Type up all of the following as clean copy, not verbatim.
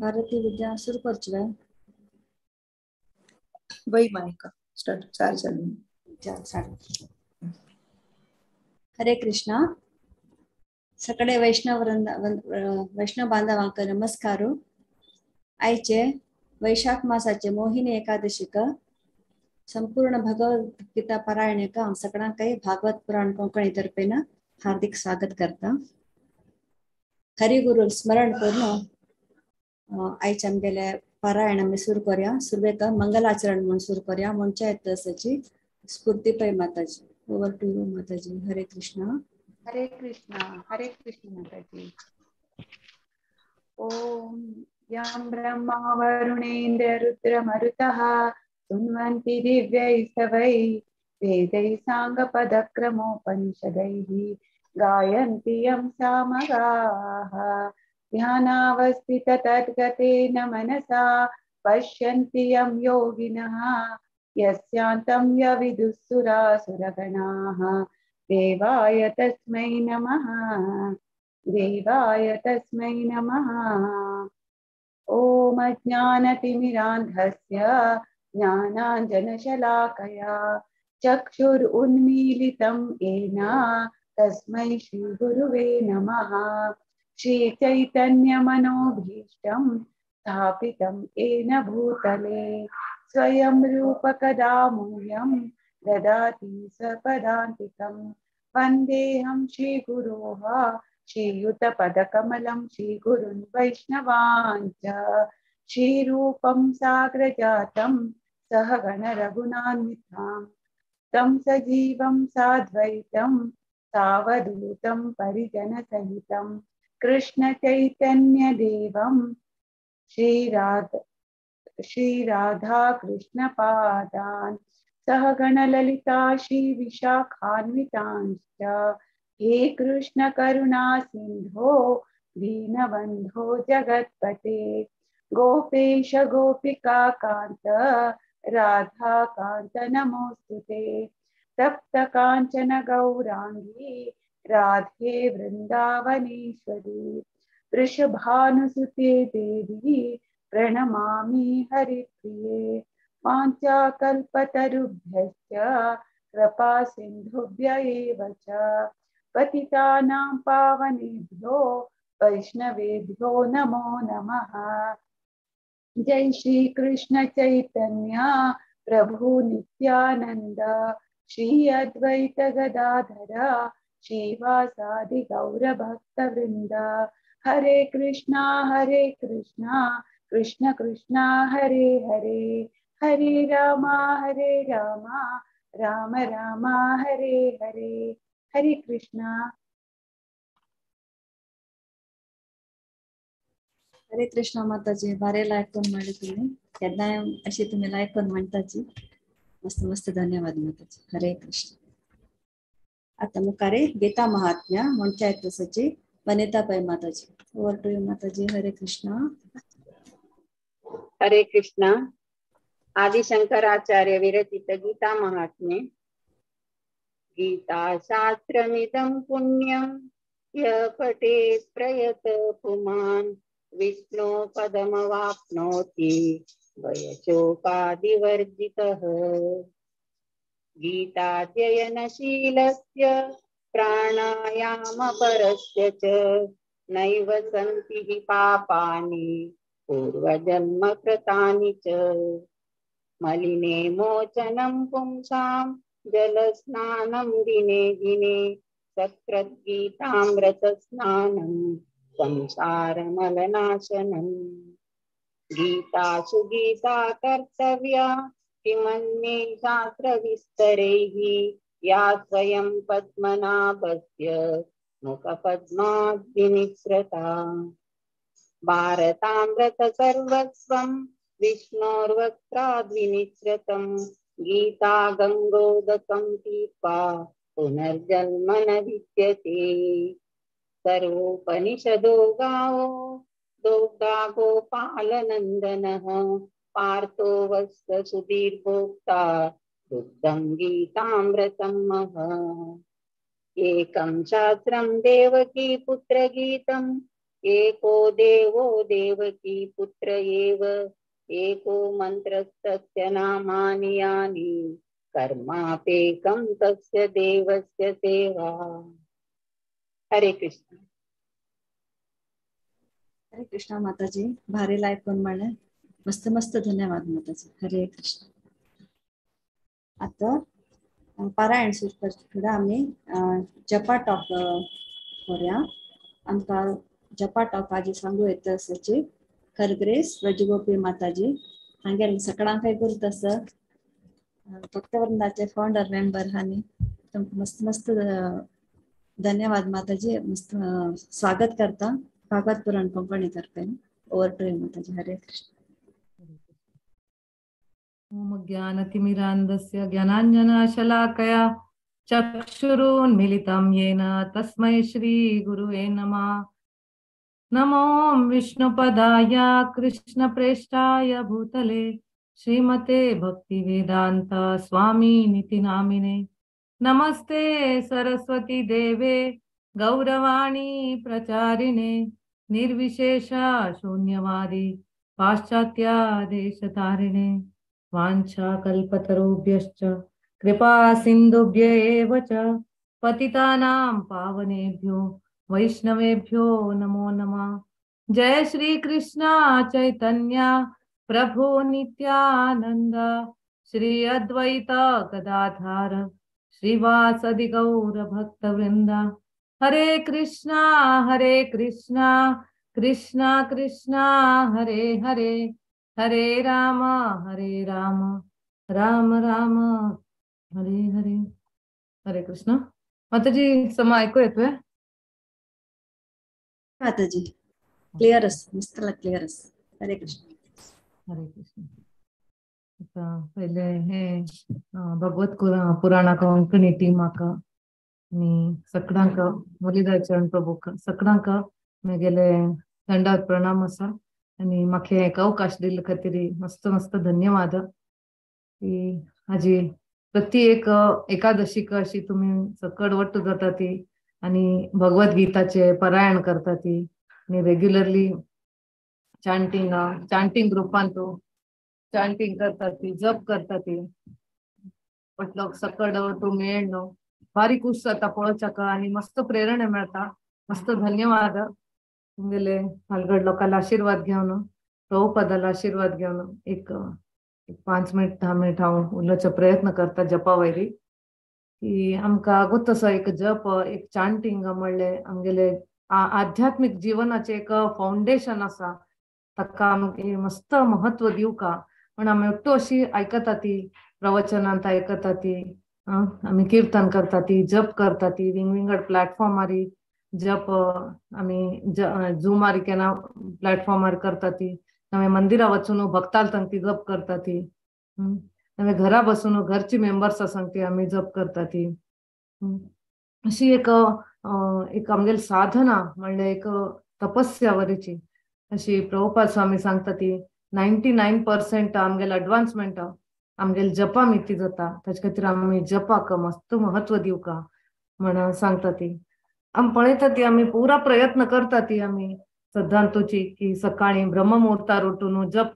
भारती विद्या शुरू कर वही मानिका स्टार्ट 4 चालू हरे कृष्णा सगळे वैष्णव बांधवांक नमस्कार। आयचे वैशाख मासाचे मोहिनी एकादशीक संपूर्ण भगवद्गीता पारायणेक सगळ्यांक भागवत पुराण कोंकणी तर्फेन हार्दिक स्वागत करता। हरिगुरु स्मरण करून आयचे आमगेले पारायण आमी सुरू करूया। सुरवेक मंगलाचरण म्हणून सुरू करूया। म्हणच्या येताची स्फूर्तीपय माताजी। ओवर टू यू माताजी। हरे कृष्णा हरे कृष्णा माताजी। ओम यं ब्रह्मा वरुणेन्द्र रुद्रमरुतः सुन्वन्ति दिव्यैस्तवैः वेदैः साङ्गपदक्रमोपनिषदैः गायन्ति यं सामगाः ध्यानावस्थिततद्गतेन मनसा पश्यन्ति यं योगिनः यस्यान्तं यविदुःसुरासुरगणाः देवाय तस्मै नमः। देवाय तस्मै नमः। ॐ अज्ञानतिमिरान्धस्य ज्ञानाञ्जनशलाकया चक्षुरुन्मीलितं येन तस्मै श्रीगुरुवे नमः। श्रीचैतन्यमनोभीष्टं स्थापितं येन भूतले स्वयं रूपकदा मह्यं ददाति सपदान्तिकं। वन्देऽहं श्रीगुरोः श्रीयुतपदकमलं श्रीगुरुन् वैष्णवांश्च श्रीरूपं साग्रजातं सहगण रघुनान्वितां तं सजीवं साद्वैतं सावधूतं परिजनसहितं कृष्णचैतन्यदेवं श्रीराधा कृष्णपादान् सहगणललिता श्रीविशाखान्वितांश्च हे कृष्ण करुणा सिंधो दीनबंधो जगत्पते गोपेश गोपिका कांत राधा कांत नमोस्तुते तप्त कांचन गौरांगी राधे वृंदावनेश्वरी वृषभानुसुते देवी प्रणमामि हरिप्रिये वाञ्छाकल्पतरुभ्यश्च कृपा सिन्धुभ्य एव च पतितानां पावनेभ्यो वैष्णवेभ्यो नमो नमः। जय श्री कृष्ण चैतन्य प्रभु नित्यानंद श्री अद्वैत गदाधर श्रीवासादि गौर भक्त वृंद। हरे कृष्णा कृष्ण कृष्णा हरे हरे हरे राम राम राम हरे हरे। हरे कृष्णा। हरे कृष्णा माताजी। बारेला ऐकून मांडली तुम्ही केन्नाय अशी तुम्ही ऐकून म्हणताची मस्त मस्त धन्यवाद माताजी। हरे कृष्ण। आता मुखारे गीता महात्म्य म्हणच्या येताची वनिता पै माताजी। ओवर टू यू माताजी। हरे कृष्णा। हरे कृष्णा। आदि शंकराचार्य विरचित गीता महात्म्ये। गीता शास्त्रमिदं पुण्यं यः पठेत् प्रयतः पुमान् विष्णो पदमवाप्नोति भयशोकादिवर्जितः। गीताध्ययनशीलस्य प्राणायामपरस्य च नैव सन्ति हि पापानि पूर्वजन्म कृतानि च। मलिने मोचनं पुंसां जलस्नानं दिने दिने सकृद्गीतामृतस्नानं संसारमलनाशनम्। गीतासु गीता कर्तव्या किमन्ये शास्त्रविस्तरैः या स्वयं पद्मनाभस्य मुखपद्माद् विनिसृता। भारतामृत सर्वस्वं विष्णोर्वक्त्राद् विनिसृतं गीता गंगोदकं पीत्वा पुनर्जन्म न विद्यते। सर्वोपनिषदो गावो दोग्धा गोपालनन्दनः पार्थो वत्स सुधीर्भोक्ता दुग्धं गीतामृतं महः। एकं शास्त्रं देवकी पुत्रगीतं एको देवो देवकी पुत्र एव एको मंत्रस्तस्य नामानि यानि कर्मापेकं तस्य देवस्य सेवा। हरे कृष्ण. हरे कृष्णा माताजी. भारी ऐकून म्हणले. मस्त मस्त धन्यवाद माताजी. हरे कृष्ण. आता पारायण सुरू फुडें आमी जपा टॉक करूया. आमकां जपा टॉक आजी सांगू येता आसाची खरग्रेस रजगोपी माताजी हांगेर सकाळांकय करता आसा. भक्तवृंदाचे फाउंडर मेंबर हानी तुमकां मस्त मस्त धन्यवाद माताजी. मस्त स्वागत करता भागवत पुराण कंपनी तर्फे. ओवर टू यू माताजी. हरे कृष्ण. ओम ज्ञानतिमिरान्धस्य ज्ञानाञ्जनशलाकया चक्षुरुन्मीलितं येन तस्मै श्रीगुरुवे नमः. नमो विष्णुपदाय कृष्णप्रेष्ठाय भूतले श्रीमते भक्तिवेदांत स्वामिनिति नामिने. नमस्ते सरस्वती देवे गौरवाणी प्रचारिणे निर्विशेष शून्यवादी पाश्चात्य देशतारिणे. वाञ्छाकल्पतरुभ्यश्च कृपा सिन्धुभ्येव च पतितानां पावनेभ्यो वैष्णवेभ्यो नमो नमः. जय श्री कृष्ण चैतन्य प्रभु नित्यानंद श्री अद्वैत गदाधर श्रीवासदि गौर भक्त वृंदा. हरे कृष्णा कृष्णा कृष्णा हरे हरे हरे राम राम राम हरे हरे. हरे कृष्ण. माताजी समा ऐकू येतोय माताजी? क्लिअरच मस्त क्लिअरच. हरे कृष्ण. हरे कृष्ण. आता पहिले हे भगवत पुराणा कोंकणी टीमाक आणि सगळ्यांक मुरलीधर चरण प्रभूक सगळ्यांक म्हगेले दंडवत प्रणाम आसा. आणि म्हाका एक अवकाश दिल्ले खातीर मस्त मस्त धन्यवाद. की हाजी प्रत्येक एकादशीक अशी तुम्ही सकड वट्ट जाता ती आणि भगवत गीताचे पारायण करता ती आणि रेग्युलरली चांटिंग ग्रुपान तो चांटिंग करता ती जप करता ती म्हटलं सकड तू मेळ न्हू भारी खुश जाता पळोवच्याक आणि मस्त प्रेरणा मेळता. मस्त धन्यवाद. तुमगेले हलगड लोकांना आशीर्वाद घेवन प्रभुपदाला आशीर्वाद घेवन एक 5 मिनिट 10 मिनिट हांव उलोवचो प्रयत्न करता जपा वयरी. की आमकां गोत असो एक जप एक चांटिंग म्हणले आमगेले आध्यात्मिक जीवनाचे एक फाउंडेशन आसा ताका आमगे मस्त महत्व दिवका म्हण आमी एकटो अशी आयकता ती प्रवचनांत आयकता ती आमी कीर्तन करता ती जप करता ती विंगड प्लॅटफॉर्मार जप आमी झूमार केन्ना प्लॅटफॉर्मार करता ती नवे मंदिरा वचून भक्ताल सांग ती जप करता ती नवे घरा बसून घरची मेंबर्स आसा ती आमी जप करता ती अशी एक आमगेली साधना म्हणले एक तपस्या वरीची अशी प्रभुपाद स्वामी सांगता ती 99% आमगेले एडवान्समेंट आमगेले जपा मिती जाता ताचे खातीर आमी जपाक मस्त महत्व दिवका म्हणून सांगता ती. आमी पळयता ती आमी पुरा प्रयत्न करता ती आमी सद्दांतूची की सकाळी ब्रह्ममुहूर्तार उठून जप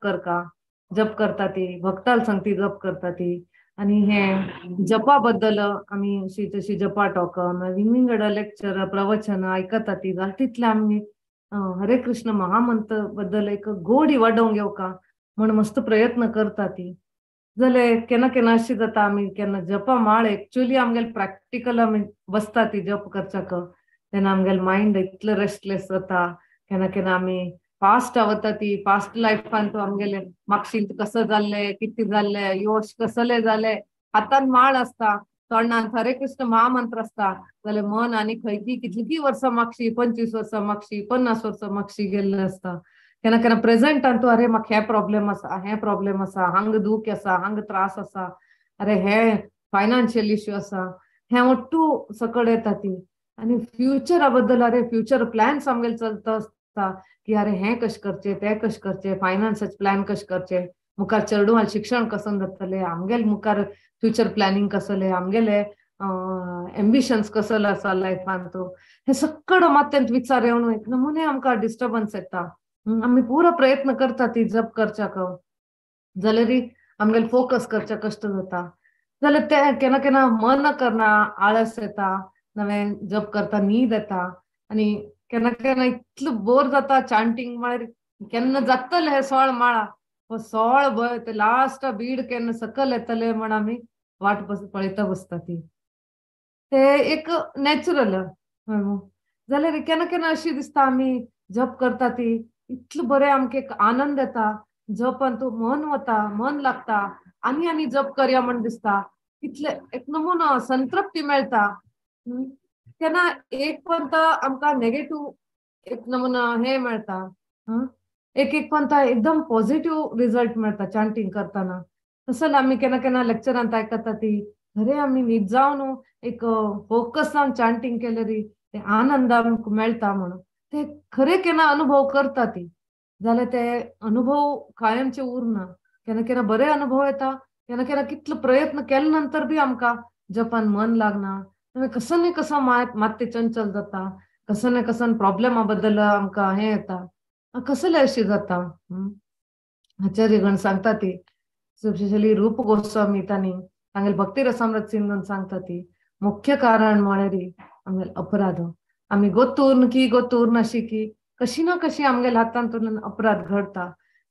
करता ती भक्ताल सांगती जप करता ती आणि हे जपा बद्दल आमी अशी तशी जपा टॉक विंगड लेक्चर प्रवचन आयकता ती जाल्यार तितले आमी हरे कृष्ण महामंत्र बद्दल एक गोडी वाडोवंक येवका म्हण मस्त प्रयत्न करता ती. जाल्यार केन्ना केन्ना अशी जाता आमी केन्ना जपा माळ एक्चुअली आमगेले प्रॅक्टिकल आमी बसता ती जप करच्याक तेन्ना आमगेले मायंड इतले रेस्टलेस जाता. केन्ना केन्ना आमी पास्ट आवता ती पास्ट लायफान तो आमगेले मागशीं कसं जाल्ले कितें जाल्ले योश कसले जाले हातान माळ आसता तोंडान हरे कृष्ण महामंत्र आसता जाल्यार मन आनी खंयची कितली वर्सां मागशी 25 वर्सां मागशी 50 वर्सां मागशी गेल्ले आसता. केन्ना केन्ना प्रेझेंटान तूं अरे म्हाका हे प्रॉब्लेम आसा हांग दूख आसा हांग त्रास आसा अरे हे फायनान्शियल इश्यू आसा हे ओट्टू सकड येता ती आनी फ्युचरा बद्दल अरे फ्युचर प्लॅन्स आमगेले चलता आसता की अरे हे कशें करचे ते कशें करचे फायनान्साचे प्लॅन कशें करचे मुखार चेडूं शिक्षण कसं जातले आमगेले मुखार फ्युचर प्लॅनिंग कसले आमगेले एम्बिशन्स कसं आसा लायफान तो हे सगळं मातेंत विचार येवन एक नमुने आमकां डिस्टर्बन्स येता. आमी पुरो प्रयत्न करता ती जप करच्याक जाल्यार आमगेले फोकस करच्या कश्ट जाता. जाल्यार ते केन्ना केन्ना मन करना, आळस येता, नवें जप करता न्हीद येता आनी केन्ना केन्ना इतलो बोर जाता चांटिंग म्हळ्यार केन्ना जातले हे 16 माळा हो 16 ते लास्ट बीड केन्ना सकल येतले म्हण आमी वाट पळयता बसता ती. ते एक नॅचरल जाल्यार केन्ना केन्ना अशी दिसता आमी जप करता ती इतलो बरें आमकां एक आनंद येता. जपान तो मन वता, मन लागता आनी जप करया म्हण दिसता. इतले एक नमुनो संतृप्ती मेळटा. केन्ना एक पंत आमकां नेगेटिव्ह एक नमुना हे मेळटा. एक पंत एकदम पॉझिटिव्ह रिझल्ट मेळटा चांटिंग करताना. तसं आमी केन्ना केन्ना लेक्चरांत आयकता ती खरे आमी न्हीद जावन एक फोकस जावन चांटिंग केल्यार ते आनंद आमकां मेळटा म्हणून ते खरे केन्ना अनुभव करता ती. जाल्यार ते अनुभव कायमचे उरना. केन्ना केन्ना बरे अनुभव येता, केन्ना केन्ना कितलो प्रयत्न केले नंतर बी आमकां जपान मन लागना. कसं न्ही कसं मात चंचल जाता, कसं ना कसं प्रॉब्लेमा बद्दल आमकां हे येता, कसले अशी जाता. आचार्यगण सांगता ती स्पेशली रूप गोस्वामी तांणी तांगेले भक्ती रसामृत सिंधून सांगता ती मुख्य कारण म्हळ्यार आमगेले अपराध. आमी गोतूर नाशिकी कशी ना कशी आमगेल्या हातांतल्यान अपराध घडता.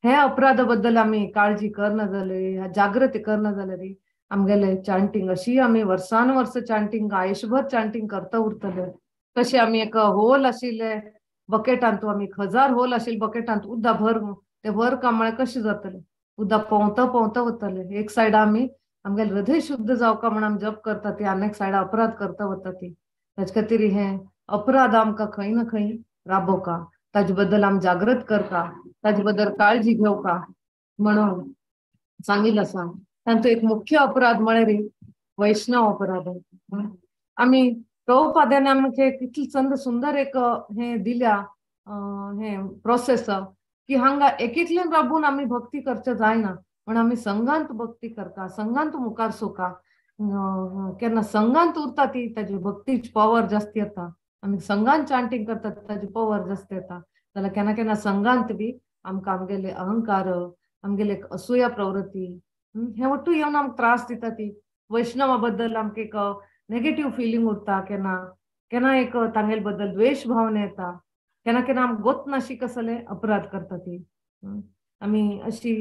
हे अपराधा बद्दल आमी काळजी करना जाल्यार जागृती करना जाल्यार आमगेले चांटिंग अशी आमी वर्सान वर्स चांटिंग आयुष्यभर चांटिंग करता उरतले. कशें आमी एक होल आशिल्ले बकेटांत आमी 1000 होल आशिल्ले बकेटांत उदक भर ते भर कांबळे कशें जातले, उदक पोंवता वतले. एक सायड आमी आमगेले हृदय शुद्ध जावका म्हण आमी जप करता ती, आनी एक सायड अपराध करता वता ती. तेजे खातीर हे अपराध आमकां खंय ना खंय राबोवका, ताजे बद्दल आमी जागृत करता, ताजे बद्दल काळजी घेवका म्हणून सांगिल्लें आसा. तांचो एक मुख्य अपराध म्हळ्यार वैष्णव अपराध. आमी प्रभुपादान आमकां कितली चंद सुंदर एक हे दिल्या हे प्रोसेस की हांगा एकेकल्यान राबून आमी भक्ती करचे जायना, पण आमी संघांत भक्ती करता, संघांत मुखार सोका. केन्ना संघांत उरता ती ताजी भक्तीची पॉवर जास्त येता. आमी संघांत चांटिंग करता ताजी पॉवर जास्त येता. जाल्यार केन्ना केन्ना संघांत बी आमकां आमगेले अहंकार, आमगेले असूया प्रवृत्ती हे वट्टू येवन आमकां त्रास दिता ती. वैष्णवा बद्दल आमकां एक नेगेटिव्ह फिलींग उरता, केन्ना केन्ना एक तांगेले बद्दल द्वेष भावना येता, केन्ना केन्ना आमकां गोत नाशी कसले अपराध करता ती. आमी अशी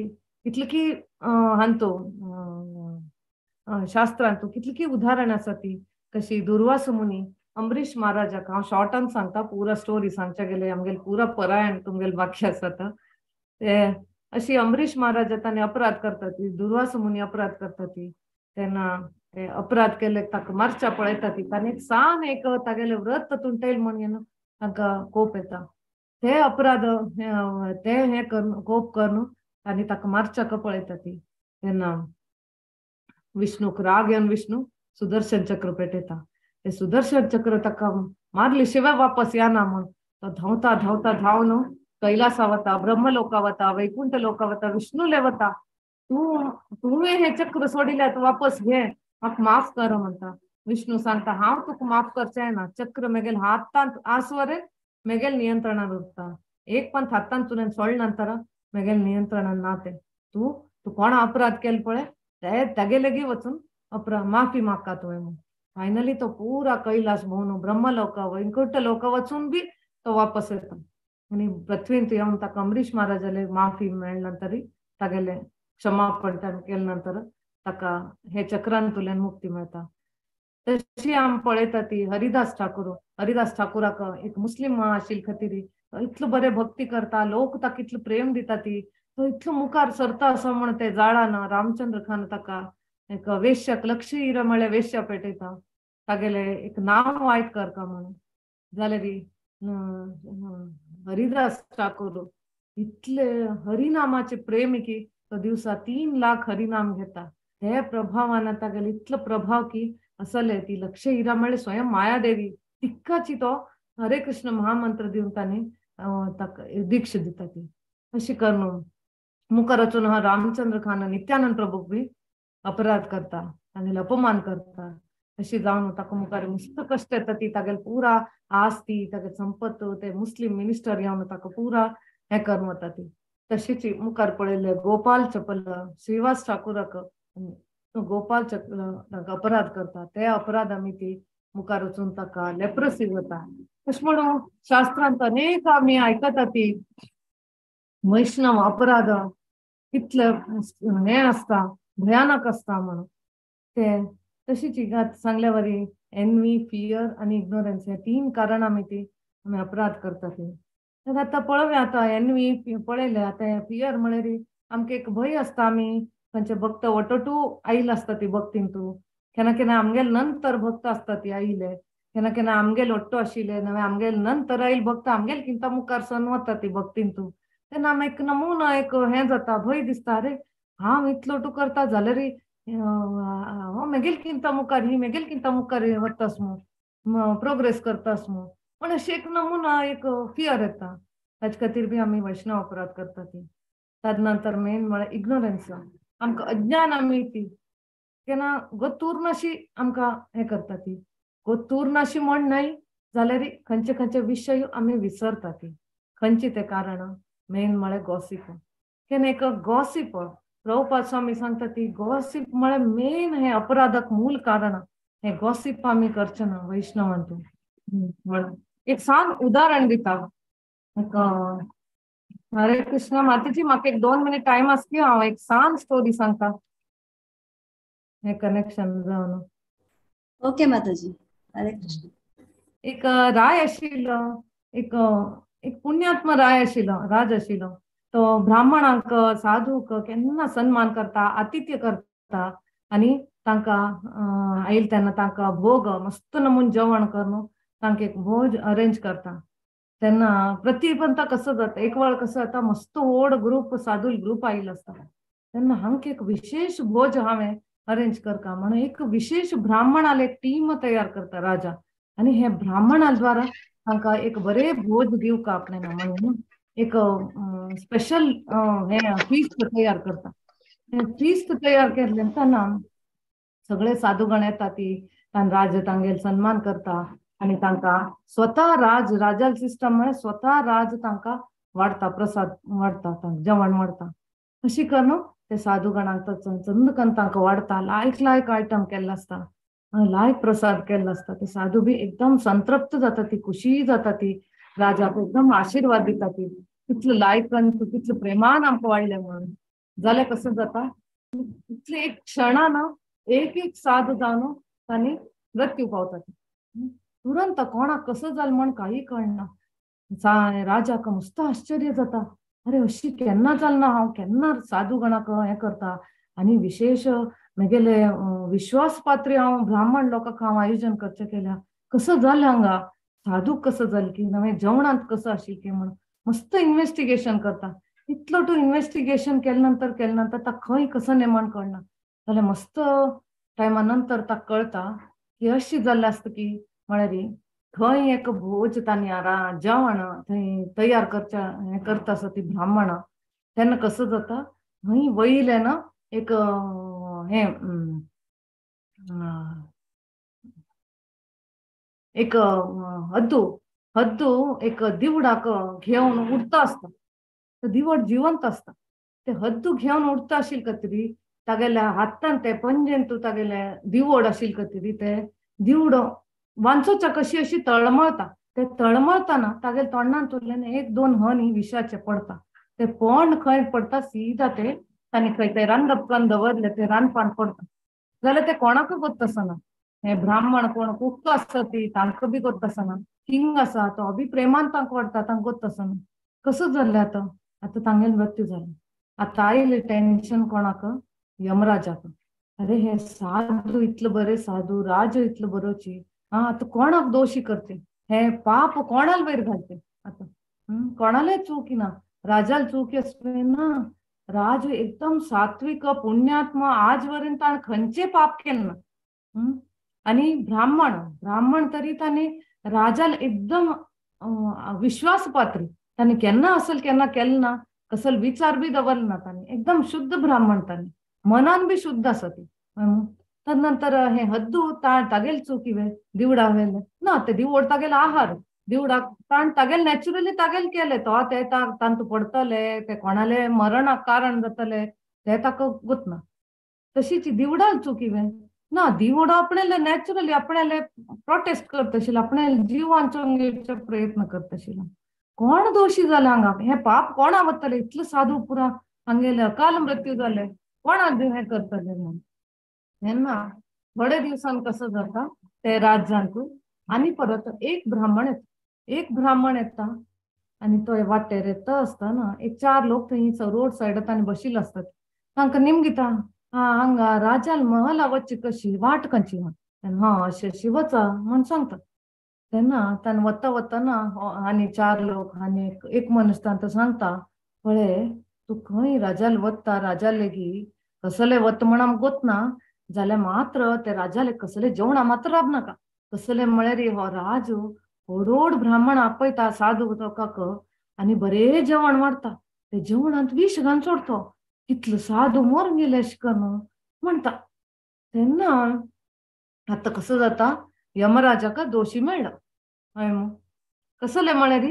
कितली की हांतो शास्त्रांत कितली की उदाहरण आसा ती. कशी दुर्वास मुनी अंबरीश महाराजाक हांव शॉर्टान सांगता, पुरा स्टोरी सांगचे गेले आमगेले पुरा परायण तुमगेले वाक्य आसा ते अशी अंबरीश महाराजा ताणें अपराध करता ती, दुर्वास मुनी अपराध करता ती. तेन्ना ते अपराध केले ताका मारच्या पळयता ती. ताणें सान एक तागेले व्रत तुंटेल म्हणून तांकां कोप येता. ते अपराध ते हे करून कोप करून आनी ताका मारच्याक पळयता ती. तेन्ना विष्णूक राग येवन विष्णू सुदर्शन चक्र पेटयता. ते सुदर्शन चक्र ताका मारले शिवाय वापस येना म्हण तो धांवता धांवता धांवन कैलासा वता, ब्रह्मलोका वता, वैकुंठ लोका वता, विष्णूले वता. तुवें हे चक्र सोडिल्यात वापस घे, म्हाका माफ कर म्हणटा. विष्णू सांगता हांव तुका माफ करचें ना, चक्र मेगेल हातांत आसवरे मेगेल नियंत्रणान उरता. एक पंथ हातांत तुवें सोडले नंतर मेगेल नियंत्रणान ना ते. तू कोणा अपराध केले पळय तेगे लेगी वचून माफी मागता तुवें म्हूण. फायनली तो पुरा कैलास भोंवन ब्रह्मलोक वैकुंठ लोक वचून बी तो वापस येता. आनी पृथ्वींत येवन ताका अंबरीश महाराजाले माफी मेळ्ळे नंतर तागेले क्षमापण केले नंतर ताका हे चक्रांतल्यान मुक्ती मेळटा. तशी आमी पळयता ती हरिदास ठाकुराक एक मुस्लीम आशिल्ले खातीर इतलो बरे भक्ती करता, लोक ताका इतलो प्रेम दिता ती. तो इतलो मुखार सरता असो म्हण ते जाळान रामचंद्र खान ताका एक वेश्याक लक्ष्य हिरा म्हळ्यार वेश्या पेटयता, तागेले एक नांव वायट करता म्हणून. जाल्यार हरिदास ठाकूर इतले हरिनामाचे प्रेम की तो दिवसा 3 लाख हरिनाम घेता. ते प्रभावान तागेले इतलो प्रभाव की असले ती लक्ष्य हिरा म्हळ्यार स्वयं मायादेवी तिक्काची तो हरे कृष्ण महामंत्र दिवन तांणी ताका दीक्ष दिता ती. अशी करून मुखार वचून हा रामचंद्र खान नित्यानंद प्रभूक बी अपराध करता, तांगेले अपमान करता. अशी जावन ताका मुखार मस्त कश्ट येता ती तागेल पुरा आस्ती तागे संपत ते मुस्लिम मिनिस्टर येवन ताका पुरा हे करून वता ती तशीच मुखार पळयले गोपाल चपल श्रीवास ठाकुराक गोपाल चपल अपराध करता ते अपराध आमी ती मुखार वचून ताका लेप्रसी जाता अशें म्हणून शास्त्रांत अनेक आमी आयकता ती वैष्णव अपराध कितले हे असता भयानक असता म्हणून ते तशीच सांगल्या वरी एनवी फियर आणि इग्नोरन्स हे 3 कारण आमी अपराध करता ती तर आता पळोवया आता एनवी पळयले आता फियर म्हळ्यार आमकां एक भय असता आमी खंयचे भक्त वटोटू आयिल्ले असता ती भक्तींतू केन्ना केन्ना आमगेले नंतर भक्त असता ती आयिल्ले केन्ना केन्ना आमगेले ओट्टो आशिल्ले नवे आमगेले नंतर आयिल्ले भक्त आमगेले किंता मुखार सन वता ती भक्तींतू तेन्ना आमी एक नमुना एक हे जाता भय दिसता अरे हांव इतलो टू करता जाल्यार मेगेलकिंत मुखार ही मेगेलकिंत मुखार वतास मू प्रोग्रेस करतास मू पण अशें एक नमुना एक फियर येता ताचे खातीर बी आमी वैष्णव अपराध करता ती ताजे नंतर मेन म्हळ्यार इग्नोरन्स आमकां अज्ञान आमी ती केन्ना गोतूर नाशी आमकां हे करता ती गोतूर नाशी म्हण न्हय जाल्यार खंयचे खंयचे विशय आमी विसरता ती खंयची ते कारण मेन म्हळ्यार गॉसिप केन्ना एक गॉसिप प्रभुपाद स्वामी सांगता ती गॉसिप म्हळ्यार मेन हे अपराधाक मूल कारण हे गॉसिप आमी करचे ना वैष्णवांतू एक सांग उदाहरण दिता हरे कृष्ण मातेजी म्हाका एक 2 मिनिट टाइम आसली हांव एक सांग स्टोरी सांगता हे कनेक्शन जावन ओके माताजी हरे कृष्ण एक राय आशिल्लो एक पुण्यात्मा राय आशिल्लो राज आशिल्लो तो ब्राह्मणांक साधूक केन्ना सन्मान करता आतिथ्य करता आणि तांकां आयिल्ले तेन्ना तांकां भोग मस्त नमून जेवण करून तांकां एक भोज अरेंज करता तेन्ना प्रतिपंत कसो जाता एक वेळ कसो जाता मस्त व्हड ग्रुप साधू ग्रुप आयिल्लो आसता तेन्ना हांगा एक विशेष भोज हांवें अरेंज करता म्हणून एक विशेष ब्राह्मणाले एक टीम तयार करता राजा आणि हे ब्राह्मणा द्वारा तांकां एक बरे भोज दिवका आपल्याला म्हणून एक स्पेशल हे फीस्ट तयार करता फीस्ट तयार केल्ले तेन्ना सगळे साधूगण येता ती राज तांगेल सन्मान करता आणि तांकां स्वता राजा सिस्टम म्हळ्यार स्वता राज तांकां वाडता प्रसाद वाडता जेवण वाडता अशी करून ते साधूगणांक चंद करून तांकां वाडता लायक आयटम केल्लो आसता लायक प्रसाद केल्लो आसता ते साधू बी एकदम संतृप्त जाता ती खुशी जाता ती राजाक एकदम आशीर्वाद दिता ती कितले लायकन कितले प्रेमान आमकां वाडले म्हणून जाल्यार कसो जाता इतले एक क्षणान एक साधू जावन तांणी मृत्यू पावता तुरंत कोणाक कसो जाल म्हण काही कळना राजाक मस्त आश्चर्य जाता अरे अशी केन्ना जालना हांव केन्ना साधूगणाक हे करता आणि विशेष म्हगेले विश्वासपात्री हांव ब्राह्मण लोकांक हांव आयोजन करचें केल्या कसो जालें हांगा साधूक कसो जालें की नवे जेवणांत कसो आशिल्लें की म्हण मस्त इन्व्हेस्टिगेशन करता इतलो तूं इन्व्हेस्टिगेशन केले नंतर ताका खंय कसो नेमण कळना जाल्यार मस्त टायमा नंतर ताका कळटा की अशी जाल्लें आसता की म्हळ्यार थंय एक भोज तांणी जेवण थंय तयार हे करता आसा ती ब्राह्मणां तेन्ना कसो जाता थंय वयले ना एक हे एक हद्दू एक दिवडाक घेवन उडता आसता तो दिवड जिवंत आसता ते हद्दू घेवन उडता आशिल्ले खातीर तागेल्या हातान ते पंजेंतू तागेले दिवड आशिल्ले खातीर ते दिवड वांचोच्या कशी अशी तळमळता ते तळमळताना तागेले तोंडांत उरलें 1-2 हनी विशाचे पडता ते पोंड खंय पडता सीधा ते तांणी खंय ते रांदपान दवरले ते रांदपान पडता जाल्यार ते कोणाकूय गोत आसना हे ब्राह्मण कोण कुक आसता ती तांकां बी गोत आसना किंग आसा तो बी प्रेमान तांकां वाडटा तांकां गोत आसना कसो जाल्लें आतां तांगेलो मृत्यू जालो आतां आयलें टेन्शन कोणाक यमराजाक अरे हे साधू इतलो बरे साधू राज इतलो बरोची आता कोणाक दोशी करते हे पाप कोणाल वयर घालते आता कोणाले चूक ना राजाल चूक ना राज एकदम सात्विक पुण्यात्मा आज वरेन ताण खंयचे पाप केले ना आणि ब्राह्मण तरी तांणी राजाल एकदम विश्वासपात्री तांणी केन्ना असल केन्ना केलें ना कसल विचार बी दवरले ना तांणी एकदम शुद्ध ब्राह्मण तांणी मनान बी शुद्ध आसा ती तदनंतर हे हद्दू तागेल चुकिवे दिवडा वेले ना ते दिवड तागेल आहार दिवडा ताण तागेल नॅचरली तागेल केले तो ते तांतू पडतले ते कोणाले मरणाक कारण जातले ते ताका गुतना तशीच दिवडाल चुकिवे ना दिवड आपल्याला नॅचरली आपल्याला प्रोटेस्ट करतशील आपल्याला जीव वाचोवचे प्रयत्न करतशील कोण दोषी जाले हांगा हे पाप कोण आवडतले इतलं साधू पुरा हांगेले अकाल मृत्यू जाले कोण हे करतले म्हणून तेन्ना थोडे दिवसान कसं जाता ते राज्यांतून आणि परत एक ब्राह्मण येता आणि तो वाटेर येता असताना एक 4 लोक थंय रोड सायडार आणि बशिल्ले असतात तांकां निमगिता हांगा राजाल महला वच्ची कशी वाट खंयची अशी वचा म्हण सांगता तेन्ना तान वतना आनी 4 लोक आनी एक मनीस तांकां सांगता पळय तू खंय राजाल वता राजाल लेगी कसले वत म्हण आमकां गोतना जाल्यार मात्र ते राजाले कसले जेवणा मात्र राब नाका कसले म्हळ्यार हो राजू ओडोड ब्राह्मण आपयता साधू लोकांक आनी बरे जेवण वाडटा ते जेवणांत विष घालून सोडतो कितलो साधू मरून गेले अशें करून म्हणटा तेन्ना आतां कसो जाता यमराजाक दोशी मेळ्ळा हय कसले म्हळ्यार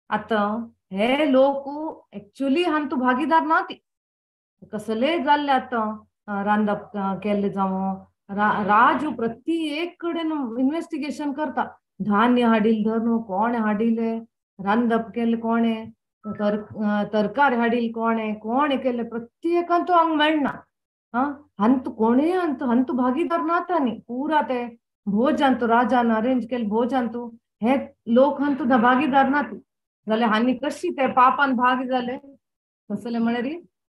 आतां हे लोक एक्चुअली हांतू भागीदार ना ती कसले जाल्ले आतां रांदप केल्ले जावं राजू प्रत्येक कडेन इन्व्हेस्टिगेशन करता धान्य हाडिल धरून कोणे हाडिले रांदप केले कोणे तरकारी हाडिल कोणे केले प्रत्येकान तो हांगा मेळना हंतू कोणे हंतू भागीदार नाता न्ही पुरा ते भोजन राजान अरेंज केले भोजन हे लोक हंतू भागीदार नात जाल्यार हांनी कशी ते पापान भाग जाले कसले म्हळ्यार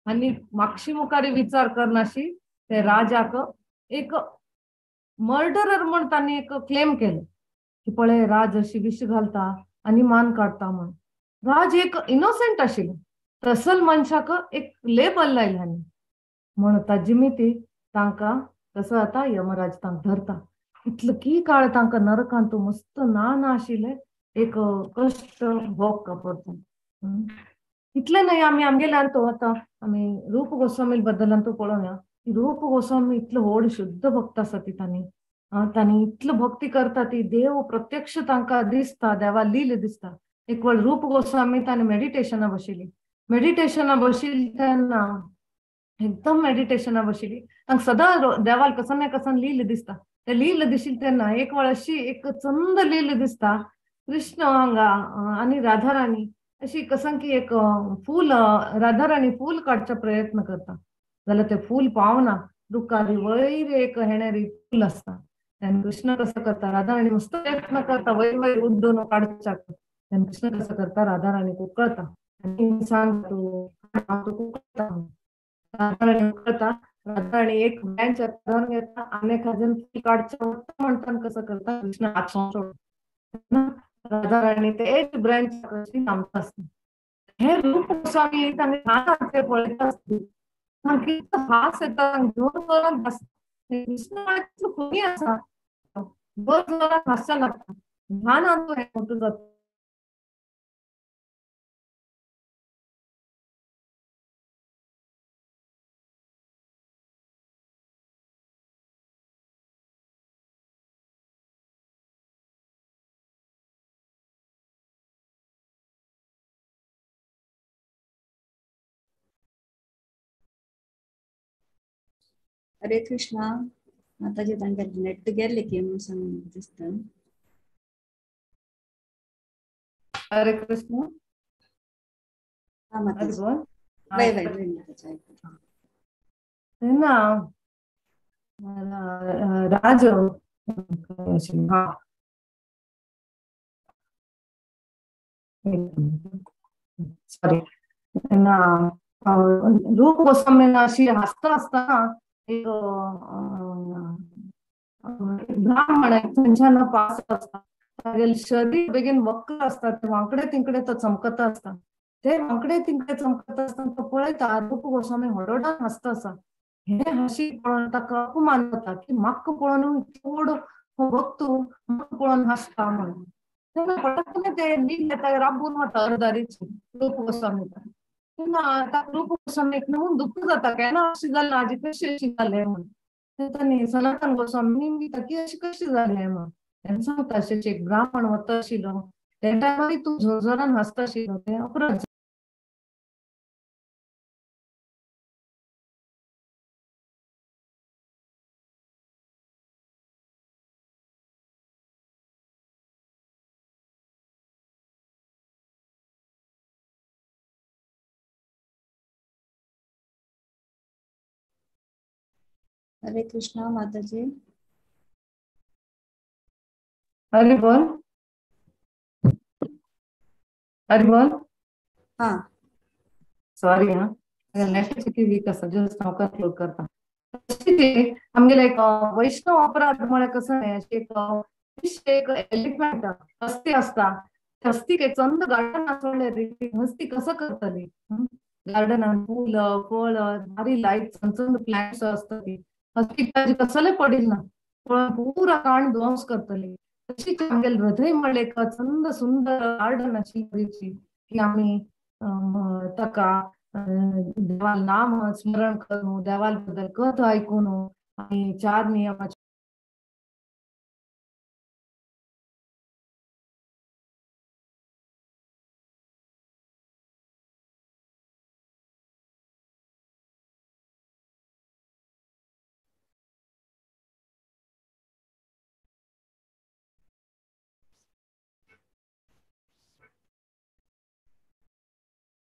हांनी मागशी मुखारी विचार करनाशी ते राजाक एक मर्डरर म्हण तांणी एक क्लेम केले की पळय राज अशी विष घालता आनी मान काडटा म्हण राज एक इनोसेंट आशिल्लो तसल मनशाक एक लेबल लायले हांणी म्हण ताजी मिती तांकां कसो जाता यमराज तांकां धरता इतलो की काळ तांकां नरकांत मस्त ना आशिल्ले एक कष्ट भोग पडता इतले न्हय आमगेले आतां आमी रूप गोस्वामी बद्दल पळोवया रूप गोस्वामी इतलो व्हड शुद्ध भक्त आसा ती तांणी इतलो भक्ती करता ती देव प्रत्यक्ष तांकां दिसता देवा लील दिसता एक वेळ रूप गोस्वामी तांणी मेडिटेशना बशिल्ली तेन्ना एकदम मेडिटेशना बशिल्ली तांकां सदां देवाल कसन कसन लील दिसता ते लील दिशिल्ली तेन्ना एक वेळ अशी एक चंद लील दिसता कृष्ण हांगा आनी राधाराणी अशी कसन की एक फूल राधाराणी फूल काडचा प्रयत्न करता जाल्यार ते फूल पावना दुखारी वयर एक हेणेरी फूल आसता तेन्ना कृष्ण कसो करता राधाराणी मस्त प्रयत्न करता वयर उड्डून काडच्या तेन्ना कृष्ण कसो करता राधाराणी उकळता आनी सांगता तूं उकळता राधाराणी उकळता राधाराणी एक ब्रँच धरून घेता आनी एखाद्यान फूल काडचें म्हणटा कसो करता कृष्ण हात सोडटा राधाराणी ते एक ब्रँच कशी थांबता आसता हे रूप गोस्वामी तांणी हात पळयता आसतना कितलो हास येता जोर जोरान हांसता कृष्ण खुनी आसा जोर जोरान हांसचा लागता ल्हान आनी हे मोठो जाता हरे कृष्णा माताजी तांगे नेट गेले की म्हणून दिसता हरे कृष्ण हा माताजी तेन्ना राज सॉरी तेन्ना रूप गोस्वामी अशी हासता आसतना एक ब्राह्मण थंयच्यान पास आसता तागेलें शरीर बेगीन वक्र आसता ते वांकडे तिंकडे तो चमकता आसता ते वांकडे तिंकडे चमकता आसतना तो पळयता रूप गोस्वामी हडोडान हासता आसा हे हाशी पळोवन ताका अपमान जाता की म्हाका पळोवन चड भक्त म्हाका पळोवन हासता म्हणून तेन्ना पटकन ते लील येता राबून वता अर्दारीची रूप गोस्वामी तेन्ना ताका रूप गोस्वामीक न्हू दुख्ख जाता केन्ना अशें जालें हाजी कशें अशें जालें म्हणून त्यांनी सनातन गोस्वामी मी ताकी अशी कशी जाली मग त्यांनी सांगता अशें एक ब्राह्मण वता आशिल्लो त्या टायमार तू जोरान हसता आशिल्लो ते अपराध हरे कृष्णा माताजी. हरी बोल हरी बोल. हा सॉरी हा नेक्स्ट किती वीक आसा जस्ट हांव कंक्लूड करता. आमगे लायक वैष्णव अपराध म्हळ्यार कसं न्ही अशी एक एलिफंट हस्ती असता हस्तीक एक चंद गार्डन आसले रे हस्ती कसं करतली गार्डनान फुलं फळ भारी लाईट चंद प्लांट्स असता ती हस्ती ताजे कसले पडिल ना पुरा काण ध्वंस करतली तशीच आमगेल हृदय म्हणले एक चंद सुंदर गार्डन आशिल्ली की आमी ताका देवाल नाम स्मरण करून देवाल बद्दल कथा आयकून आणि 4 नियमाचे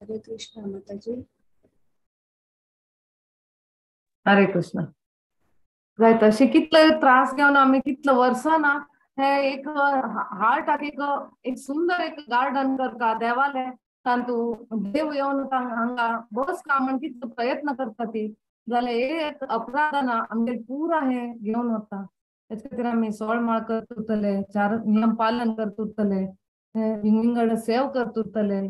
हरे कृष्णा माताजी. हरे कृष्ण जाय तशें कितले त्रास घेवन आमी कितले वर्सां ना हे एक हार्टाक एक सुंदर एक गार्डन करता देवाले तांतू देव येवन हांगा बसता म्हण कितलो प्रयत्न करता ती जाल्यार एक अपराधान आमगे पुरा हे घेवन वता तेच खातीर आमी सोळ माळ करत उरतले 4 नियम पालन करत उरतले विंगड सेव करत उरतले.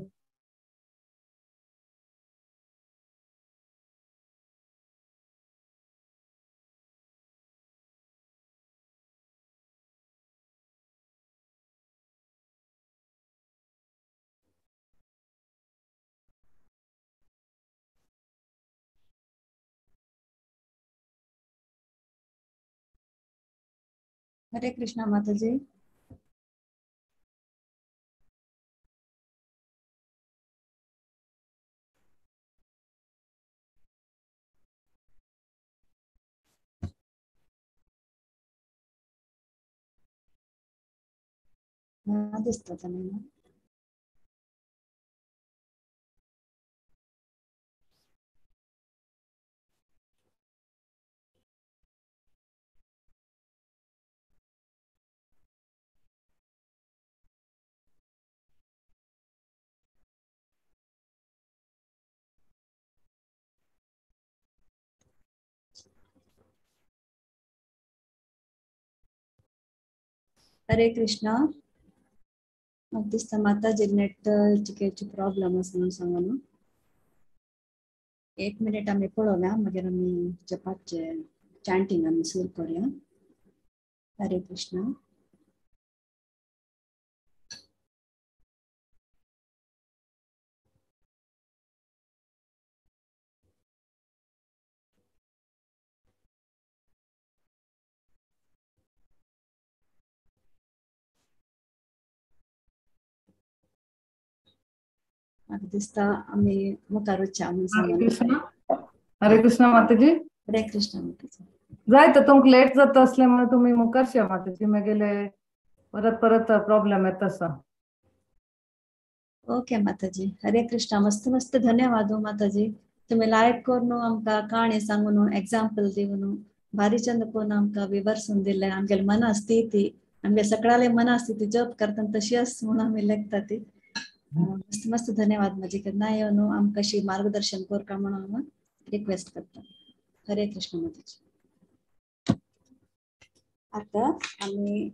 हरे कृष्णा माताजी. हा दिसता त्यांना. हरे कृष्णा. म्हाका दिसता माताजी नेट चिकेची प्रॉब्लम आसा म्हणून सांगून 1 मिनिट आमी पळोवया मागीर आमी जपाचे चॅन्टिंग आमी सुरू करूया. हरे कृष्णा. म्हाका दिसता आमी मुखार वचया म्हणून सांगून. हरे कृष्ण माताजी. हरे कृष्णा माताजी. जाय तर तुमक लेट जाता असल्यामुळे तुम्ही मुखारशा माताजी मागेले परत परत प्रॉब्लेम येता असा. ओके माताजी. हरे कृष्णा. मस्त मस्त धन्यवाद माताजी. तुम्ही लायक करून आमका काणी सांगून एग्जाम्पल दिवन भारी चंद कोण आमका विवर्सून दिले आमगे मना स्थिती आमगे सगळ्याले मना स्थिती जप करता तशी अस म्हणून आम्ही लेखता ती मस्त मस्त धन्यवाद माझे केन्ना येवन आमकाशी मार्गदर्शन कोरका म्हणून रिक्वेस्ट करता. हरे कृष्ण माताजी. आता आम्ही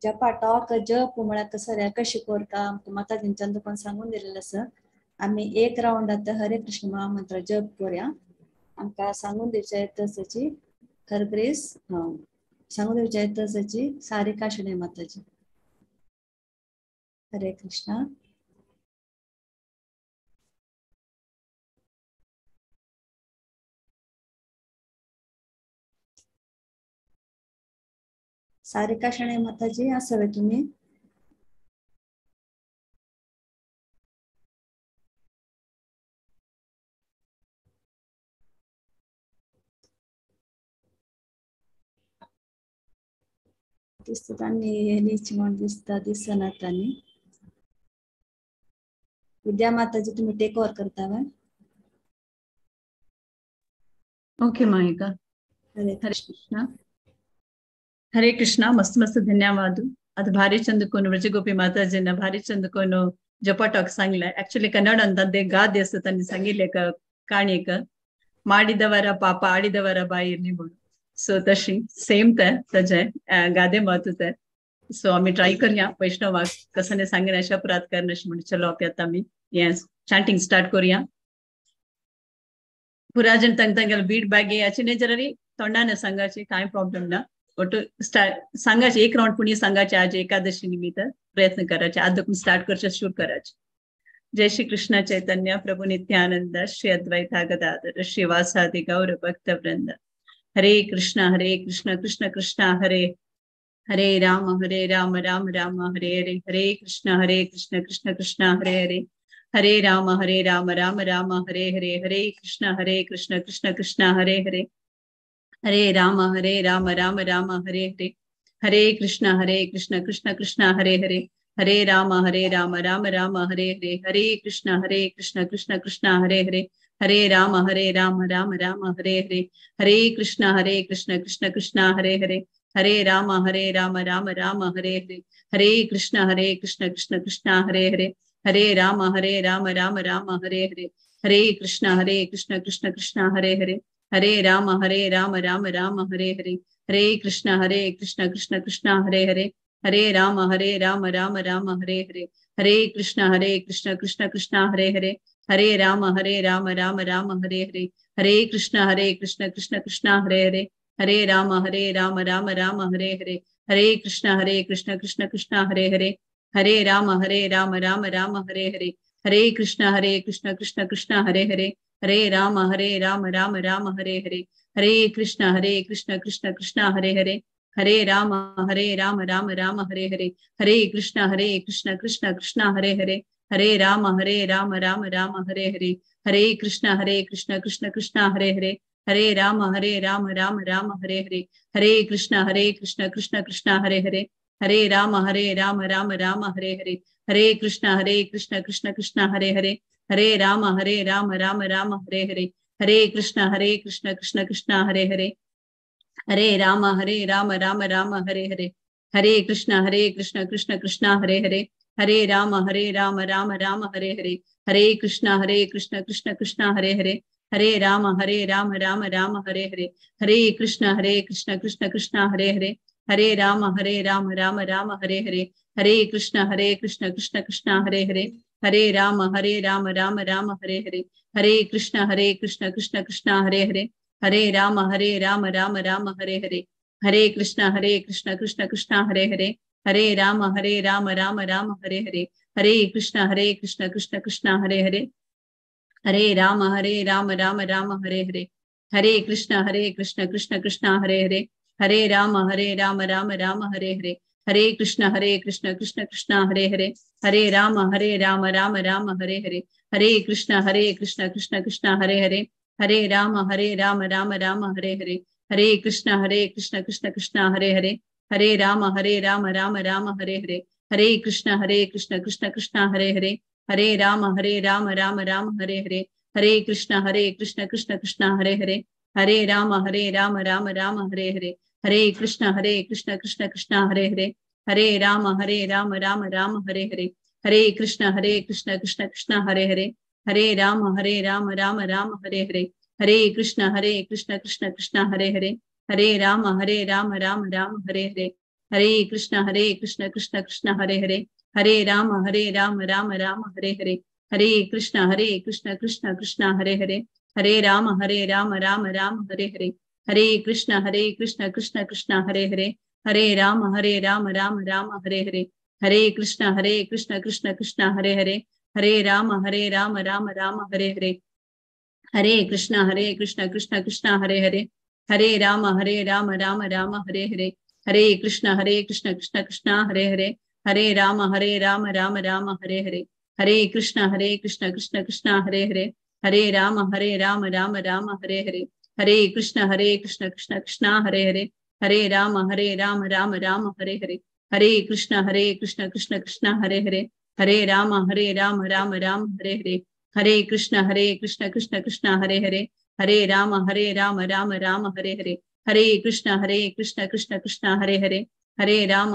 जपा टॉक जप म्हळ्यार कसं कशी कोरता आमकां माताजींच्यान दुकान सांगून दिलेलं आसा. आम्ही 1 राउंड आता हरे कृष्ण महामंत्र जप करूया. आमकां सांगून दिवचे तसाची खरग्रेस सांगून दिवचे तसाची सारिका शिणे माताजी. हरे कृष्णा. सारिका शणे माताजी आसावे तुम्ही. दिसना तानी. विद्या माताजी तुम्ही take over करतावा. Okay Mahika. Hare Hare Krishna. हरे कृष्णा. मस्त मस्त ಧನ್ಯವಾದ. ಅದು ಭಾರಿ ಚಂದ ಕೊನು ವ್ರಜಗೋಪಿ ಮಾತಾಜಿನ ಭಾರಿ ಚಂದ ಕೊನು ಜಪಟಾಕ್ ಸಂಗ್ಲ ಆಕ್ಚುಲಿ ಕನ್ನಡ ಅಂತಂದೆ ಗಾದ್ಯಸ ತನ್ನ ಸಂಗಿಲೇಕ ಕಾಣಿಕ ಮಾಡಿದವರ ಪಾಪ ಆಡಿದವರ ಬಾಯಿ ಇರ್ನಿಬೋದು. सो तशी सेम तजे गादे मातू सो आम्ही ट्राय करूया वैष्णवाक कसं सांगेन अशा प्रात करण्याशी म्हणजे चलो आपल्या आता आम्ही ये चॅन्टिंग स्टार्ट करूया. पुराजन तंगेला बीट बॅगे याची नाही जरा तोंडाने सांगायची काय प्रॉब्लेम ना ಒಟ್ಟು सांगायचे एक राउंड पुणे सांगायचे आज एकादशी निमित्त प्रयत्न करायचे आज आपण स्टार्ट करायचे शुरू करायचे. जय श्री कृष्ण चैतन्य प्रभु नित्यानंद श्री अद्वैत गदाधर श्रीवासादि गौर भक्त वृंद. हरे कृष्ण कृष्ण कृष्ण हरे हरे राम राम राम हरे हरे. हरे कृष्ण कृष्ण कृष्ण हरे हरे. हरे राम राम राम हरे हरे. हरे कृष्ण कृष्ण कृष्ण हरे हरे. हरे राम राम राम हरे हरे. हरे कृष्ण कृष्ण कृष्ण हरे हरे. हरे राम राम राम हरे हरे. हरे कृष्ण कृष्ण कृष्ण हरे हरे. हरे राम राम राम हरे हरे. हरे कृष्ण कृष्ण कृष्ण हरे हरे. हरे राम राम राम हरे हरे. हरे कृष्ण कृष्ण कृष्ण हरे हरे. हरे राम राम राम हरे हरे. हरे कृष्ण कृष्ण कृष्ण हरे हरे. हरे राम राम राम हरे हरे. हरे कृष्ण कृष्ण कृष्ण हरे हरे. हरे राम राम राम हरे हरे. हरे कृष्ण कृष्ण कृष्ण हरे हरे. हरे राम राम राम हरे हरे. हरे कृष्ण कृष्ण कृष्ण हरे हरे. हरे राम राम राम हरे हरे. हरे कृष्ण कृष्ण कृष्ण हरे हरे. हरे राम राम राम हरे हरे. हरे कृष्ण कृष्ण कृष्ण हरे हरे. हरे राम राम राम हरे हरे. हरे कृष्ण कृष्ण कृष्ण हरे हरे. हरे राम राम राम हरे हरे. हरे कृष्ण कृष्ण कृष्ण हरे हरे. हरे राम राम राम हरे हरे. हरे कृष्ण कृष्ण कृष्ण हरे हरे. हरे राम राम राम हरे हरे. हरे कृष्ण कृष्ण कृष्ण हरे हरे. हरे राम राम राम हरे हरे. हरे कृष्ण कृष्ण कृष्ण हरे हरे. हरे राम राम राम हरे हरे. हरे कृष्ण कृष्ण कृष्ण हरे हरे. हरे राम राम राम हरे हरे. हरे कृष्ण कृष्ण कृष्ण हरे हरे. हरे राम राम राम हरे हरे. हरे कृष्ण कृष्ण कृष्ण हरे हरे. हरे राम राम राम हरे हरे. हरे कृष्ण कृष्ण कृष्ण हरे हरे. हरे राम राम राम हरे हरे. हरे कृष्ण कृष्ण कृष्ण हरे हरे. हरे राम राम राम हरे हरे. हरे कृष्ण कृष्ण कृष्ण हरे हरे. हरे राम राम राम हरे हरे. हरे कृष्ण कृष्ण कृष्ण हरे हरे. हरे राम राम राम हरे हरे. हरे कृष्ण कृष्ण कृष्ण हरे हरे. हरे राम राम राम हरे हरे. हरे कृष्ण कृष्ण कृष्ण हरे हरे. हरे राम राम राम हरे हरे. हरे कृष्ण कृष्ण कृष्ण हरे हरे. हरे राम राम राम हरे हरे. हरे कृष्ण कृष्ण कृष्ण हरे हरे. हरे राम राम राम हरे हरे. हरे कृष्ण कृष्ण कृष्ण हरे हरे. हरे राम राम राम हरे हरे. हरे कृष्ण कृष्ण कृष्ण हरे हरे. हरे राम राम राम हरे हरे. हरे कृष्ण कृष्ण कृष्ण हरे हरे. हरे राम राम राम हरे हरे. हरे कृष्ण कृष्ण कृष्ण हरे हरे. हरे राम राम राम हरे हरे. हरे कृष्ण कृष्ण कृष्ण हरे हरे. हरे राम राम राम हरे हरे. हरे कृष्ण कृष्ण कृष्ण हरे हरे. हरे राम राम राम हरे हरे. हरे कृष्ण कृष्ण कृष्ण हरे हरे. हरे राम राम राम हरे हरे. हरे कृष्ण कृष्ण कृष्ण हरे हरे. हरे राम राम राम हरे हरे. हरे कृष्ण कृष्ण कृष्ण हरे हरे. हरे राम राम राम हरे हरे. हरे कृष्ण कृष्ण कृष्ण हरे हरे. हरे राम राम राम हरे हरे. हरे कृष्ण कृष्ण कृष्ण हरे हरे. हरे राम राम राम हरे हरे. हरे कृष्ण कृष्ण कृष्ण हरे हरे, हरे राम राम राम हरे हरे, हरे कृष्ण कृष्ण कृष्ण हरे हरे, हरे राम राम राम हरे हरे, हरे कृष्ण कृष्ण कृष्ण हरे हरे, हरे राम राम राम हरे हरे, हरे कृष्ण कृष्ण कृष्ण हरे हरे, हरे राम राम राम हरे हरे, हरे कृष्ण कृष्ण कृष्ण हरे हरे, हरे राम राम राम हरे हरे, हरे कृष्ण कृष्ण कृष्ण हरे हरे, हरे राम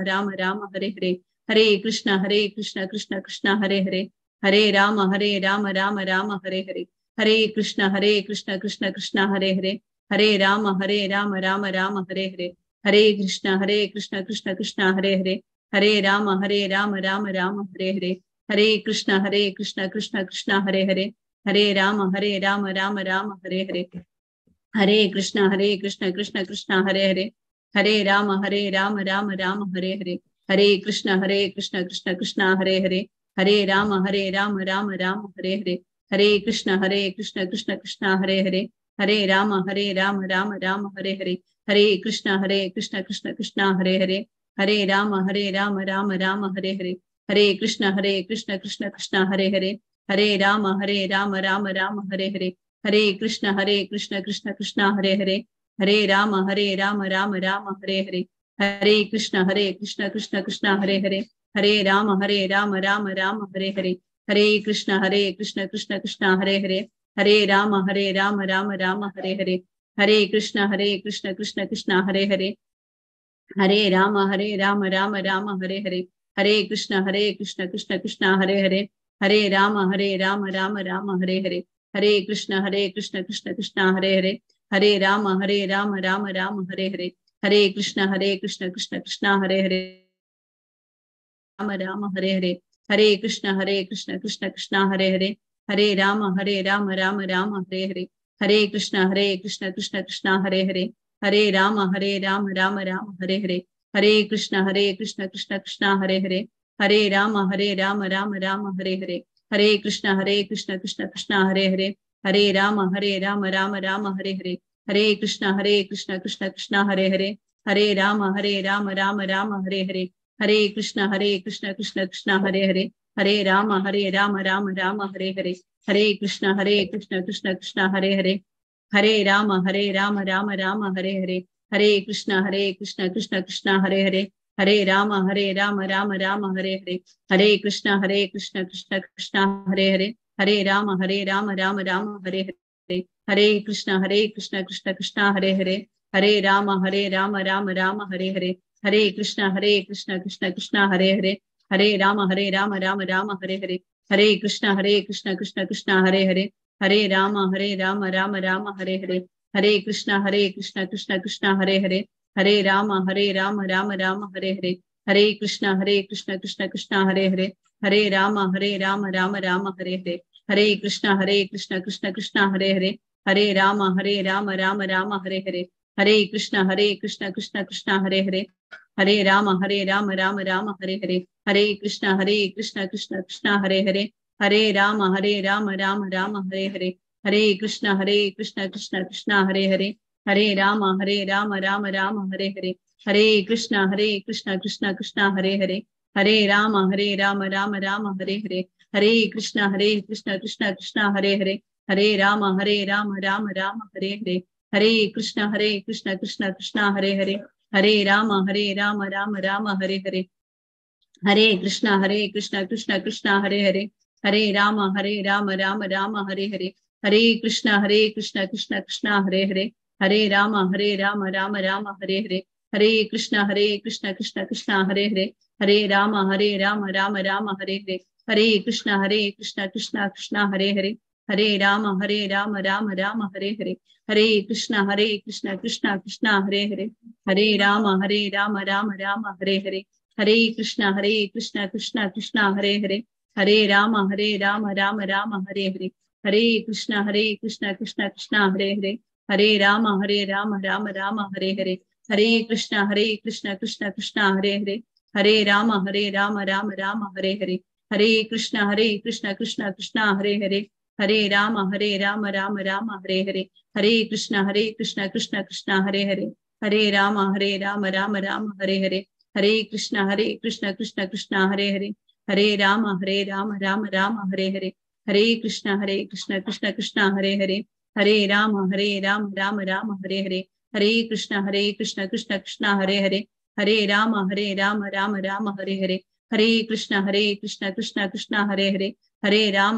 राम राम हरे हरे, हरे कृष्ण कृष्ण कृष्ण हरे हरे, हरे राम राम राम हरे हरे, हरे कृष्ण कृष्ण कृष्ण हरे हरे, हरे राम राम राम हरे हरे, हरे कृष्ण कृष्ण कृष्ण हरे हरे, हरे राम राम राम हरे हरे, हरे कृष्ण कृष्ण कृष्ण हरे हरे, हरे राम राम राम हरे हरे, हरे कृष्ण कृष्ण कृष्ण हरे हरे, हरे राम राम राम हरे हरे, हरे कृष्ण कृष्ण कृष्ण हरे हरे, हरे राम राम राम हरे हरे, हरे कृष्ण कृष्ण कृष्ण हरे हरे, हरे राम राम राम हरे हरे, हरे कृष्ण कृष्ण कृष्ण हरे हरे, हरे राम राम राम हरे हरे, हरे कृष्ण कृष्ण कृष्ण हरे हरे, हरे राम राम राम हरे हरे, हरे कृष्ण कृष्ण कृष्ण हरे हरे, हरे राम राम राम हरे हरे, हरे कृष्ण कृष्ण कृष्ण हरे हरे, हरे राम राम राम हरे हरे, हरे कृष्ण कृष्ण कृष्ण हरे हरे, हरे राम राम राम हरे हरे, हरे कृष्ण कृष्ण कृष्ण हरे हरे, हरे राम राम राम हरे हरे, हरे कृष्ण कृष्ण कृष्ण हरे हरे, हरे राम राम राम हरे हरे, हरे कृष्ण कृष्ण कृष्ण हरे हरे, हरे राम राम राम हरे हरे, हरे कृष्ण कृष्ण कृष्ण हरे हरे, राम राम हरे हरे, हरे कृष्ण कृष्ण कृष्ण हरे हरे, हरे राम राम राम हरे हरे, हरे कृष्ण कृष्ण कृष्ण हरे हरे, हरे राम राम राम हरे हरे, हरे कृष्ण कृष्ण कृष्ण हरे हरे, हरे राम राम राम हरे हरे, हरे कृष्ण कृष्ण कृष्ण हरे हरे, हरे राम राम राम हरे हरे, हरे कृष्ण कृष्ण कृष्ण हरे हरे, हरे राम राम राम हरे हरे, हरे कृष्ण कृष्ण कृष्ण हरे हरे, हरे राम राम राम हरे हरे, हरे कृष्ण कृष्ण कृष्ण हरे हरे, हरे राम राम राम हरे हरे, हरे कृष्ण कृष्ण कृष्ण हरे हरे, हरे राम राम राम हरे हरे, हरे कृष्ण कृष्ण कृष्ण हरे हरे, हरे राम राम राम हरे हरे, हरे कृष्ण कृष्ण कृष्ण हरे हरे, हरे राम राम राम हरे हरे, हरे कृष्ण कृष्ण कृष्ण हरे हरे, हरे राम राम राम हरे हरे, हरे कृष्ण कृष्ण कृष्ण हरे हरे, हरे राम राम राम हरे हरे, हरे कृष्ण कृष्ण कृष्ण हरे हरे, हरे राम राम राम हरे हरे, हरे कृष्ण कृष्ण कृष्ण हरे हरे, हरे राम राम राम हरे हरे, हरे कृष्ण कृष्ण कृष्ण हरे हरे, हरे राम राम राम हरे हरे, हरे कृष्ण कृष्ण कृष्ण हरे हरे, हरे राम राम राम हरे हरे, हरे कृष्ण कृष्ण कृष्ण हरे हरे, हरे राम राम राम हरे हरे, हरे कृष्ण कृष्ण कृष्ण हरे हरे, हरे राम राम राम हरे हरे, हरे कृष्ण कृष्ण कृष्ण हरे हरे, हरे राम राम राम हरे हरे, हरे कृष्ण कृष्ण कृष्ण हरे हरे, हरे राम राम राम हरे हरे, हरे कृष्ण कृष्ण कृष्ण हरे हरे, हरे राम राम राम हरे हरे, हरे कृष्ण कृष्ण कृष्ण हरे हरे, हरे राम राम राम हरे हरे, हरे कृष्ण कृष्ण कृष्ण हरे हरे, हरे राम राम राम हरे हरे, हरे कृष्ण कृष्ण कृष्ण हरे हरे, हरे राम राम राम हरे हरे, हरे कृष्ण कृष्ण कृष्ण हरे हरे, हरे राम राम राम हरे हरे, हरे कृष्ण कृष्ण कृष्ण हरे हरे, हरे राम राम राम हरे हरे, हरे कृष्ण कृष्ण कृष्ण हरे हरे, हरे राम राम राम हरे हरे, हरे कृष्ण कृष्ण कृष्ण हरे हरे, हरे राम राम राम हरे हरे, हरे कृष्ण कृष्ण कृष्ण हरे हरे, हरे राम राम राम हरे हरे, हरे कृष्ण कृष्ण कृष्ण हरे हरे, हरे राम राम राम हरे हरे, हरे कृष्ण कृष्ण कृष्ण हरे हरे, हरे राम राम राम हरे हरे, हरे कृष्ण कृष्ण कृष्ण हरे हरे, हरे राम राम राम हरे हरे, हरे कृष्ण कृष्ण कृष्ण हरे हरे, हरे राम राम राम हरे हरे, हरे कृष्ण कृष्ण कृष्ण हरे हरे, हरे राम राम राम हरे हरे, हरे कृष्ण कृष्ण कृष्ण हरे हरे, हरे राम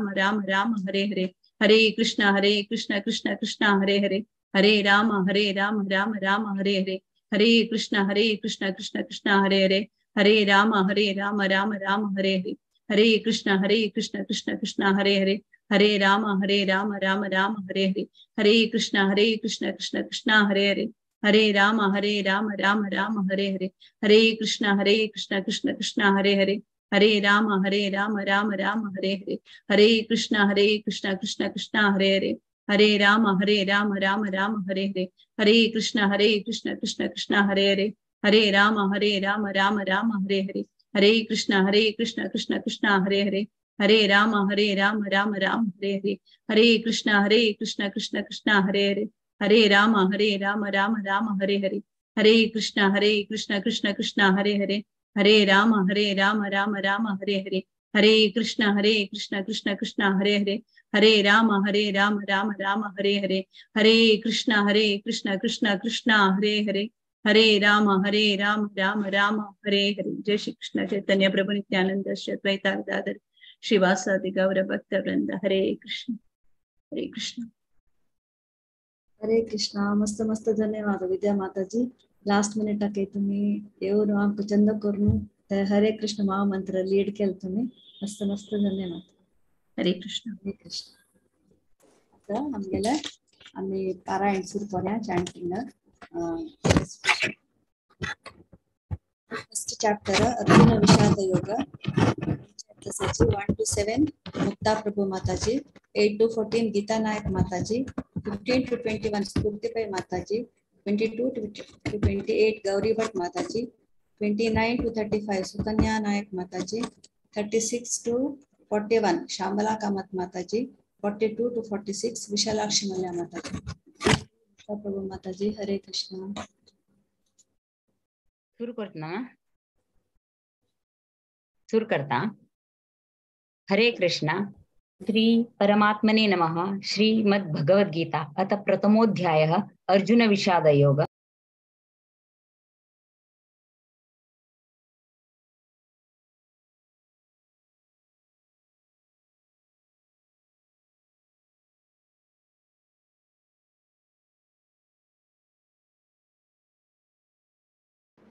राम राम हरे हरे, हरे कृष्ण कृष्ण कृष्ण हरे हरे, हरे राम राम राम हरे हरे, हरे कृष्ण कृष्ण कृष्ण हरे हरे, हरे राम राम राम हरे हरे, हरे कृष्ण कृष्ण कृष्ण हरे हरे, हरे राम राम राम हरे हरे, हरे कृष्ण कृष्ण कृष्ण हरे हरे, हरे राम राम राम हरे हरे, हरे कृष्ण कृष्ण कृष्ण हरे हरे, हरे राम राम राम हरे हरे, हरे कृष्ण कृष्ण कृष्ण हरे हरे, हरे राम राम राम हरे हरे, हरे कृष्ण कृष्ण कृष्ण हरे हरे, हरे राम राम राम हरे हरे, हरे कृष्ण कृष्ण कृष्ण हरे हरे, हरे राम राम राम हरे हरे, हरे कृष्ण कृष्ण कृष्ण हरे हरे, हरे राम राम राम हरे हरे, हरे कृष्ण कृष्ण कृष्ण हरे हरे, हरे राम राम राम हरे हरे, हरे कृष्ण कृष्ण कृष्ण हरे हरे, हरे राम राम राम हरे हरे, हरे कृष्ण कृष्ण कृष्ण हरे हरे, हरे राम राम राम हरे हरे। जय श्री कृष्ण चैतन्य प्रभु नित्यानंद श्री अद्वैत गदाधर श्रीवासादि गौर भक्त वृंद। हरे कृष्ण हरे कृष्ण। हरे कृष्णा. मस्त मस्त धन्यवाद विद्या माताजी. लास्ट मिनिटाक तुम्ही येऊन आमकां चंद करून ते हरे कृष्ण महामंत्र लीड केलं तुम्ही. मस्त मस्त धन्यवाद. हरे कृष्ण हरे कृष्ण. आता आमगेले आम्ही पारायण सुरू करूया चॅन्टिंग. फर्स्ट चॅप्टर अर्जुन विषाद योग. चॅप्टर्स 1 to 7 मुक्ता प्रभु माताजी, 8 to 14 गीता नायक माताजी, 15 to 21 स्फूर्तिपै माताजी, 22 to 28 गौरी भट्ट माताजी, 29 to 35 सुकन्या नायक माताजी, 36 to 41 श्यामला कामत माताजी, 42 to 46 विशालाक्षी मल्ल्या माताजी. प्रभु माताजी. हरे कृष्ण. सुरू करता. हरे कृष्णा. श्री परमात्मने नमः. श्रीमद् भगवद गीता अथ प्रथमोऽध्यायः अर्जुन विषाद योग.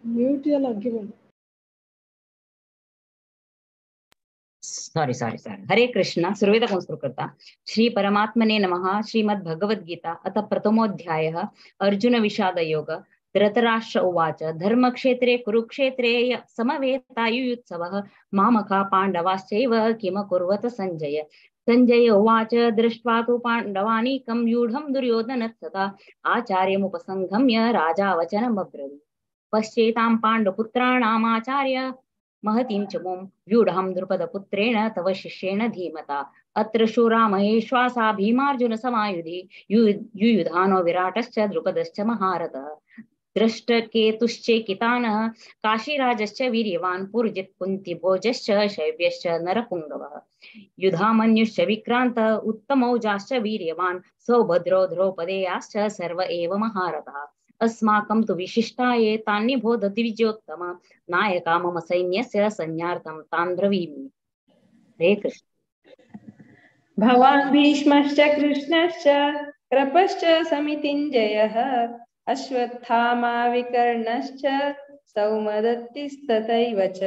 म्यूट या लगे बोलो. सॉरी. हरे कृष्णा. सुरवेद सुरू करता. श्री परमात्मने नमः. श्रीमद् भगवद गीता अथ प्रथमोऽध्यायः अर्जुन विषाद योग. धृतराष्ट्र उवाच धर्मक्षेत्रे कुरुक्षेत्रे समवेतायुयुत्सवः मामका पाण्डवाश्चैव किमकुर्वत संजय. संजय उवाच दृष्ट्वा तु पाण्डवानीकं व्यूढं दुर्योधनस्तथा आचार्यमुपसंगम्य राजा वचनमब्रवीत्. पश्येतां पाण्डुपुत्राणाम् आचार्य महतीं च मुं व्यूढं द्रुपदपुत्रेण तव शिष्येण धीमता. अत्र शूरा महेश्वासा भीमार्जुन समायुधि युयुधानो विराटश्च द्रुपदश्च महारथः. दृष्टकेतुश्चेकितानः काशीराजश्च वीर्यवान् पुरजित् कुन्तिभोजश्च शैव्यश्च नरपुङ्गवः. युधामन्युश्च विक्रान्त उत्तमौजाश्च वीर्यवान् सौभद्रो द्रौपदेयाश्च सर्व एव महारथाः. अस्माकं तु विशिष्टाये तान्निबोध द्विजोत्तम नायका मम सैन्यस्य संज्ञार्थं तान् ब्रवीमि. हरे कृष्ण. भवान् भीष्मश्च कृष्णश्च कृपश्च समितिञ्जयः अश्वत्थामा विकर्णश्च सौमदत्तिस्तथैव च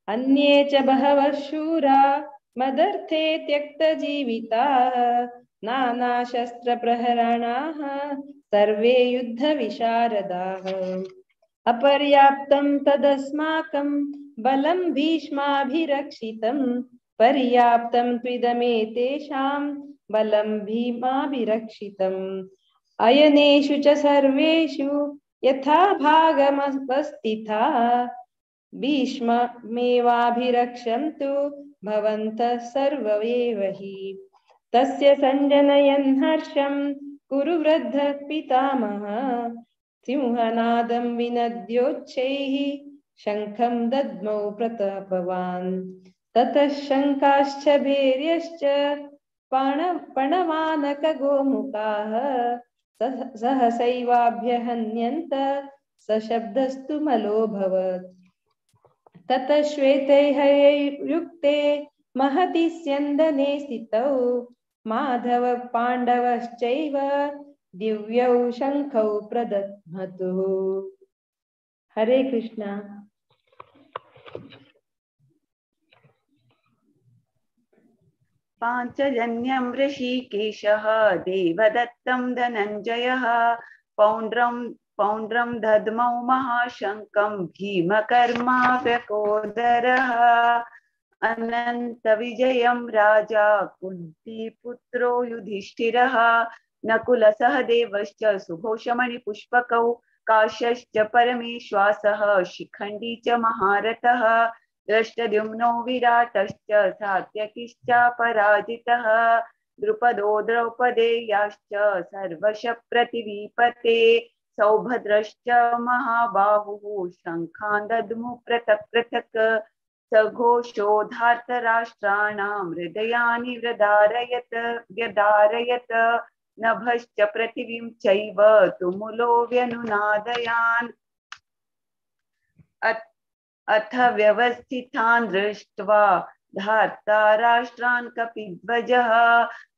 अन्ये च बहवः शूरा मदर्थे त्यक्तजीविताः नानाशस्त्रप्रहरणाः सर्वे युद्धविशारदाः. अपर्याप्तं तदस्माकं बलं भीष्माभिरक्षितं पर्याप्तं त्विदमेतेषां बलं भीमाभिरक्षितम्. अयनेषु च सर्वेषु यथा भागमवस्थिताः भीष्ममेवाभिरक्षन्तु भवन्तः सर्व एव हि. तस्य सञ्जनयन् हर्षं कुरु वृद्धः पितामहः सिंहनादं विनद्योच्चैः शङ्खं दद्मौ प्रतापवान् ततः शङ्खाश्च भैर्यश्च पणवानकगोमुखाः सहसैवाभ्यहन्यन्त सशब्दस्तु मलोऽभवत् ततः श्वेतैर्युक्ते महति स्यन्दने स्थितौ माधव पाण्डवश्चैव दिव्यौ शङ्खौ प्रदध्मतुः। हरे कृष्णा। पाञ्चजन्यं ऋषिकेशः देवदत्तं धनञ्जयः पौण्ड्रं दद्मौ महाशङ्कं भीमकर्मा व्यकोदरः अनन्तविजयं राजा कुन्तीपुत्रो युधिष्ठिरः नकुलसहदेवश्च सुघोषमणिपुष्पकौ काश्यश्च परमेश्वासः शिखण्डी च महारथः दृष्टद्युम्नो विराटश्च सात्यकिश्च पराजितः द्रुपदो द्रौपदेयाश्च सर्वशः प्रतिवीपते सौभद्रश्च महाबाहुः शङ्खान् दद्मुः पृथक् पृथक् सघोषोधार्तराष्ट्राणां हृदयानि व्यधारयत् नभश्च पृथिवीं चैव तुमुलो व्यनुनादयान् अथ व्यवस्थितान् दृष्ट्वा धार्तराष्ट्रान् कपिध्वजः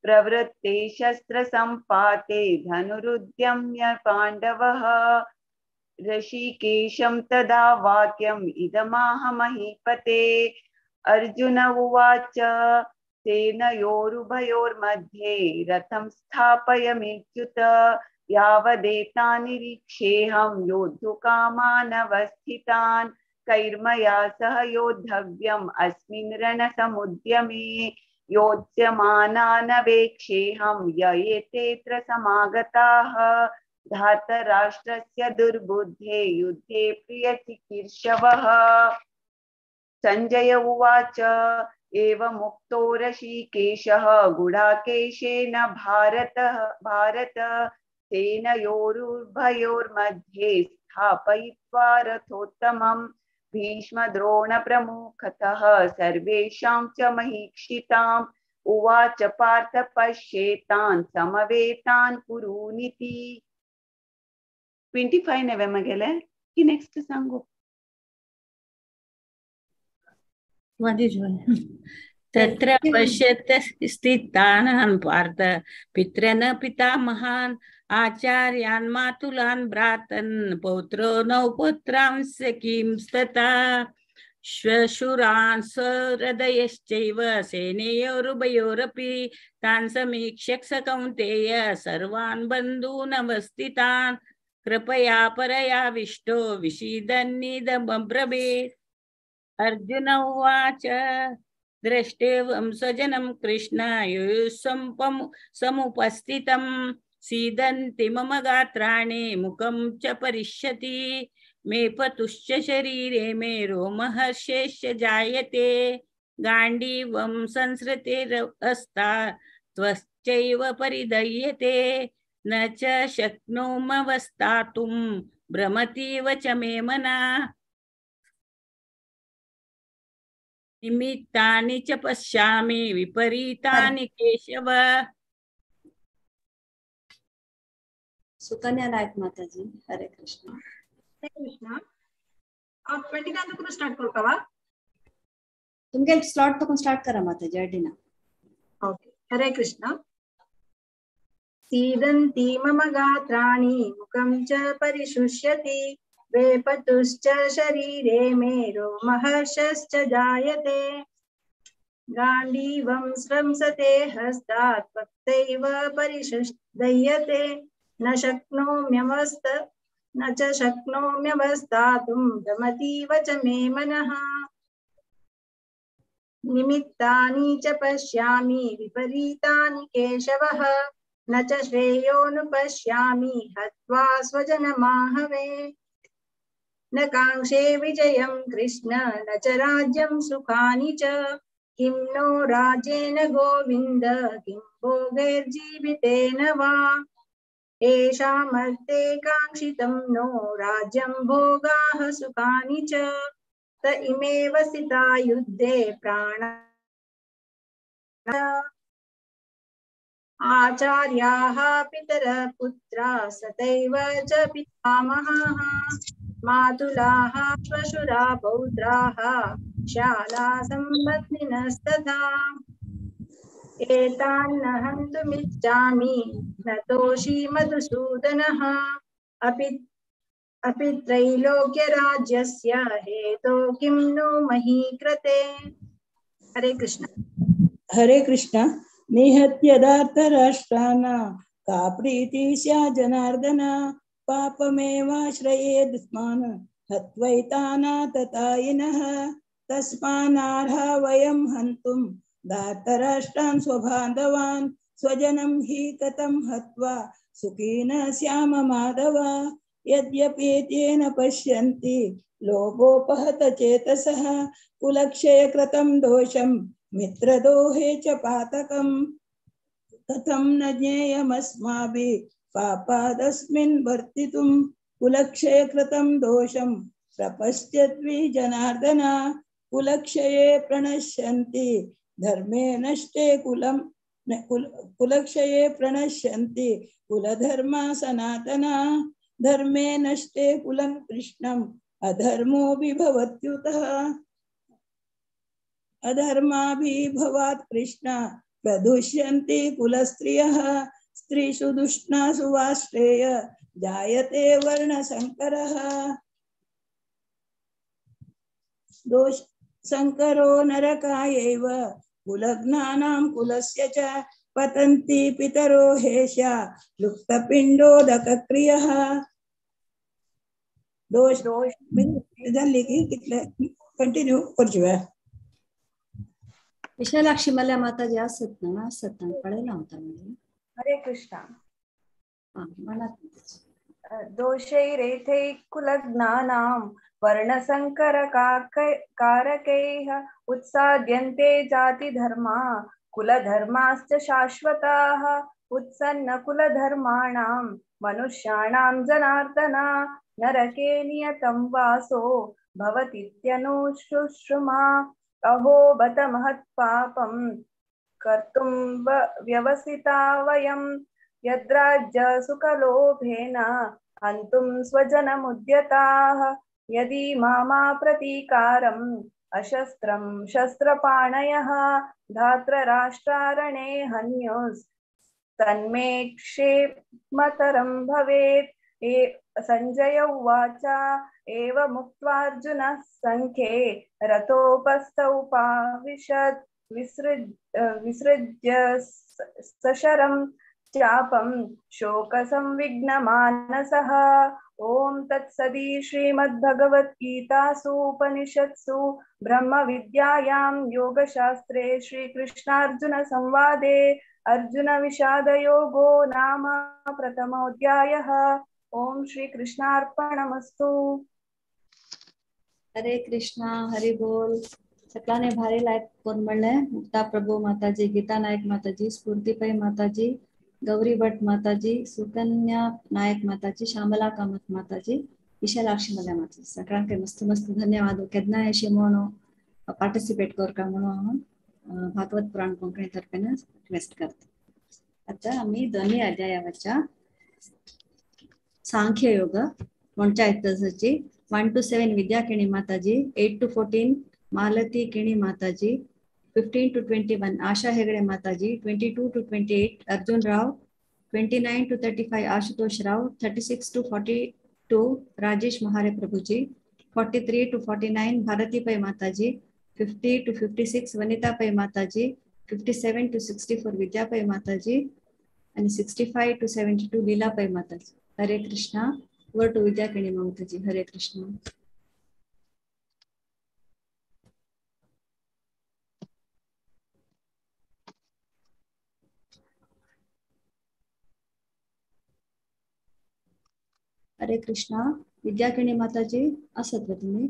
प्रवृत्ते शस्त्रसम्पाते धनुरुद्यम्य पाण्डवः ऋषिकेशं तदा वाक्यम् इदमाह महीपते अर्जुन उवाच सेनयोरुभयोर्मध्ये रथं स्थापयाम्यच्युत यावदेतान्निरीक्षेऽहं योद्धुकामानवस्थितान् कैर्मया सह योद्धव्यम् अस्मिन् रणसमुद्यमे योत्स्यमानानवेक्षेऽहं य एतेऽत्र समागताः धार्तराष्ट्रस्य दुर्बुद्धे युद्धे प्रियचिकीर्षवः। संजय उवाच एवमुक्तो ऋषिकेशः गुडाकेशेन भारत सेनयोरुभयोर्मध्ये स्थापयित्वा रथोत्तमम् भीष्मद्रोणप्रमुखतः सर्वेषां च महीक्षिताम् उवाच पार्थ पश्येतान् समवेतान् कुरूनिति 25 ನವೆಮಗೆಲೆ ಈ ನೆಕ್ಸ್ಟ್ ಸಾಂಗು तत्र पश्यत स्थितान् पार्थ पितॄन् पितामहान् आचार्यान् मातुलान् भ्रातन् पौत्रो नौ पुत्रान् सखींस्तथा श्वशुरान् सहृदयश्चैव सेनयोरुभयोरपि तान् समीक्ष्य स कौन्तेय सर्वान् बन्धून् अवस्थितान् कृपया परयाविष्टो विषीदन्निदमब्रवीत्। अर्जुन उवाच दृष्टेवं स्वजनं कृष्ण समुपस्थितं सीदन्ति मम गात्राणि मुखं च परिष्यति मे पतुश्च शरीरे मे रोमहर्षेश्च जायते गाण्डीवं संसृतेरस्ता त्वश्चैव परिदह्यते न च शक्नोम्यवस्थातुं भ्रमतीव च मे मनः निमित्तानि च पश्यामि विपरीतानि केशव। सुकन्या नायक माता जी हरे कृष्ण। हरे कृष्ण। आप 29 को स्टार्ट करू का? तुमगे स्लॉट तो स्टार्ट करा माता जी अड्डीना। ओके। हरे कृष्ण। सीदन्ति मम गात्राणि मुखं च परिशुष्यति वेपतुश्च शरीरे मे रोमहर्षश्च जायते गाण्डीवं स्रंसते हस्तात् त्वत्तैव परिशुष्यते न च शक्नोम्यवस्थातुं भ्रमतीव च मे मनः निमित्तानि च पश्यामि विपरीतानि केशवः न च श्रेयोनुपश्यामि हत्वा स्वजनमाहवे न कांक्षे विजयं कृष्ण न च राज्यं सुखानि च किं नो राज्येन गोविन्द किं भोगैर्जीवितेन वा। येषामर्थे काङ्क्षितं नो राज्यं भोगाः सुखानि च त इमेव स्थिता युद्धे प्राण आचार्याः पितरः पुत्राः सतैव च पितामहाः मातुलाः श्वशुरा पौत्राः शाला सम्बन्धिनस्तथा एतान्न हन्तुमिच्छामि न तोषी मधुसूदनः अपि त्रैलोक्यराज्यस्य हेतो किं नो मही कृते। हरे कृष्ण। हरे कृष्ण। निहत्यदार्थराष्ट्राणां का प्रीति स्यात् जनार्दन पापमेवाश्रयेदस्मान् हत्वैतानाततायिनः तस्मान्नार्हा वयं हन्तुं दार्तराष्ट्रान् स्वबान्धवान् स्वजनं हि कथं हत्वा सुखिनः स्याम माधव यद्यपि पश्यन्ति लोभोपहत चेतसः कुलक्षयकृतं दोषं मित्रदोहे च पातकम् कथं न ज्ञेयमस्माभिः पापादस्मिन् वर्तितुं कुलक्षयकृतं दोषं प्रपश्यद्वि जनार्दन कुलक्षये प्रणश्यन्ति धर्मे नष्टे कुलक्षये प्रणश्यन्ति कुलधर्मा सनातना धर्मे नष्टे कुलं कृष्णम् अधर्मो विभवत्युतः अधर्माभिभवात् कृष्ण प्रदुष्यन्ति कुलस्त्रियः स्त्रीषु दुष्णासु वा श्रेय जायते वर्णसंकरः दोष संकरो नरकायैव कुलघ्नानां कुलस्य च पतन्ति पितरो हेष्या लुप्तपिण्डोदकक्रियः दोष कंटिन्यू करजुवा विशालाक्षी मला माताजी असत ना कळेला होता म्हणजे हरे कृष्ण। मला दोषैरेथै कुलज्ञानां वर्णसङ्करकारकैः उत्साद्यन्ते जातिधर्मा कुलधर्माश्च शाश्वताः उत्सन्नकुलधर्माणां मनुष्याणां जनार्दन नरके नियतं वासो भवतीत्यनुशुश्रुमा अहो बत महत्पापं कर्तुं व्यवसिता वयं यद्राज्य सुखलोभेन हन्तुं स्वजनमुद्यताः यदि मामा प्रतीकारम् अशस्त्रं शस्त्रपाणयः धात्रराष्ट्रारणे हन्युस्तन्मे क्षेमतरं भवेत्। संजय उवाच एवमुक्त्वार्जुनः सङ्ख्ये रथोपस्थ उपाविशत् विसृज्य सशरं चापं शोकसंविघ्नमानसः। ॐ तत्सदि श्रीमद्भगवद्गीतासु उपनिषत्सु ब्रह्मविद्यायां योगशास्त्रे श्रीकृष्णार्जुन संवादे अर्जुन विषादयोगो नाम प्रथमोऽध्यायः। ओम श्री कृष्णार्पणमस्तु। हरे कृष्णा हरि बोल। सकलाने भारी लायक कोण म्हणले मुक्ता प्रभू माताजी, गीता नायक माताजी, स्फूर्तिपै माताजी, गौरी भट माताजी, सुकन्या नायक माताजी, श्यामला कामत माताजी, विशालाक्षी मला माताजी सगळ्यांक मस्त मस्त धन्यवाद केदना शिमोनो पार्टिसिपेट करका म्हणून भागवत पुराण कोंकणी तर्फे रिक्वेस्ट करते। आता आम्ही दोन्ही अध्यायावरच्या सांख्य योग म्हणच्या इतची 1 to 7 विद्या किणी माताजी, 8 to 14 मालती किणी माताजी, 15 to 21 आशा हेगड़े माताजी, 22 to 28 Arjun Rao, 29 to 35 Ashutosh Rao, 36 to 42 Rajesh महारे Prabhuji, 43 to 49 Bharti पै माताजी, 50 to 56 वनिता पै माताजी, 57 to 64 विद्या पै माताजी आणि 65 to 72 लीला पै माताजी। हरे कृष्णा। वर्ड टू विद्या किणी माताजी। हरे कृष्णा। हरे कृष्णा। विद्या किणी माताजी असत तुम्ही?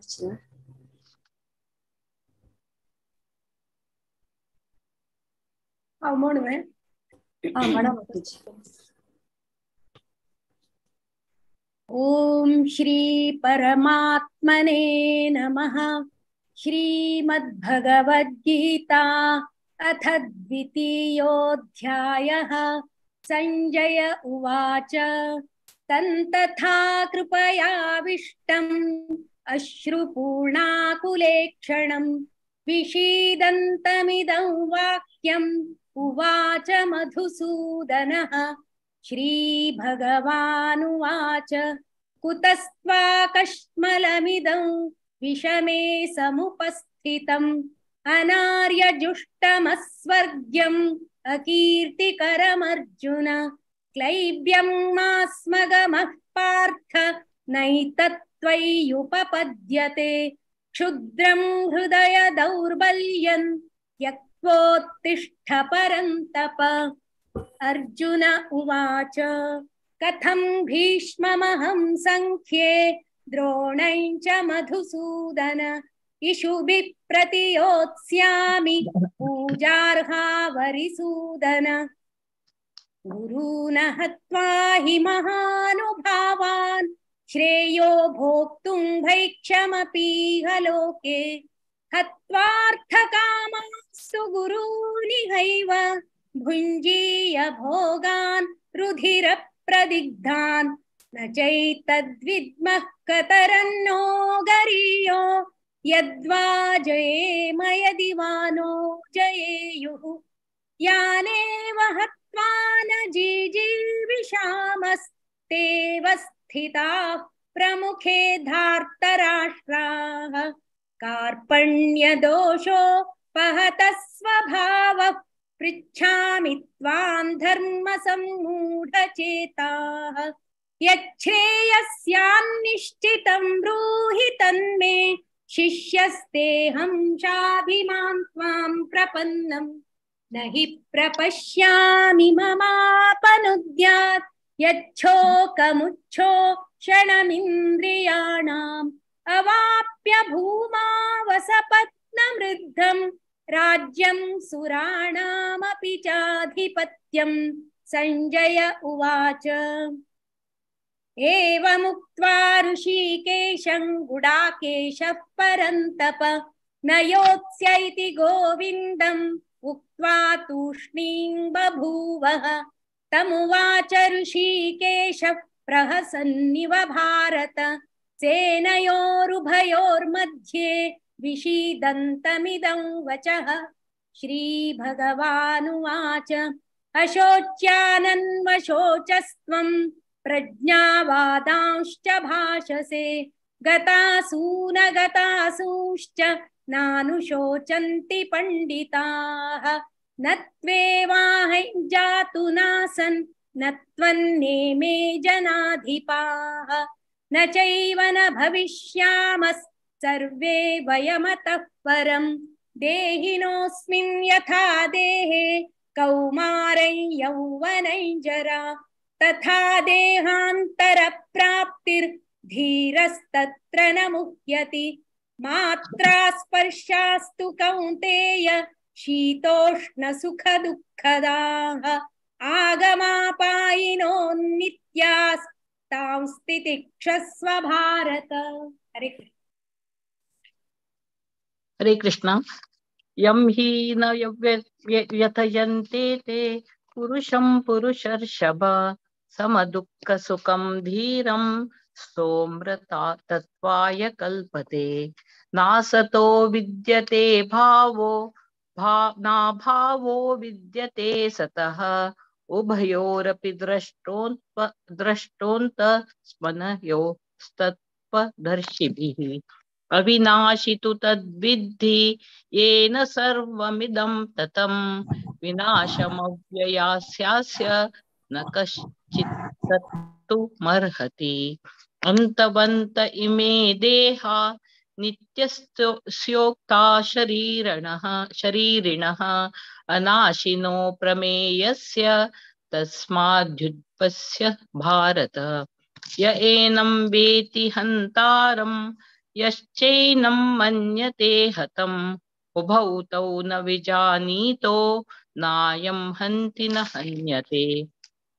अर्चना ಮೇಡಮ್ ओम श्री परमात्मने नमः। श्रीमद्भगवद्गीता अथ द्वितीयोऽध्यायः। संजय उवाच तन्तथा कृपयाविष्टम् अश्रुपूर्णाकुलेक्षणम् विषीदन्तमिदं वाक्यम् उवाच मधुसूदनः। श्रीभगवानुवाच कुतस्त्वाकश्मलमिदं विषमे समुपस्थितम् अनार्यजुष्टमस्वर्ग्यम् अकीर्तिकरमर्जुन। क्लैब्यं मास्मगमः पार्थ नैतत्त्वय्युपपद्यते। क्षुद्रं हृदय दौर्बल्यं त्यक्त्वोत्तिष्ठ परन्तप। अर्जुन उवाच कथं भीष्ममहं संख्ये द्रोणं च मधुसूदन। इषुभिः प्रतियोत्स्यामि पूजार्हा वरिसूदन। गुरून् हत्वा हि महानुभावान् श्रेयो भोक्तुं भैक्षमपीह लोके। हत्वार्थकामास्तु गुरूनिहैव भुञ्जीय भोगान् रुधिरप्रदिग्धान्। न चैतद्विद्मः कतरन्नो गरीयो यद्वा जयेम यदि वा नो जयेयुः। यानेव हत्वा न जिजीविषामस्तेव स्थिताः प्रमुखे धार्तराष्ट्राः। कार्पण्यदोषोपहतः स्वभावः पृच्छामि त्वां धर्मसम्मूढचेताः। यच्छ्रेयस्यान्निश्चितं ब्रूहि तन्मे शिष्यस्तेऽहं चाभिमां त्वां प्रपन्नम्। न हि प्रपश्यामि ममापनुद्यात् यच्छोकमुच्छोषणमिन्द्रियाणाम्। अवाप्य भूमावसपत्नमृद्धम् राज्यं सुराणामपि चाधिपत्यं। संजय उवाच एवमुक्त्वा ऋषिकेशं गुडाकेशः परन्तप न योत्स्य इति गोविन्दम् उक्त्वा तूष्णीं बभूवः। तमुवाच ऋषिकेशः प्रहसन्निव भारत सेनयोरुभयोर्मध्ये विषीदन्तमिदं वचः। श्रीभगवानुवाच अशोच्यानन्वशोचस्त्वं प्रज्ञावादांश्च भाषसे। गतासून गतासूंश्च नानुशोचन्ति पण्डिताः। न त्वेवाहं जातु नासन् न त्वन्नेमे जनाधिपाः। न चैव न भविष्यामः सर्वे वयमतः परम्। देहिनोऽस्मिन् यथा देहे कौमारं यौवनं जरा तथा देहान्तरप्राप्तिर्धीरस्तत्र न मुह्यति। मात्रा स्पर्शास्तु कौन्तेय शीतोष्णसुखदुःखदाः। आगमापायिनो नित्यास्तां स्थितिक्षस्व भारत। हरे कृष्ण। हरे कृष्ण। यं हि न व्यथयन्ते ते पुरुषं पुरुषर्षभ समदुःखसुखं धीरं सोमृता तत्त्वाय कल्पते। नासतो विद्यते भावो नाभावो विद्यते सतः उभयोरपि द्रष्टोऽन्तस्मनयोस्तत्त्वदर्शिभिः। अविनाशि तु तद्विद्धि येन सर्वमिदं ततं। विनाशमव्ययास्यास्य न कश्चित् तत्तुमर्हति। अन्तवन्त इमे देहा नित्यस्योक्ता शरीरिणः अनाशिनो प्रमेयस्य तस्माद्युत्पस्य भारत। य एनं वेति हन्तारं यश्चैनं मन्यते हतम् उभौ तौ न विजानीतो नायं हन्ति न हन्यते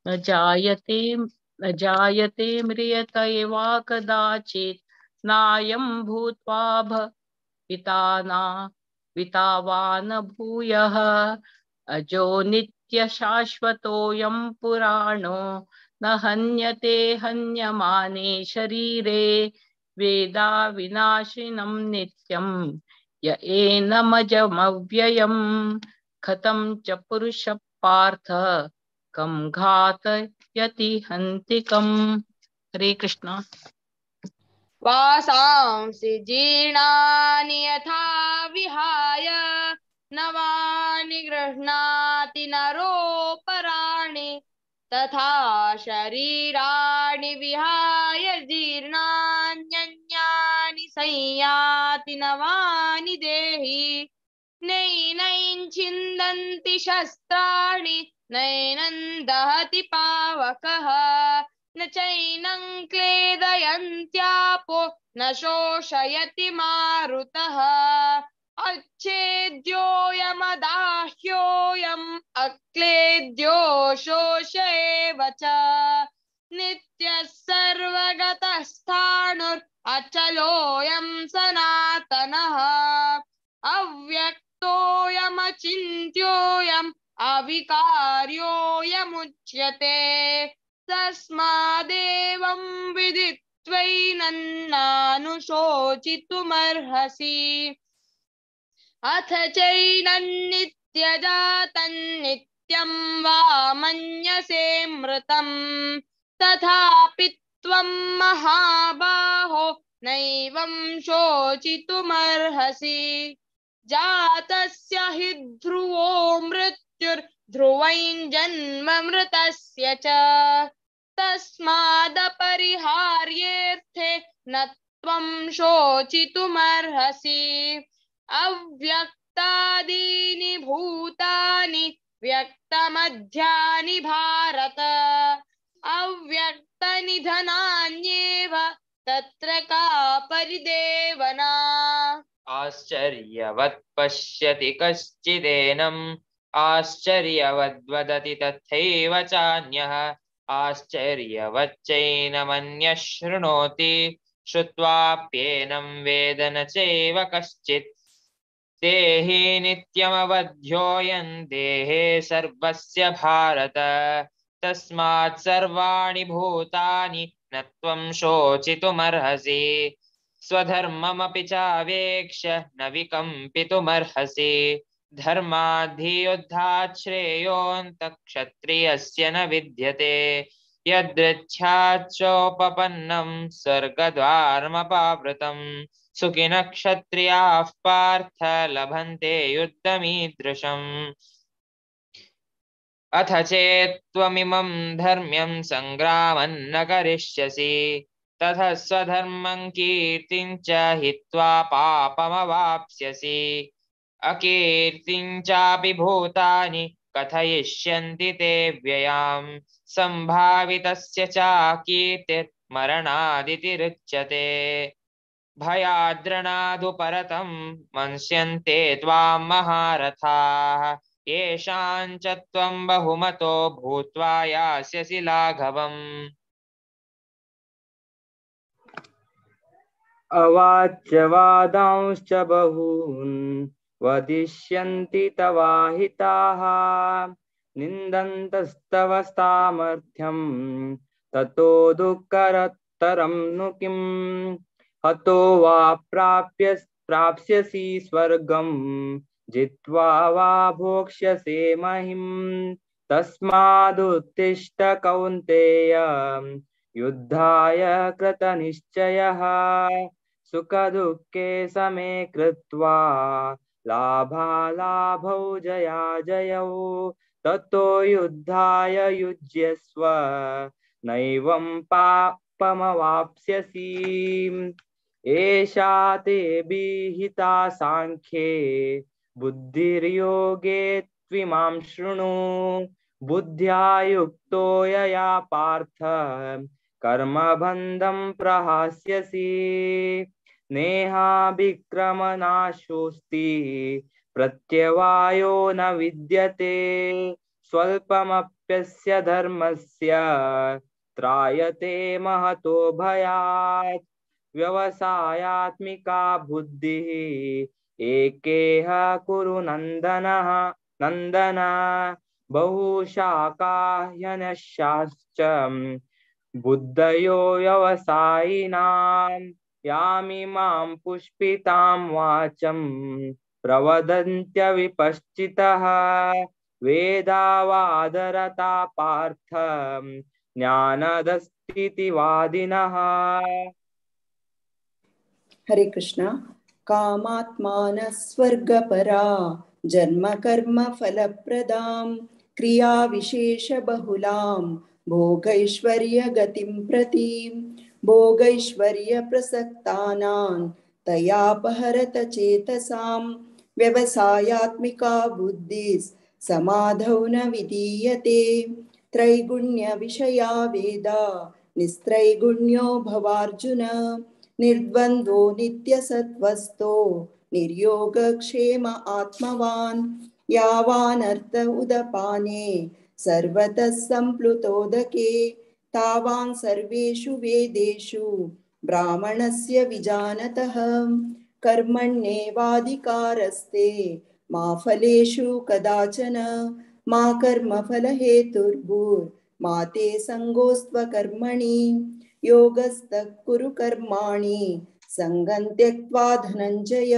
न जायते म्रियत एवा कदाचित् नायं भूत्वा वितावान भूयः अजो नित्य शाश्वतोऽयं पुराणो न हन्यते हन्यमाने शरीरे वेदा विनाशिनं नित्यं य एनमजमव्ययम् कथं च पुरुष पार्थ कं घातयति हन्तिकम्। हरे कृष्ण। वासांसि जीर्णानि यथा विहाय नवानि गृह्णाति नरोपराणि तथा शरीराणि विहाय जीर्णान्यन्यानि संयाति नवानि देहि नैनं छिन्दन्ति शस्त्राणि नैनं दहति पावकः न चैनं क्लेदयन्त्यापो न शोषयति मारुतः अच्छेद्योऽयमदाह्योऽयम् अक्लेद्यो शोष एव च नित्यः सर्वगतस्थाणुरचलोऽयं सनातनः अव्यक्तोऽयमचिन्त्योऽयम् अविकार्योऽयमुच्यते तस्मादेवं विदित्वैनन्नानुशोचितुमर्हसि अथ चैनन्नित्यजातन्नित्यं वा मन्यसे मृतं तथापि त्वं महाबाहो नैवं शोचितुमर्हसि जातस्य हि ध्रुवो मृत्युर्ध्रुवं मृतस्य च तस्मादपरिहार्येऽर्थे न त्वं शोचितुमर्हसि अव्यक्तादीनि भूतानि व्यक्तमध्यानि भारत अव्यक्तनिधनान्येव तत्र का परिदेवना आश्चर्यवत् पश्यति कश्चिदेनम् आश्चर्यवद्वदति तथैव चान्यः आश्चर्यवच्चैनमन्यः शृणोति श्रुत्वाप्येनं वेद न चैव कश्चित् देहि नित्यमवध्योऽयं देहे सर्वस्य भारत तस्मात् सर्वाणि भूतानि न त्वं शोचितुमर्हसि स्वधर्ममपि चावेक्ष्य न विकम्पितुमर्हसि धर्माद्धियुद्धात् श्रेयोऽन्तक्षत्रियस्य न विद्यते यदृच्छाच्चोपपन्नं स्वर्गद्वारमपावृतं सुखिनः क्षत्रियाः पार्थ लभन्ते युद्धमीदृशम् अथ चेत्त्वमिमं धर्म्यं सङ्ग्रामं न करिष्यसि ततः स्वधर्मं कीर्तिं च हित्वा पापमवाप्स्यसि अकीर्तिं चापि भूतानि कथयिष्यन्ति ते व्ययाम् सम्भावितस्य चाकीर्तिर्मरणादिति रुच्यते भयाद्रणादुपरतं मंस्यन्ते त्वां महारथाः येषां च त्वं बहुमतो भूत्वा यास्यसि लाघवम् अवाच्यवादांश्च बहून् वदिष्यन्ति तवाहिताः निन्दन्तस्तव सामर्थ्यं ततो दुःखरतरं नु किम् हतो वा प्राप्स्यसि स्वर्गं जित्वा वा भोक्ष्यसे महिम् तस्मादुत्तिष्ठ कौन्तेय युद्धाय कृतनिश्चयः सुखदुःखे समे कृत्वा लाभालाभौ जयाजयौ ततो युद्धाय युज्यस्व नैवं पापमवाप्स्यसि एषा ते विहिता सांख्ये बुद्धिर्योगे त्विमां शृणु बुद्ध्या युक्तो यया पार्थ कर्मबन्धं प्रहास्यसि नेहाभिक्रमनाशोऽस्ति प्रत्यवायो न विद्यते स्वल्पमप्यस्य धर्मस्य त्रायते महतो भयात् व्यवसायात्मिका बुद्धिः एकेह कुरु नन्दनः नन्दन बहुशाखाह्यनश्चाश्च बुद्धयो व्यवसायिनां यामिमां पुष्पितां वाचं प्रवदन्त्य विपश्चितः वेदावादरता पार्थ ज्ञानदस्थितिवादिनः। हरे कृष्ण। कामात्मान स्वर्गपरा जन्म कर्म फलप्रदां क्रिया विशेष बहुलां भोगैश्वर्य गतिं प्रति भोगैश्वर्य प्रसक्तानां तयापहरत चेतसां व्यवसायात्मिका बुद्धिः समाधौ न विधीयते त्रैगुण्य विषया वेदा निस्त्रैगुण्यो भवार्जुन निर्द्वन्द्वो नित्यसत्त्वस्थो निर्योगक्षेम आत्मवान् यावानर्थ उदपाने सर्वतः सम्प्लुतोदके तावान् सर्वेषु वेदेषु ब्राह्मणस्य विजानतः कर्मण्येवाधिकारस्ते मा फलेषु कदाचन मा कर्मफलहेतुर्भूर्मा ते सङ्गोऽस्त्वकर्मणि योगस्तः कुरु कर्माणि सङ्गं त्यक्त्वा धनञ्जय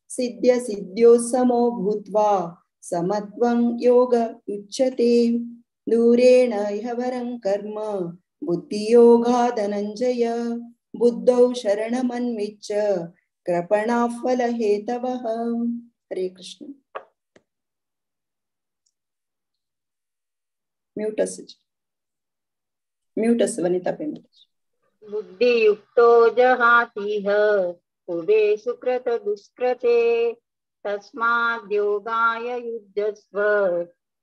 सिद्ध्य सिद्ध्यो समो भूत्वा समत्वं योग उच्यते दूरेण ह्यवरं कर्म बुद्धियोगा धनञ्जय बुद्धौ शरणमन्विच्य कृपणाः फलहेतवः। हरे कृष्ण। म्यूटस वनिता पेमेंट। बुद्धियुक्तो जहातीह उभे सुकृत दुष्कृते तस्माद् योगाय युज्यस्व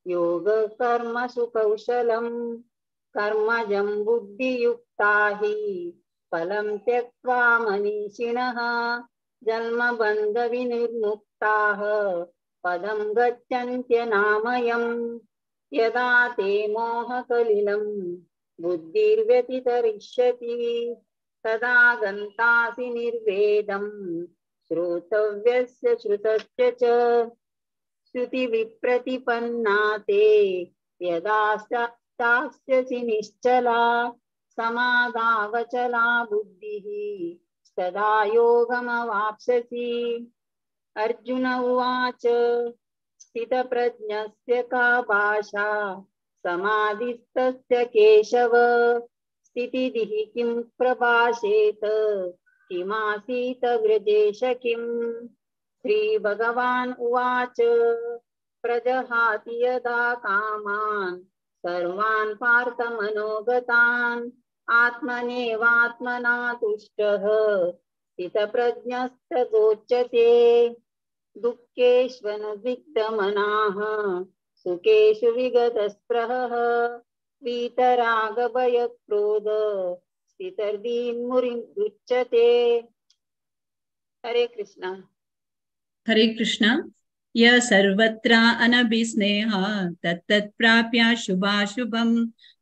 योग कर्मसु कौशलम् कर्मजं बुद्धियुक्ता हि फलं त्यक्त्वा मनीषिणः जन्मबन्ध विनिर्मुक्ताः पदं गच्छन्त्यनामयम् यदा ते मोहकलिलं बुद्धिर्व्यतितरिष्यति तदा गन्तासि निर्वेदं श्रोतव्यस्य श्रुतस्य च श्रुतिविप्रतिपन्ना ते यदा स्थास्यसि निश्चला समाधावचला बुद्धिः तदा योगमवाप्स्यसि। अर्जुन उवाच स्थितप्रज्ञस्य का भाषा समाधिस्तस्य केशव स्थितिदिः किं प्रभाषेत किमासीत व्रजेश किम्। श्रीभगवान् उवाच प्रजहाति यदा कामान् सर्वान् पार्थमनोगतान् आत्मनेवात्मना तुष्टः स्थितप्रज्ञस्तदोच्यते दुःखेष्वनुद्विग्नमनाः सुखेषु विगतस्पृहः वीतरागभयक्रोध स्थितर्दीन्मुरिमुच्यते। हरे कृष्ण। हरे कृष्ण। य सर्वत्र अनभिस्नेहः तत्तत्प्राप्य शुभाशुभं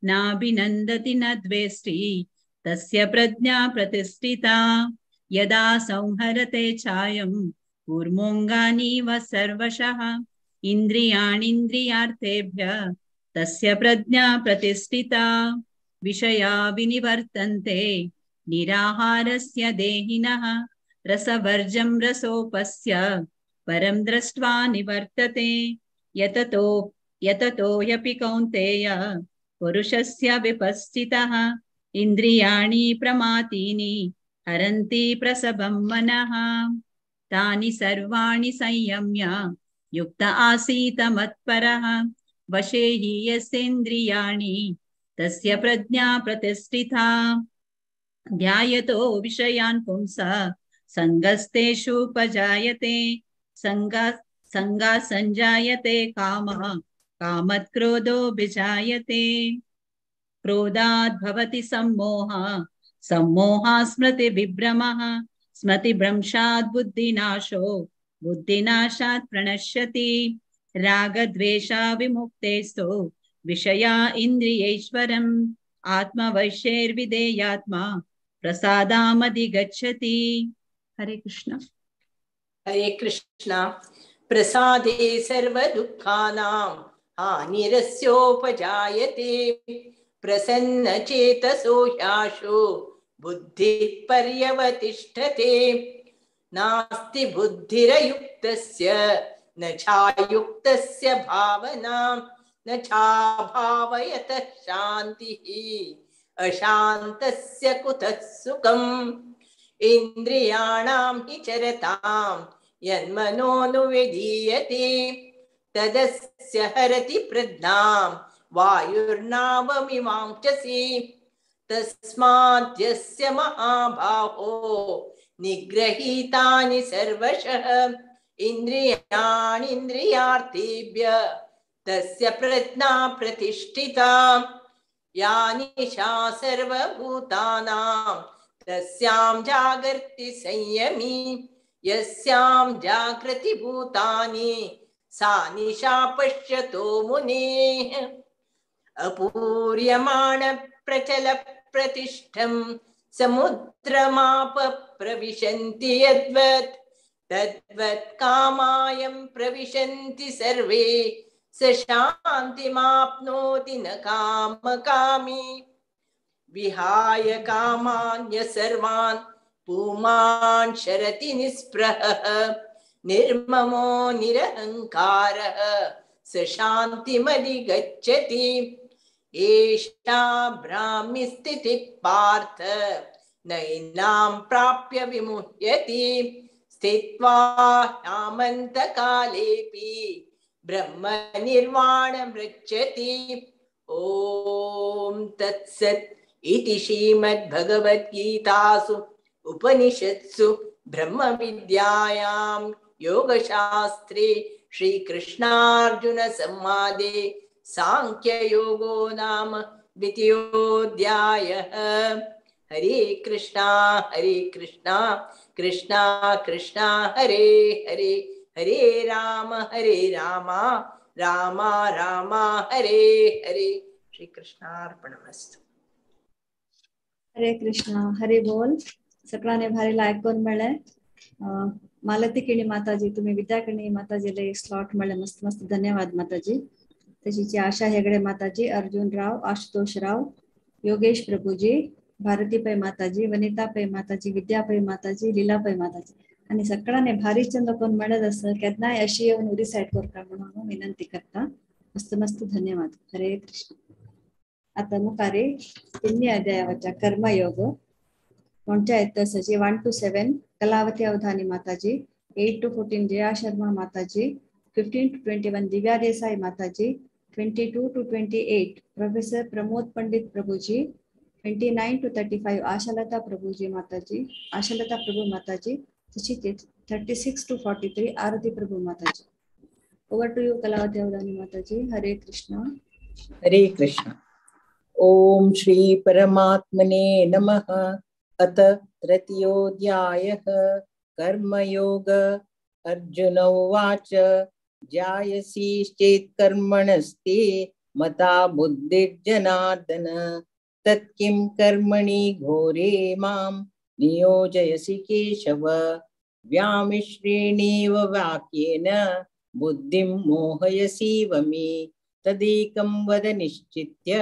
नाभिनन्दति न द्वेष्टि तस्य प्रज्ञा प्रतिष्ठिता यदा संहरते चायं कूर्मोऽङ्गानीव सर्वशः इन्द्रियाणीन्द्रियार्थेभ्यः तस्य प्रज्ञा प्रतिष्ठिता विषया विनिवर्तन्ते निराहारस्य देहिनः रसवर्जं रसोपस्य परं दृष्ट्वा निवर्तते यततो ह्यपि कौन्तेय पुरुषस्य विपश्चितः इन्द्रियाणि प्रमाथीनि हरन्ति प्रसभं मनः तानि सर्वाणि संयम्य युक्त आसीत मत्परः वशे हि यस्येन्द्रियाणि तस्य प्रज्ञा प्रतिष्ठिता ध्यायतो विषयान् पुंसः संगस्तेषुपजायते संगा संजायते कामः कामत् क्रोधोऽभिजायते क्रोधात् भवति सम्मोहः सम्मोहात् स्मृतिविभ्रमः स्मृतिभ्रंशात् बुद्धिनाशो बुद्धिनाशात् प्रणश्यति रागद्वेषा विमुक्तेस्तु विषया इन्द्रियैश्वरम् आत्मवैश्यैर्विधेयात्मा प्रसादामधिगच्छति। हरे कृष्ण। हरे कृष्ण। प्रसादे सर्वदुःखानां हानिरस्योपजायते प्रसन्नचेतसो ह्याशो बुद्धिः पर्यवतिष्ठते नास्ति बुद्धिरयुक्तस्य न चायुक्तस्य भावना न चाभावयतः शान्तिः अशान्तस्य कुतः सुखम् इन्द्रियाणां हि चरतां यन्मनोनुविधीयते तदस्य हरति प्रज्ञां वायुर्नावमिवाञ्चसि तस्मात् यस्य महाबाहो निग्रहीतानि सर्वशः इन्द्रियाणीन्द्रियार्थेभ्यः तस्य प्रज्ञा प्रतिष्ठिता या निशा सर्वभूतानां तस्यां जागर्ति संयमी यस्यां जागृति भूतानि सा निशा पश्यतो मुनेः अपूर्यमाण प्रचल प्रतिष्ठं समुद्रमाप प्रविशन्ति यद्वत् तद्वत् कामायं प्रविशन्ति सर्वे स शान्तिमाप्नोति न कामकामी विहाय कामान्य सर्वान् पुमान् शरति निःस्पृहः निर्ममो निरहङ्कारः स शान्तिमधिगच्छति एषा ब्राह्मी स्थितिः पार्थ नैनां प्राप्य विमुह्यति स्थित्वा यामन्तकालेऽपि ब्रह्म निर्वाणं रक्षति। ॐ तत्सत् इति श्रीमद्भगवद्गीतासु उपनिषत्सु ब्रह्मविद्यायां योगशास्त्रे श्रीकृष्णार्जुन संवादे सांख्ययोगो नाम द्वितीयोऽध्यायः। हरे कृष्णा कृष्णा कृष्णा हरे हरे हरे राम राम राम हरे हरे। श्री कृष्णार्पणमस्तु। हरे कृष्ण। हरे बोल. सगळ्यांनी भारीला ऐकून मिळाले. मालती किणी माताजी, तुम्ही विद्याकिणी माताजीला एक स्लॉट मिळाले. मस्त मस्त धन्यवाद माताजी. तशीची आशा हेगडे माताजी, अर्जुन राव, आशुतोष राव, योगेश प्रभुजी, भारती पै माताजी, वनिता पै माताजी, विद्या पै माताजी, लीला पै माताजी आणि सगळ्यांनी भारी चंद कोण मिळत असं केदनाय अशी येऊन उरी साईड करता म्हणून विनंती करता. मस्त मस्त धन्यवाद. हरे कृष्ण. आता मुखारे तिन्ही अध्यायावरच्या कर्मयोग कोणत्या आहेत तसंची 1 to 7 कलावती अवधानी माताजी, 8 to 14 जया शर्मा माताजी, 15 to 21 दिव्या देसाई माताजी, 22 to 28 professor Pramod Pandit Prabhuji, 29 to 35 Ashalata प्रभुजी माताजी, आशालता प्रभु माताजी, 36 to 43 आरती प्रभु माताजी. ओवर टू यू कलावती अवधानी माताजी. हरे कृष्ण. हरे कृष्ण. ओम श्री परमात्मने नमः. अथ तृतीयोऽध्यायः कर्मयोग. अर्जुन उवाच जायसी चेत् कर्मणस्ते मता बुद्धिर्जनार्दन तत्किं कर्मणि घोरे मां नियोजयसि केशव. व्यामिश्रेणेव वाक्येन बुद्धिं मोहयसीव मे तदेकं वद निश्चित्य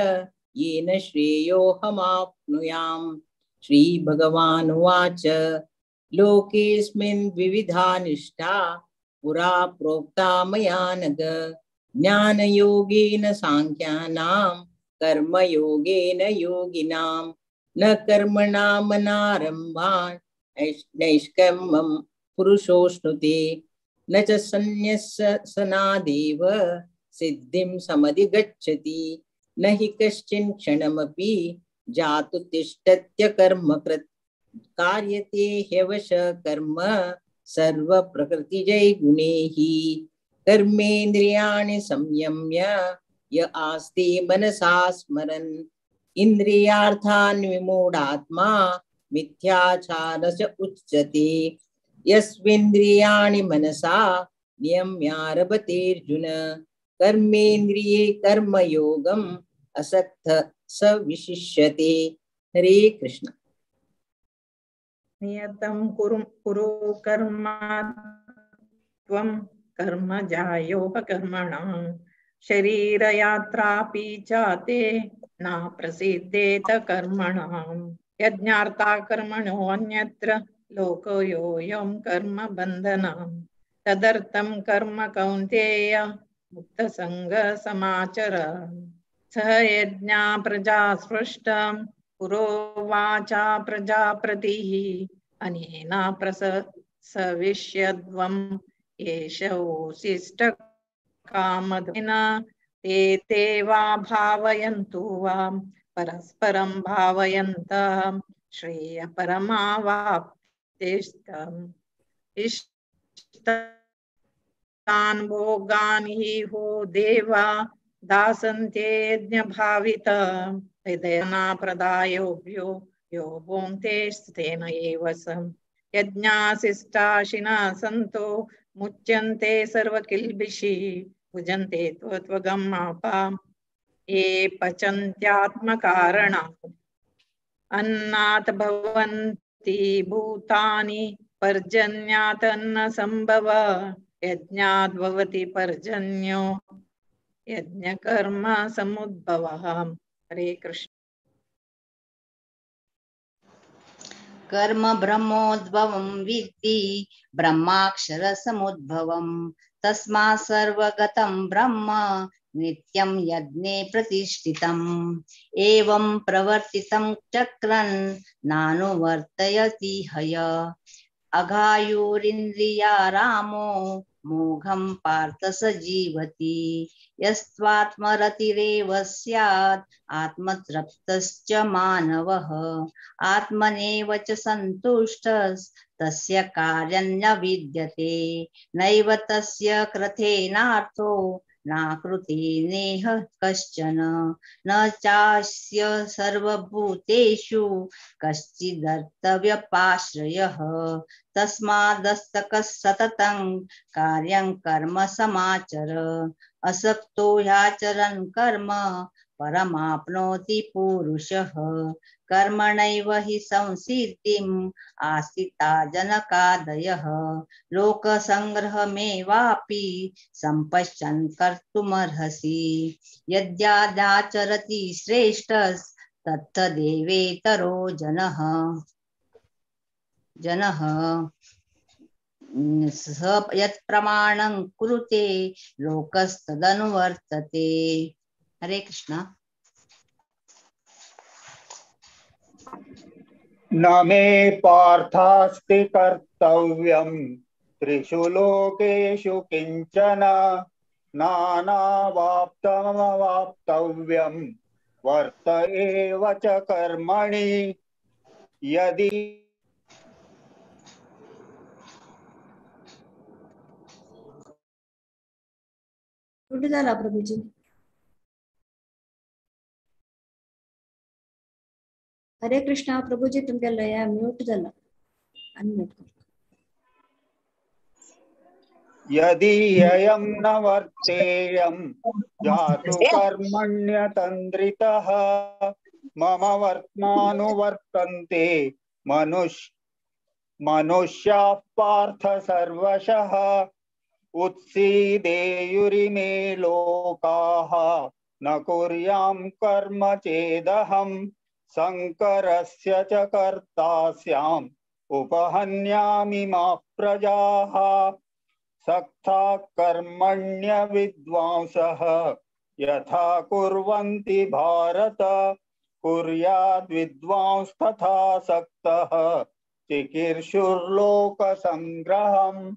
येन श्रेयोऽहमाप्नुयाम्. श्री भगवान् उवाच लोकेऽस्मिन् विविधा निष्ठा पुरा प्रोक्ता मया नघ. ज्ञानयोगेन सांख्यानां कर्मयोगेन योगिनां न कर्मणामनारम्भान् नैष्कर्म्यं पुरुषोऽश्नुते न च सन्न्यसनादेव सिद्धिं समधिगच्छति. न हि कश्चिन् क्षणमपि जातु तिष्ठत्य कर्मकृत् कार्यते ह्यवश कर्म सर्वप्रकृतिजै गुणैः. कर्मेन्द्रियाणि संयम्य य आस्ते मनसा स्मरन् इन्द्रियार्थान् विमूढात्मा मिथ्याचारस्य उच्यते। यस्विन्द्रियाणि मनसा नियम्यारभतेऽर्जुन कर्मेन्द्रिये कर्मयोगम् असक्तः स विशिष्यते। हरे कृष्ण। नियतं कुरु कर्म त्वं कर्म जायोह कर्मणां शरीरयात्रापि चाते न प्रसिद्धेत कर्मणां यज्ञार्था कर्मणो अन्यत्र लोकोऽयं कर्म बन्धनं तदर्थं कर्म कौन्तेय मुक्तसङ्गसमाचर। सह यज्ञा प्रजा स्पृष्टं पुरोवाचा प्रजापतिः अनेन प्रसविष्यद्वम् एष ओशिष्टकामधेन ते वा भावयन्तु वा परस्परं भावयन्तः श्रेयपरमावाप्तिस्तम् इष्टान् भोगान् हि हो देवा दासन्ते यज्ञभावित हृदयना प्रदायोभ्यो यो भुङ्क्ते तेन एव सम् यज्ञासिष्टाशिना सन्तो मुच्यन्ते सर्वकिल्बिषि भुजन्ते त्वगमापा ये पचन्त्यात्मकारणात् अन्नात् भवन्ति भूतानि पर्जन्यात् अन्नसम्भव यज्ञात् भवति पर्जन्यो यज्ञकर्म समुद्भवः। हरे कृष्ण। कर्म ब्रह्मोद्भवं विद्धि ब्रह्माक्षर समुद्भवं तस्मात् सर्वगतं ब्रह्म नित्यं यज्ञे प्रतिष्ठितम् एवं प्रवर्तितं चक्रन् नानुवर्तयति हय अघायुरिन्द्रिया रामो मोघं पार्थ स जीवति यस्त्वात्मरतिरेव स्यात् आत्मतृप्तश्च मानवः आत्मनेव च सन्तुष्टस्तस्य कार्यं न विद्यते नैव तस्य कृतेनार्थो नाकृते नेह कश्चन न चास्य सर्वभूतेषु कश्चिदर्थव्यपाश्रयः तस्मादस्तकः सततं कार्यं कर्म समाचर असक्तो ह्याचरन् कर्म परमाप्नोति पुरुषः कर्मणैव हि संसिद्धिम् आस्थिता जनकादयः लोकसंग्रहमेवापि सम्पश्यन् कर्तुमर्हसि यद्याचरति श्रेष्ठस्तत्तदेवेतरो जनः स यत् प्रमाणं कुरुते लोकस्तदनुवर्तते। हरे कृष्ण। न मे पार्थास्ति कर्तव्यं त्रिषु लोकेषु किंचन नानावाप्तमवाप्तव्यं वर्त एव च कर्मणि यदि कुठे झाला प्रभूजी? हरे कृष्णा प्रभूजी तुमच्या लया म्यूट झाला, अनम्यूट कर। यदि ययं न वर्तेयं जातु कर्मण्यतन्द्रितः मम वर्त्मानुवर्तन्ते मनुष्याः पार्थ सर्वशः उत्सीदेयुरिमे लोकाः न कुर्यां कर्म चेदहं शङ्करस्य च कर्ता स्याम् उपहन्यामि मा प्रजाः सक्ता कर्मण्य विद्वांसः यथा कुर्वन्ति भारत कुर्याद् विद्वांस तथा सक्तः चिकीर्षुर्लोक संग्रहम्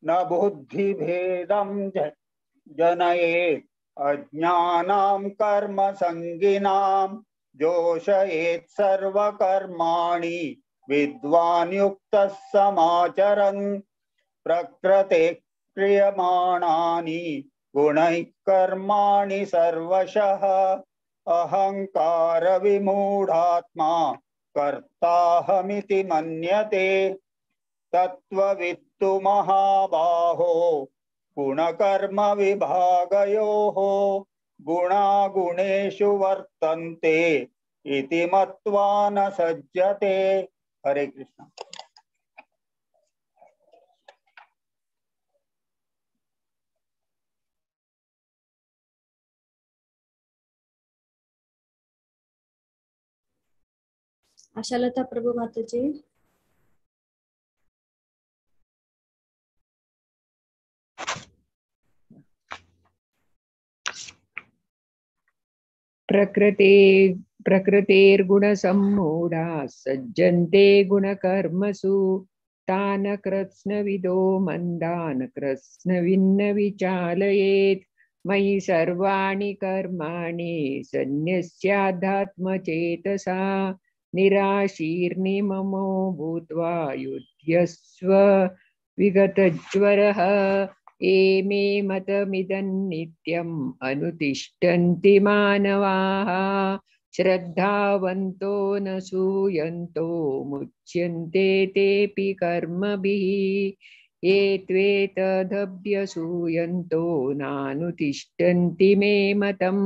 न बुद्धिभेदं जनयेत् अज्ञानां कर्म संगिनां जोषयेत् सर्वकर्माणि विद्वान् युक्तः समाचरन् प्रकृते क्रियमाणानि गुणैः कर्माणि सर्वशः अहंकार विमूढात्मा कर्ताहमिति मन्यते तत्त्ववित्तु महाबाहो गुणकर्म विभागयोः गुणा गुणेषु वर्तन्ते इति मत्वा न सज्जते। हरे कृष्ण। आशालता प्रभु माता जी। प्रकृतेर्गुणसम्मूढा सज्जन्ते गुणकर्मसु तान् कृत्स्नविदो मन्दान् कृत्स्नविन्न विचालयेत् मयि सर्वाणि कर्माणि सन्न्यस्याध्यात्मचेतसा निराशीर्निममो भूत्वा युध्यस्व विगतज्वरः एमे मतमिदं नित्यम् अनुतिष्ठन्ति मानवाः श्रद्धावन्तो न सूयन्तो मुच्यन्ते तेऽपि कर्मभिः ये त्वेतदभ्यसूयन्तो नानुतिष्ठन्ति मे मतम्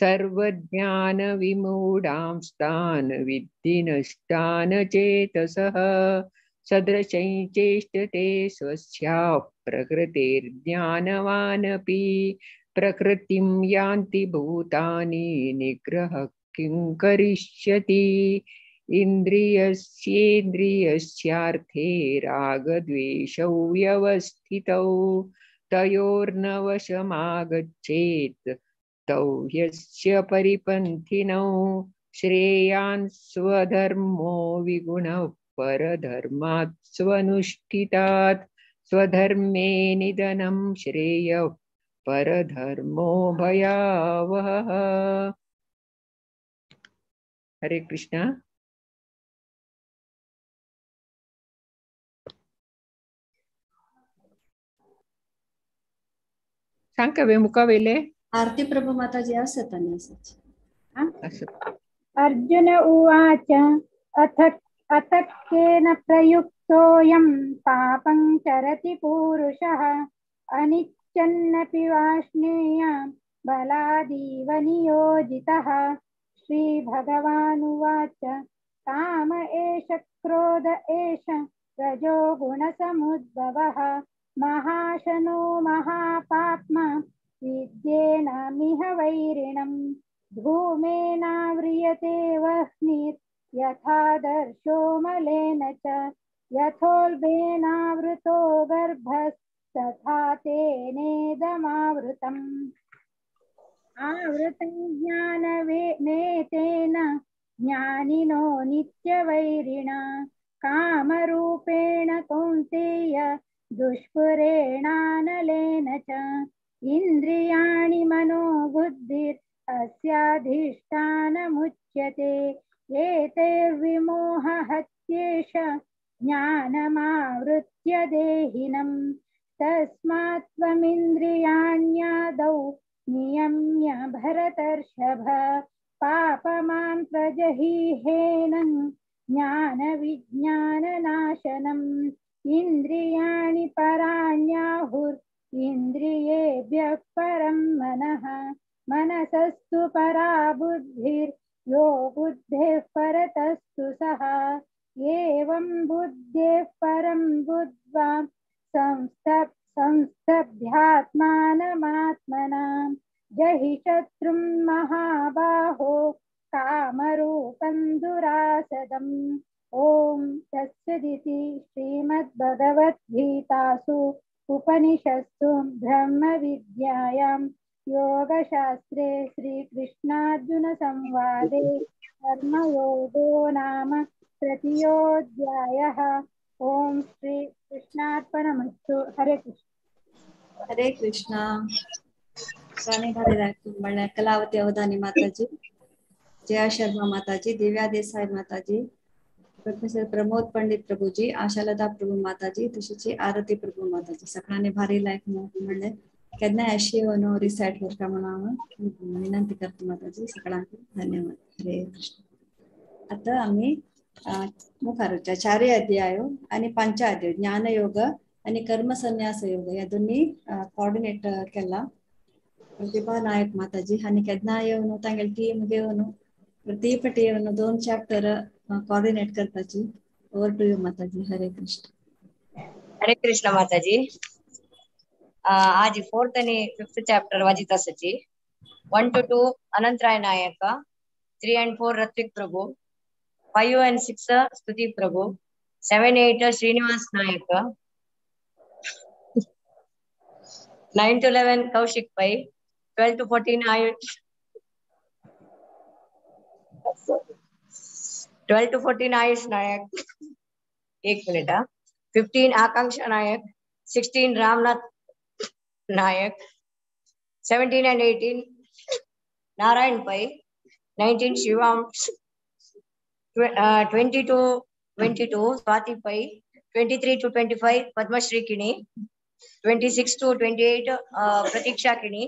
सर्वज्ञानविमूढांस्तान् विद्धि नष्टान् चेतसः सदृशं चेष्टते स्वस्याः प्रकृतेर्ज्ञानवानपि प्रकृतिं यान्ति भूतानि निग्रहः किं करिष्यति इन्द्रियस्येन्द्रियस्यार्थे रागद्वेषौ व्यवस्थितौ तयोर्नवशमागच्छेत् तौ ह्यस्य परिपन्थिनौ श्रेयान् स्वधर्मो विगुणः परधर्मात् स्वनुष्ठितात् स्वधर्मे निधनं श्रेयः परधर्मो भयावहः। हरे कृष्ण। सांकवे मुकावेले आरती प्रभु माता जी असत अर्जुन उवाच अथ केन प्रयुक्तोऽयं पापं चरति पूरुषः अनिच्छन्नपि वाष्णेय बलादीव नियोजितः। श्रीभगवानुवाच काम एष क्रोध एष रजो गुणसमुद्भवः महाशनो महापाप्मा विद्येनामिह वैरिणम् धूमेनाव्रियते वह्निर् यथादर्शो मलेन च यथोल्बेनावृतो गर्भस्तथा तेनेदमावृतम् आवृतं ज्ञानमेतेन ज्ञानिनो नित्यवैरिणा कामरूपेण कौन्तेय दुष्पुरेणानलेन च इन्द्रियाणि मनोबुद्धिरस्याधिष्ठानमुच्यते एतैर्विमोहहत्येष ज्ञानमावृत्य देहिनम् तस्मात् त्वमिन्द्रियाण्यादौ नियम्य भरतर्षभ पापमां प्रजहीहेनं ज्ञानविज्ञाननाशनम् इन्द्रियाणि पराण्याहुरिन्द्रियेभ्यः परं मनः मनसस्तु परा बुद्धिर्यो बुद्धेः परतस्तु सः एवं बुद्धेः परं बुद्ध्वा संस्तभ्यात्मानमात्मना जहि शत्रुं महाबाहो कामरूपं दुरासदम्। ओम तत्सदिति श्रीमद्भगवद्गीतासु उपनिषत्सु ब्रह्म विद्यायां योगशास्त्रे श्रीकृष्णार्जुन संवादे कर्मयोगो नाम तृतीयोऽध्यायः। ओम श्री कृष्णार्पणमस्तु। हरे कृष्ण। हरे कृष्ण। स्वामी हरे कलावती अवधानी माताजी, जया शर्मा माताजी, दिव्या देसाई माताजी, प्रोफेसर प्रमोद पंडित प्रभूजी, आशालता प्रभू माताजी, तशीच आरती प्रभू माताजी सगळ्यांनी भारी लायक म्हणले केन्ना आशियोनो रिसेट करता म्हणून विनंती करते माताजी सगळ्यांना धन्यवाद। हरे कृष्ण। आता आम्ही मुखारच्या 4 अध्यायो आणि 5 अध्याय ज्ञानयोग आणि कर्मसन्यास योग या दोन्ही कोऑर्डिनेट केला प्रतिभा नायक माताजी आणि केदना येवन तांगेल टीम घेवन प्रति पटी येवन 2 चॅप्टर कोऑर्डिनेट करताची ओवर टू यू माताजी. हरे कृष्ण. हरे कृष्ण माताजी. आज 4th आणि 5th चॅप्टर वाजित आसाची. 1 to 2 Anantrai Nayak, 3 and 4 Ritvik Prabhu, 5 and 6 स्तुति प्रभु, 7, 8 श्रीनिवास नायक, 9 to 11 कौशिक पै, 12 to 14 Ayush, 12 to 14 Ayush Nayak, 1 minute, 15 Akanksha Nayak, 16 Ramnath Nayak, 17 and 18 Narayan Pai, 19 Shivam, 20 to 22 Swati पै, 23 to 25 पद्मश्री किणी, 26 to 28 प्रतीक्षा किणी,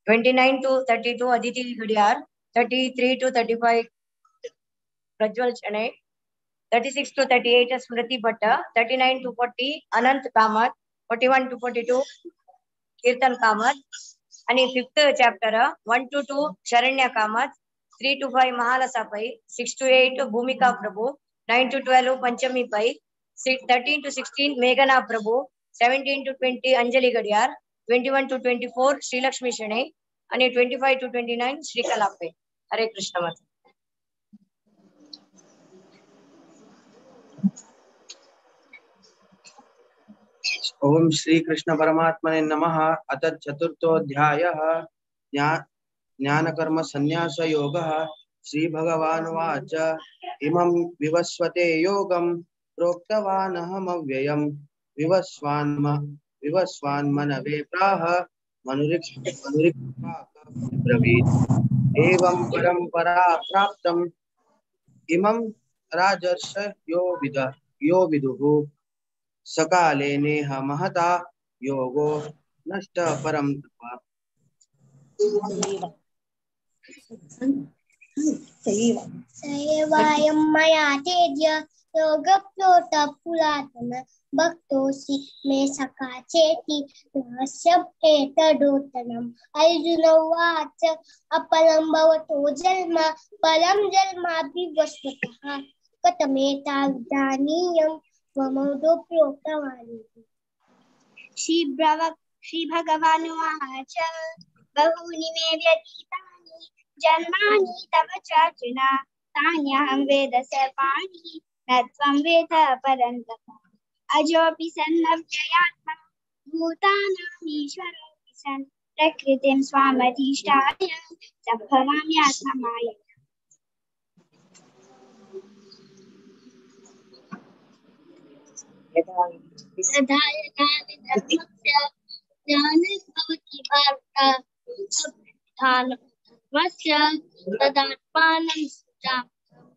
29 to 32 अदिति घड़ियार, 33 to 35 प्रज्वल चने, 36 to 38 Smriti Bhatt, 39 to 40 Anant Kamat, 41 to 42 कीर्तन कामत आणि 5th chapter 1 to 2 Sharanya Kamath, 3 to 5 Mahalasa Pai, 6 to 8 भूमिका प्रभु, 9 to 12 पंचमी पै, 13 to 16 मेघना प्रभु, 17 to 20 अंजलि गडियार, 21 to 24 श्रीलक्ष्मी शणे आणि 25 to 29 श्रीकला पै. हरे कृष्ण माता. ओम श्री कृष्ण परमात्मने नमः. अथ चतुर्थोऽध्यायः ज्ञानकर्म संन्यास योगः. श्री भगवानुवाच इमं विवस्वते योगं प्रोक्तवानहमव्ययं विवस्वान्मनवे प्राह मनुरिक्ब्रवीत्. एवं परम्परा प्राप्तम् इमं राजर्षयो विदुः सकाले नेह महता योगो नष्ट परम तप. सएवायं मया तेज्य योगप्रोक्तः पुरातन भक्तोऽसि मे सखा चेति रहस्यमेतदुत्तमम्. अर्जुन उवाच अपरं भवतो जन्म परं जन्माभिवस्वतः कथमेतावजानीयं त्वमोदो प्रोक्तवान्. श्री भगवानुवाच बहूनि मे व्यतीतानि जन्मानि तव चार्जुन तान्यहं वेद सर्वाणि न त्वं वेद परन्तप. अजोऽपि सन्नव्ययात्मा भूतानामीश्वरोऽपि सन् प्रकृतिं स्वामधिष्ठाय सम्भवाम्यात्ममायया. यदा यदा विधर्मस्य ज्ञानभवति भारत अभ्युत्थानस्य तदात्मानं सृजाम्यहम्.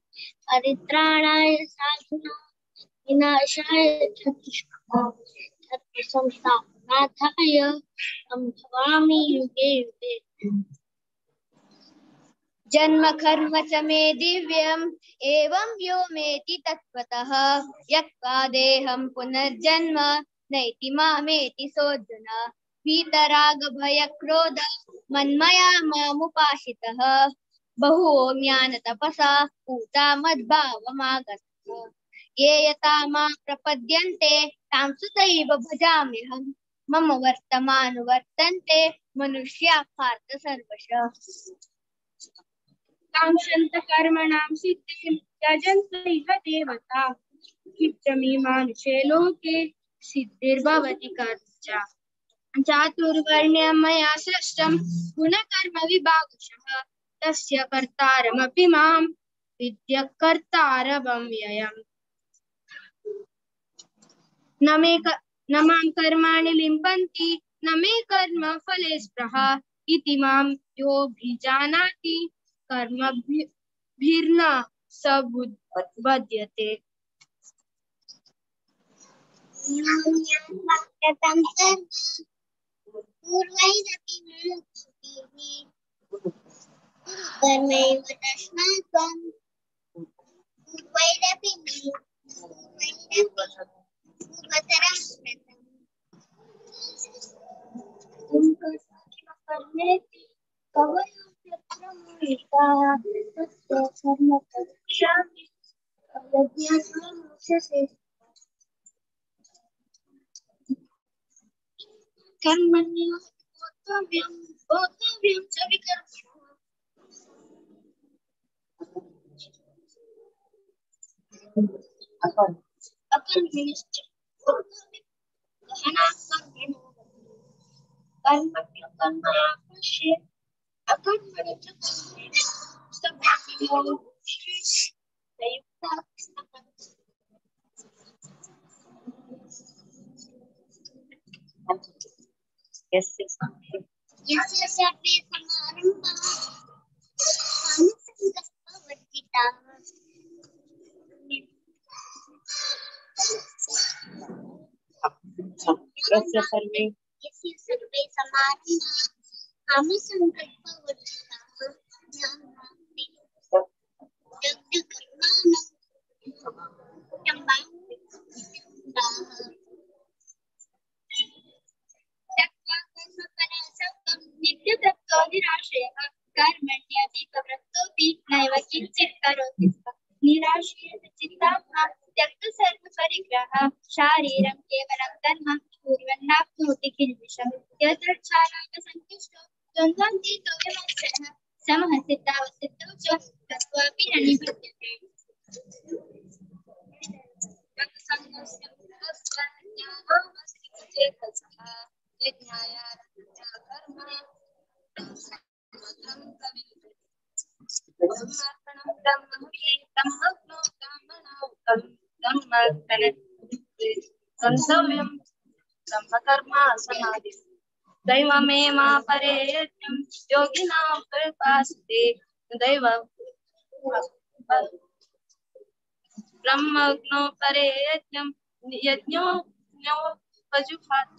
परित्राणाय साधूनां विनाशाय संस्थापनार्थाय सम्भवामि युगे युगे. जन्म कर्म च मे दिव्यम् एवं व्योमेति तत्त्वतः यक्त्वा देहं पुनर्जन्म नैति मामेति सोऽर्जुन. वीतराग भय क्रोध मन्मया मामुपाश्रितः बहु ज्ञान तपसा पूता मद्भावमागतः. ये यथा मां प्रपद्यन्ते तां सुतैव भजाम्यहम्. मम वर्तमानुवर्तन्ते मनुष्याः पार्थ सर्वशः. कांक्षन्त कर्मणां सिद्धिं यजन्त इह देवता किच्चमी मानुषे लोके सिद्धिर्भवति कर्मजा. चातुर्वर्ण्यं मया सृष्टं गुणकर्म विभागशः तस्य कर्तारमपि मां विद्यः कर्तारमव्ययम्. न मां कर्माणि लिम्पन्ति न मे कर्म फले स्पृहा इति मां योऽभिजानाति कर्मभिर्न स बध्यते. कर्मैव शारीरं केवलं कर्म कुर्वन्नाप्नोति किल्बिषम् यदृच्छालाभसन्तुष्टो द्वन्द्वन्तीतो विमर्शनः समः सिद्धावसिद्धौ च तत्त्वापि न निबध्यते दैवमेवापरे यज्ञं योगिनां कृपास्ते दैव ब्रह्मज्ञो परे यज्ञं यज्ञो पजुहात्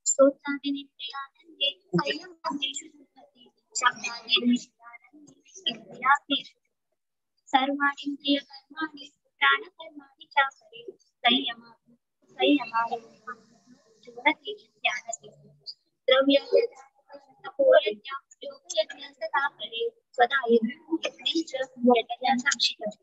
स्तोत्रादिनिन्द्रियानन्दे संयमादेषु सुखति शब्दादिनिन्द्रियानन्दे इंद्रियार्थेषु सर्वाणीन्द्रियकर्माणि प्राणकर्माणि चापरे संयमाय जुहति ज्ञानति द्रव्ययज्ञं योगयज्ञस्तथा परे स्वदा यज्ञश्च यज्ञं साक्षितम्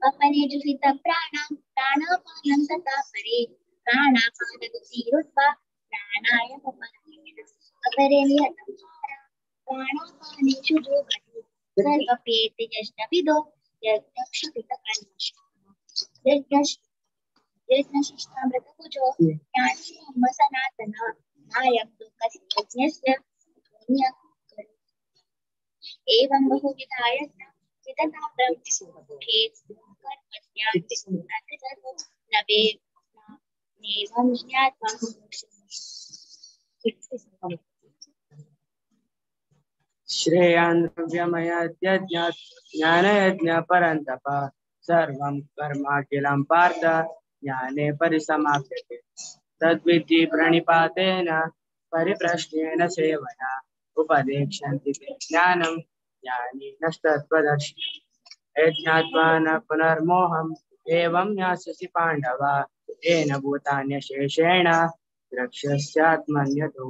अपने जुहित प्राणापानं तथा परे प्राणापानगतिरुद्वा प्राणायामपरायण अपरे निहतं प्राणापानेषु योगति सर्वपेति यज्ञविदो यज्ञशिष्टामृतभुजो ज्ञानब्रह्म सनातनः नायं दुःखस्य यज्ञस्य एवं बहुविधा यज्ञः विदधा प्रवृत्तिसुखे कर्मस्यान्तिसुखो नवेवं ज्ञात्वा श्रेयान् द्रव्यमयत्यज्ञात् ज्ञानयज्ञ परन्तप सर्वं कर्माखिलं पार्थ ज्ञाने परिसमाप्यते तद्विद्धि प्रणिपातेन परिप्रश्नेन सेवया उपदेक्षन्ति ते ज्ञानं ज्ञानिनस्तत्त्वदर्शिनः यज्ञात्वा न पुनर्मोहम् एवं ज्ञास्यसि पाण्डव येन भूतान्यशेषेण द्रक्ष्यस्यात्मन्यतो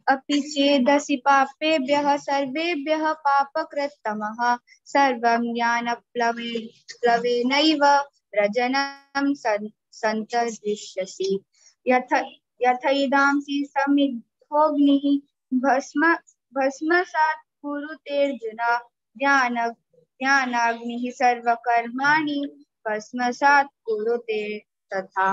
अपि चेदसि पापेभ्यः सर्वेभ्यः पापकृत्तमः सर्वं ज्ञानप्लवेनैव रजनं सन्तरिष्यसि यथैदांसि समिद्धोऽग्निः भस्मसात् कुरुतेऽर्जुन ज्ञानाग्निः सर्वकर्माणि भस्मसात् कुरुते तथा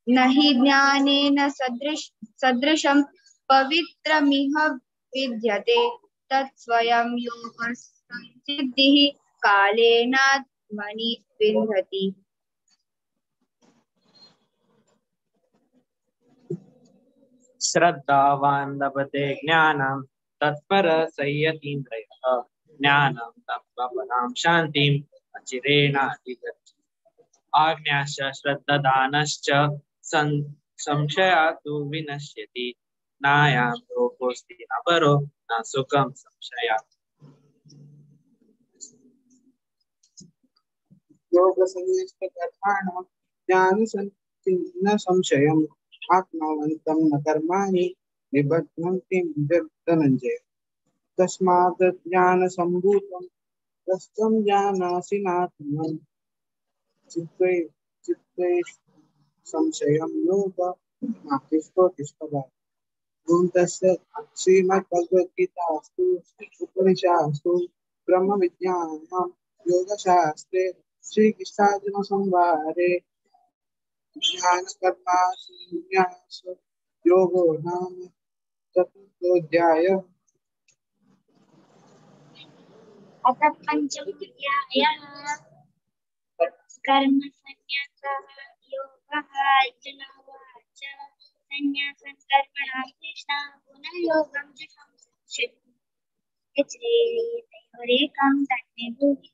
न हि ज्ञानेन सदृशं पवित्रमिह विद्यते तत्स्वयं योगसंसिद्धिः कालेनात्मनि विन्दति श्रद्धावान् लभते ज्ञानं तत्परः संयतीन्द्रियः ज्ञानं तत्त्वपरां शान्तिम् अचिरेणाधिगच्छति आज्ञाश्च श्रद्धादानश्च संशयातु विनश्यति नायां रोगोऽस्ति न परो न सुखं संशयात् योगसंन्यस्तकर्माणां ज्ञानसंपन्न संशयम् आत्मवन्तं न कर्माणि निबध्नन्ति धनञ्जय तस्मात् ज्ञानसम्भूतं प्रस्थं जानासि नात्मन् चित्ते संशयं योग नास्तिष्ठोतिष्ठः तस्य श्रीमद्भगवद्गीतासु उपनिषत्सु ब्रह्मविद्यायां योगशास्त्रे श्रीकृष्णार्जुन संवादे ज्ञानकर्मासु योगो नाम चतुर्थोऽध्यायः। अथ पंचमोऽध्यायः कर्म संन्यासः योगः। अर्जुन उवाच संन्यासं कर्मणां कृष्ण पुनः योगं च संशिष्यति यच्चैतयोरेकं तन्मे ब्रूहि।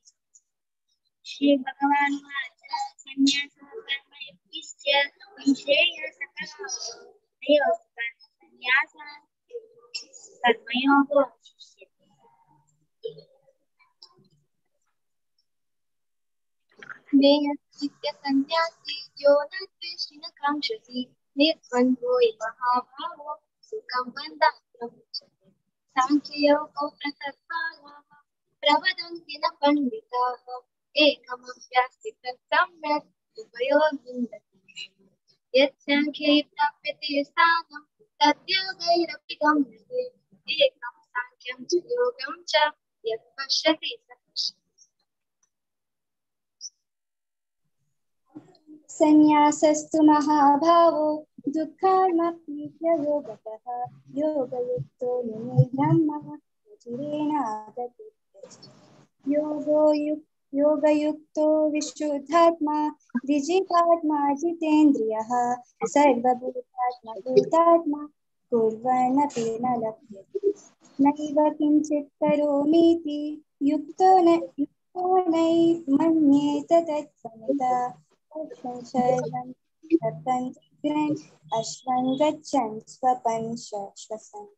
श्रीभगवानुवाच संन्यासः कर्मयोगस्य श्रेयःसकरः संन्यासः कर्मयोगो सन्न्यासी यो न द्वेष्टि न काङ्क्षति निर्द्वन्द्वो महाभावो सुखं बन्धात् प्रमुच्यते। सांख्ययोगो पृथक्बालाः प्रवदन्ति न पण्डिताः एकमप्यास्ति तत् सम्यक् उपयोगिन्दति। यत् सांख्यै प्राप्यते स्थानं तत् योगैरपि गम्यते। एकं सांख्यं च योगं च यत् पश्यति स पश्यति। संन्यासस्तु महाभावो दुःखार्णप्रीत्य योगतः योगयुक्तो निर्ब्रह्मः चिरेणागते योगयुक्तो विशुद्धात्मा विजितात्मा जितेन्द्रियः सर्वभूतात्मा भूतात्मा कुर्वन्नपि न लभ्यते नैव किञ्चित् करोमीति युक्तो नैमन्येत तत्समिता अश्वं गच्छन् स्वपन् श्वसन्।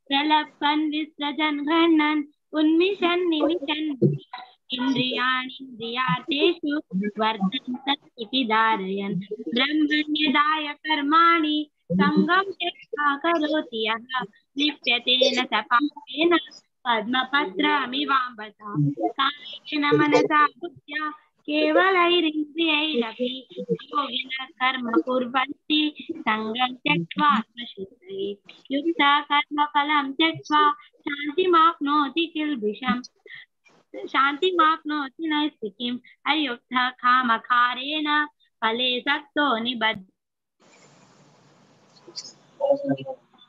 प्रलपन् विसृजन् घ्नन् उन्मिषन् निमिषन् इन्द्रियाणीन्द्रियार्थेषु वर्तन्त इति धारयन् ब्रह्मण्यदाय कर्माणि सङ्गं त्यक्त्वा करोति यः लिप्यते न स पापेन पद्मपत्रमिवाम्बता कायेन मनसा बुद्ध्या केवलैरिन्द्रियैरपि योगिनः कर्म कुर्वन्ति सङ्गं त्यक्त्वा आत्मशुद्धये युक्तः कर्मफलं त्यक्त्वा शान्तिमाप्नोति किल्बिषम् शान्तिमाप्नोति नैष्ठिकीम् अयुक्तः कामकारेण फले सक्तो निबध्यते।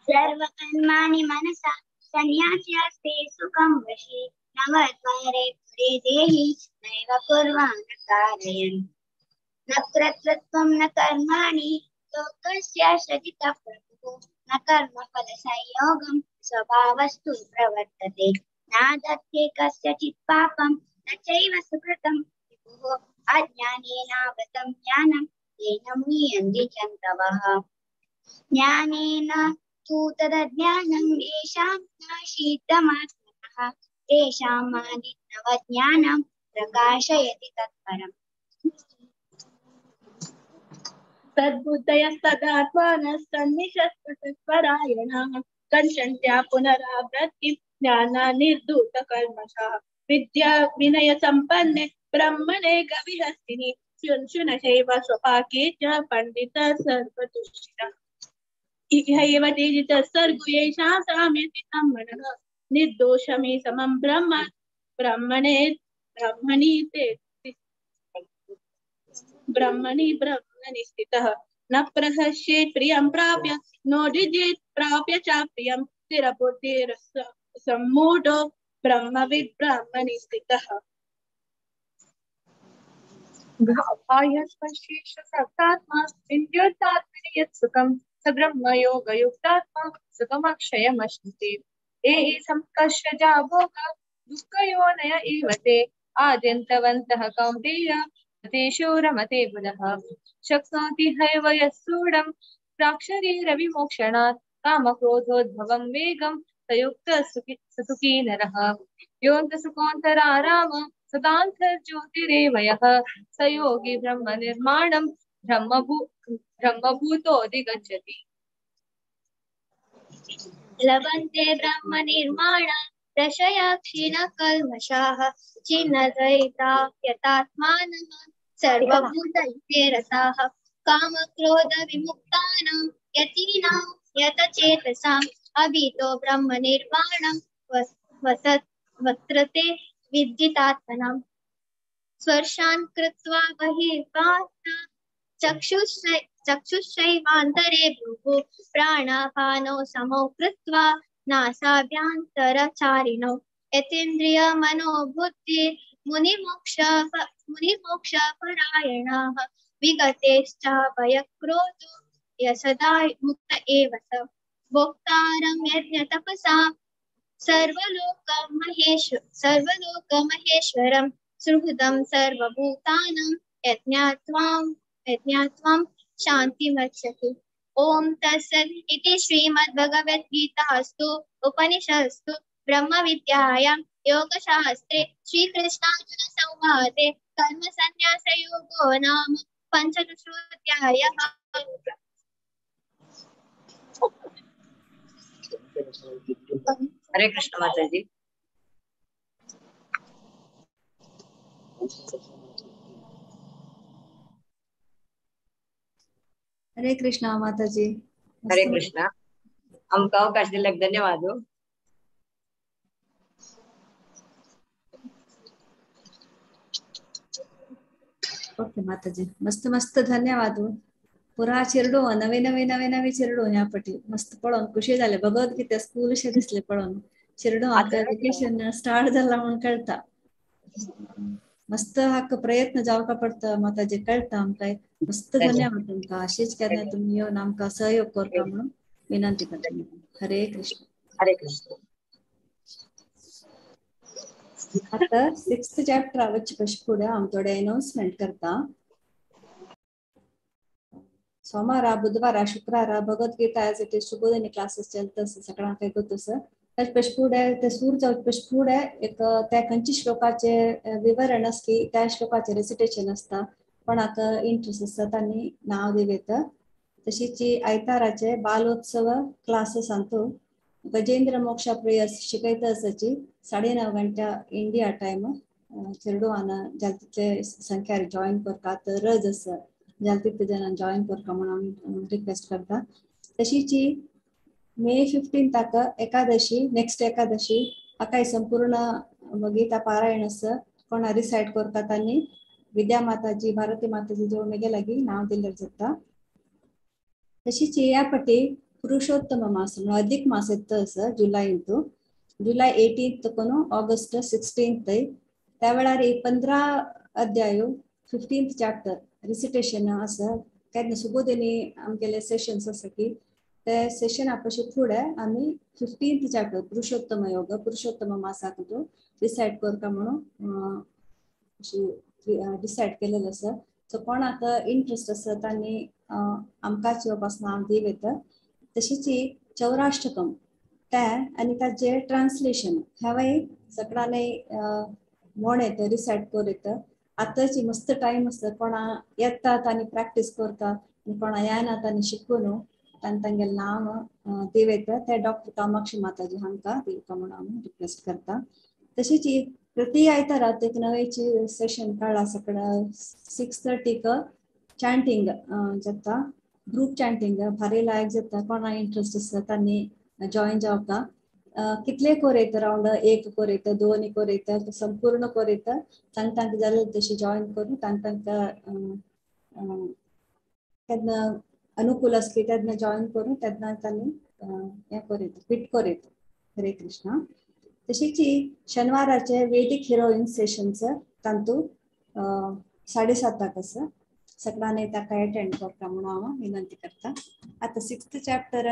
सर्वकर्माणि मनसा संन्यास्यास्ते सुखं वशे नवद्वारे पुरे देहि नैव कुर्वाण कारयन् न कर्तृत्वं न कर्माणि लोकस्य सजितः प्रभुः न कर्मफलसंयोगं स्वभावस्तु प्रवर्तते नादत्ते कस्यचित् पापं न चैव सुकृतं विभुः अज्ञानेनावृतं ज्ञानं येन मुह्यन्ति जन्तवः ज्ञानेन तु तदज्ञानं येषां नाशीतमात्मनः तेषां मादिनवज्ञानं प्रकाशयति तत्परम्। तद्बुद्धयस्तदात्मानस्तन्निशस्परायणाः कञ्चन्त्या पुनरावृत्तिं ज्ञानानिर्धूतकल्मषाः विद्या विनयसम्पन्ने ब्रह्मणे गविहस्तिनि शुनशैव स्वपाके च पण्डितः सर्वतुष्टिः इहैव तेजितः सर्गो येषां साम्यति तं मनः निर्दोषमे समं ब्रह्म ब्रह्मणि स्थितः न प्रहस्येत् प्रियं प्राप्य नोदिजेत् प्राप्य च प्रियं स्थिरबुद्धिरसम्मूढो ब्रह्मविद् ब्रह्मणि स्थितः। बाह्यस्पर्शेष सक्तात्मा इन्द्रियोत्तात्मनि यत् सुखं स ब्रह्मयोगयुक्तात्मा सुखमक्षयमश्नुते ये संकर्षजा भोगा दुःखयोनय एव ते आद्यन्तवन्तः कौन्तेय तेषु रमते बुधः शक्नोति हैव यः सूडं प्राक्षरीरविमोक्षणात् कामक्रोधोद्भवं वेगं सयुक्तः सुखी नरः योऽन्तसुकोऽन्तराराम सदान्तर्ज्योतिरेव यः स योगी ब्रह्मनिर्माणं ब्रह्मभूतोऽधिगच्छति। लभन्ते ब्रह्म निर्माण दशयाक्षिण कल्मषाः छिन्नद्वैता यतात्मानः सर्वभूतैते रताः कामक्रोध विमुक्तानां यतीनां यतचेतसाम् अभितो ब्रह्म निर्वाणं वसते विद्युतात्मनाम् स्पर्शान् कृत्वा बहिर्बाह्य चक्षुषैवान्तरे भ्रुः प्राणापानौ समौ कृत्वा नासाभ्यन्तरचारिणौ यतेन्द्रियमनोबुद्धि मुनिमोक्षपरायणाः विगतेश्चाभयक्रोधो यशदा मुक्त एव स भोक्तारं यज्ञतपसां सर्वलोकमहेश्वरं सुहृदं सर्वभूतानां यज्ञात्वां शान्तिमर्चति। ओम तत्सत् इति श्रीमद्भगवद्गीतास्तु उपनिषत्सु ब्रह्मविद्यायां योगशास्त्रे श्रीकृष्णार्जुन संवादे कर्मसन्न्यासयोगो नाम पंचदशोऽध्यायः। हरे कृष्ण माता जी। हरे कृष्णा माता जी। हरे कृष्णा। हमको अवकाश दिलक धन्यवाद। ओके माताजी, मस्त मस्त धन्यवाद। पुरा चिरडो नवे नवे नवे नवे चिरडो ह्या पटी मस्त पळोवन खुशी जाले। भगवद्गीता स्कूल अशें दिसले पळोवन चिरडो आतां वेकेशन स्टार्ट जाला म्हणून कळटा। मस्त हाका प्रयत्न जावपा पडटा माताजी, कळटा आमकां। मस्त धन्यवाद तुमकां। अशीच केन्ना तुमी येवन आमकां सहयोग करता म्हणून विनंती करता। हरे कृष्ण। हरे कृष्ण। आता 6th चॅप्टर आवच फुडें हांव थोडे अनाउन्समेंट करता। सोमार बुधवार शुक्रार Bhagavad Gita as it is Shubhodini classes चलता सकाळांक गोतो सर। तेच फुडें ते सूर जावचे फुडें एक त्या खंयच्या श्लोकाचे विवरण आसली त्या श्लोकाचे रेसिटेशन आसता। कोणाक इंट्रस्ट आसा तांणी नांव दिवेत। तशीच आयताराचे बालोत्सव क्लासेस सांगतो गजेंद्र मोक्षा प्रेयर्स शिकयता आसाची 9:30 घंटा इंडिया टाइम चिरडोवान जाल तितले संख्यार जॉइन करतात रज आसा जाल तितले जाणां जॉइन करता म्हणून रिक्वेस्ट करता। तशीच मे 15 एकादशी नेक्स्ट एकादशी हाका संपूर्ण गीता पारायण आसा। कोणा रिसाइड करता तांणी विद्या माताजी भारती माताजी जो मेगे लागी नाव दिल्यार जाता। तशीच ह्या पटी पुरुषोत्तम मास अधिक मास येता आसा जुलै 18 कोन ऑगस्ट 16 त्या वेळार 15 अध्याय 15th चॅप्टर रिसिटेशन आसा। केन्ना सुबोधिनी आमगेले सेशन्स आसा की ते सेशन आपशी फुडें आमी 15th चॅप्टर पुरुषोत्तम योग पुरुषोत्तम मासाक तो डिसाइड करता म्हणून डिसाइड केलेलो आसा। सो कोणाक इंट्रस्ट आसा तांणी आमकांच येवपास नांव दिवेत। तशीच चौराष्टकम ते आनी ताचे ट्रान्सलेशन ह्यावय सगळ्यांनी म्हणत रिसाइड करीत। आतांची मस्त टाइम आसा कोणा येतात आनी प्रॅक्टीस करता कोणा येनात आनी शिकून तांगेले नांव दिवेत। ते डॉक्टर कामाक्षी माताजी हांकां दिवपा म्हणून हांव रिक्वेस्ट करता। तशीच प्रति आयतारात एक नवेची सेशन काडला सकाळ 6:30 चॅन्टिंग जाता ग्रुप चॅन्टिंग भारी लायक जाता। कोणा इंट्रस्ट आसा तांणी जॉइन जावपा। कितले कोरयत रावंड 1 कोरयत 2 कोरयत संपूर्ण कोरयत तांकां जालें तशी जॉइन करून तांकां केन्ना अनुकूल आसली तेन्ना जॉइन करून तेन्ना तांणी हें कोरयत फिट कोरयत। हरे कृष्ण। तशीच शनिवाराचे वेदिक हिरोईन सेशन्स तांतू 7:30 आसा। सगळ्यांनी ताका अटेंड करता म्हणून हांव विनंती करता। आता 6th चॅप्टर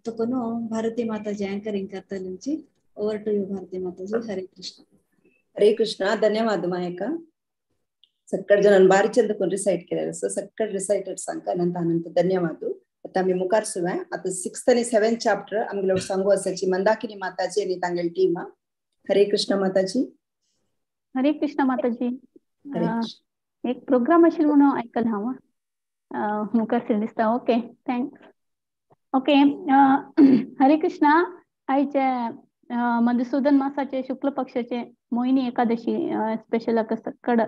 तो न्हू भारती माताजी एंकरिंग करतलींची। ओवर टू यू भारती माताजी। हरे कृष्ण। हरे कृष्णा धन्यवाद मायका सक्कड जण बारी चंद कोण रिसाइट केलेलं सो सक्कड रिसाइटेड सांग अनंत अनंत धन्यवाद आता आम्ही मुखार सुवाय आता 6th आणि 7th चॅप्टर आमगे सांगू असाची मंदाकिनी माताजी आणि तांगेल टीम हरे कृष्ण माताजी हरे कृष्ण माताजी हरे कृष्ण एक प्रोग्राम असेल म्हणून ऐकल हवं मुखार दिसता ओके थँक्स ओके हरे कृष्णा आयचे मधुसूदन मासाचे शुक्ल पक्षाचे मोहिनी एकादशी स्पेशल सक्कड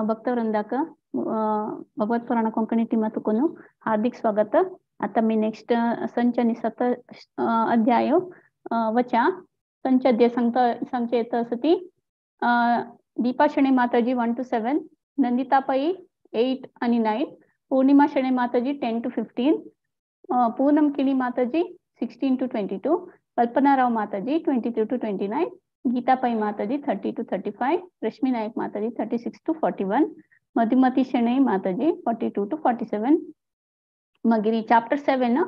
भक्तवृंदाक भगवत पुराण कोंकणी टीमा तुकोनु हार्दिक स्वागत आता मी नेक्स्ट संच आणि 7 अध्याय वचा संच अध्याय सांगचे येत असती दीपा शणे माताजी 1 to 7 नंदितापाई 8 आणि 9 पूर्णिमा शणे माताजी 10 to 15 पूनम किली माताजी 16 to 22 कल्पना राव माताजी 22 to 29 गीता पाई माताजी 30 to 35 रश्मि नायक माताजी 36 to 41 मधुमती शणै माताजी 42 to 47 मगिरी चैप्टर 7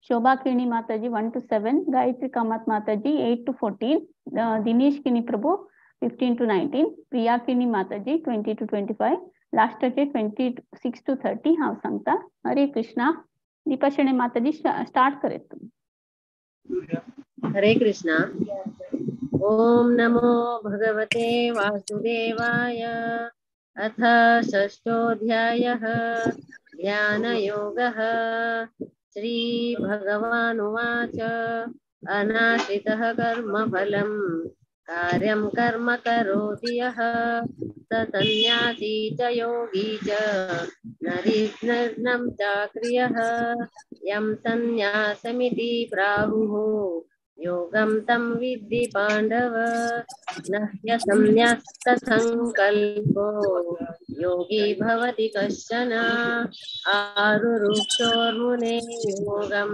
शोभा किणी माताजी 1 to 7 गायत्री कामत माताजी 8 to 14 दिनेश किनी प्रभु 15 to 19 प्रिया किणी माताजी 20 to 25 लास्ट चे 26 to 30 हाव सांगता हरे कृष्णा दीपा शणै माताजी स्टार्ट करेत हरे कृष्णा ओम नमो भगवते वासुदेवाय अथ षष्ठोऽध्यायः ध्यानयोगः श्रीभगवानुवाच अनाश्रितः कर्मफलं कार्यं कर्म करोति यः स सन्न्यासी च योगी च नरिघ्नं चाक्रियः यं सन्न्यासमिति प्राहुः योगं तं विद्धि पाण्डव न ह्यसन्न्यस्तसङ्कल्पो योगी भवति कश्चन आरुरुक्षोर्मुने योगं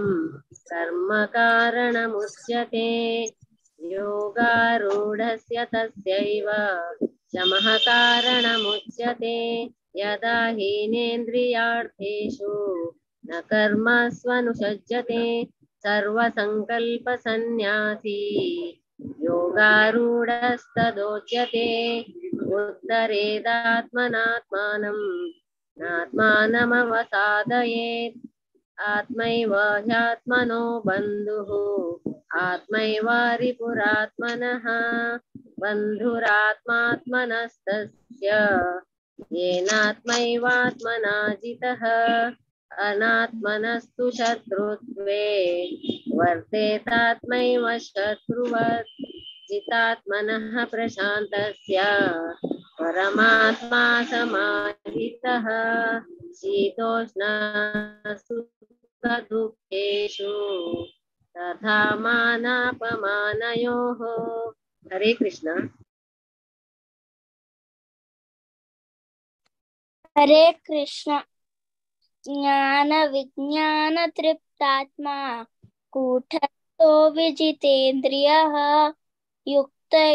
कर्म कारणमुच्यते योगारूढस्य तस्यैव शमः कारणमुच्यते यदा हीनेन्द्रियार्थेषु न कर्मस्वनुषज्यते सर्वसंकल्पसन्न्यासी योगारूढस्तदोच्यते उत्तरेदात्मनात्मानं नात्मानमवसादयेत् आत्मैव ह्यात्मनो बन्धुः आत्मैव रिपुरात्मनः बन्धुरात्मात्मनस्तस्य येनात्मैवात्मना जितः अनात्मनस्तु शत्रुत्वे वर्तेतात्मैव शत्रुवत् जितात्मनः प्रशान्तस्य परमात्मा समाहितः शीतोष्णसुखदुःखेषु तथा मानापमानयोः हरे कृष्ण हरे कृष्ण ज्ञान विज्ञान तृप्तात्मा कूटस्थो विजितेन्द्रियः युक्ते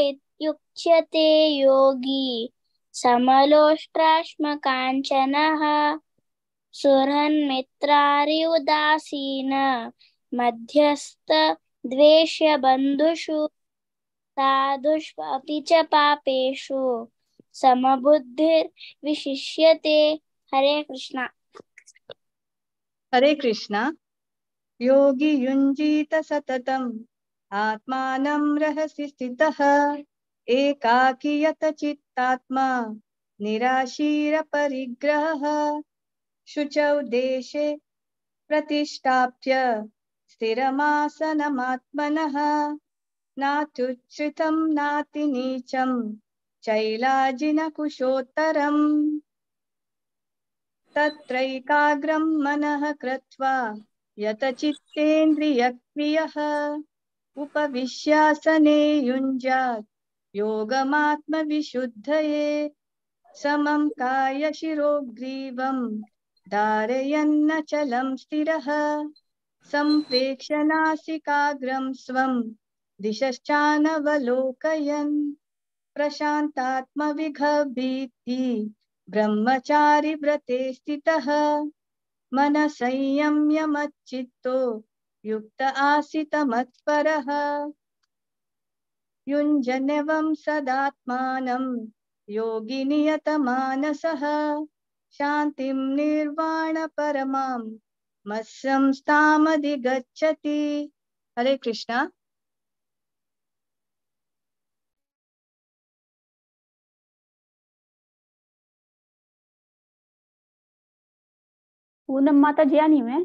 योगी समलोष्टाश्मकाञ्चनः सुहृन्मित्रारि उदासीन मध्यस्थ द्वेष्य बन्धुषु साधुष्वपि च पापेषु समबुद्धिर्विशिष्यते हरे कृष्णा हरे कृष्णा योगी युञ्जीत सततम् आत्मानं रहसि स्थितः एकाकी यत चित्तात्मा निराशीरपरिग्रहः शुचौ देशे प्रतिष्ठाप्य स्थिरमासनमात्मनः नात्युच्छ्रितं नातिनीचं चैलाजिनकुशोत्तरम् तत्रैकाग्रं मनः कृत्वा यतचित्तेन्द्रियक्रियः उपविश्यासने युञ्जात् योगमात्मविशुद्धये समं कायशिरोग्रीवं धारयन्नचलं स्थिरः सम्प्रेक्ष्य नासिकाग्रं स्वं दिशश्चानवलोकयन् प्रशान्तात्मविगभीति ब्रह्मचारी व्रते स्थितः मनसंयम्य मच्चित्तो युक्त आसित मत्परः युञ्जन्यवं सदात्मानं योगी नियतमानसः शान्तिं निर्वाणपरमां मत्संस्थामधिगच्छति। हरे कृष्णा। पूनम माता जी आनी में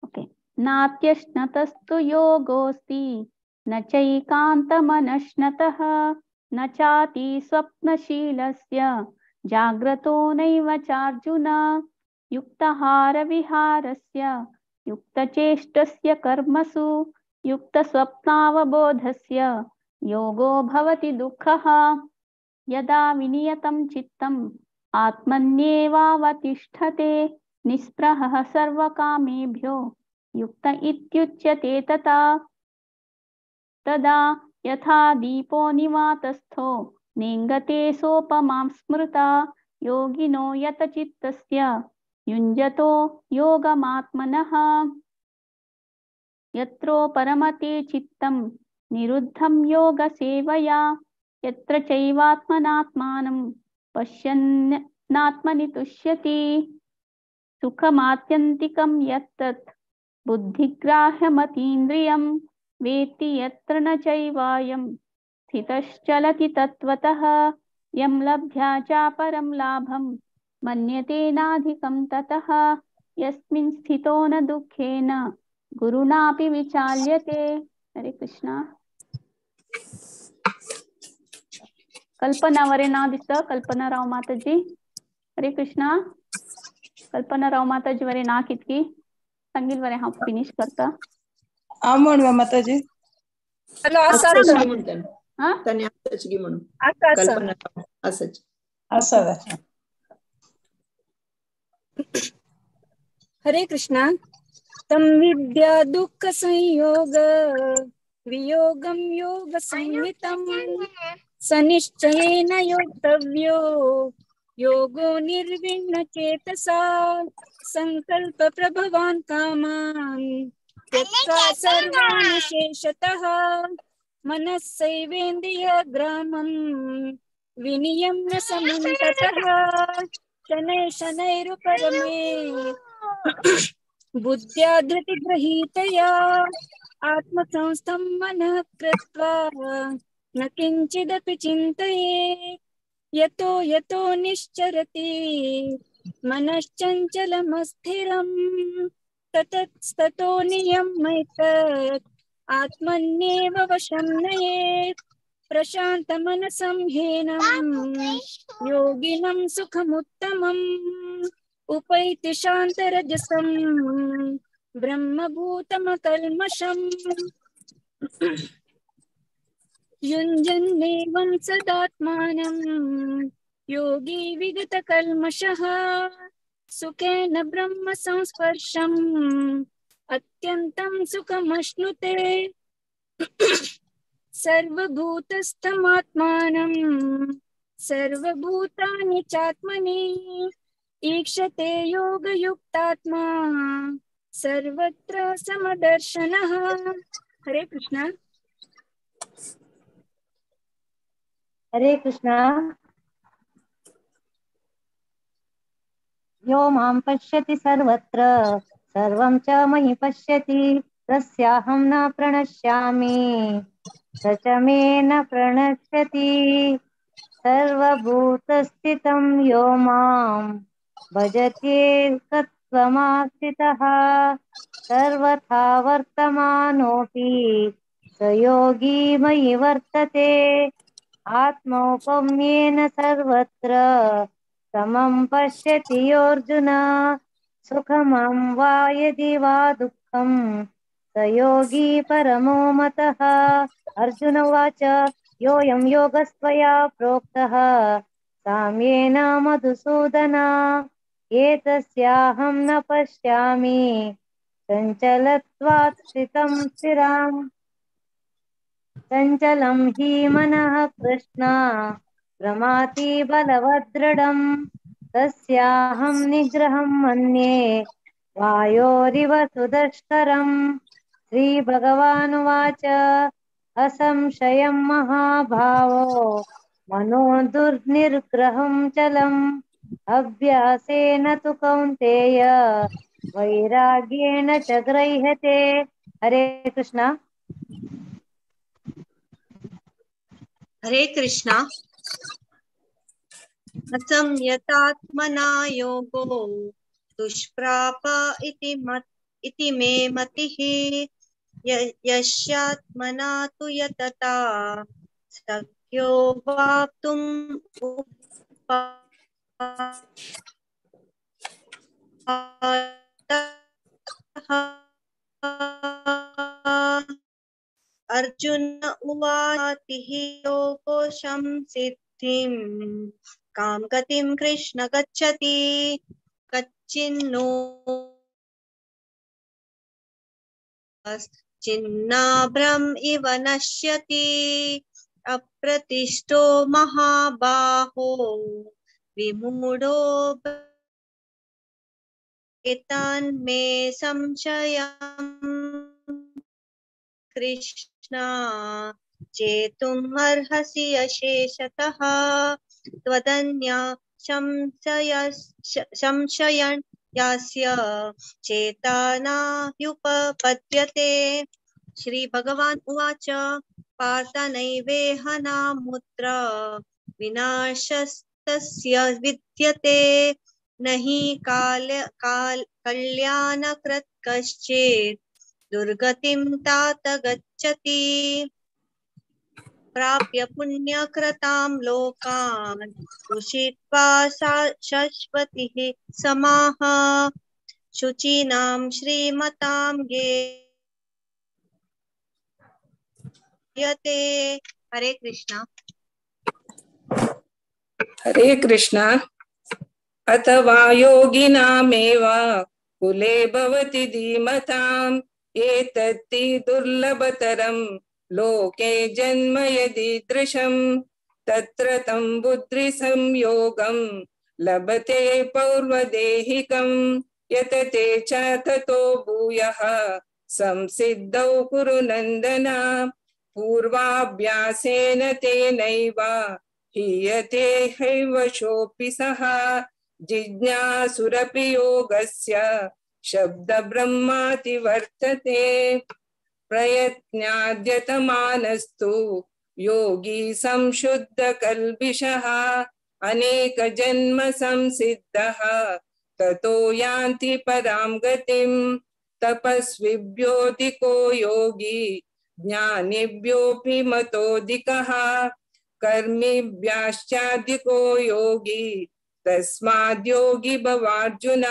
ओके। नात्यश्नतस्तु योगोऽस्ति न चैकान्तमनश्नतः न चाति स्वप्नशीलस्य जाग्रतो नैव चार्जुन युक्तहारविहारस्य युक्तचेष्टस्य कर्मसु युक्तस्वप्नावबोधस्य योगो भवति दुःखः। यदा विनियतं चित्तम् आत्मन्येवावतिष्ठते निःस्पृहः सर्वकामेभ्यो युक्त इत्युच्यते तथा। तदा यथा दीपो निवातस्थो नेङ्गते सोपमां स्मृता योगिनो यतचित्तस्य युञ्जतो योगमात्मनः। यत्रो परमते चित्तं निरुद्धं योगसेवया यत्र चैवात्मनात्मानं पश्यन्नात्मनि तुष्यति। सुखमात्यन्तिकं यत्तत् बुद्धिग्राह्यमतीन्द्रियं वेत्ति यत्र न चैवायं स्थितश्चलति तत्त्वतः। यं लब्ध्वा चापरं लाभं मन्यते नाधिकं ततः यस्मिन् स्थितो न दुःखेन गुरुणापि विचाल्यते। हरे कृष्णा। कल्पना वरे ना दिसत कल्पना राव माताजी। हरे कृष्णा। कल्पना राव माताजी वरे ना कितकी सांगील वरे हांव फिनिश करता। म्हणवा माताजी हॅलो असं म्हणतात हां त्यांनी असंच घे म्हणून असं कल्पना असंच असं। हरे कृष्णा। तं विद्या दुःख संयोग वियोगं योग संहितं सनिश्चयेन योक्तव्यो योगो निर्विण्ण चेतसा संकल्प प्रभवान् कामान् त्यक्त्वा सर्वान् शेषतः मनस्सैवेन्द्रियग्रामं विनियम्य समन्ततः शनैः शनैरुपरमे बुद्ध्या धृतिगृहीतया आत्मसंस्थं मनः कृत्वा न किञ्चिदपि चिन्तयेत्। यतो यतो निश्चरति मनश्चञ्चलमस्थिरम् ततस्ततो नियम्यैतत् आत्मन्येव वशं नयेत्। प्रशान्तमनसं ह्येनं योगिनं सुखमुत्तमम् उपैति शान्तरजसं ब्रह्मभूतमकल्मषम्। युञ्जन्नेवं सदात्मानं योगी विगतकल्मषः सुखेन ब्रह्म संस्पर्शम् अत्यन्तं सुखमश्नुते। सर्वभूतस्थमात्मानं सर्वभूतानि चात्मनि ईक्षते योगयुक्तात्मा सर्वत्र समदर्शनः। हरे कृष्णा। हरे कृष्णा। यो मां पश्यति सर्वत्र सर्वं च मयि पश्यति तस्याहं न प्रणश्यामि स च मे न प्रणश्यति। सर्वभूतस्थितं यो मां भजत्येकत्वमास्थितः सर्वथा वर्तमानोऽपि स योगी मयि वर्तते। आत्मौपम्येन सर्वत्र समं पश्यति योऽर्जुन सुखमं वा यदि वा दुःखं स योगी परमो मतः। अर्जुन उवाच योऽयं योगस्त्वया प्रोक्तः साम्येन मधुसूदन एतस्याहं न पश्यामि चञ्चलत्वात् स्थितं स्थिराम्। चञ्चलं हि मनः कृष्ण प्रमाथि बलवदृढम् तस्याहं निग्रहं मन्ये वायोरिव सुदुष्करम्। श्रीभगवानुवाच असंशयं महाभावो मनो दुर्निग्रहं चलम् अभ्यासेन तु कौन्तेय वैराग्येण च गृह्यते। हरे कृष्णा। हरे कृष्णा। असंयतात्मना योगो दुष्प्राप इति मे मतिः यस्यात्मना तु यतता शक्यो वाप्तुम् अर्जुन उवाच योगो संसिद्धिं कां गतिं कृष्ण गच्छति कच्चिन्नो छिन्नाभ्रम इव नश्यति अप्रतिष्ठो महाबाहो विमूढो एतान्मे संशयम् कृष्णा चेतुम् अर्हसि अशेषतः त्वदन्या संशयन् यास्य चेतनायुपपद्यते। श्री भगवान उवाच पार्थ नैवेह नामुत्र विनाशस्तस्य विद्यते न हि कल्याणकृत् कश्चित् दुर्गतिं तात गच्छति प्राप्य पुण्यकृतां लोकान् उषित्वा शाश्वतिः समाः शुचीनां श्रीमतां गेयते। हरे कृष्णा। हरे कृष्णा। अथवा योगिनामेव कुले भवति धीमताम् एतत्ति दुर्लभतरं लोके जन्म यदीदृशं तत्र तं बुद्धिसंयोगं लभते पौर्वदेहिकं यतते च ततो भूयः संसिद्धौ कुरु नन्दन पूर्वाभ्यासेन तेनैव हीयते हैवशोऽपि सः जिज्ञासुरपि योगस्य शब्दब्रह्माति वर्तते प्रयत्नाद्यतमानस्तु योगी संशुद्धकल्बिषः अनेकजन्म संसिद्धः ततो यान्ति परां गतिं तपस्विभ्योऽधिको योगी ज्ञानिभ्योऽपि मतोऽधिकः कर्मिभ्याश्चाधिको योगी तस्माद्योगी भवार्जुन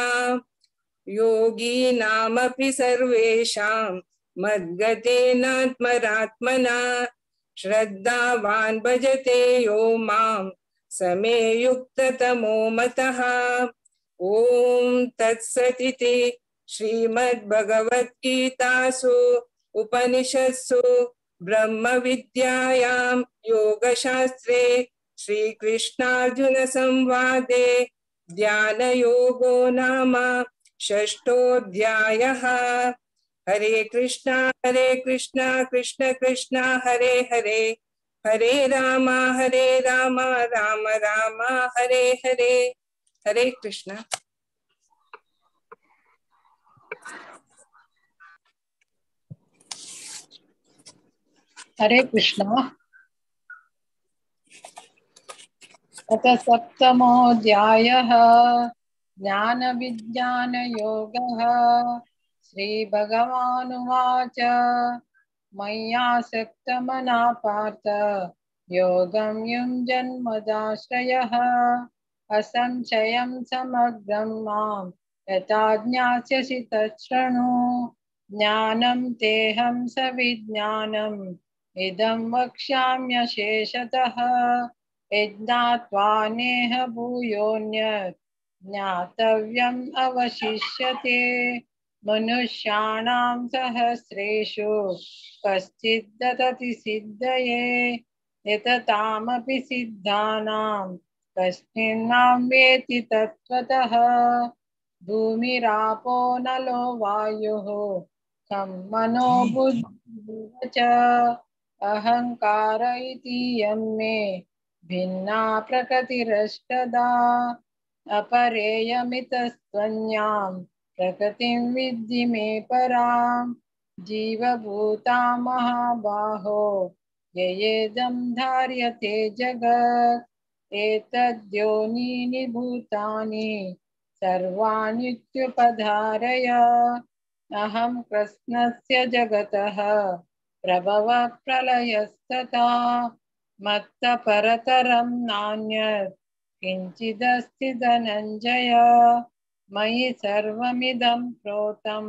योगीनामपि सर्वेषां मद्गतेनात्मरात्मना श्रद्धावान् भजते यो मां समे युक्ततमो मतः। ओम तत्सदिति श्रीमद्भगवद्गीतासु उपनिषत्सु ब्रह्म विद्यायां योगशास्त्रे श्रीकृष्णार्जुन संवादे ध्यान योगो नाम षष्ठोऽध्यायः। हरे कृष्णा कृष्ण कृष्ण हरे हरे हरे राम राम राम हरे हरे। हरे कृष्णा। हरे कृष्णा। अथ सप्तमोऽध्यायः ज्ञानविज्ञानयोगः। श्रीभगवानुवाच मय्यासक्तमनः पार्थ योगं युञ्जन्मदाश्रयः असंशयं समग्रं मां यथा ज्ञास्यसि तच्छृणु ज्ञानं तेहं सविज्ञानम् इदं वक्ष्याम्यशेषतः यज्ञात्वा नेह भूयोऽन्यत् ज्ञातव्यम् अवशिष्यते मनुष्याणां सहस्रेषु कश्चित् ददति सिद्धये यततामपि सिद्धानां कश्चिन्नां वेति तत्त्वतः भूमिरापो नलो वायुः मनो बुद्धिः च अहंकार इति यन्मे भिन्ना प्रकृतिरष्टदा अपरेयमितस्त्वन्यां प्रकृतिं विद्धि मे परां जीवभूता महाबाहो ययेदं धार्यते जगत् एतद्योनीनि भूतानि सर्वाण्युपधारय अहं कृष्णस्य जगतः प्रभवः प्रलयस्तथा मत्तः परतरं नान्यत् किञ्चिदस्ति धनञ्जय मयि सर्वमिदं प्रोतं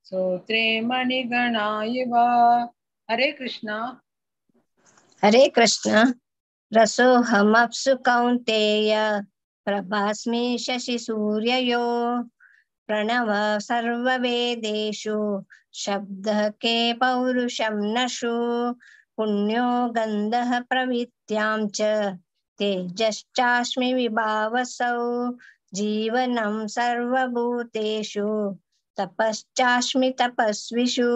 सूत्रे मणिगणा इव। हरे कृष्णा। हरे कृष्ण। रसोऽहमप्सु कौन्तेय प्रभास्मि शशिसूर्ययो प्रणव सर्ववेदेषु शब्दः के पौरुषं नशु पुण्यो गन्धः प्रवित्यां च तेजश्चास्मि विभावसौ जीवनं सर्वभूतेषु तपश्चास्मि तपस्विषु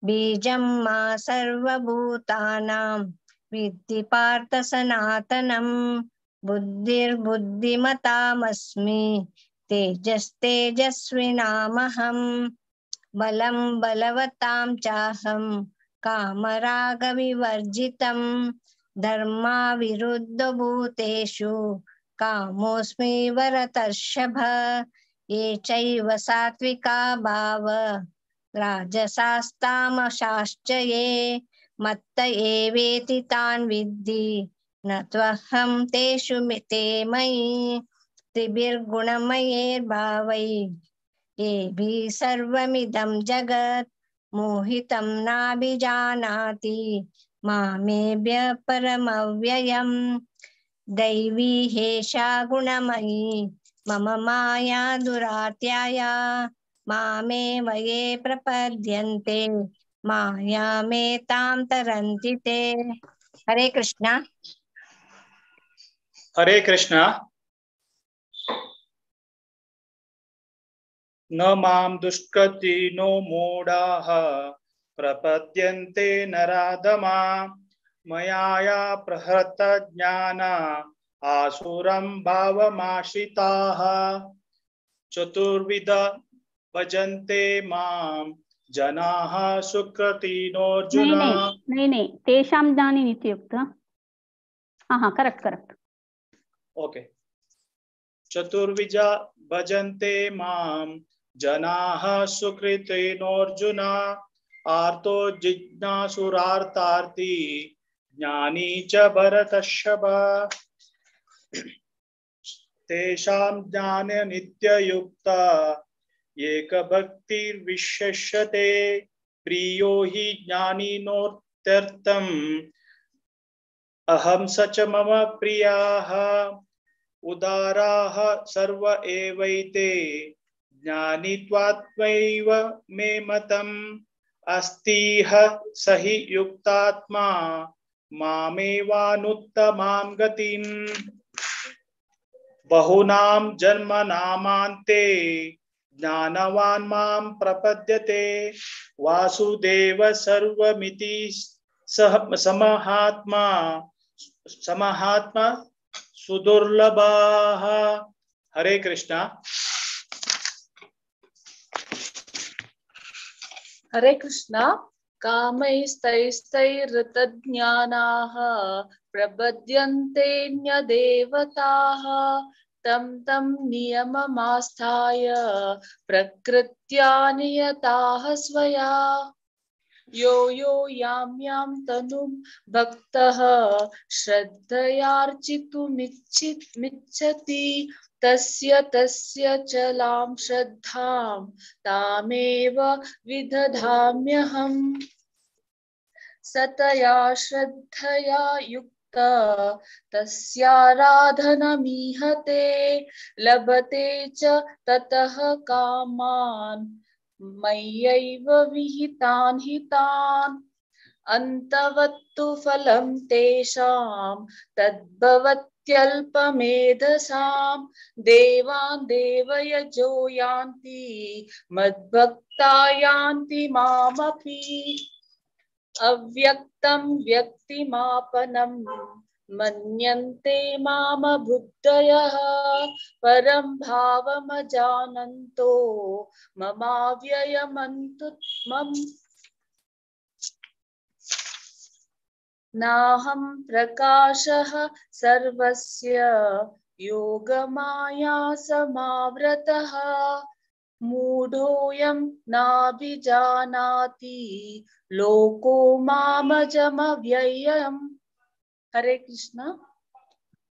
बीजं मा सर्वभूतानां विद्धि पार्थ सनातनं बुद्धिर्बुद्धिमतामस्मि तेजस्तेजस्विनामहं बलं बलवतां चाहं कामरागविवर्जितं धर्माविरुद्धभूतेषु कामोऽस्मि भरतर्षभ ये चैव सात्विका भाव राजसास्तामशाश्च ये मत्त एवेति तान् विद्धि न त्वहं तेषु ते मयि त्रिभिर्गुणमयैर्भावै येभिः सर्वमिदं जगत् मोहितं नाभिजानाति मामेभ्यः परमव्ययम् दैवी हेषा गुणमयी मम माया दुरात्याया मामेव ये प्रपद्यन्ते मायामेतां तरन्ति ते। हरे कृष्णा। हरे कृष्णा। न मां दुष्कृतिनो मूढाः प्रपद्यन्ते नराधमा मया प्रहृत ज्ञाना आसुरं भावमाश्रिताः चतुर्विध भजन्ते मां जनाः सुकृतिनोऽर्जुन। नहीं तेषां ज्ञानी इत्युक्तः। हाँ करेक्ट। ओके। चतुर्विध भजन्ते मां जनाः सुकृतिनोऽर्जुन आर्तो जिज्ञासुरार्तार्थी ज्ञानी च भरतर्षभ तेषां ज्ञान नित्ययुक्ता एकभक्तिर्विशिष्यते प्रियो हि ज्ञानिनोत्यर्थम् अहं स च मम प्रियाः उदाराः सर्व एवैते ज्ञानित्वात्मैव मे मतम् अस्तिह स हि युक्तात्मा मामेवानुत्तमां गतिम् बहुनां जन्मनामान्ते ज्ञानवान् मां प्रपद्यते वासुदेव सर्वमिति समहात्मा सुदुर्लभाः। हरे कृष्णा। हरे कृष्णा। कामैस्तैस्तैरृतज्ञानाः प्रपद्यन्तेऽन्यदेवताः तं तं नियममास्थाय प्रकृत्या नियताः स्वया यो यो यां तनुं भक्तः श्रद्धयार्चितुमिच्छति तस्य चलां श्रद्धां तामेव विदधाम्यहम् सतया श्रद्धया युक्त तस्याराधनमीहते लभते च ततः कामान् मय्यैव विहितान् हितान् अन्तवत्तु फलं तेषां तद्भवत् अत्यल्पमेधसां देवान् देवयजो यान्ति मद्भक्ता यान्ति मामपि अव्यक्तं व्यक्तिमापनं मन्यन्ते माम बुद्धयः परं भावमजानन्तो ममाव्ययमन्तु मम नाहं प्रकाशः सर्वस्य योगमाया समावृतः मूढोऽयं नाभिजानाति लोको मामजमव्ययम्। हरे कृष्णा।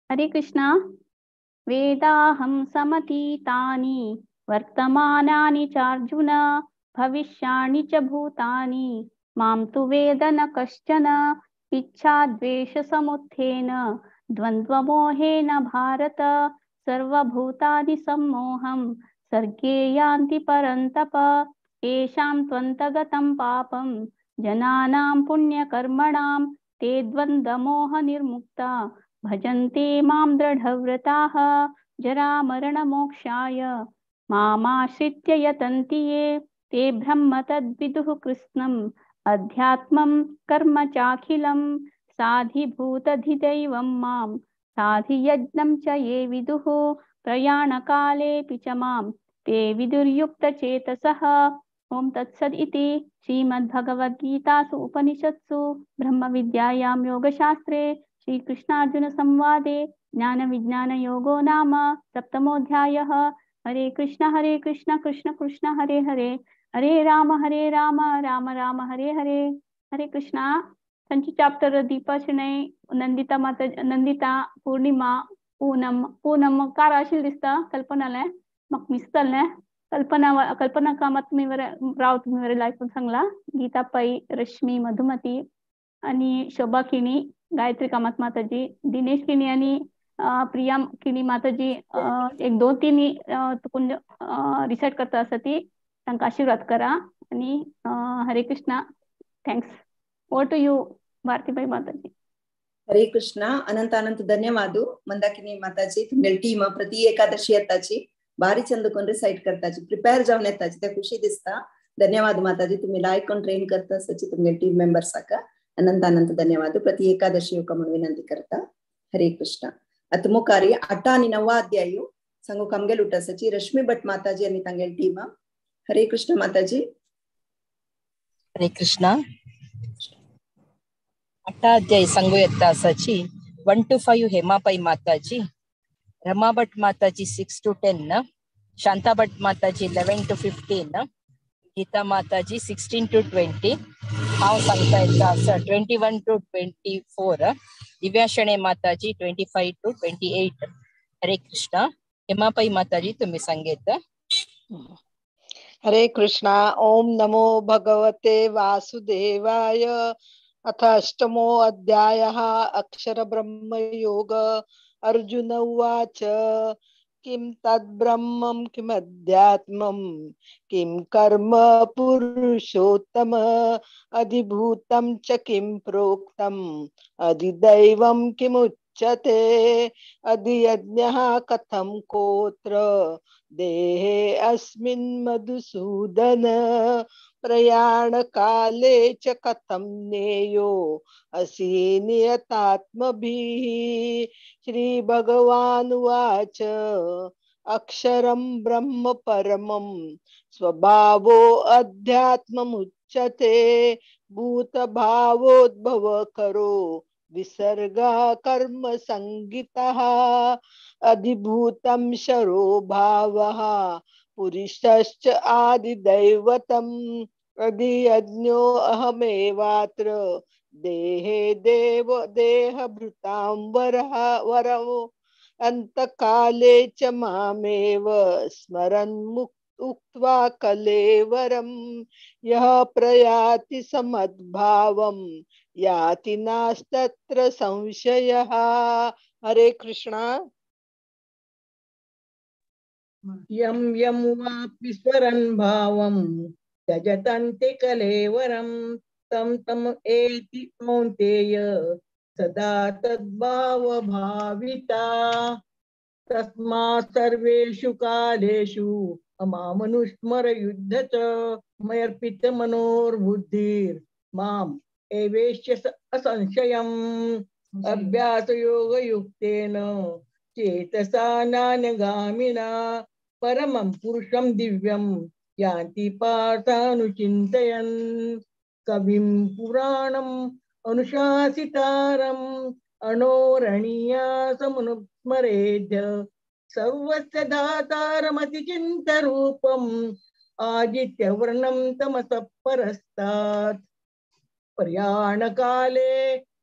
हरे कृष्णा। वेदाहं समतीतानि वर्तमानानि चार्जुन भविष्याणि च भूतानि मां तु वेद न कश्चन इच्छाद्वेषसमुत्थेन द्वन्द्वमोहेन भारत सर्वभूतानि सम्मोहं सर्गे यान्ति परन्तप येषां त्वन्तगतं पापं जनानां पुण्यकर्मणां ते द्वन्द्वमोहनिर्मुक्ता भजन्ते मां दृढव्रताः जरामरणमोक्षाय मामाश्रित्य यतन्ति ये ते ब्रह्म तद्विदुः कृत्स्नम् अध्यात्मं कर्म चाखिलं साधिभूतधिदैवं मां साधियज्ञं च ये विदुः प्रयाणकालेऽपि च मां ते विदुर्युक्तचेतसः। ओं तत्सद् इति श्रीमद्भगवद्गीतासु उपनिषत्सु ब्रह्मविद्यायां योगशास्त्रे श्रीकृष्णार्जुन संवादे ज्ञान विज्ञान योगो नाम सप्तमोऽध्यायः। हरे कृष्ण कृष्ण कृष्ण हरे हरे हरे राम राम राम हरे हरे। हरे कृष्णा संची चैप्टर दीपाशने नंदिता माता नंदिता पूर्णिमा पूनम कार आशील दिसता कल्पनाले म्हाका मिसतले कल्पना कामत तुमी राव तुमी बरे लायफून सांगला गीता पै रश्मी मधुमती आणि शोभा किणी गायत्री कामत माताजी दिनेश किणी आणि प्रिया किणी माताजी एक दोन तीन तुकुंज रिसेट करता आसा ती तांकां आशीर्वाद करा आणि Hare Krishna thanks over to you Bharatibai माताजी। हरे कृष्ण अनंत अनंत ಧನ್ಯವಾದ ಮಂದಾಕಿನಿ ಮಾತಾಜಿ तुमगे टीम प्रति एकादशी येताची बारी चंद कोण रिसाइट करताची प्रिपेअर जावन येताची ते खुशी दिसता। धन्यवाद माताजी तुम्ही लायक कोण ट्रेन करता सची तुमगे टीम मेंबर्स आका अनंत अनंत धन्यवाद प्रति एकादशी योक म्हणून विनंती करता। हरे कृष्ण आता मुखारी 8 आणि 9 अध्याय सांगू कमगे लुटासची रश्मी भट माताजी आणि तांगे टीम। हरे कृष्ण माताजी। हरे कृष्ण 8 अध्याय संगो येता आसाची 1 to 5 हेमापाई माताजी, रमा भट माताजी 6 to 10, शांता भट माताजी 11 to 15, गीता माताजी 16 to 20, हांव सांगता येता आसा 21 to 24, दिव्या शणे माताजी 25 to 28। हरे कृष्ण हेमापाई माताजी तुम्ही सांगेत। हरे कृष्णा ओम नमो भगवते वासुदेवाय अथ अष्टमो अध्यायः अक्षर ब्रह्म योग। अर्जुन उवाच किं तद्ब्रह्मं किमध्यात्मं किं कर्म पुरुषोत्तम अधिभूतं च किं प्रोक्तम् अधिदैवं किमुच्यते अधियज्ञः कथं कोत्र देहे अस्मिन् मधुसूदन प्रयाण काले च कथं नेयो असि नियतात्मभिः। श्री भगवान् उवाच अक्षरं ब्रह्म परमं स्वभावो अध्यात्ममुच्यते भूतभावोद्भव करो विसर्गः कर्म संगितः अधिभूतं शरो भावः पुरुषश्च आदिदैवतम् अधियज्ञो अहमेवात्र देहे देहभृतां वरवो अन्तकाले च मामेव स्मरन् उक्त्वा कलेवरं यः प्रयाति समद्भावं याति नास्तत्र संशयः। हरे कृष्णा। यं यं वापि स्वरन् भावं त्यजन्ति कलेवरं तं तं एति कौन्तेय सदा तद्भावभाविता तस्मात् सर्वेषु कालेषु मामनुस्मर युद्ध च मयर्पित मनोर्बुद्धिर् माम् एवेश्य असंशयम् अभ्यास योग युक्तेन चेतसा नान्यगामिना परमं पुरुषं दिव्यं यान्ति पार्थानुचिन्तयन् कविं पुराणम् अनुशासितारम् अणोरणीयासमनुस्मरेद्य सर्वस्य दातारमतिचिन्तरूपम् आदित्यवर्णं तमसः परस्तात् पर्याणकाले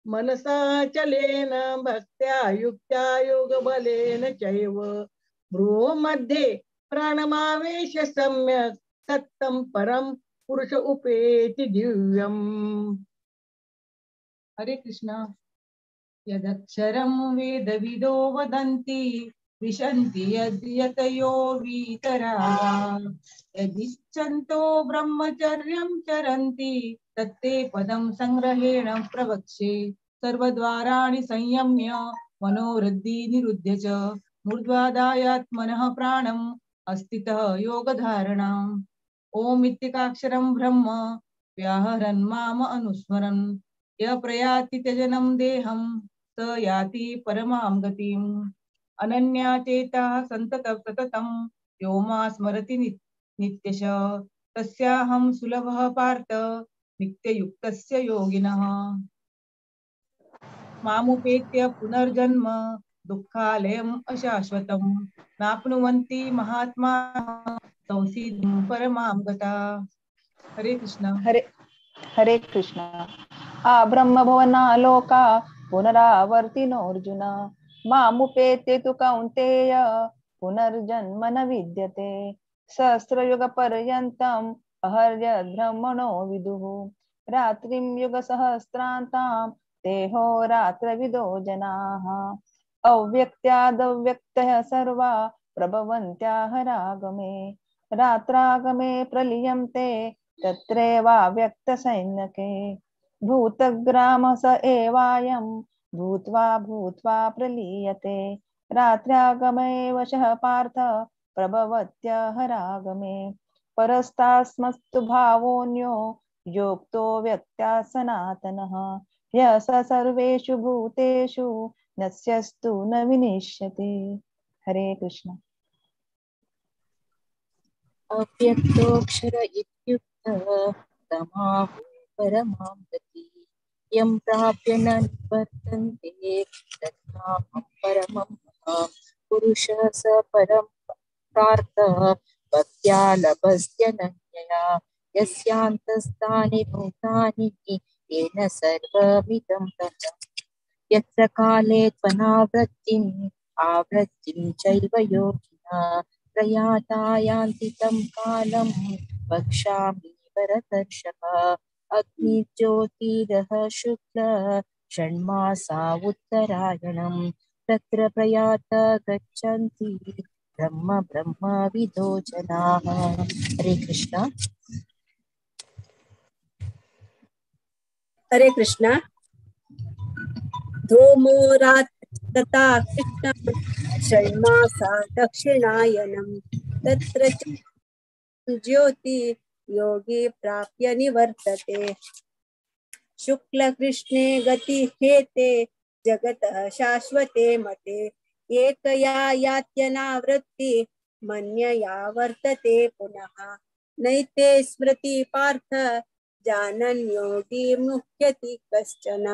मनसा चलेन भक्त्या युक्त्या योगबलेन चैव भ्रूः मध्ये प्राणमावेश सम्यक् तत्तं परं पुरुष उपेति दिव्यम्। हरे कृष्णा। यदक्षरं वेदविदो वदन्ति विशन्ति यतयो वीतरागाः यदिच्छन्तो ब्रह्मचर्यं चरन्ति तत्ते पदं संग्रहेण प्रवक्ष्ये सर्वद्वाराणि संयम्य मनोवृद्धि निरुध्य च मूर्ध्वादायात्मनः प्राणम् अस्थितः योगधारणाम् ओम इत्येकाक्षरं ब्रह्म व्याहरन् माम अनुस्मरन् य प्रयाति त्यजनं देहं स याति परमां गतिम् अनन्या चेता सततं यो मा स्मरति नित्यशः तस्याहं सुलभः पार्थ नित्ययुक्तस्य योगिनः मामुपेत्य पुनर्जन्म दुःखालयम् अशाश्वतं नाप्नुवन्ति महात्मानः संसिद्धिं परमां गता। हरे कृष्ण। हरे कृष्ण। आ ब्रह्म भवना लोका पुनरावर्तिनोऽर्जुन मामुपेत्य तु कौन्तेय पुनर्जन्म न विद्यते सहस्रयुगपर्यन्तम् अहर्यद्ब्रह्मणो विदुः रात्रिं युगसहस्रान्तां देहो रात्रविदो जनाः अव्यक्त्यादव्यक्तयः सर्वा प्रभवन्त्याः रागमे रात्रागमे प्रलीयन्ते तत्रैवाव्यक्तसैन्यके भूतग्रामः स एवायं भूत्वा भूत्वा प्रलीयते रात्र्यागमे वशः पार्थ प्रभवत्यः रागमे परस्तास्मस्तु भावोऽन्यो योक्तो व्यक्त्या सनातनः यः स सर्वेषु भूतेषु नश्यस्तु न विनिश्यते। हरे कृष्ण। अव्यक्तोऽक्षर इत्युक्तः तमाहु परमां गतिम् यं प्राप्य न निवर्तन्ते तन्नाहं परमं पुरुषः स परं प्रार्थः भक्त्या लभस्त्यनन्यया यस्यान्तस्तानि भूतानि येन सर्वमिदं ततः यत्र काले त्वनावृत्तिम् आवृत्तिं चैव योगिना प्रयाता यान्ति तं कालं वक्ष्यामि भरतर्षभ अग्निज्योतिरः शुक्ल षण्मासा उत्तरायणं तत्र प्रयाता गच्छन्ति ब्रह्म ब्रह्मविदो जनाः। हरे कृष्ण। हरे कृष्ण। धूमो रात्रि तथा कृष्ण षण्मासा दक्षिणायनं तत्र च ज्योति योगी प्राप्य निवर्तते शुक्ल कृष्णे गति हेते जगतः शाश्वते मते एकया यात्यनावृत्ति मन्यया वर्तते पुनः नैते स्मृति पार्थ जानन् योगी मुह्यति कश्चन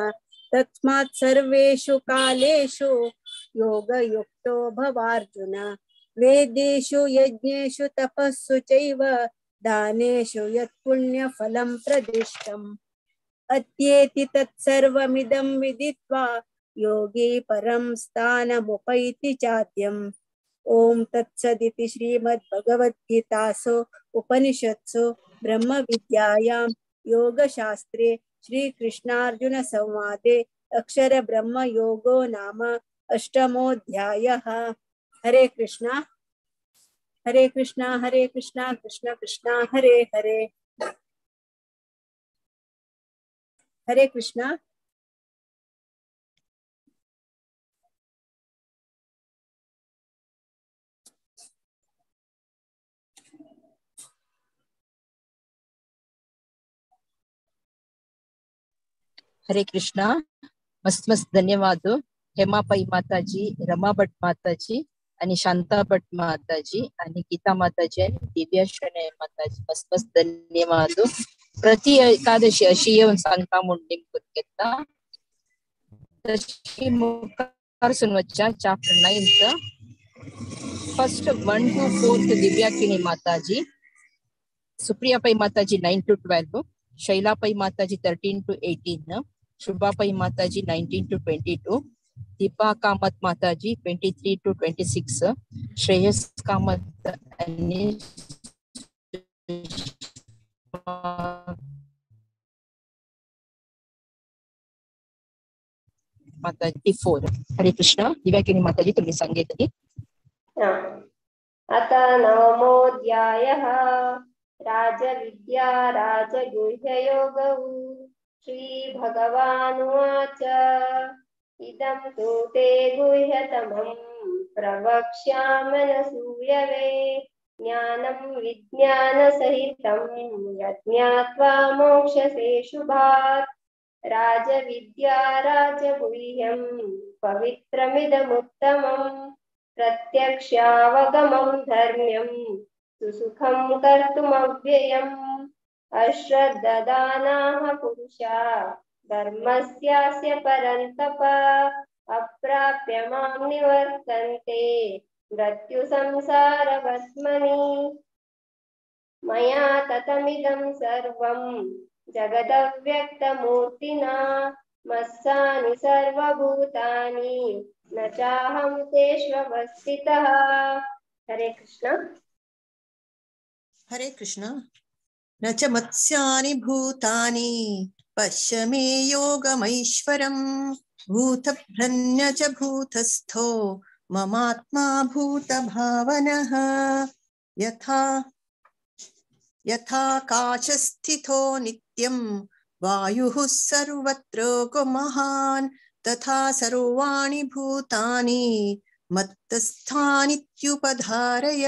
तस्मात् सर्वेषु कालेषु योगयुक्तो भवार्जुन वेदेषु यज्ञेषु तपस्सु चैव दानेषु यत्पुण्यफलं प्रदिष्टम् अत्येति तत्सर्वमिदं विदित्वा योगी परं स्थानमुपैति चाद्यम् ओम तत्सदिति श्रीमद्भगवद्गीतासु उपनिषत्सु ब्रह्म विद्यायां योगशास्त्रे श्रीकृष्णार्जुन संवादे अक्षर ब्रह्म योगो नाम अष्टमोऽध्यायः। हरे कृष्णा हरे कृष्णा कृष्ण कृष्णा हरे हरे हरे कृष्णा हरे कृष्णा. मस्त मस्त धन्यवाद हेमापाई माताजी, रमा भट माताजी आणि शांता भट माताजी आणि गीता माताजी आणि दिव्या शनय माताजी. मस्त मस्त धन्यवाद. प्रति एकादशी अशी येऊन सांगता मुंडिंग घेतला तशी मुखार सुनवच्या चॅप्टर 9 फर्स्ट 1 to 4 दिव्या किनी माताजी, सुप्रिया पै माताजी 9 to 12, शैला पै माताजी 13 to 18, शुभा पै माताजी 19 to 22, दीपा कामत माताजी 23 to 26, श्रेयस कामत आणि माताजी 4. हरे कृष्ण. दिव्या किनी माताजी तुम्ही सांगितली. अतः नवमोऽध्यायः. राजविद्या राजगुह्ययोगौ. श्रीभगवानुवाच इदं तु ते गुह्यतमं प्रवक्ष्यामनसूयवे. ज्ञानं विज्ञानसहितं यज्ञात्वा मोक्षसे शुभात्. राजविद्या राजगुह्यं पवित्रमिदमुत्तमम्. प्रत्यक्षावगमं धर्म्यं सुसुखं कर्तुमव्ययम्. अश्रद्धदानाः पुरुषा धर्मस्यास्य परन्तप. अप्राप्य मां निवर्तन्ते मृत्युसंसारवर्त्मनि. मया ततमिदं सर्वं जगदव्यक्तमूर्तिना मस्सानि सर्वभूतानि न चाहं तेष्वस्थितः. हरे कृष्ण. हरे कृष्ण. न च मत्स्यानि भूतानि पश्य मे योगमैश्वरम्. भूतभ्रन्य च भूतस्थो ममात्मा भूतभावनः. यथाकाशस्थितो नित्यं वायुः सर्वत्र महान् तथा सर्वाणि भूतानि मत्तस्थानित्युपधारय.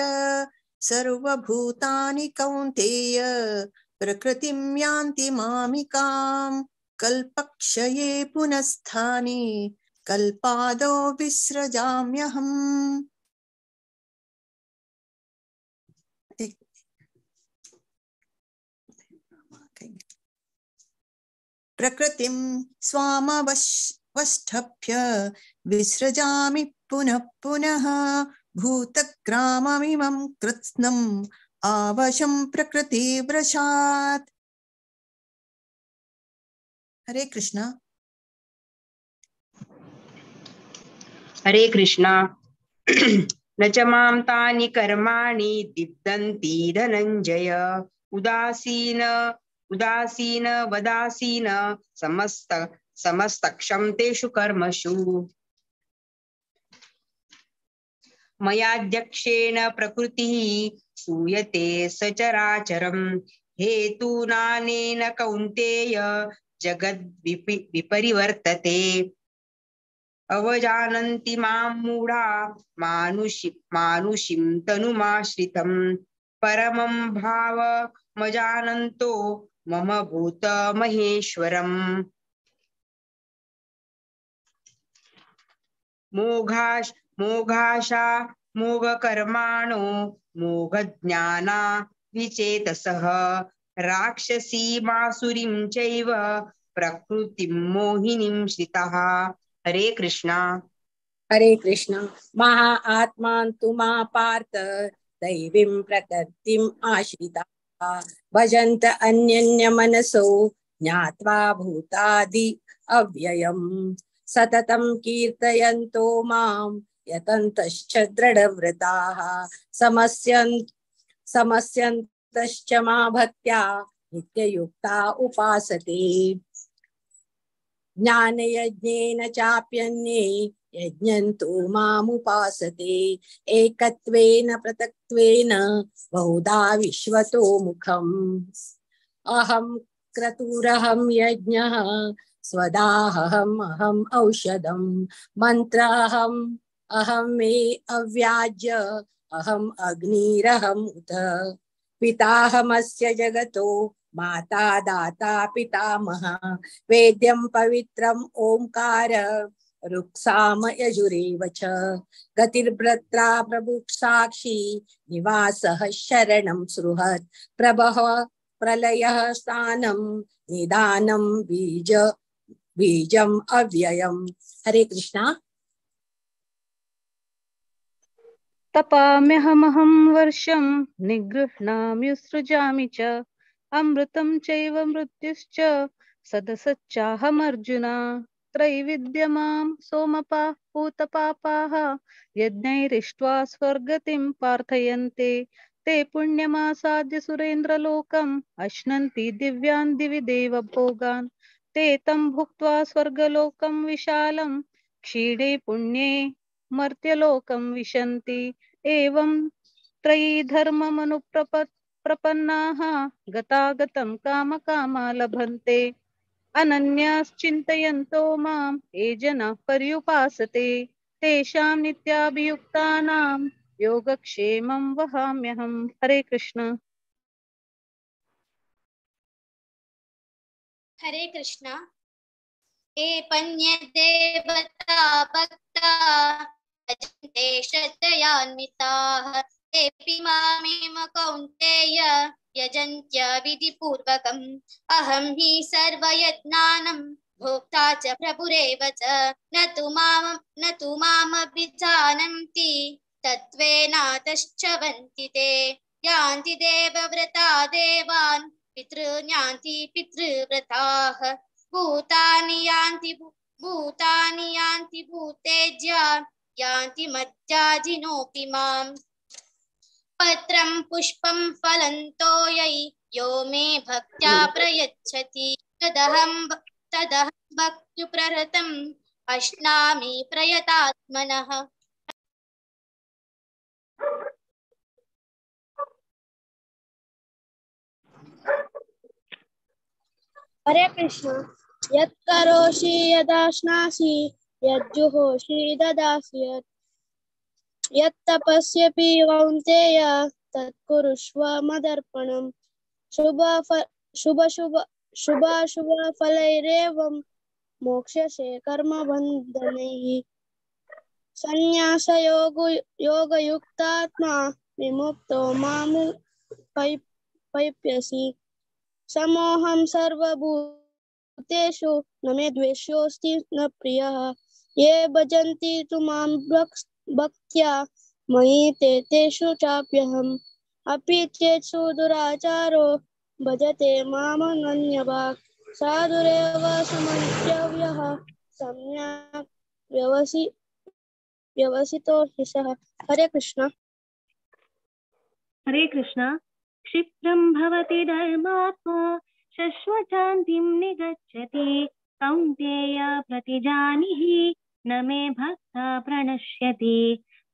सर्वभूतानि कौन्तेय प्रकृतिं यान्ति मामिकाम्. कल्पक्षये पुनस्तानि कल्पादौ विसृजाम्यहम्. प्रकृतिं स्वामवष्टभ्य विसृजामि पुनः पुनः. भूतग्राममिमं कृत्स्नम् आवशं प्रकृतिवशात्. हरे कृष्ण. हरे कृष्णा. न च मां तानि कर्माणि दिप्तन्ति धनञ्जय. उदासीन वदासीन समस्तक्षं तेषु कर्मसु. मयाध्यक्षेण प्रकृतिः सूयते सचराचरम्. हेतूनानेन कौन्तेय जगद्विपरिवर्तते. अवजानन्ति मां मूढा मानुषीं तनुमाश्रितम्. परमं भावमजानन्तो मम भूतमहेश्वरम्. मोघाशा मोघकर्माणो मोघज्ञाना विचेतसः. राक्षसीमासुरीं चैव प्रकृतिं मोहिनीं श्रितः. हरे कृष्णा. हरे कृष्णा. महा आत्मां तु मा पार्थ दैवीं प्रकृतिम् आश्रिताः. भजन्त अन्यन्यमनसो ज्ञात्वा भूतादि अव्ययम्. सततं कीर्तयन्तो मां यतन्तश्च दृढव्रताः. समस्यन्तश्च मा भक्त्या नित्ययुक्ता उपासते. ज्ञानयज्ञेन चाप्यन्ये यज्ञन्तु मामुपासते. एकत्वेन पृथक्त्वेन बहुधा विश्वतो मुखम्. अहं क्रतुरहं यज्ञः स्वदाहम् औषधम्. मन्त्राहम् अहं मे अव्याज्य अहम् अग्निरहम् उत. पिताहमस्य जगतो माता दाता पितामह वेद्यं पवित्रम् ओंकार रुक्साम यजुरेव च गतिर्भद्रा प्रभुक्साक्षी निवासः शरणं सुहृत् प्रभः प्रलयः स्थानं निदानं बीजम् अव्ययम्। हरे कृष्णा। तपाम्यहमहं वर्षं निगृह्णाम्युत्सृजामि च अमृतं चैव मृत्युश्च सदसच्चाहमर्जुन त्रैविद्यमां सोमपाः पूतपापाः यज्ञैरिष्ट्वा स्वर्गतिं प्रार्थयन्ते ते पुण्यमासाद्य सुरेन्द्रलोकम् अश्नन्ति दिव्यान् दिवि देवभोगान् ते तं भुक्त्वा स्वर्गलोकं विशालं क्षीणे पुण्ये मर्त्यलोकं विशन्ति एवं त्रयी धर्ममनुप्रपन्नाः गतागतं कामकामा लभन्ते अनन्याश्चिन्तयन्तो मां ये जनाः पर्युपासते तेषां नित्याभियुक्तानां योगक्षेमं वहाम्यहम्। हरे कृष्ण। हरे कृष्ण। एपन्यदेवता भक्ता भजन्ते श्रद्धयान्विताः तेऽपि मामेव कौन्तेय यजन्त्य विधिपूर्वकम् अहं हि सर्वयज्ञानं भोक्ता च प्रभुरेव च न तु मामभिजानन्ति तत्त्वेनातश्चवन्ति ते यान्ति देवव्रता देवान् पितॄन्यान्ति पितृव्रताः भूतानि यान्ति भूतेज्या यान्ति मज्जाजिनोऽपि माम् पत्रं पुष्पं फलं तोयै यो मे भक्त्या प्रयच्छति तदहं भक्त्युप्रहृतम् अश्नामि प्रयतात्मनः। हरे कृष्ण। यत् करोषि यदाश्नासि यज्जुहोषि ददासि यत् तपस्यपि कौन्तेय तत् कुरुष्व मदर्पणम् शुभाशुभफलैरेवं मोक्ष्यसे कर्मबन्धनैः संन्यासयोगयुक्तात्मा विमुक्तो मामुपैप्यसि समोऽहं सर्वभूतेषु न मे द्वेष्योऽस्ति न प्रियः ये भजन्ति तु मां भक्त्या मयि तेषु चाप्यहम् अपि चेत् सुदुराचारो भजते मामनन्यभाक् साधुरेव समन्त्यव्यः सम्यक् व्यवसितो हि सः। हरे कृष्ण। हरे कृष्ण। क्षिप्रं भवति धर्मात्मा शश्वशान्तिं निगच्छति कौन्तेय प्रतिजानीहि न मे भक्ता प्रणश्यति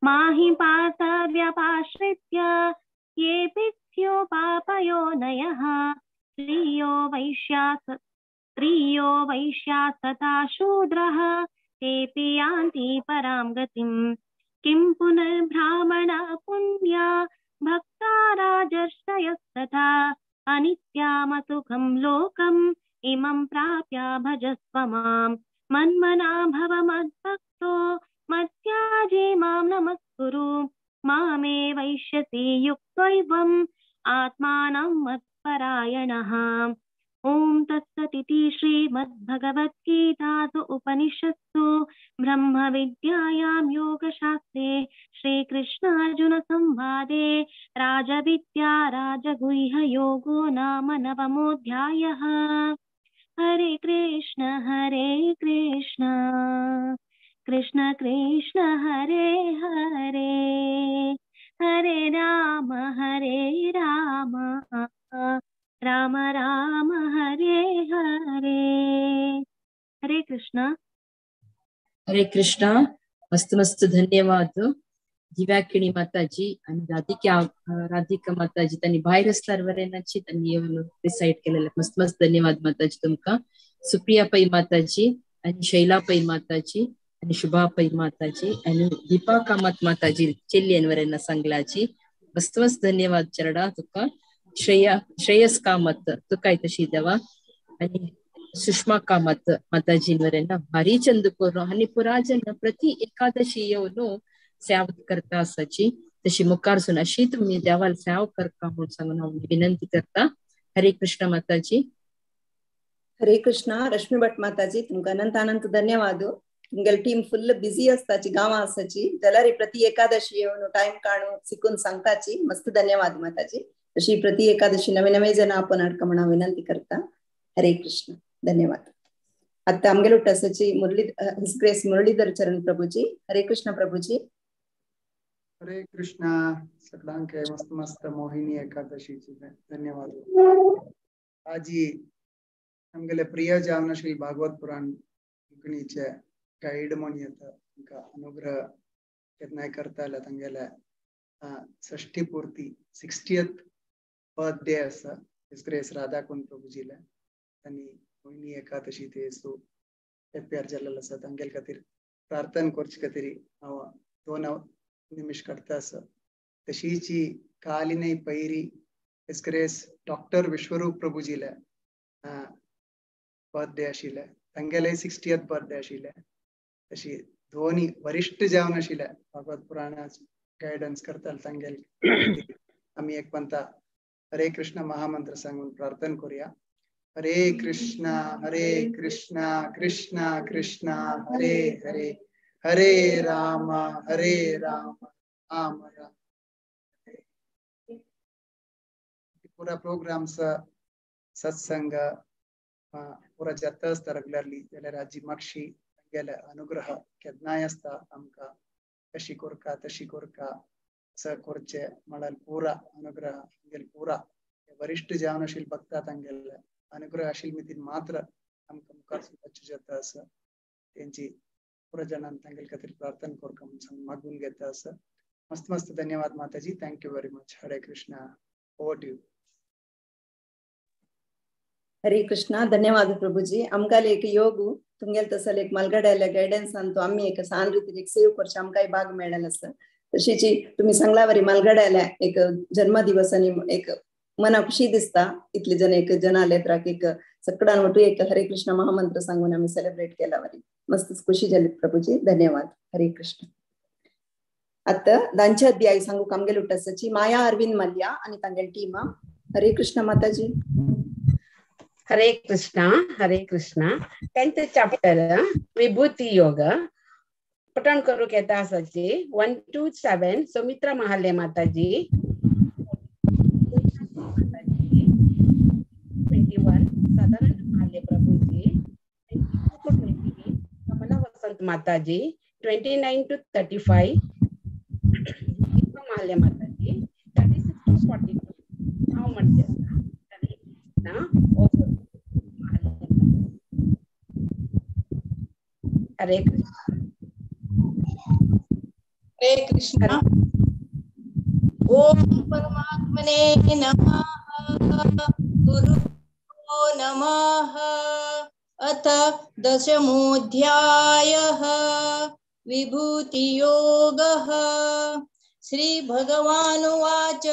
माहि पार्थ व्यपाश्रित्य ये पिथ्योपापयोनयः स्त्रियो वैश्यास्तथा शूद्रः तेऽपि यान्ति परां गतिम् किं पुनर्ब्राह्मणा पुण्या भक्ता राजर्षयस्तथा अनित्यामसुखं लोकम् इमं प्राप्य भजस्व माम् मन्मना भव मद्भक्तो मत्याजे मां नमस्कुरु मामे वैश्यसि युक्तैवम् आत्मानं मत्परायणः। ओम तत्सदिति श्रीमद्भगवद्गीतासु उपनिषत्सु ब्रह्म विद्यायां योगशास्त्रे श्रीकृष्णार्जुन संवादे राजविद्या राजगुह्य योगो नाम नवमोऽध्यायः। हरे कृष्ण कृष्ण कृष्ण हरे हरे हरे राम राम राम हरे हरे। हरे कृष्ण। हरे कृष्ण। मस्त मस्त धन्यवाद दिव्याकिणी माताजी आणि राधिका माताजी त्यांनी बाहेर असल्यावरेनाची त्यांनी येऊन रिसाइड केलेलं मस्त मस्त धन्यवाद माताजी तुमका। सुप्रिया पै माताजी आणि शैला पै माताजी आणि शुभा पै माताजी आणि दीपा कामत माताजी ಚೆಲ್ಲಿಯನ್ವರನ್ನ ಸಂಗ್ಲಾಜಿ मस्त मस्त धन्यवाद चरडा तुका। श्रेयस कामत तुका तशी देवा आणि सुषमा कामत माताजींवरेन भारी चंद करून आणि पुराजन प्रति एकादशी येवन सेवा करता आसाची तशी मुखार सुन अशी तुम्ही देवाल सेवा करता म्हणून सांगून हांव विनंती करता. हरे कृष्ण माताजी. हरे कृष्णा. रश्मी भट माताजी तुमका अनंत अनंत धन्यवाद. तुमगेल टीम फुल्ल बिझी असताची गांवां आसाची जाल्यार प्रति एकादशी येवन टाइम काढून शिकून सांगताची मस्त धन्यवाद माताजी. अशी प्रति एकादशी नवे नवे जन आपण हाडका म्हणून विनंती करता. हरे कृष्ण. धन्यवाद. आता आमगेल उट्टासाची हिज ग्रेस मुरलीधर चरण प्रभुजी. हरे कृष्ण प्रभुजी. हरे कृष्णा. सगळ्यांके मस्त मस्त मोहिनी एकादशीची धन्यवाद. आज आमगेले प्रिय जावन श्री भागवत पुराण कोंकणीचे गाईड म्हणून येता तुमका अनुग्रह केन्नाय करता तांगेले षष्ठी पूर्ती 60th बर्थडे आसा हिज ग्रेस राधा कुंड प्रभुजीले आनी मोहिनी एकादशी ते सो पेप्यार जाल्लो आसा तांगेल खातीर प्रार्थना करचे खातीर हांव 2 निमिष करता आसा. तशीची कालिनै पैरी हिज ग्रेस डॉक्टर विश्वरूप प्रभुजीले बर्थडे आशिल्ले तांगेले 60th बर्थडे आशिल्ले. तशी दोन्ही वरिष्ठ जावन आशिल्ले भागवत पुराणाच गायडन्स करता तांगेल आमी एक पंथा हरे कृष्ण महामंत्र सांगून प्रार्थना करूया. हरे कृष्णा कृष्णा कृष्णा हरे हरे हरे राम राम राम. पूरा प्रोग्राम सत्संग पूरा जाताच तरगलाली जाल्यार आजी मागशी गेले अनुग्रह केदनाय आसता आमकां कशी कोरका तशी कोरका असं करचे म्हळ्यार पुरा अनुग्रह आमगेल पुरा वरिष्ठ जावन आशिल्ले भक्ता तांगेले अनुग्रह आशिल्ले मितीन मात्र आमकां मुखार वचचें जाता आसा. तेंची पुरा जणान तांगेल खातीर प्रार्थना कोरका म्हणून मागून घेता आसा. मस्त मस्त धन्यवाद माताजी. Thank you very much. Hare Krishna. Over to you. Hare Krishna. धन्यवाद प्रभुजी. आमकां एक योग तुमगेल तसले एक मालगाड्याले गायडन्स तो आम्ही एक सान रीतीन एक सेव करचे आमकां भाग मेळ्ळेलो आसा. तशीची तुम्ही सांगला वरी मालगाड्याले एक जन्मदिवस आनी एक मना खुशी दिसता. इतले जन एक जन आले तर एक सकडान वटू एक हरे कृष्ण महामंत्र सांगून आम्ही सेलिब्रेट केला वरी मस्त खुशी जाली प्रभुजी. धन्यवाद. हरे कृष्ण. आता दांच्या अध्याय सांगू आमगेल उट्टासाची माया अरविंद मल्ल्या आणि तांगेल टीम. हरे कृष्ण माताजी. हरे कृष्णा. 10th चैप्टर विभूति योग पठन करू येता आसाची 1 to 7. सुमित्रा महाले माताजी. 21 साधारण महाले प्रभुजी. 22 to 20 कमला वसंत माताजी. 29 to 35 महाले माताजी. 36 to 42 हांव म्हणचे हरे कृष्ण. ओम परमात्मने नमः. गुरुभ्यो नमः. अथ 10मोऽध्यायः विभूति योगः. श्री भगवानुवाच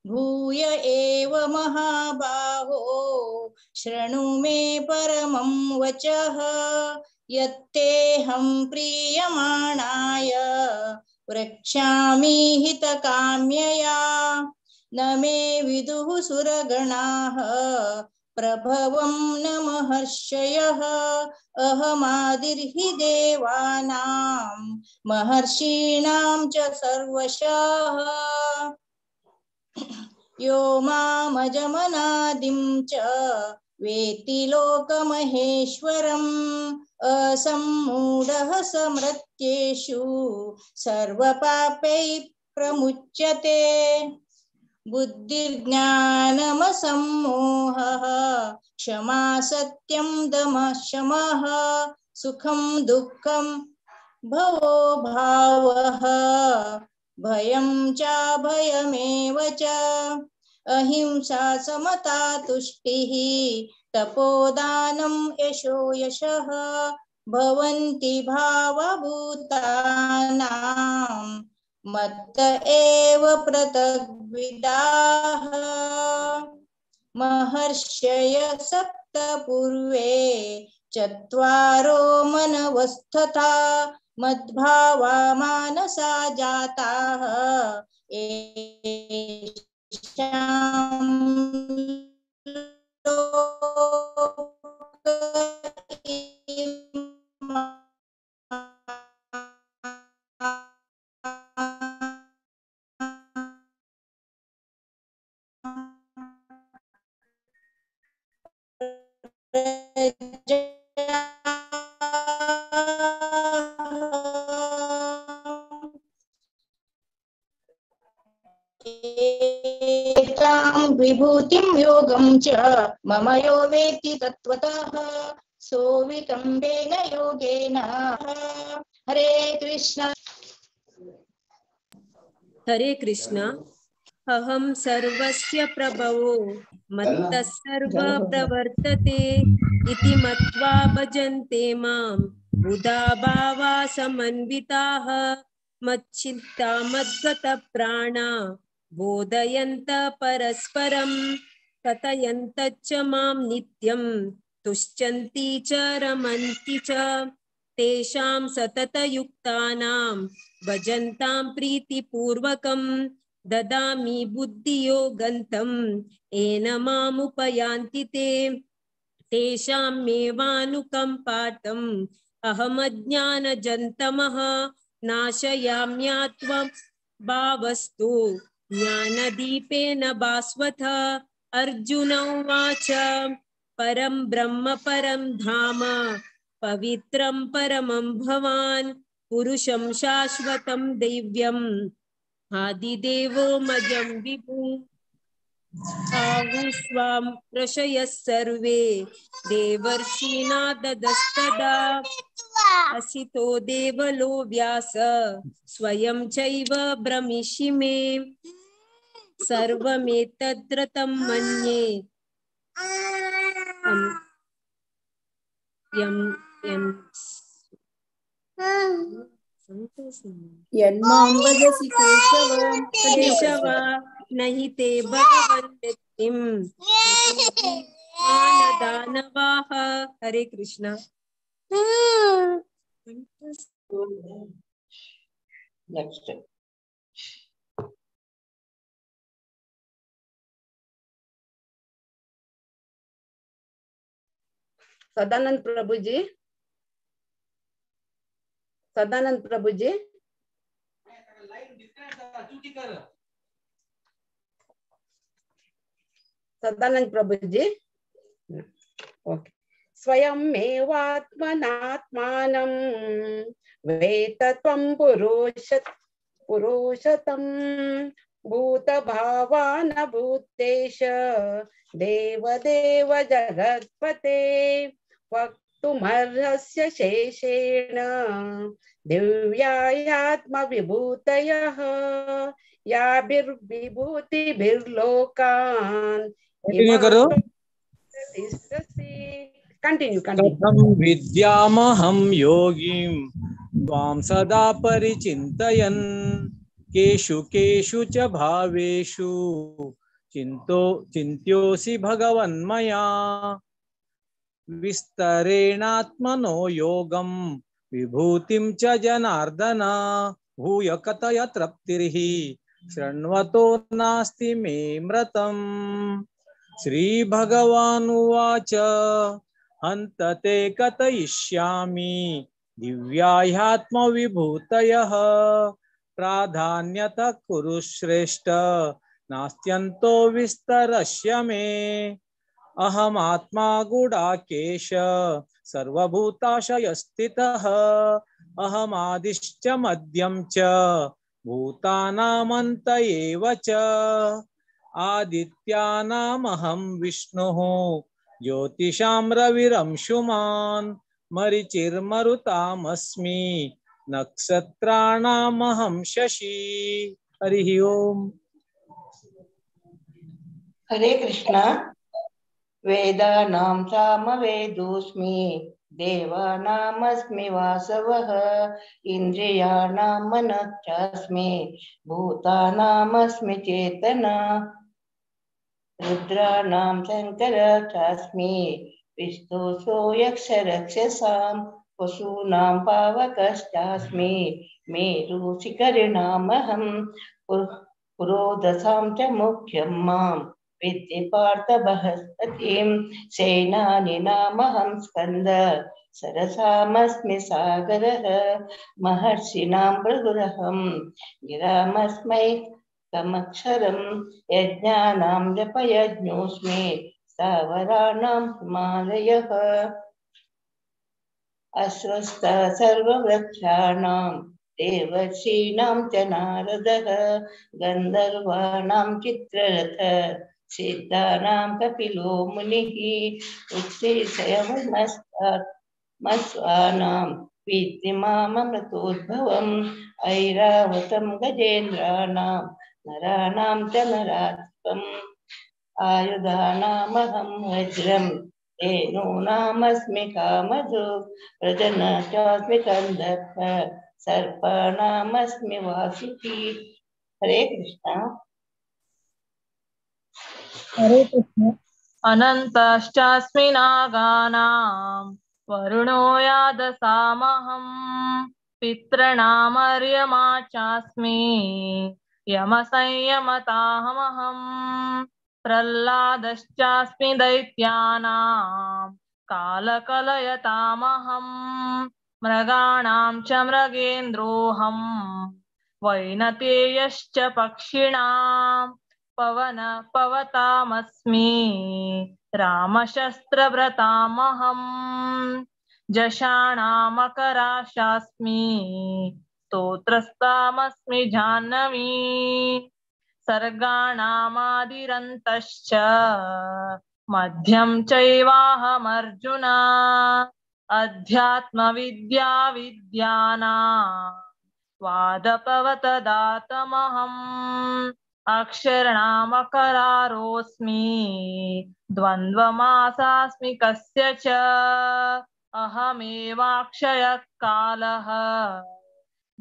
भूय एव महाबाहो शृणु मे परमं वचः यत्तेऽहं प्रीयमाणाय वक्ष्यामि हितकाम्यया. न मे विदुः सुरगणाः प्रभवं न महर्षयः. अहमादिर्हि देवानां महर्षीणां च सर्वशः. यो मामजमनादिं च वेत्ति लोकमहेश्वरम्. असम्मूढः समृत्येषु सर्वपापैः प्रमुच्यते. बुद्धिर्ज्ञानमसम्मोहः क्षमा सत्यं दमः शमः. सुखं दुःखं भवो भावः भयं चाभयमेव च. अहिंसा समता तुष्टिः तपोदानं यशो यशः. भवन्ति भावभूतानां मत्त एव पृथग् विदाः महर्षय सप्त पूर्वे चत्वारो मनवस्था मद्भावा मानसा जाताः येषां विभूतिं योगं च मम यो वेत्ति तत्त्वतः सोऽविकम्पेन योगेन। हरे कृष्ण। हरे कृष्ण। अहं सर्वस्य प्रभवो मत्तः सर्वः प्रवर्तते इति मत्वा भजन्ते मां बुधा भावा समन्विताः मच्चित्ता मद्गतप्राणा बोधयन्तः परस्परं कथयन्तश्च मां नित्यं तुष्यन्ति च रमन्ति च तेषां सततयुक्तानां भजन्तां प्रीतिपूर्वकं ददामि बुद्धियोगन्तं येन मामुपयान्ति ते तेषां मेवानुकम्पार्थम् अहमज्ञानजन्तमः नाशयाम्यात्वं भावस्तु ज्ञानदीपेन भास्वत। अर्जुन उवाच परं ब्रह्म परं धाम पवित्रं परमं भवान् पुरुषं शाश्वतं दैव्यम् आदिदेवो मजं विभु आहुस्वां ऋषयः सर्वे देवर्षिणाददस्तदा असितो देवलो व्यास स्वयं चैव ब्रह्मिषि मे सर्वमेतद्रतं मन्ये यन्मां वदसि केशव केशव नहि ते भगवन् व्यक्तिं मानदानवाः। हरे कृष्ण। नेक्स्ट सदानंद प्रभु जी। सदानंद प्रभु जी। सदानंद प्रभु जी। ओके। स्वयमेवात्मनात्मानं वेत्तं पुरुषतं भूतभावान भूतेश देवदेव जगत्पते वक्तुमर्हस्य शेषेण दिव्यायात्मविभूतयः याभिर्विभूतिभिर्लोकान् कंटिन्यू। कथं विद्यामहं योगिं त्वां सदा परिचिन्तयन् केषु केषु च भावेषु चिन्त्योऽसि भगवन्मया विस्तरेणात्मनो योगं विभूतिं च जनार्दन भूय कथय तृप्तिर्हि शृण्वतो नास्ति मे मृतम्। श्रीभगवानुवाच हन्त ते कथयिष्यामि दिव्याह्यात्मविभूतयः प्राधान्यतः कुरु श्रेष्ठ नास्त्यन्तो विस्तरस्य मे अहमात्मा गुडाकेश सर्वभूताशयस्थितः अहमादिश्च मध्यं च भूतानामन्त एव च आदित्यानामहं विष्णुः ज्योतिषां रविरंशुमान् मरीचिर्मरुतामस्मि नक्षत्राणामहं शशि। हरि ओम। हरे कृष्ण। वेदानां सामवेदोऽस्मि देवानामस्मि वासवः इन्द्रियाणां मनश्चास्मि भूतानामस्मि चेतना रुद्राणां शङ्करश्चास्मि विष्णुसो यक्षरक्षसां पशूनां पावकश्चास्मि मेरुशिखरिणामहं पुरोदशां च मुख्यं मां विद्धि पार्थ बृहस्पतिं सेनानीनामहं स्कन्द सरसामस्मि सागरः महर्षिणां भृगुरहं गिरामस्मै तमक्षरं यज्ञानां जपयज्ञोऽस्मि स्थावराणां हिमालयः अस्वस्थ सर्ववृक्षाणां देवर्षीणां च नारदः गन्धर्वाणां चित्ररथ सिद्धानां कपिलो मुनिः उच्चैःशयमस्वानां विद्धि माममृतोद्भवम् ऐरावतं गजेन्द्राणां नराणां च नराधिपम् आयुधानामहं वज्रं धेनूनामस्मि कामधु प्रजनश्चास्मि कन्दर्प सर्पाणामस्मि वासुकी। हरे कृष्ण। हरे कृष्ण। अनन्तश्चास्मि नागानां वरुणो यादसामहं पितॄणामर्यमा चास्मि यमसंयमतामहं प्रह्लादश्चास्मि दैत्यानां कालकलयतामहं मृगाणां च मृगेन्द्रोऽहं वैनतेयश्च पक्षिणां पवतामस्मि रामशस्त्रव्रतामहं जषाणामकराशास्मि स्तोत्रस्तामस्मि जाह्नवी सर्गाणामादिरन्तश्च मध्यं चैवाहमर्जुन अध्यात्मविद्या विद्यानां वादपवतदातमहम् अक्षरामकरारोऽस्मि द्वन्द्वमासास्मि कस्यच अहमेवाक्षयः कालः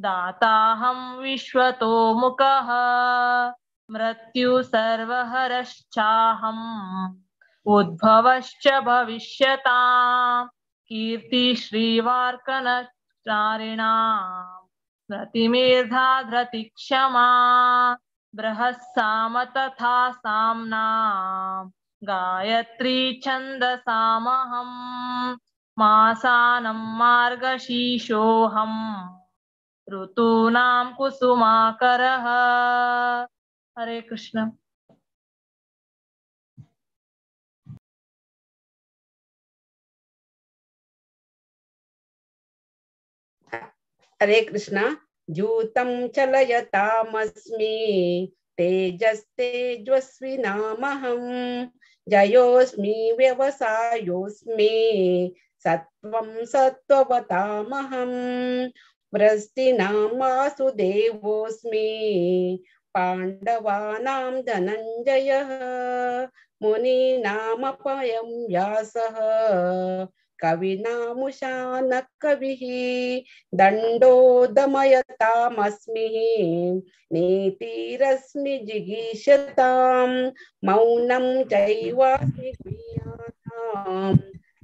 दाताहं विश्वतो मुखः मृत्यु सर्वहरश्चाहम् उद्भवश्च भविष्यताम् कीर्ति श्रीवार्कनचारिणां रतिमेधा धृतिक्षमा बृहस्साम तथा साम्नां गायत्री छन्दसामहं मासानं मार्गशीर्षोऽहं ऋतूनां कुसुमाकरः। हरे कृष्ण। हरे कृष्ण। जूतं चलयतामस्मि तेजस्तेजस्विनामहं जयोऽस्मि व्यवसायोऽस्मि सत्वं सत्त्ववतामहं वृष्टिनां वासुदेवोऽस्मि पाण्डवानां धनञ्जयः मुनीनामपयं व्यासः कविनामुषानः कविः दण्डो दमयतामस्मि नीतिरस्मि जिगीषतां मौनं चैवास्मि गुह्यानां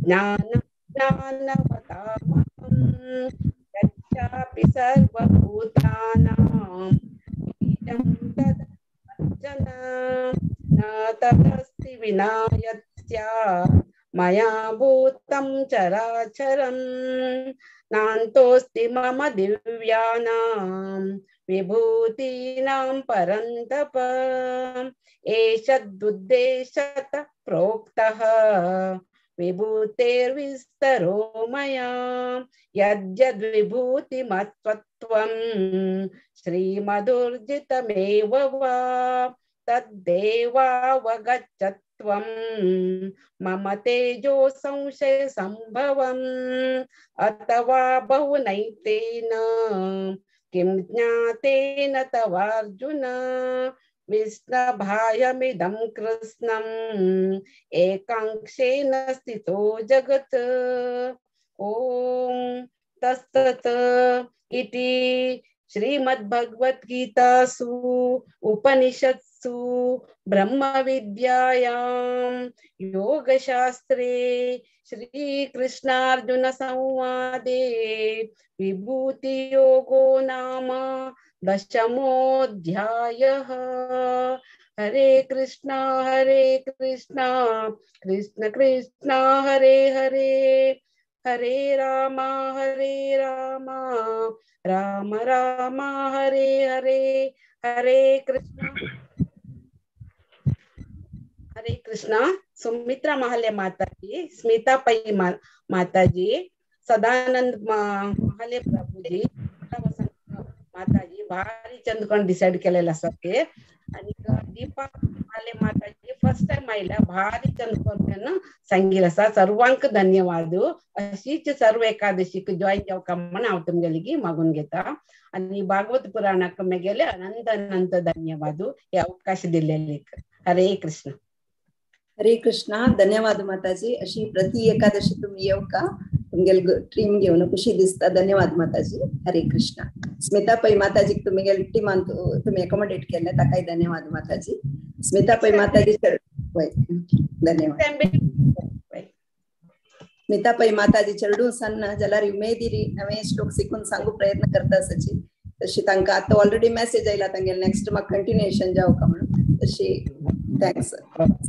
ज्ञानं ज्ञानवतामहं यच्चापि सर्वभूतानां बीजं तदर्चन न तदस्ति विना यत्स्यात् मया भूतं चराचरं नान्तोऽस्ति मम दिव्यानां विभूतीनां परन्तप एषदुद्देशतः प्रोक्तः विभूतेर्विस्तरो मया यद्यद्विभूतिमत्त्वं श्रीमदुर्जितमेव वा तद्देवावगच्छत्वं मम तेजो संशय संभवम् अथवा बहुनैतेन किं ज्ञातेन तवार्जुन विष्णभायमिदं कृष्णम् एकांशेन स्थितो जगत्। ॐ तत्सत् इति श्रीमद्भगवद्गीतासु उपनिषत्सु ब्रह्मविद्यायां योगशास्त्रे श्रीकृष्णार्जुन संवादे विभूतियोगो नाम दशमोऽध्यायः। हरे कृष्णा कृष्ण कृष्ण हरे हरे, हरे राम राम राम हरे हरे। हरे कृष्णा सुमित्रा महाले माताजी, स्मिता पै माताजी, सदानंद महाले प्रभुजी, माताजी भारी चंदकोण डिसाइड केलेलं असं ते. आणि दीपा महाले माताजी फर्स्ट टाइम आयला भारी चंदकोण सांगितलं असा. सर्वांक धन्यवाद. अशीच सर्व एकादशीक जॉईन जावका म्हणून हांव तुमगेली मागून घेता. आणि भागवत पुराणाक मेगेले अनंत अनंत धन्यवाद हे अवकाश दिलेले. हरे कृष्ण. हरे कृष्णा. धन्यवाद माताजी. अशी प्रति एकादशी तुम्ही येऊ का तुमगेल टीम घेऊन खुशी दिसता. धन्यवाद माताजी. हरे कृष्णा. स्मिता पै माताजी तुमगेल टीमान तुम्ही अकोमोडेट केले ताकाय धन्यवाद माताजी. स्मिता पै माताजी धन्यवाद. स्मिता पै माताजी चरडू सन्न जाल्यार उमेदीरी नवे श्लोक शिकून सांगू प्रयत्न करता आसाची. तशी तांकां आता ऑलरेडी मेसेज आयला तांगेल नेक्स्ट म्हाका कंटिन्युएशन जावका म्हणून. तशी थँक्स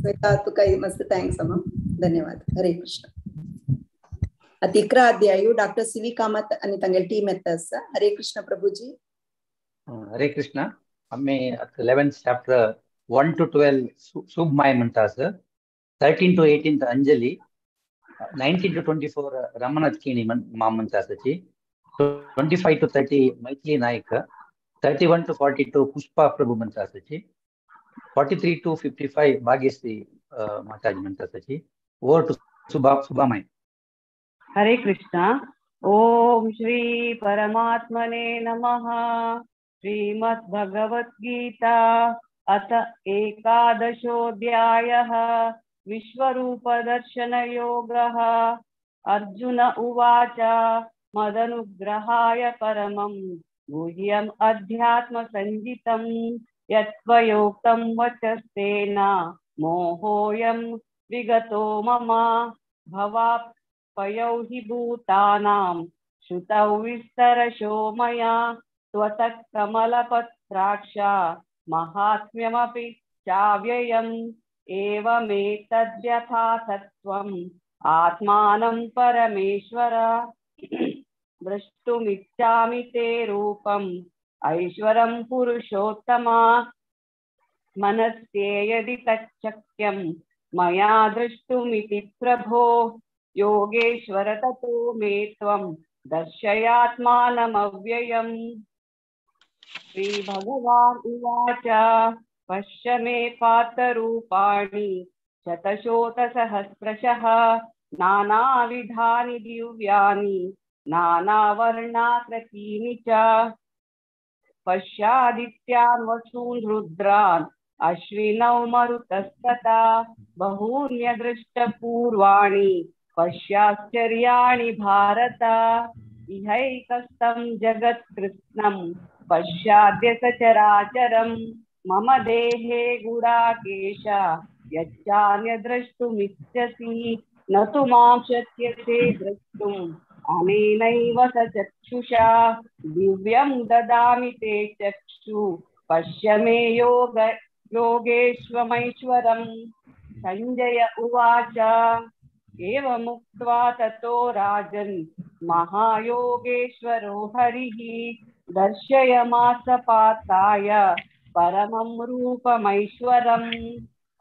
स्मिता, तुका मस्त थँक्स अम्मा. धन्यवाद. हरे कृष्ण. आता 11 अध्यायु डॉक्टर सी.वी. कामत आणि तांगेल टीम येता आसा. हरे कृष्ण प्रभुजी. हरे कृष्ण. आम्ही 11th chapter 1 to 12 सुबमाय म्हणता आसा. 13 to 18 अंजली, 19 to 24 रमनाथ किणी म्हणता आसाची. 25 to 30 Maithili Nayak, 31 to 42 Pushpa प्रभू म्हणता आसाची. 43 to 55 भाग्यश्री माताजी म्हणता आसाची. ओवर टू सुबामाय. हरे कृष्णा. ओम श्री परमात्मने नमः. श्रीमद् भगवत गीता अथ एकादशोऽध्यायः. विश्वरूप दर्शन योगः. अर्जुन उवाच मदनुग्रहाय परमं गुह्यम् अध्यात्म संजितं यत्त्वयोक्तं वचस्तेन मोहोऽयं विगतो मम. भवाप्ययौ हि भूतानां श्रुतौ विस्तरशो मया त्वतः कमलपत्राक्ष महात्म्यमपि चाव्ययम्. एवमेतद्यथा तत्त्वम् आत्मानं परमेश्वर द्रष्टुमिच्छामि ते रूपम् ऐश्वरं पुरुषोत्तम. मनस्ते यदि तच्चक्यं मया द्रष्टुमिति प्रभो योगेश्वर ततो मे त्वं दर्शयात्मानमव्ययम्. श्रीभगवान् उवाच पश्य मे पार्थरूपाणि शतशोतसहस्रशः नानाविधानि दिव्यानि नानावर्णाकृतीनि च. पश्यादित्यान् वसून् रुद्रान् अश्विनौ मरुतस्तथा बहून्यदृष्टपूर्वाणि पश्याश्चर्याणि भारत. इहैकस्थं जगत्कृत्स्नं पश्याद्य सचराचरं मम देहे गुडाकेश यच्चान्यद्रष्टुमिच्छसि न तु मां शक्यते द्रष्टुम् अनेनैव सचक्षुषा. दिव्यं ददामि ते चक्षु पश्य मे योगेश्वरमैश्वरम्. संजय उवाच एवमुक्त्वा ततो राजन् महायोगेश्वरो हरिः दर्शयमास पार्थाय परमं रूपमैश्वरम्.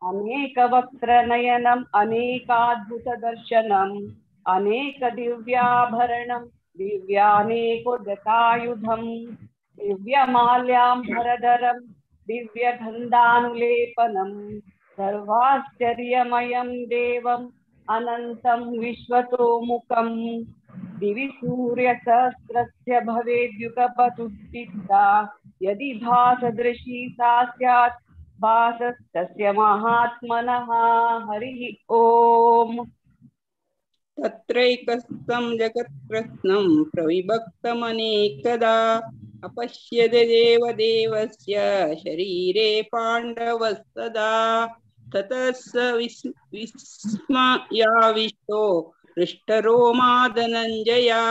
अनेकवक्त्रनयनम् अनेकाद्भुतदर्शनम् अनेकदिव्याभरणं दिव्यानेकोदकायुधं दिव्यमाल्याम्बरधरं दिव्यगन्धानुलेपनं सर्वाश्चर्यमयं देवम् अनन्तं विश्वतोमुखं. दिवि सूर्यसहस्रस्य भवेद्युगपदुत्थिता यदि भासदृशी सा स्यात् भासस्तस्य महात्मनः। हरिः ओम्। तत्रैकस्थं जगत्कृत्स्नं प्रविभक्तमनेकदा अपश्यद देवदेवस्य शरीरे पाण्डवस्तदा ततः स विस्मयाविष्टो हृष्टरोमा धनञ्जया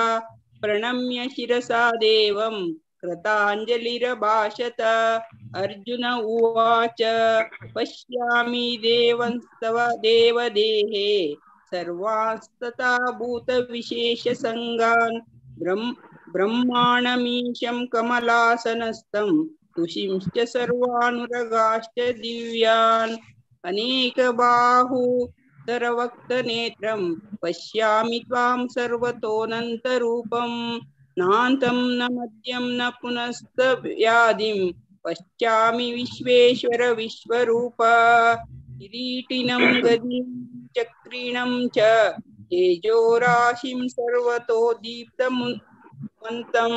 प्रणम्य शिरसा देवं कृताञ्जलिरभाषत। अर्जुन उवाच पश्यामि देवंस्तव देवदेहे सर्वास्तथा भूतविशेषसङ्गान् ब्रह्माणमीशं कमलासनस्थं तुषिंश्च सर्वानुरगाश्च दिव्यान् अनेकबाहुधरवक्त्रनेत्रं पश्यामि त्वां सर्वतोऽनन्तरूपं नान्तं न मध्यं न पुनस्तव्यादिं पश्यामि विश्वेश्वर विश्वरूप। किरीटिनं गदिं चक्रिणं च तेजोराशिं सर्वतो दीप्तमन्तं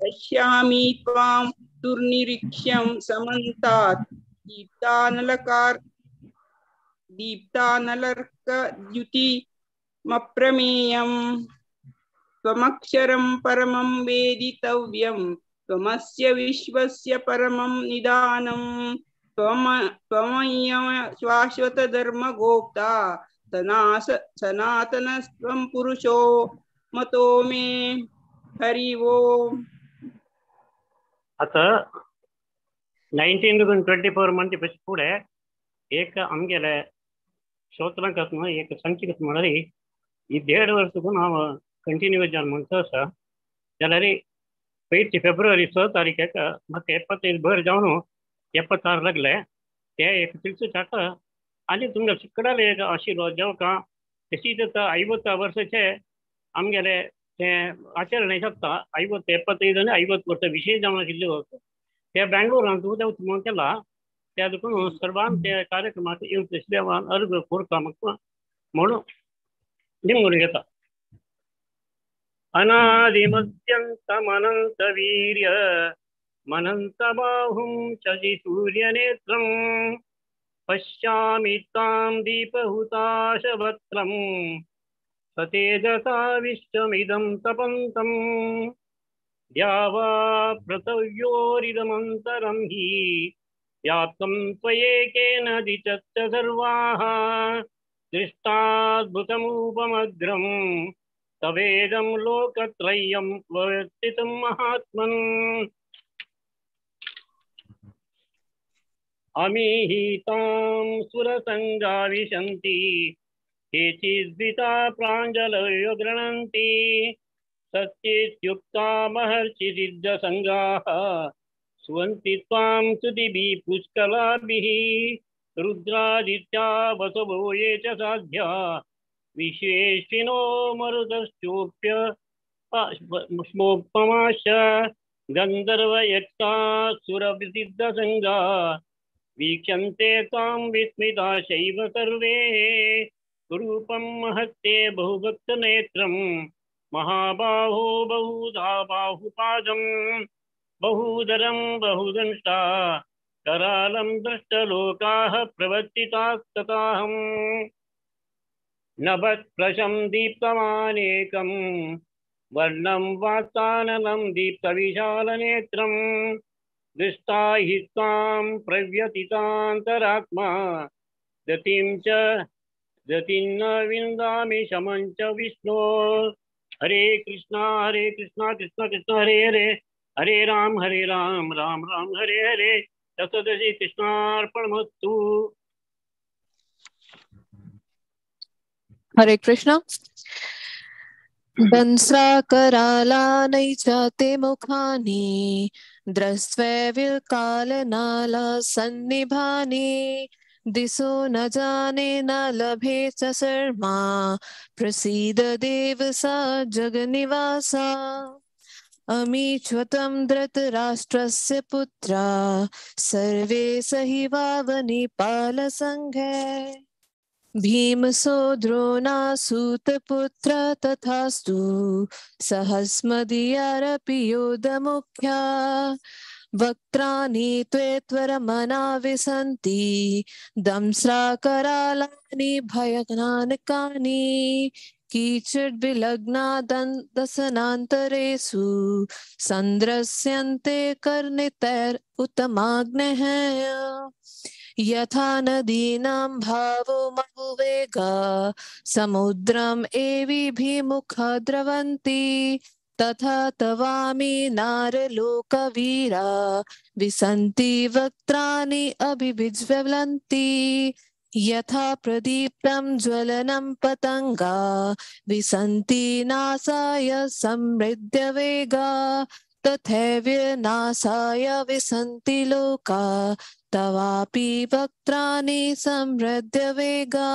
पश्यामि त्वां दुर्निरीक्ष्यं समन्तात् दीप्तानलर्कद्युतिमप्रमेयम् त्वमक्षरं परमं वेदितव्यं त्वमस्य विश्वस्य परमं निदानं त्वमय्य शाश्वत धर्मगोप्ता सनातनस्त्वं पुरुषो मतो मे। हरि ओम्। आता 1924 ಮಂದಿ ಕೂಡ ಏಕ ಅಂಗೆಲೆ ಶ್ರೋತನಕಸ್ಮ ಏಕ ಸಂಚಿಕಸ್ ಮಾಡಿ ಈ 1.5 ವರ್ಷಕ್ಕೂ ನಾವು ಕಂಟಿನ್ಯೂ ಜಾನ್ ಮಾಡ್ತಾ ಜನವರಿ 5 ಫೆಬ್ರವರಿ 16 तारीख ಮತ್ತೆ 75 भर जाऊन 76 लागले ते एक तिलसू चाका आणि तुमच्या शिकडाले एक आशीर्वाद जेव्हा का तशी तर 50 वर्षाचे आमगेले ते आचರಣೆ शकता 50 75 आणि 50 वर्ष विशेष जाऊन शिल्ले होतं ते बँगलोर आणि उद्या तुम्हाला केला त्या दुकान सर्वांना त्या कार्यक्रमात येऊन दिसल्यावर अर्ज कोरकामक म्हणून निमून घेता अनादिमत्यन्तमनन्तवीर्य मनन्तबाहुं शशि सूर्यनेत्रं पश्यामि त्वां दीपहुताशवक्त्रं सतेजसा विश्वमिदं तपन्तं द्यावा पृथिव्योरिदमन्तरं हि व्याप्तं त्वयेकेन दिशश्च सर्वाः दृष्टाद्भुतमुपमग्रम् तवेदं लोकत्रयं वर्तितं महात्मन् अमीहितां सुरसङ्गा विशन्ति केचिद्विता प्राञ्जलयो गृह्णन्ति सत्येत्युक्ता महर्षिसिद्धसङ्गाः स्वन्ति त्वां स्तुतिभिः पुष्कलाभिः रुद्रादित्या वसवो ये च साध्या विशेषिणो मरुतश्चोप्य स्मोपमाश गन्धर्वयक्षासुरविसिद्धसङ्गा वीक्षन्ते तां विस्मिता शैव सर्वे रूपं महत्ते बहुभक्तनेत्रं महाबाहो बहुधा बाहुपादं बहुधरं बहुदंष्टा करालं दृष्टलोकाः प्रवर्तितास्तथाहम् नभत्प्रशं दीप्तमानेकं वर्णं वाताननं दीप्तविशालनेत्रं दृष्टा हि त्वां प्रव्यतितान्तरात्मा गतिं न विन्दामि शमं च विष्णो। हरे कृष्णा कृष्ण कृष्ण हरे हरे हरे राम राम राम हरे हरे। तत्सदि कृष्णार्पणमस्तु। हरे कृष्ण। दंस्राकरालानै च ते मुखानि दृष्ट्वैर्विकालनाला सन्निभानि दिशो न जाने न लभे च शर्मा प्रसीद देव सा जगन्निवासा अमीच्वतं धृतराष्ट्रस्य पुत्रा सर्वे सहिवावनिपालसङ्घे भीमसो द्रोणासूतपुत्र तथास्तु सहस्मदीयारपि योधमुख्या वक्त्राणि त्वेत्वरमना विसन्ति दंश्राकरालानि भयनानकानि कीचिद्विलग्ना दशनान्तरेषु सन्दृश्यन्ते कर्णितैरुत्तमाग्नेः यथा नदीनां भावो बहुवेगा समुद्रम् एविभिमुखा द्रवन्ति तथा तवामि नारलोकवीरा विसन्ति वक्त्राणि अभिविज्वलन्ति यथा प्रदीप्तं ज्वलनं पतंगा विसन्ति नासाय समृद्धवेगा तथैव नासाय विसन्ति लोका तवापि वक्त्राणि समृद्धवेगा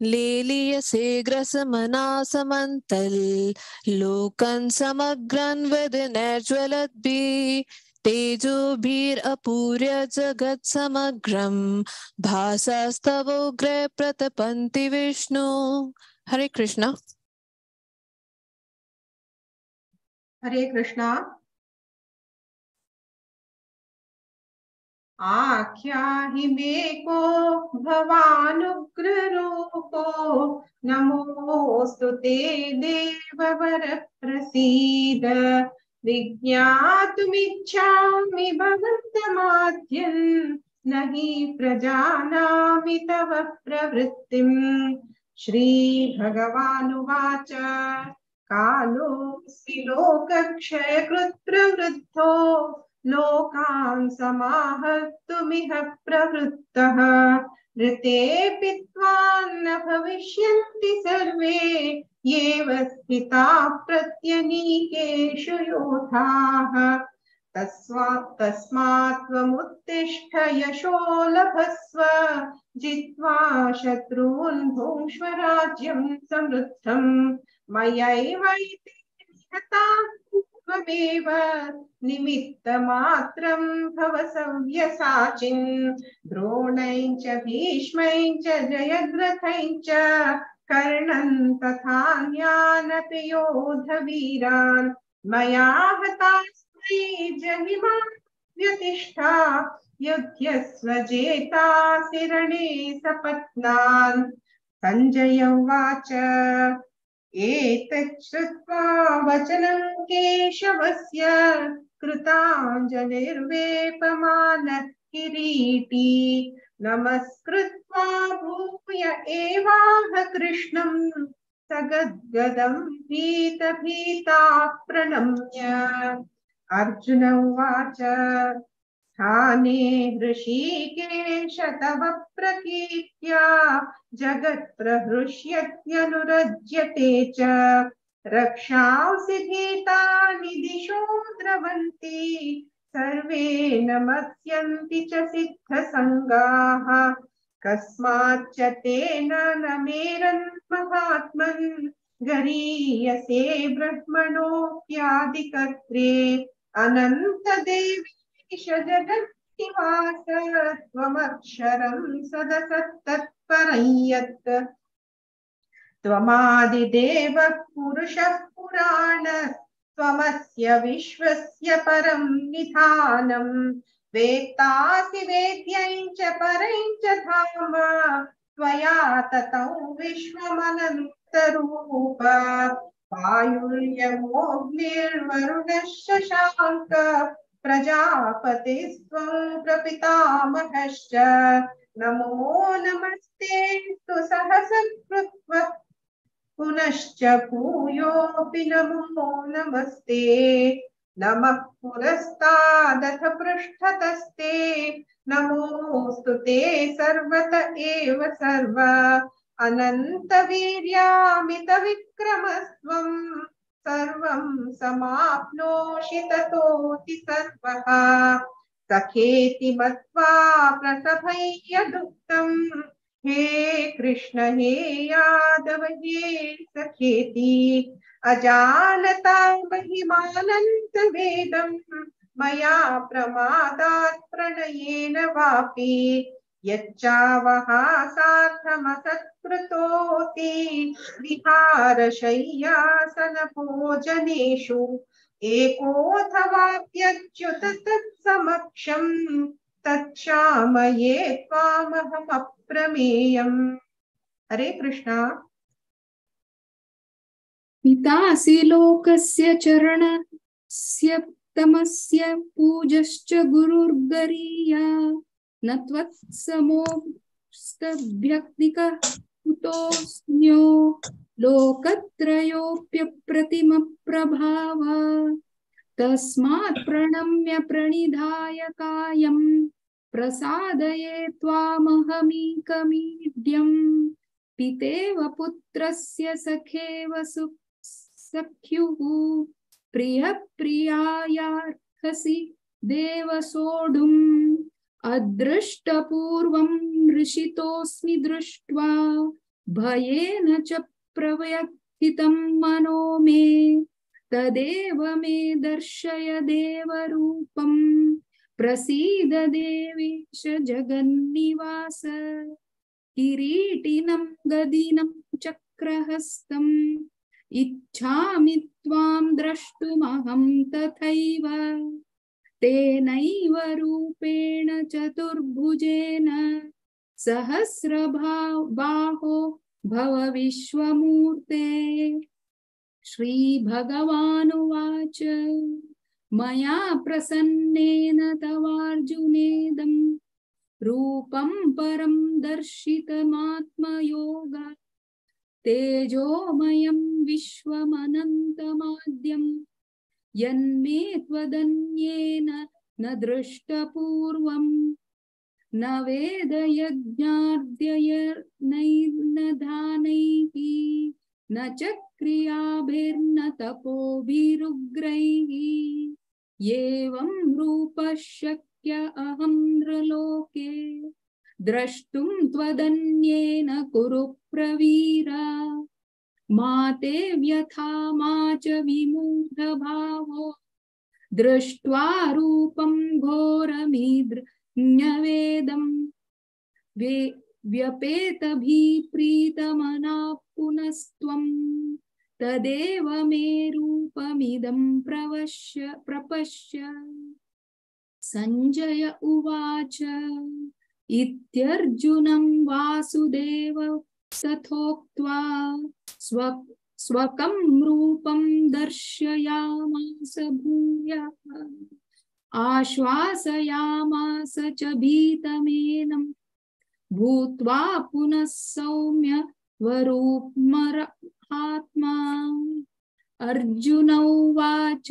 लेलीयसे ग्रसमना समन्तल लोकन् समग्रन् वदनैर्ज्वलद्भिः तेजोभिरपूर्य जगत् समग्रं भासास्तवोग्रे प्रतपन्ति विष्णु। हरे कृष्णा। हरे कृष्णा। आख्याहि मे को भवानुग्र रूपो नमोस्तुते देववर प्रसीद विज्ञातुमिच्छामि भवन्तमाद्यं न हि प्रजानामि तव प्रवृत्तिम्। श्रीभगवानुवाच कालोऽस्मि लोकक्षयकृत् प्रवृद्धो लोकान् समाहर्तुमिह प्रवृत्तः ऋतेऽपि त्वान्न भविष्यन्ति सर्वे येव स्थिताः प्रत्यनीकेषु योधाः। तस्मात् त्वमुत्तिष्ठ यशो लभस्व जित्वा शत्रून् भुङ्क्ष्व राज्यं समृद्धम्। मयैवैते निहताः त्वमेव निमित्तमात्रं भव सव्यसाचिन्। द्रोणैः च भीष्मैः च जयद्रथैः च कर्णन् तथान्यानपि योधवीरान् मया हतास्त्वयि जहिमा व्यतिष्ठा युध्यस्व जेतासि रणे सपत्नान्। सञ्जय उवाच एतत् श्रुत्वा वचनं केशवस्य कृताञ्जलिर्वेपमानः किरीटी नमस्कृत्वा भूय एवाह कृष्णं सगद्गदं भीतभीताः प्रणम्य। अर्जुन उवाच स्थाने हृषीकेश तव प्रकीर्त्या जगत्प्रहृष्यत्यनुरज्यते च रक्षांसि भीतानि दिशो द्रवन्ति सर्वे नमस्यन्ति च सिद्धसङ्गाः। कस्माच्च तेन न मेरन् महात्मन् गरीयसे ब्रह्मणोऽप्यादिकर्त्रे अनन्तदेवेश जगन्निवास त्वमक्षरं सदसत्तत्परं यत् त्वमादिदेवः पुरुषः पुराण त्वमस्य विश्वस्य परं निधानम्। वेत्तासि वेद्यं च परं च धाम त्वया ततं विश्वमनन्तरूप। वायुर्यमोऽग्निर्वरुणः शशाङ्क प्रजापतिस्त्वं प्रपितामहश्च नमो नमस्ते तु सहस्रकृत्वः पुनश्च भूयोऽपि नमो नमस्ते। नमः पुरस्तादथ पृष्ठतस्ते नमोऽस्तु ते सर्वत एव सर्व अनन्तवीर्यामितविक्रमस्त्वं सर्वं समाप्नोषि ततोऽसि सर्वः। सखेति मत्वा प्रसभय्यदुक्तम् हे कृष्ण हे यादव हे सखेति अजानता महिमानन्तवेदं मया प्रमादात् प्रणयेन वापि यच्चावः सार्थमसत्कृतोऽति विहारशय्यासनभोजनेषु एकोऽथवाप्यच्युत तत्समक्षम् तच्छामये त्वामहमप्रमेयम्। हरे कृष्णा। पितासि लोकस्य चरणस्य तमस्य पूजश्च गुरुर्गरीया न त्वत्समोऽस्तभ्यक्तिकः कुतोऽस्म्यो लोकत्रयोऽप्यप्रतिमप्रभाव तस्मात् प्रणम्य प्रणिधाय कायं प्रसादये त्वामहमीकमीड्यम् पितेव पुत्रस्य सखेव सख्युः प्रियप्रियायार्हसि देव सोढुम् अदृष्टपूर्वं हृषितोऽस्मि दृष्ट्वा भयेन च प्रव्यथितं मनो मे तदेव मे दर्शय देवरूपं प्रसीद देवेश जगन्निवास किरीटिनं गदिनं चक्रहस्तम् इच्छामि त्वां द्रष्टुमहं तथैव तेनैव रूपेण चतुर्भुजेन सहस्रबाहो भव विश्वमूर्ते। श्रीभगवानुवाच मया प्रसन्नेन तवार्जुनेदं रूपं परं दर्शितमात्मयोगात् तेजोमयं विश्वमनन्तमाद्यं यन्मे त्वदन्येन न दृष्टपूर्वं न वेदयज्ञार्ध्ययनैर्न दानैः न च क्रियाभिर्न तपोभिरुग्रैः एवं रूपः शक्य अहं नृलोके द्रष्टुं त्वदन्येन कुरु प्रवीरा मा ते व्यथा मा च विमूढभावो दृष्ट्वा रूपं घोरमिदृज्ञवेदं व्यपेतभिप्रीतमनाः पुनस्त्वं तदेव मे रूपमिदं प्रपश्य। संजय उवाच इत्यर्जुनं वासुदेव तथोक्त्वा स्वकं रूपं दर्शयामास भूयः आश्वासयामास च भीतमेनं भूत्वा पुनः सौम्य वरूपमर्हात्मा। अर्जुन उवाच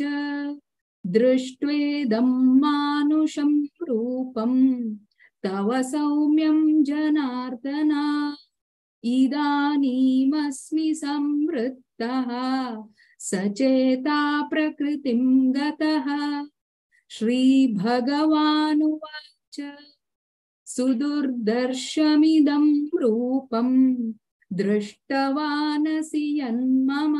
दृष्ट्वेदं मानुषं रूपं तव सौम्यं जनार्दन इदानीमस्मि संवृत्तः सचेता प्रकृतिं गतः। श्रीभगवानुवाच सुदुर्दर्शमिदं रूपं दृष्टवानसि यन्मम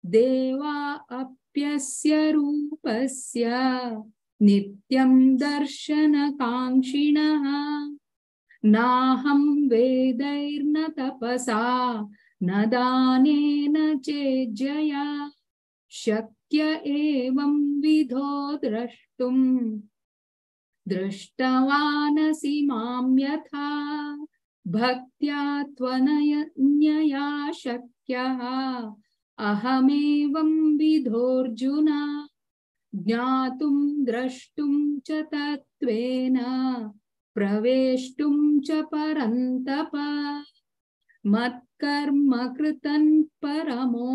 देवा अप्यस्य रूपस्य नित्यं दर्शनकाङ्क्षिणः नाहं वेदैर्न तपसा न दानेन चेज्जया शक्य एवं विधो द्रष्टुं दृष्टवानसि मां यथा भक्त्या त्वनन्यया शक्यः अहमेवं विधोऽर्जुन ज्ञातुं द्रष्टुं च तत्त्वेन प्रवेष्टुं च परन्तप मत्कर्म कृतं परमो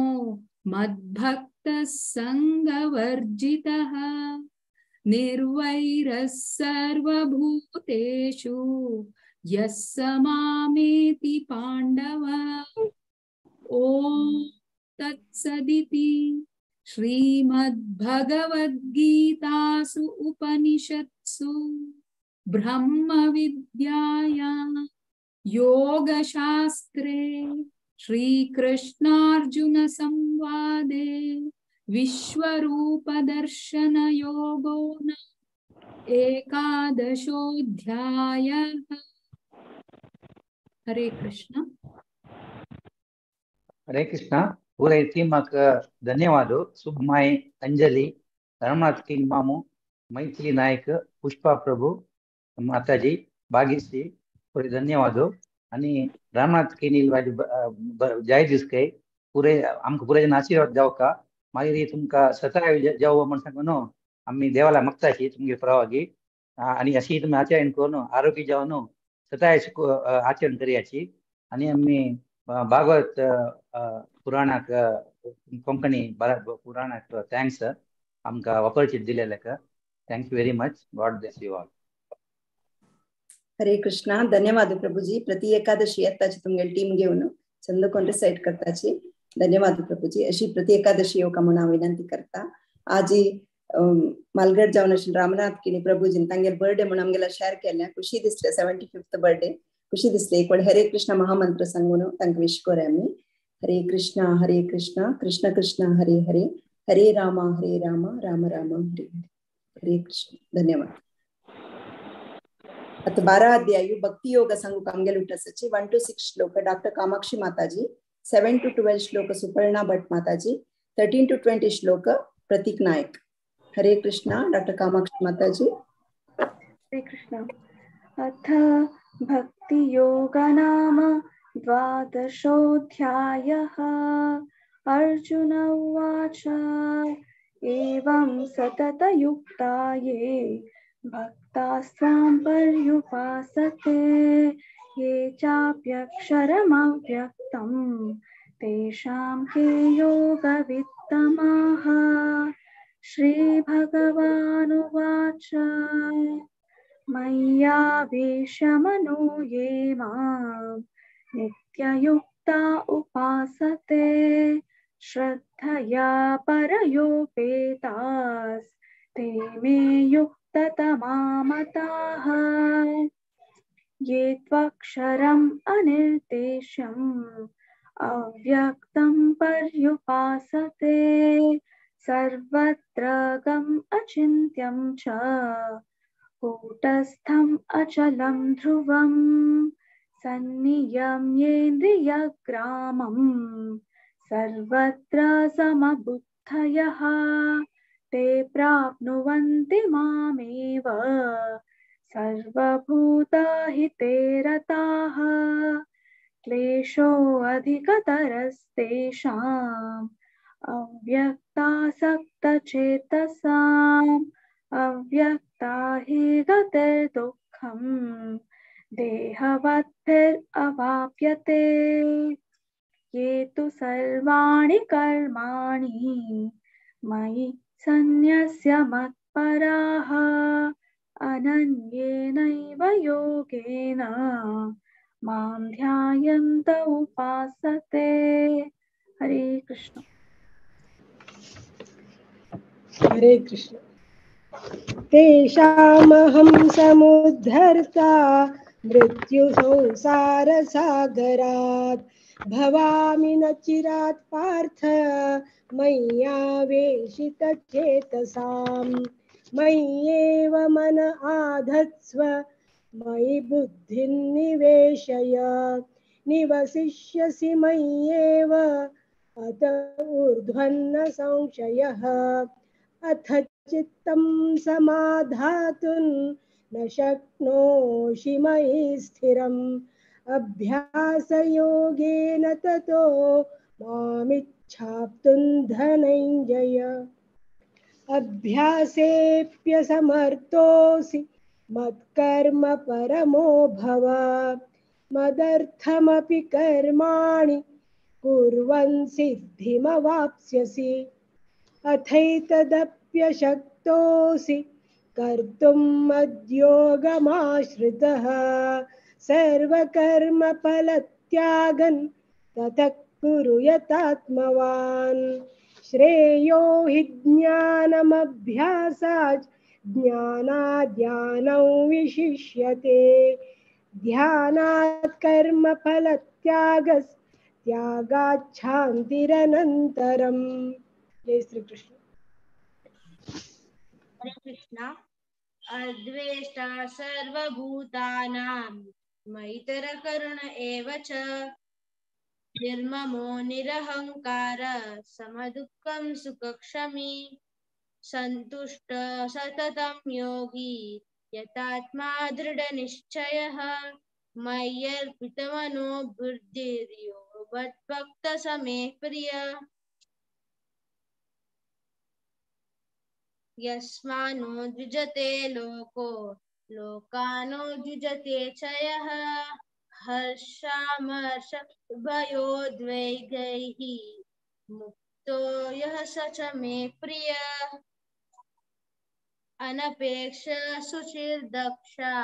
मद्भक्तः संगवर्जितः निर्वैरः सर्वभूतेषु यः स मामेति पाण्डव। ॐ तत्सदिति श्रीमद्भगवद्गीतासु उपनिषत्सु ब्रह्मविद्यायां योगशास्त्रे श्रीकृष्णार्जुन संवादे विश्वरूपदर्शनयोगो एकादशोऽध्यायः। हरे कृष्ण। हरे कृष्ण। पूरे टीम धन्यवाद। सुब्माई, अंजलि, रमनाथ किंग मामू, मैथिली नायक, पुष्पा प्रभु, माताजी, भाग्यश्री, पूरे धन्यवाद। आणि रामनाथ किनील जय दिसके पुरे आमकां पुरे जन आशीर्वाद जाव का मागीर तुमकां सतरा जाव म्हण सांगून आमी देवाला मागताशी तुमगे परवागी आणि अशी तुम्ही आचरण करून आरोग्य जावन सतरा आचरण करयाची आणि आमी भागवत पुराणाक कोंकणी पुराणाक थँक्स आमकां ऑपॉर्च्युनिटी दिलेल्याक thank you very much. God bless you all. Hare Krishna. धन्यवाद प्रभुजी. प्रति एकादशी येताची तुमगे टीम घेऊन चंद कोण रिसाइट करताची. धन्यवाद प्रभुजी. अशी प्रति एकादशी येवका म्हणून हांव विनंती करता. आज मालगड जावन आशिल्ले रामनाथ किनी प्रभुजीन तांगे बर्थडे म्हणून आमगेला शेअर केल्या. खुशी दिसले. 75th बर्थडे खुशी दिसले. एक वेळ हरे कृष्ण महामंत्र सांगून तांकां विश करूया आमी. हरे कृष्ण कृष्ण कृष्ण हरे हरे हरे राम हरे राम राम राम हरे हरे. हरे कृष्ण. धन्यवाद. आता 12 अध्याय भक्ति योग सांगू आमगेले उठसाची 1 to 6 श्लोक डॉक्टर कामाक्षी माताजी, 7 to 12 श्लोक सुपर्णा भट माताजी, 13 to 20 श्लोक प्रतीक नायक. हरे कृष्णा. डॉक्टर कामाक्षी माताजी. हरे कृष्ण. अथ भक्ति योग नाम 12ोऽध्यायः. अर्जुन उवाच एवं सततयुक्ता ये भक्तास्त्वां पर्युपासते ये चाप्यक्षरमव्यक्तं तेषां के योगवित्तमाः. श्रीभगवानुवाच मय्यावेशमनो ये मां नित्ययुक्ता उपासते श्रद्धया परयोपेतास् ते मे युक्ततमा मताः. ये त्वक्षरम् अनिर्देश्यम् अव्यक्तं पर्युपासते सर्वत्र गम् अचिन्त्यं च कूटस्थम् अचलं ध्रुवम् सन्नियम्येन्द्रियग्रामम् सर्वत्र समबुद्धयः ते प्राप्नुवन्ति मामेव सर्वभूतहिते रताः. क्लेशोऽधिकतरस्तेषाम् अव्यक्तासक्तचेतसाम् अव्यक्ता हि गतिर्दुःखम् देहवद्भिरवाप्यते. ये तु सर्वाणि कर्माणि मयि सन्न्यस्य मत्पराः अनन्येनैव योगेन मां ध्यायन्त उपासते. हरे कृष्ण. हरे कृष्ण. तेषामहं समुद्धर्ता मृत्यु संसार सागरात् भवामि न चिरात् पार्थ मय्यावेशितचेतसाम्. मय्येव मन आधत्स्व मयि बुद्धिं निवेशय निवसिष्यसि मय्येव अत ऊर्ध्वन्न संशयः. अथ चित्तं समाधातुं न शक्नोषि मयि स्थिरम् अभ्यासयोगेन ततो मामिच्छाप्तुं धनञ्जय. अभ्यासेऽप्यसमर्थोऽसि मत्कर्म परमो भव मदर्थमपि कर्माणि कुर्वन् सिद्धिमवाप्स्यसि. अथैतदप्यशक्तोऽसि कर्तुं मद्योगमाश्रितः सर्वकर्मफलत्यागं ततः कुरु यतात्मवान्. श्रेयो हि ज्ञानमभ्यासात् ज्ञानाद् विशिष्यते ध्यानात् कर्मफलत्यागात् शान्तिरनन्तरम्. जय श्री कृष्ण. हरे कृष्ण. अद्वेष्टा सर्वभूतानां मैत्रकरुण एव च निर्ममो निरहङ्कार समदुःखं सुखक्षमी सन्तुष्ट सततं योगी यतात्मा दृढनिश्चयः मय्यर्पितमनो बुद्धिर्यो मद्भक्तसमे प्रिय यस्मानो द्विजते लोको लोकानो द्विजते च यः हर्षामर्षभयोद्वेगैः मुक्तो यः स च मे प्रिय अनपेक्ष शुचिर्दक्षा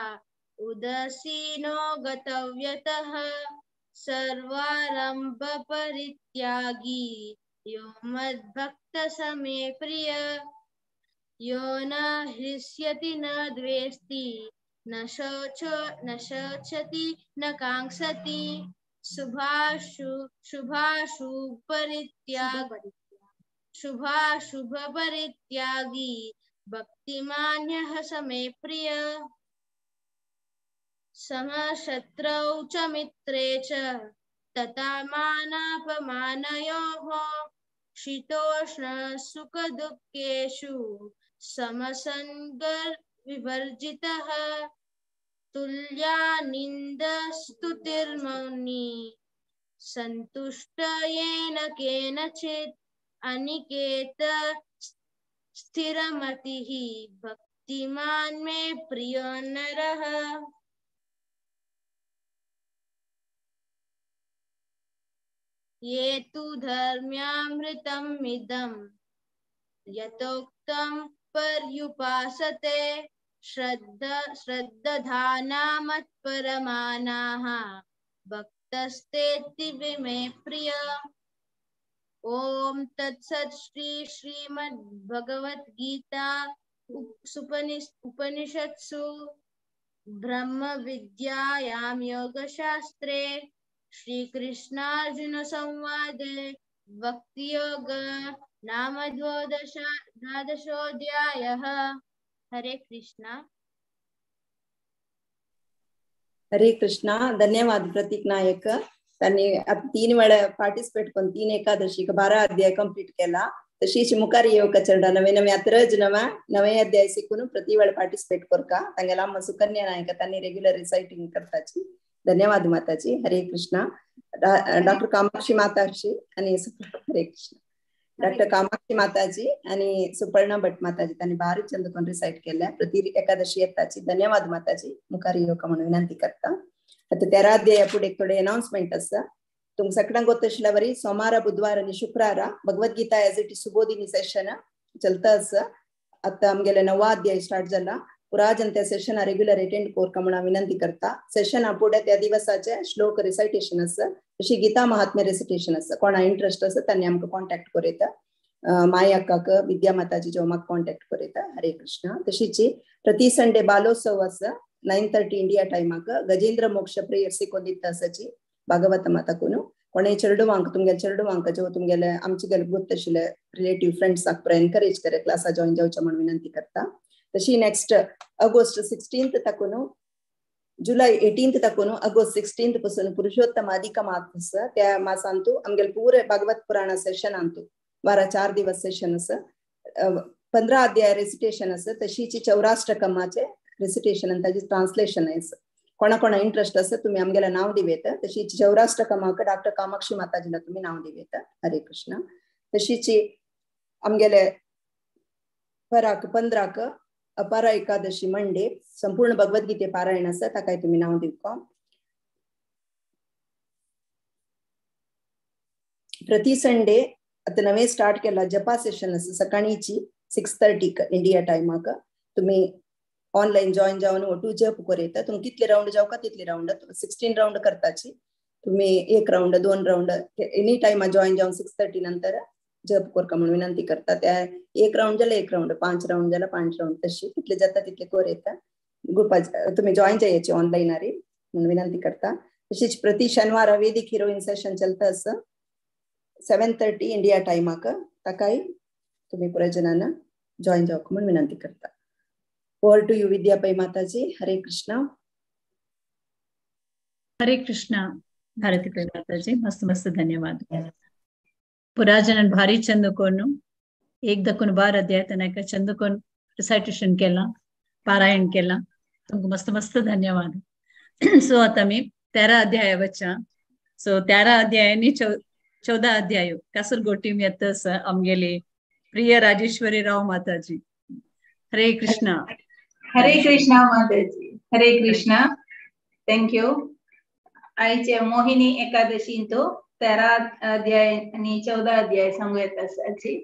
उदासीनो गतव्यतः सर्वारंभ परित्यागी यो मद्भक्त समे प्रिय यो न हृष्यति न द्वेष्टि न शोचति न कांक्षति शुभाशुभ परित्यागी भक्तिमान्यः समे प्रिय समशत्रौ च मित्रे च तथा मानापमानयोः शीतोष्ण सुख दुःखेषु समसंगविवर्जितः तुल्या निन्दस्तुतिर्मौनी सन्तुष्ट येन केनचित् अनिकेत स्थिरमतिः भक्तिमान् मे प्रियो नरः ये तु धर्म्यामृतम् इदं यथोक्तं पर्युपासते श्रद्धाना मत्परमानाः भक्तस्तेऽतीव मे प्रिय ओम तत्सत् श्री श्रीमद्भगवद्गीता उपनिषत्सु ब्रह्म विद्यायां योगशास्त्रे श्री कृष्णार्जुन संवादे भक्ति योग नाम द्वादशोऽध्यायः। हरे कृष्णा। हरे कृष्णा. धन्यवाद प्रतीक नायक. त्यांनी आता 3 वेळा पार्टिसिपेट करून 3 एकादशी 12 अध्याय कंप्लीट केला. तशीच मुखारी येवका चरडा नवे अत्रज नवे अध्याय शिकून प्रति वेळ पार्टिसिपेट करका तांगेला अम्मा सुकन्या नायक तांनी रेग्युलर रिसाइटिंग करताची. धन्यवाद माताजी. हरे कृष्णा. डॉक्टर कामाक्षी माताजी आणि हरे कृष्ण. डॉक्टर कामाक्षी माताजी आणि सुपर्णा भट माताजी त्यांनी भारी चंद करून रिसाइट केल्या. प्रति एकादशी येताची. धन्यवाद माताजी. मुखारी येवका म्हणून विनंती करता. आता 13 अध्याया पुढे थोडे अनाउन्समेंट आसा. तुम सगळ्यांक गोतशिला वरी सोमार बुधवार आणि शुक्रार Bhagavad Gita as it is Subodhini session चलता आसा. आता आमगेले 9वा अध्याय स्टार्ट झाला. पुराजन त्या सेशन रेग्युलर अटेंड कोरका म्हणून विनंती करता. सेशन पुढे त्या दिवसाचे श्लोक रिसाइटेशन आसा. तशी गीता महात्म्य रिसाइटेशन आसा. कोणा इंटरेस्ट आसा त्यांनी आमका कॉन्टॅक्ट करेता. माय अक्काक विद्या माताजी जो म्हाका कॉन्टॅक्ट करेता. हरे कृष्ण. तशीच प्रति संडे बालोत्सव आसा 9:30 इंडिया टाइमाक गजेंद्र मोक्ष प्रेयर सिकोंदित आसाची भागवत माताकून कोणे चेडवांक तुमगे चेडवांक जो तुमगेले आमचे गेले गुत आशिल्ले रिलेटिव्ह फ्रेंड्साक एनकरेज करे क्लासा जॉइन जावचे म्हणून विनंती करता. तशी नेक्स्ट ऑगस्ट 16 तकून जुलै 18 तकून ऑगस्ट 16 पासून पुरुषोत्तम अधिक मास त्या मासांतू आमगेले पुरे भागवत पुराण सेशन आणतो. वारा 4 दिवस सेशन आसा. 15 अध्याय रेसिटेशन आसा. तशीच 84 रेसिटेशन आणि ताजी ट्रान्सलेशन आहे. कोणा इंटरेस्ट आसा तुम्ही आमगेला नाव दिवेत. तशीच 84 डॉक्टर कामाक्षी माताजीला तुम्ही नाव दिवेत. हरे कृष्ण. तशीच आमगेले 15 अपारा एकादशी मंडे संपूर्ण भगवद्गीते पारायण आसा. ताकाय तुम्ही नाव दिवका. प्रति संडे आता नवे स्टार्ट केला जपा सेशन आसा. सकाळीची 6:30 इंडिया टाइमाक तुम्ही ऑनलाइन जॉइन जावन ओटू जप करेता. तुम कितले राउंड जावका तितले राउंड 16 राउंड करताची. तुम्ही 1 round 2 round any time join जावन 6:30 नंतर जप करका म्हणून विनंती करता. त्या 1 राउंड जाला 1 राउंड 5 राउंड जाला 5 राउंड तशी कितले जाता तितले करेता. ग्रुपा तुम्ही जॉइन जायचे ऑनलाइन आरी म्हणून विनंती करता. तशीच प्रति शनिवार वेदिक हिरोइन सेशन चलता आसा 7:30 इंडिया टाइमाक. ताकाय तुम्ही पुरे जणांना जॉइन जावक म्हणून विनंती करता. Over to you, Vidya Pai Mataji. Hare Krishna. हरे कृष्णा भारती पे माताजी मस्त मस्त धन्यवाद पुराजन भारी चंदकोन एक दकुन बार अध्याय तनक चंदकोन रिसाइटेशन केला पारायण केला तुमको मस्त मस्त धन्यवाद सो आता मी 13 अध्याय वच्चा सो 13 अध्याय नी 14 अध्याय कासरगोटी में यतस अमगेली प्रिय राजेश्वरी राव माताजी हरे कृष्णा माताजी हरे कृष्णा थैंक यू आयचे मोहिनी एकादशी तो 13 अध्याय आणि 14 अध्याय सांगू येता साची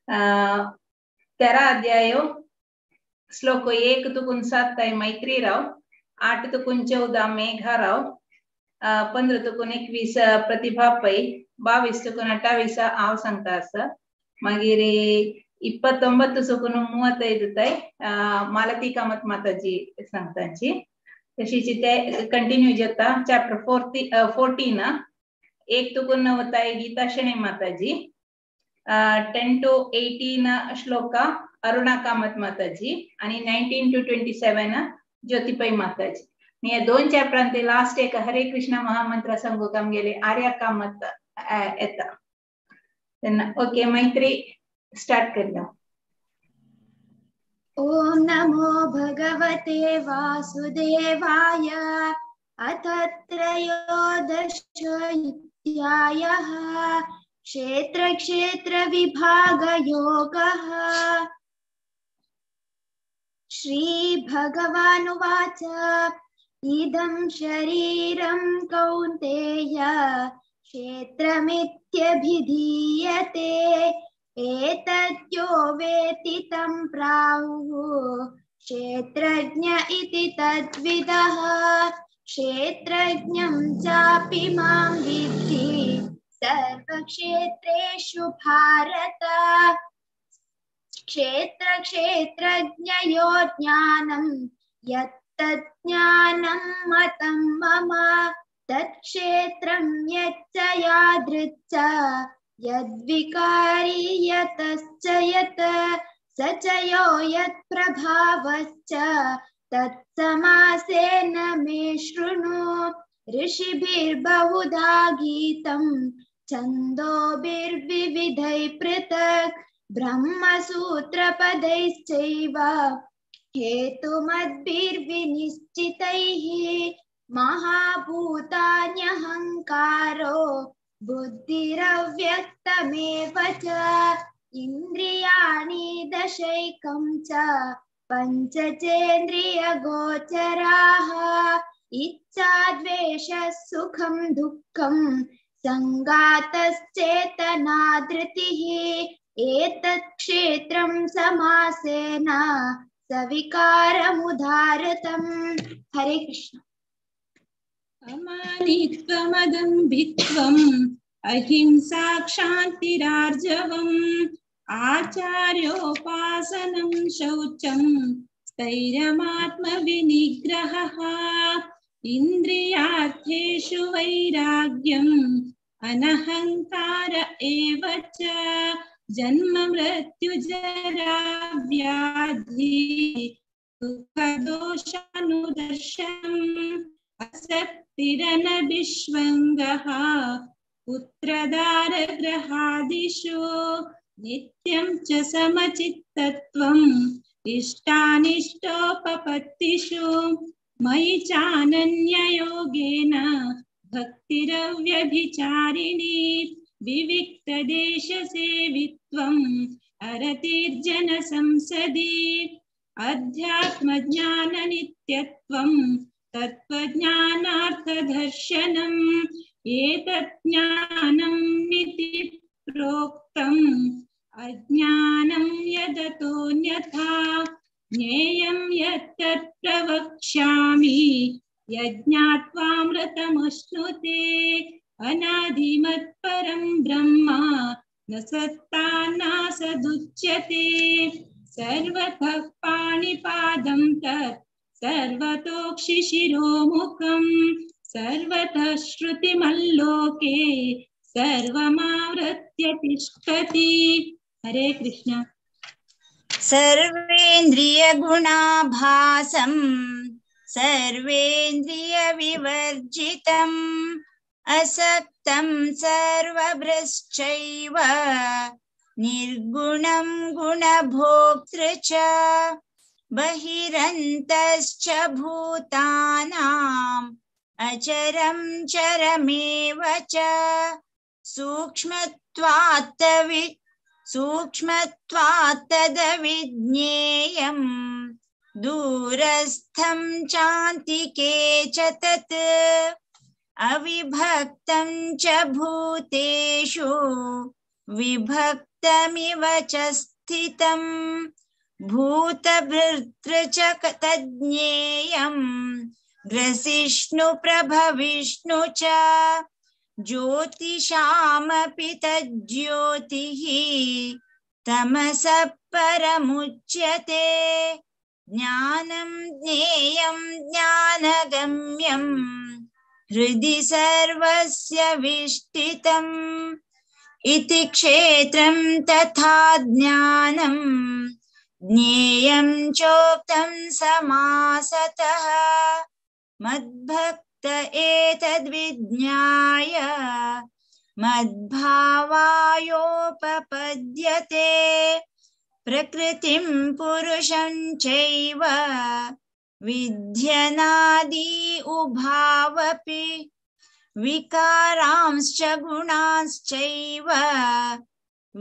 13 अध्याय श्लोक 1 तुकुन 7 ताई मैत्री राव 8 तुकुन 14 मेघा राव 15 तुकुन 21 प्रतिभा पै 22 तुकुन 28 आव सांगता आसा मागीर 29 तुकुन 35 ताई मालती कामत माताजी सांगताची तशीची ते कंटिन्यू जाता चॅप्टर 14 एक तुकुन नवताई गीता शणे माताजी 10 to 18 श्लोका अरुणा कामत माताजी आणि 19 to 27 ज्योतिपै माताजी मी या दोन चॅप्टरांत लास्ट एक हरे कृष्ण महामंत्र सांगू काम गेले आर्या कामत येता तेन्ना ओके मैत्री स्टार्ट करया ओम नमो भगवते वासुदेवाय अथ त्रयोदशोऽध्यायः क्षेत्र क्षेत्र विभाग योगः श्री भगवानुवाच इदं शरीरं कौन्तेय क्षेत्रमित्यभिधीयते एतद्यो वेति तं प्राहुः क्षेत्रज्ञ इति तद्विदः क्षेत्रज्ञं चापि मां विद्धि सर्वक्षेत्रेषु भारत क्षेत्र क्षेत्रज्ञयो ज्ञानं यत्तज्ज्ञानं मतं मम तत्क्षेत्रं यच्च यादृच्च यद्विकारी यतश्च यत् स च यो यत्प्रभावश्च तत्समासेन मे शृणु ऋषिभिर्बहुधा गीतं छन्दोभिर्विविधैः पृथक् ब्रह्मसूत्रपदैश्चैव हेतुमद्भिर्विनिश्चितैः महाभूतान्यहङ्कारो बुद्धिरव्यक्तमेव च इन्द्रियाणि दशैकं च पञ्चचेन्द्रियगोचराः इच्छा द्वेषः सुखं दुःखं सङ्गातश्चेतना धृतिः एतत् क्षेत्रं समासेन सविकारमुदाहृतम् हरे कृष्ण अमानित्वमदम्भित्वम् अहिंसा क्षान्तिरार्जवम् आचार्योपासनं शौचं स्थैर्यमात्मविनिग्रहः इन्द्रियार्थेषु वैराग्यम् अनहङ्कार एव च जन्म मृत्युजरा व्याधि दुःखदोषानुदर्शनम् असक्तिरनभिष्वङ्गः पुत्रदारगृहादिषु नित्यं च समचित्तत्वम् इष्टानिष्टोपपत्तिषु मयि चानन्ययोगेन भक्तिरव्यभिचारिणी विविक्तदेशसेवित्वम् अरतिर्जनसंसदि अध्यात्मज्ञाननित्यत्वम् तत्त्वज्ञानार्थदर्शनम् एतत् ज्ञानं निति प्रोक्तम् अज्ञानं यदतोऽन्यथा ज्ञेयं यत्तत् प्रवक्ष्यामि यज्ञात्वामृतमश्नुते अनादिमत्परं ब्रह्म न सत्ता नासदुच्यते सर्वतः पाणिपादं तत् सर्वतोक्षिशिरोमुखं सर्वतः श्रुतिमल्लोके सर्वमावृत्य तिष्ठति हरे कृष्ण सर्वेन्द्रियगुणाभासं सर्वेन्द्रियविवर्जितम् असक्तं सर्वभ्रश्चैव निर्गुणं गुणभोक्तृ च बहिरन्तश्च भूतानाम् अचरं चरमेव च सूक्ष्मत्वात् तदविज्ञेयम् दूरस्थं चान्तिके च तत् अविभक्तं च भूतेषु विभक्तमिव च स्थितम् भूतभर्तृ च तज्ज्ञेयम् ग्रसिष्णुप्रभविष्णु च ज्योतिषामपि तज्ज्योतिः तमसः परमुच्यते ज्ञानं ज्ञेयं ज्ञानगम्यं हृदि सर्वस्य विष्ठितम् इति क्षेत्रं तथा ज्ञानं ज्ञेयं चोक्तं समासतः मद्भक्त एतद्विज्ञाय मद्भावायोपपद्यते प्रकृतिं पुरुषं चैव विध्यनादि उभावपि विकारांश्च गुणांश्चैव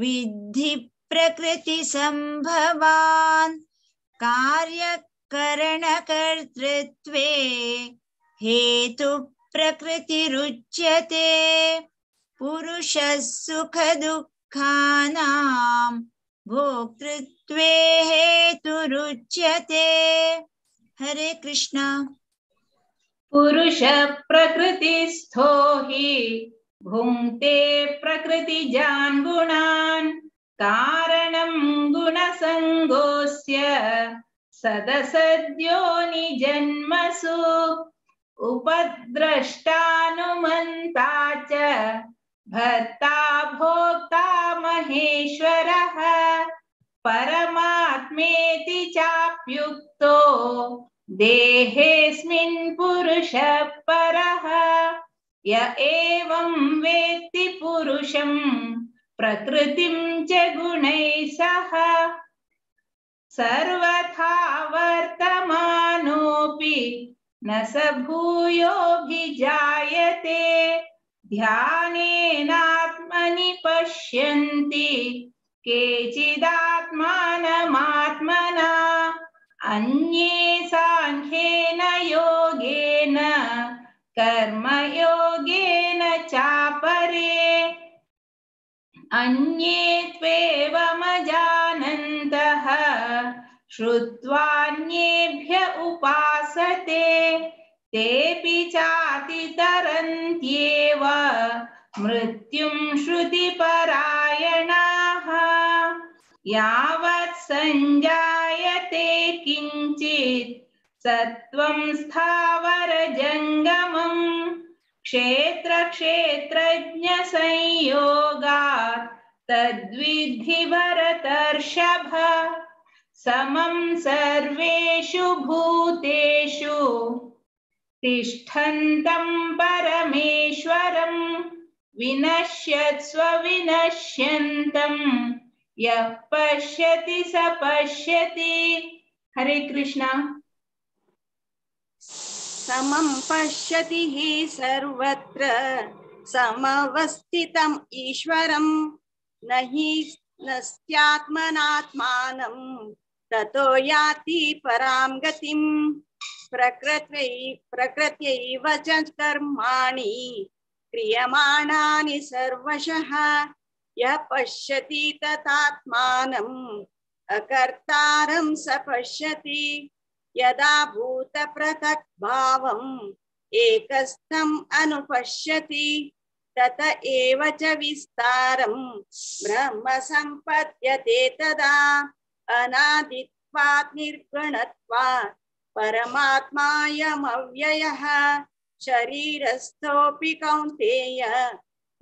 विद्धि प्रकृतिसम्भवान् कार्यकरणकर्तृत्वे हेतु प्रकृतिरुच्यते पुरुषः सुखदुःखानां भोक्तृत्वे हेतुरुच्यते। हरे कृष्णा। पुरुष प्रकृतिस्थो हि भुङ्क्ते प्रकृतिजान् गुणान् कारणं गुणसङ्गोऽस्य सदसद्योनिजन्मसु उपद्रष्टानुमन्ता च भर्ता भोक्ता महेश्वरः परमात्मेति चाप्युक्तो देहेऽस्मिन् पुरुषः परः य एवं वेत्ति पुरुषं प्रकृतिं च गुणैः सह सर्वथा वर्तमानोऽपि न स भूयोऽभिजायते ध्यानेनात्मनि पश्यन्ति केचिदात्मानमात्मना अन्ये साङ्ख्येन योगेन कर्मयोगेन चापरे अन्ये त्वेवमजानन्तः श्रुत्वान्येभ्य उपासते तेऽपि चातितरन्त्येव मृत्युं श्रुतिपरायणाः यावत् सञ्जायते किञ्चित् सत्त्वं स्थावरजङ्गमम् क्षेत्रक्षेत्रज्ञसंयोगात् तद्विद्धि भरतर्षभ समं सर्वेषु भूतेषु तिष्ठन्तं परमेश्वरं विनश्यत्स्व विनश्यन्तं यः पश्यति स पश्यति। हरे कृष्णा। समं पश्यति हि सर्वत्र समवस्थितम् ईश्वरं न हि नस्त्यात्मनात्मानं ततो याति परां गतिं प्रकृत्यैव च कर्माणि क्रियमाणानि सर्वशः यः पश्यति तथात्मानम् अकर्तारं स पश्यति यदा भूत पृथक् भावम् एकस्थम् अनुपश्यति तत एव च विस्तारं ब्रह्म सम्पद्यते तदा अनादित्वात् निर्गुणत्वात् परमात्मायमव्ययः शरीरस्थोऽपि कौन्तेय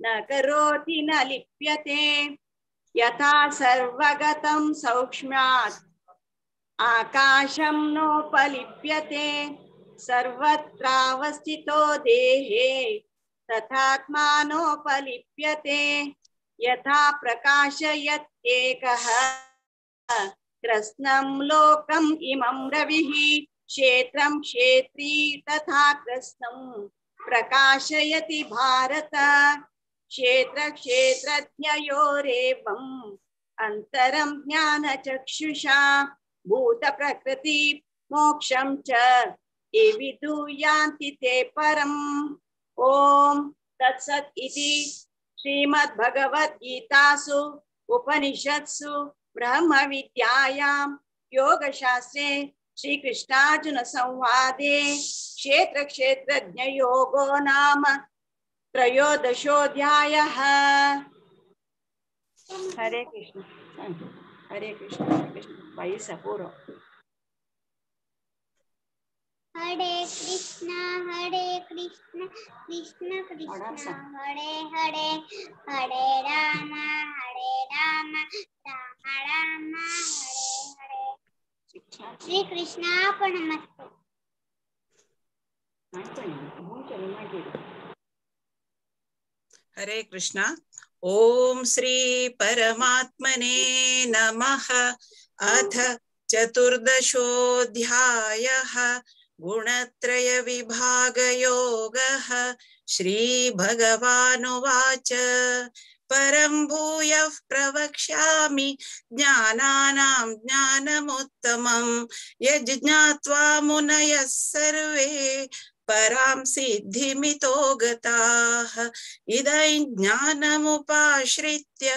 न करोति न लिप्यते यथा सर्वगतं सौक्ष्म्यात् आकाशं नोपलिप्यते सर्वत्रावस्थितो देहे तथात्मानोपलिप्यते यथा प्रकाशयत् एकः कृत्स्नं लोकम् इमं रविः क्षेत्रं क्षेत्री तथा कृत्स्नं प्रकाशयति भारत क्षेत्र क्षेत्रज्ञयोरेवम् अंतरं ज्ञानचक्षुषा भूत प्रकृति मोक्षं च ये विदुयान्ति ते परम्। ओम तत्सत् इति श्रीमद्भगवद्गीतासु उपनिषत्सु ब्रह्म विद्यायां योगशास्त्रे श्री कृष्णार्जुन संवादे क्षेत्र क्षेत्रज्ञयोगो नाम त्रयोदशोऽध्यायः। हरे कृष्ण हरे कृष्ण वयसा पूर्व। हरे कृष्ण कृष्ण कृष्ण हरे हरे हरे राम राम राम हरे हरे। श्री कृष्णार्पणमस्तु। हरे कृष्णा। ओम श्री परमात्मने नमः। अथ चतुर्दशोऽध्यायः गुणत्रय विभाग योगः। श्री भगवानुवाच परं भूयः प्रवक्ष्यामि ज्ञानानां ज्ञानमुत्तमं यज्ञात्वा मुनयः सर्वे परां सिद्धिमितो गताः। इदं ज्ञानमुपाश्रित्य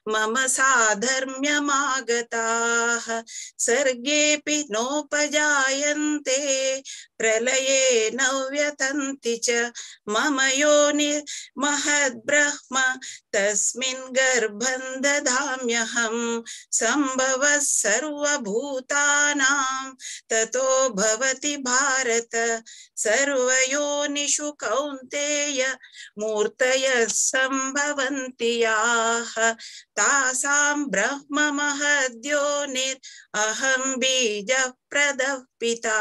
मम साधर्म्यमागताः सर्गेऽपि नोपजायन्ते प्रलये न व्यथन्ति च। मम योनिर्महद्ब्रह्म तस्मिन् गर्भं ददाम्यहं सम्भवः सर्वभूतानां ततो भवति भारत। सर्वयोनिषु कौन्तेय मूर्तयः सम्भवन्ति याः तासां ब्रह्म महद्योनिरहं बीजः प्रदः पिता।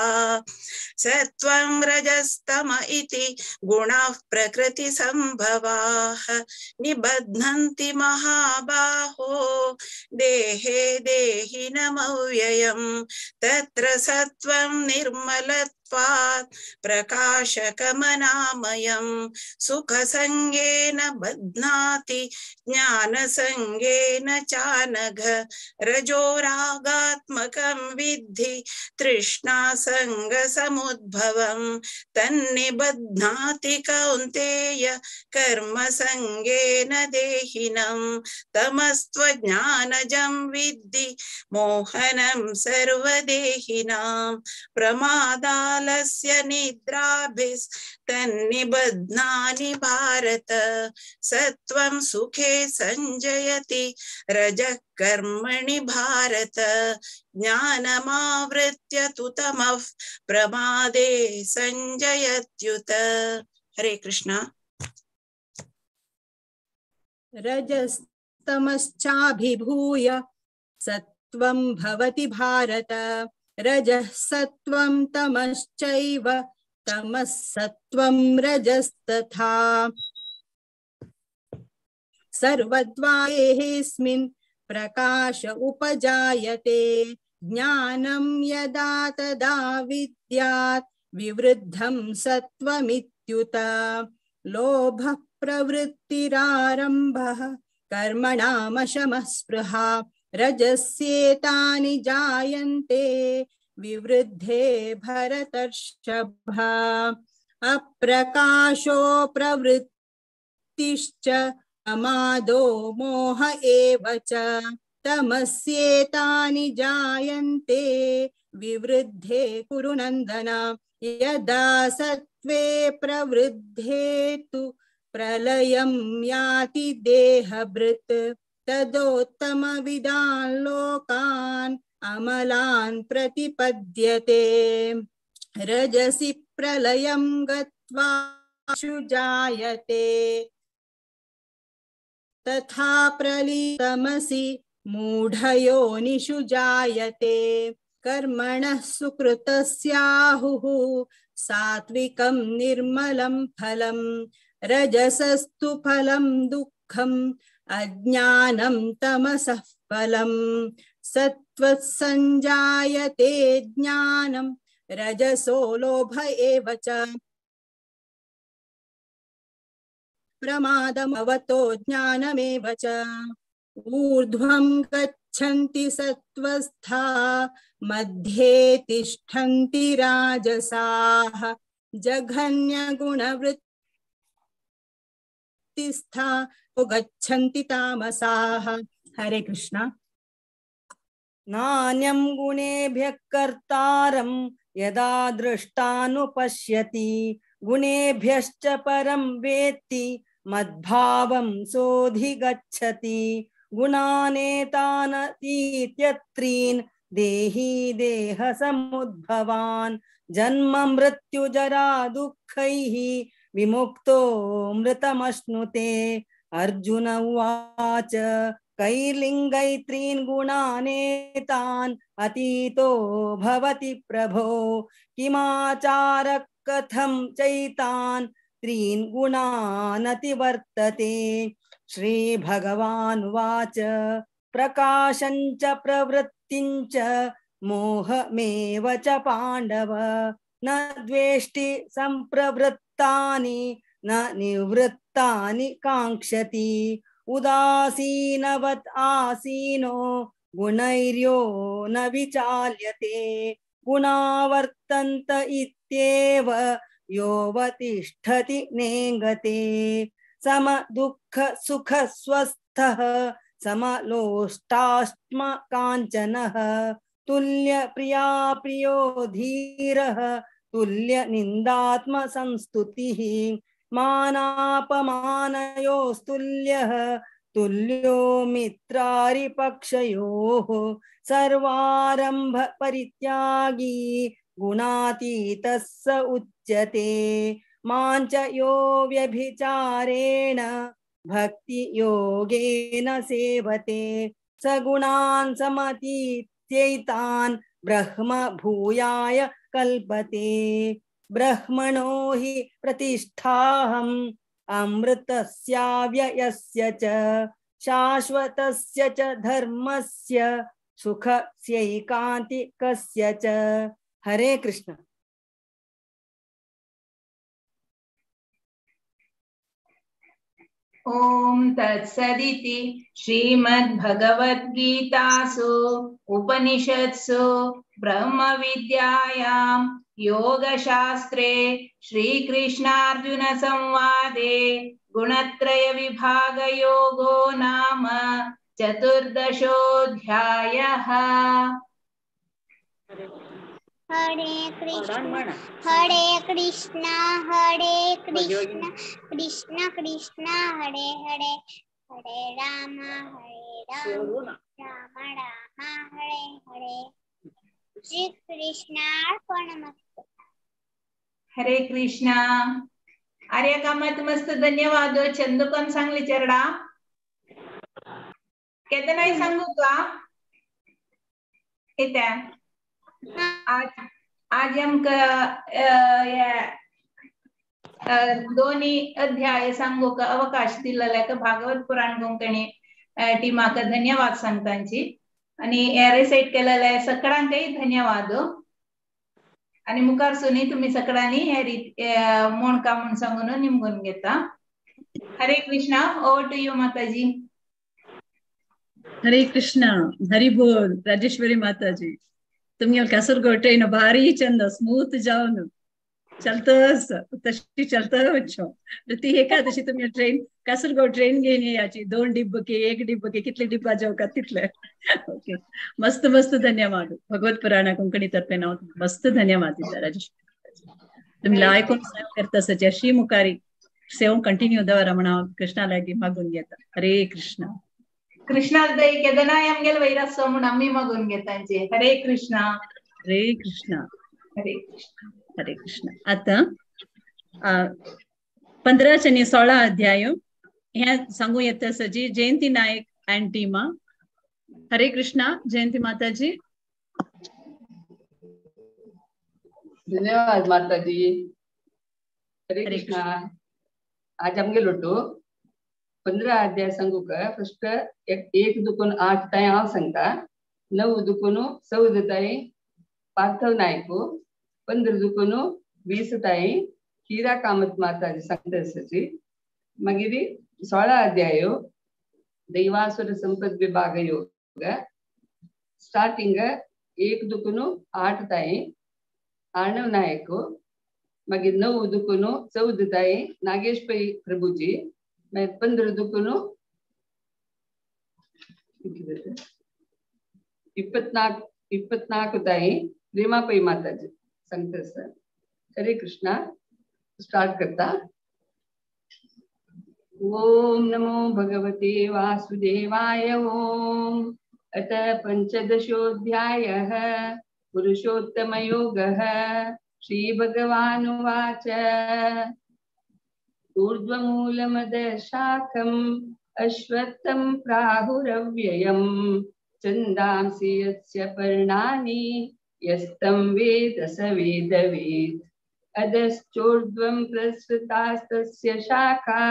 सत्त्वं रजस्तम इति गुणाः प्रकृति संभवाः निबध्नन्ति महाबाहो देहे देहिनमव्ययम्। तत्र सत्त्वं निर्मलत्वात् प्रकाशकमनामयम् सुखसंगेन बध्नाति ज्ञानसंगेन चानघ। रजोरागात्मकं विद्धि तृष्णासंगसमुद्भवम् तन्निबध्नाति कौन्तेय कर्मसंगेन देहिनम्। तमस्त्वज्ञानजं विद्धि मोहनं सर्वदेहिनां। प्रमादालस्य निद्राभिस्तन्निबध्नानि भारत। सत्त्वं सुखे संजयति रजः कर्मणि भारत। ज्ञानमावृत्य तु तमः प्रमादे संजयत्युत। हरे कृष्णा। रजस्तमश्चाभिभूय सत्त्वं भवति भारत। रजः सत्त्वं तमश्चैव तमः सत्त्वं रजस्तथा। सर्वद्वारेऽस्मिन् प्रकाश उपजायते ज्ञानं यदा तदा विद्यात् विवृद्धं सत्त्वमित्युत। लोभः प्रवृत्तिरारम्भः कर्मणामशमः स्पृहा रजस्येतानि जायन्ते विवृद्धे भरतर्षभ। अप्रकाशो प्रवृत्तिश्च प्रमादो मोह एव च। तमस्येतानि जायन्ते विवृद्धे कुरु नन्दन। यदा सत्त्वे प्रवृद्धे तु प्रलयं याति देहभृत् तदोत्तमविदान् लोकान् अमलान् प्रतिपद्यते। रजसि प्रलयं गत्वा जायते तथा प्रलीतमसि मूढयोनिषु जायते। कर्मणः सुकृतस्याहुः सात्विकं निर्मलं फलं रजसस्तु फलं दुःखम् अज्ञानं तमसः फलं सत्त्वस्सञ्जायते ज्ञानं रजसो लोभ एव च प्रमादमवतो ज्ञानमेव च ऊर्ध्वं गच्छन्ति सत्त्वस्था मध्ये तिष्ठन्ति राजसाः जघन्यगुणवृत्तिस्था गच्छन्ति तामसाः। हरे कृष्ण। नान्यं गुणेभ्यः कर्तारं यदा दृष्टानुपश्यति गुणेभ्यश्च परं वेत्ति मद्भावं सोऽधिगच्छति गुणानेतानतीत्यत्रीन् देही देहसमुद्भवान् जन्म मृत्युजरा दुःखैः विमुक्तो मृतमश्नुते। अर्जुन उवाच कैर्लिङ्गैत्रीन् गुणानेतान् अतीतो भवति प्रभो किमाचारः कथं चैतान् त्रीन् गुणानतिवर्तते। श्रीभगवानुवाच प्रकाशञ्च प्रवृत्तिञ्च मोहमेव च पाण्डव न द्वेष्टि सम्प्रवृत्तानि न निवृत्तानि काङ्क्षति उदासीनवत् आसीनो गुणैर्यो न विचाल्यते गुणावर्तन्त इत्येव योऽवतिष्ठति नेङ्गते सम दुःख सुख स्वस्थः समलोष्टाश्म काञ्चनः तुल्य प्रिया प्रियो धीरः तुल्य निन्दात्म संस्तुतिः मानापमानयोस्तुल्यः तुल्यो मित्रारिपक्षयोः सर्वारंभ परित्यागी गुणातीतः स उच्यते माञ्च यो व्यभिचारेण भक्ति योगेन सेवते स गुणान् समतीत्यैतान् ब्रह्म भूयाय कल्पते ब्रह्मणो हि प्रतिष्ठाहम् अमृतस्याव्ययस्य च शाश्वतस्य च धर्मस्य सुखस्यैकान्तिकस्य च। हरे कृष्ण। ओम तत्सदिति श्रीमद्भगवद्गीतासु उपनिषत्सु ब्रह्मविद्यायां योगशास्त्रे श्रीकृष्णार्जुन संवादे गुणत्रय विभागयोगो नाम चतुर्दशोऽध्यायः। हरे कृष्ण कृष्ण कृष्ण हरे हरे हरे राम राम राम हरे हरे। श्री कृष्णार्पणमस्तु। हरे कृष्ण। आर्या कामत मस्त धन्यवाद चंदुकन सांगली चरडा केतना सांगू का इथे आज हमका दोन्ही अध्याय सांगू का अवकाश दिलेला का भागवत पुराण कोंकणी टीमाक धन्यवाद सांगतांची आणि रिसाइट केलेला सगळ्यांकही धन्यवाद आणि मुखार सुनी तुम्ही सगळ्यांनी हे मोण का म्हणून सांगून निमगून घेता। हरे कृष्णा। ओवर टू यू माताजी। हरे कृष्ण। हरि बोल राजेश्वरी माताजी। तुम्ही कासरगोड ट्रेन भारी चंद स्मूथ जाऊन चलतस तशी चलता वच्चो प्रति एकादशी तुम्ही ट्रेन कासरगोड ट्रेन घेऊन याची 2 डिब्बके 1 डिब्बके कितले डिब्बा जाऊ का तितले। ओके मस्त मस्त धन्यवाद भगवत पुराण कोंकणी तर्फे नाव मस्त धन्यवाद दिता राजेश्वरी। तुम्ही ऐकून सेव करता सच्या श्री मुखारी सेव कंटिन्यू दवरा म्हणा कृष्णालागी मागून घेता। हरे कृष्ण। कृष्णाल दई केदनाय आमगेल वैरास म्हणून आम्ही मागून घेतांचे। हरे कृष्ण। हरे कृष्ण। हरे कृष्ण। हरे कृष्ण। आता 15 आणि 16 अध्याय ह्या सांगू येता सजी जयंती नायक अँड टीमा। हरे कृष्णा जयंती माताजी। धन्यवाद माता जी। हरे कृष्णा। आज आमगे लोटू 15 अध्याय सांगू का। फर्स्ट 1 दुकून 8 ताई हांव सांगता, 9 दुकून 14 ताई पार्थव नायकू, 15 दुकून 20 ताई हीरा कामत माताजी सांगता आसाची। मागीर 16 अध्याय दैवासुर संपद विभाग योग स्टार्टिंग 1 दुकून 8 ताई अर्णव नायक, मागीर 9 दुकून 14 ताई नागेश पै प्रभुजी, मागीर 15 दुकून 24 ताई रीमा पै माताजी सांगता सर। हरे कृष्णा। स्टार्ट करता। ओम नमो भगवते वासुदेवाय। ओम अथ पंचदशोऽध्यायः पुरुषोत्तमयोगः। श्रीभगवानुवाच ऊर्ध्वमूलमदशाखम् अश्वत्थं प्राहुरव्ययम् छन्दांसि यस्य पर्णानि यस्तं वेद स वेदवेत्। अधश्चोर्ध्वं प्रसृतास्तस्य शाखा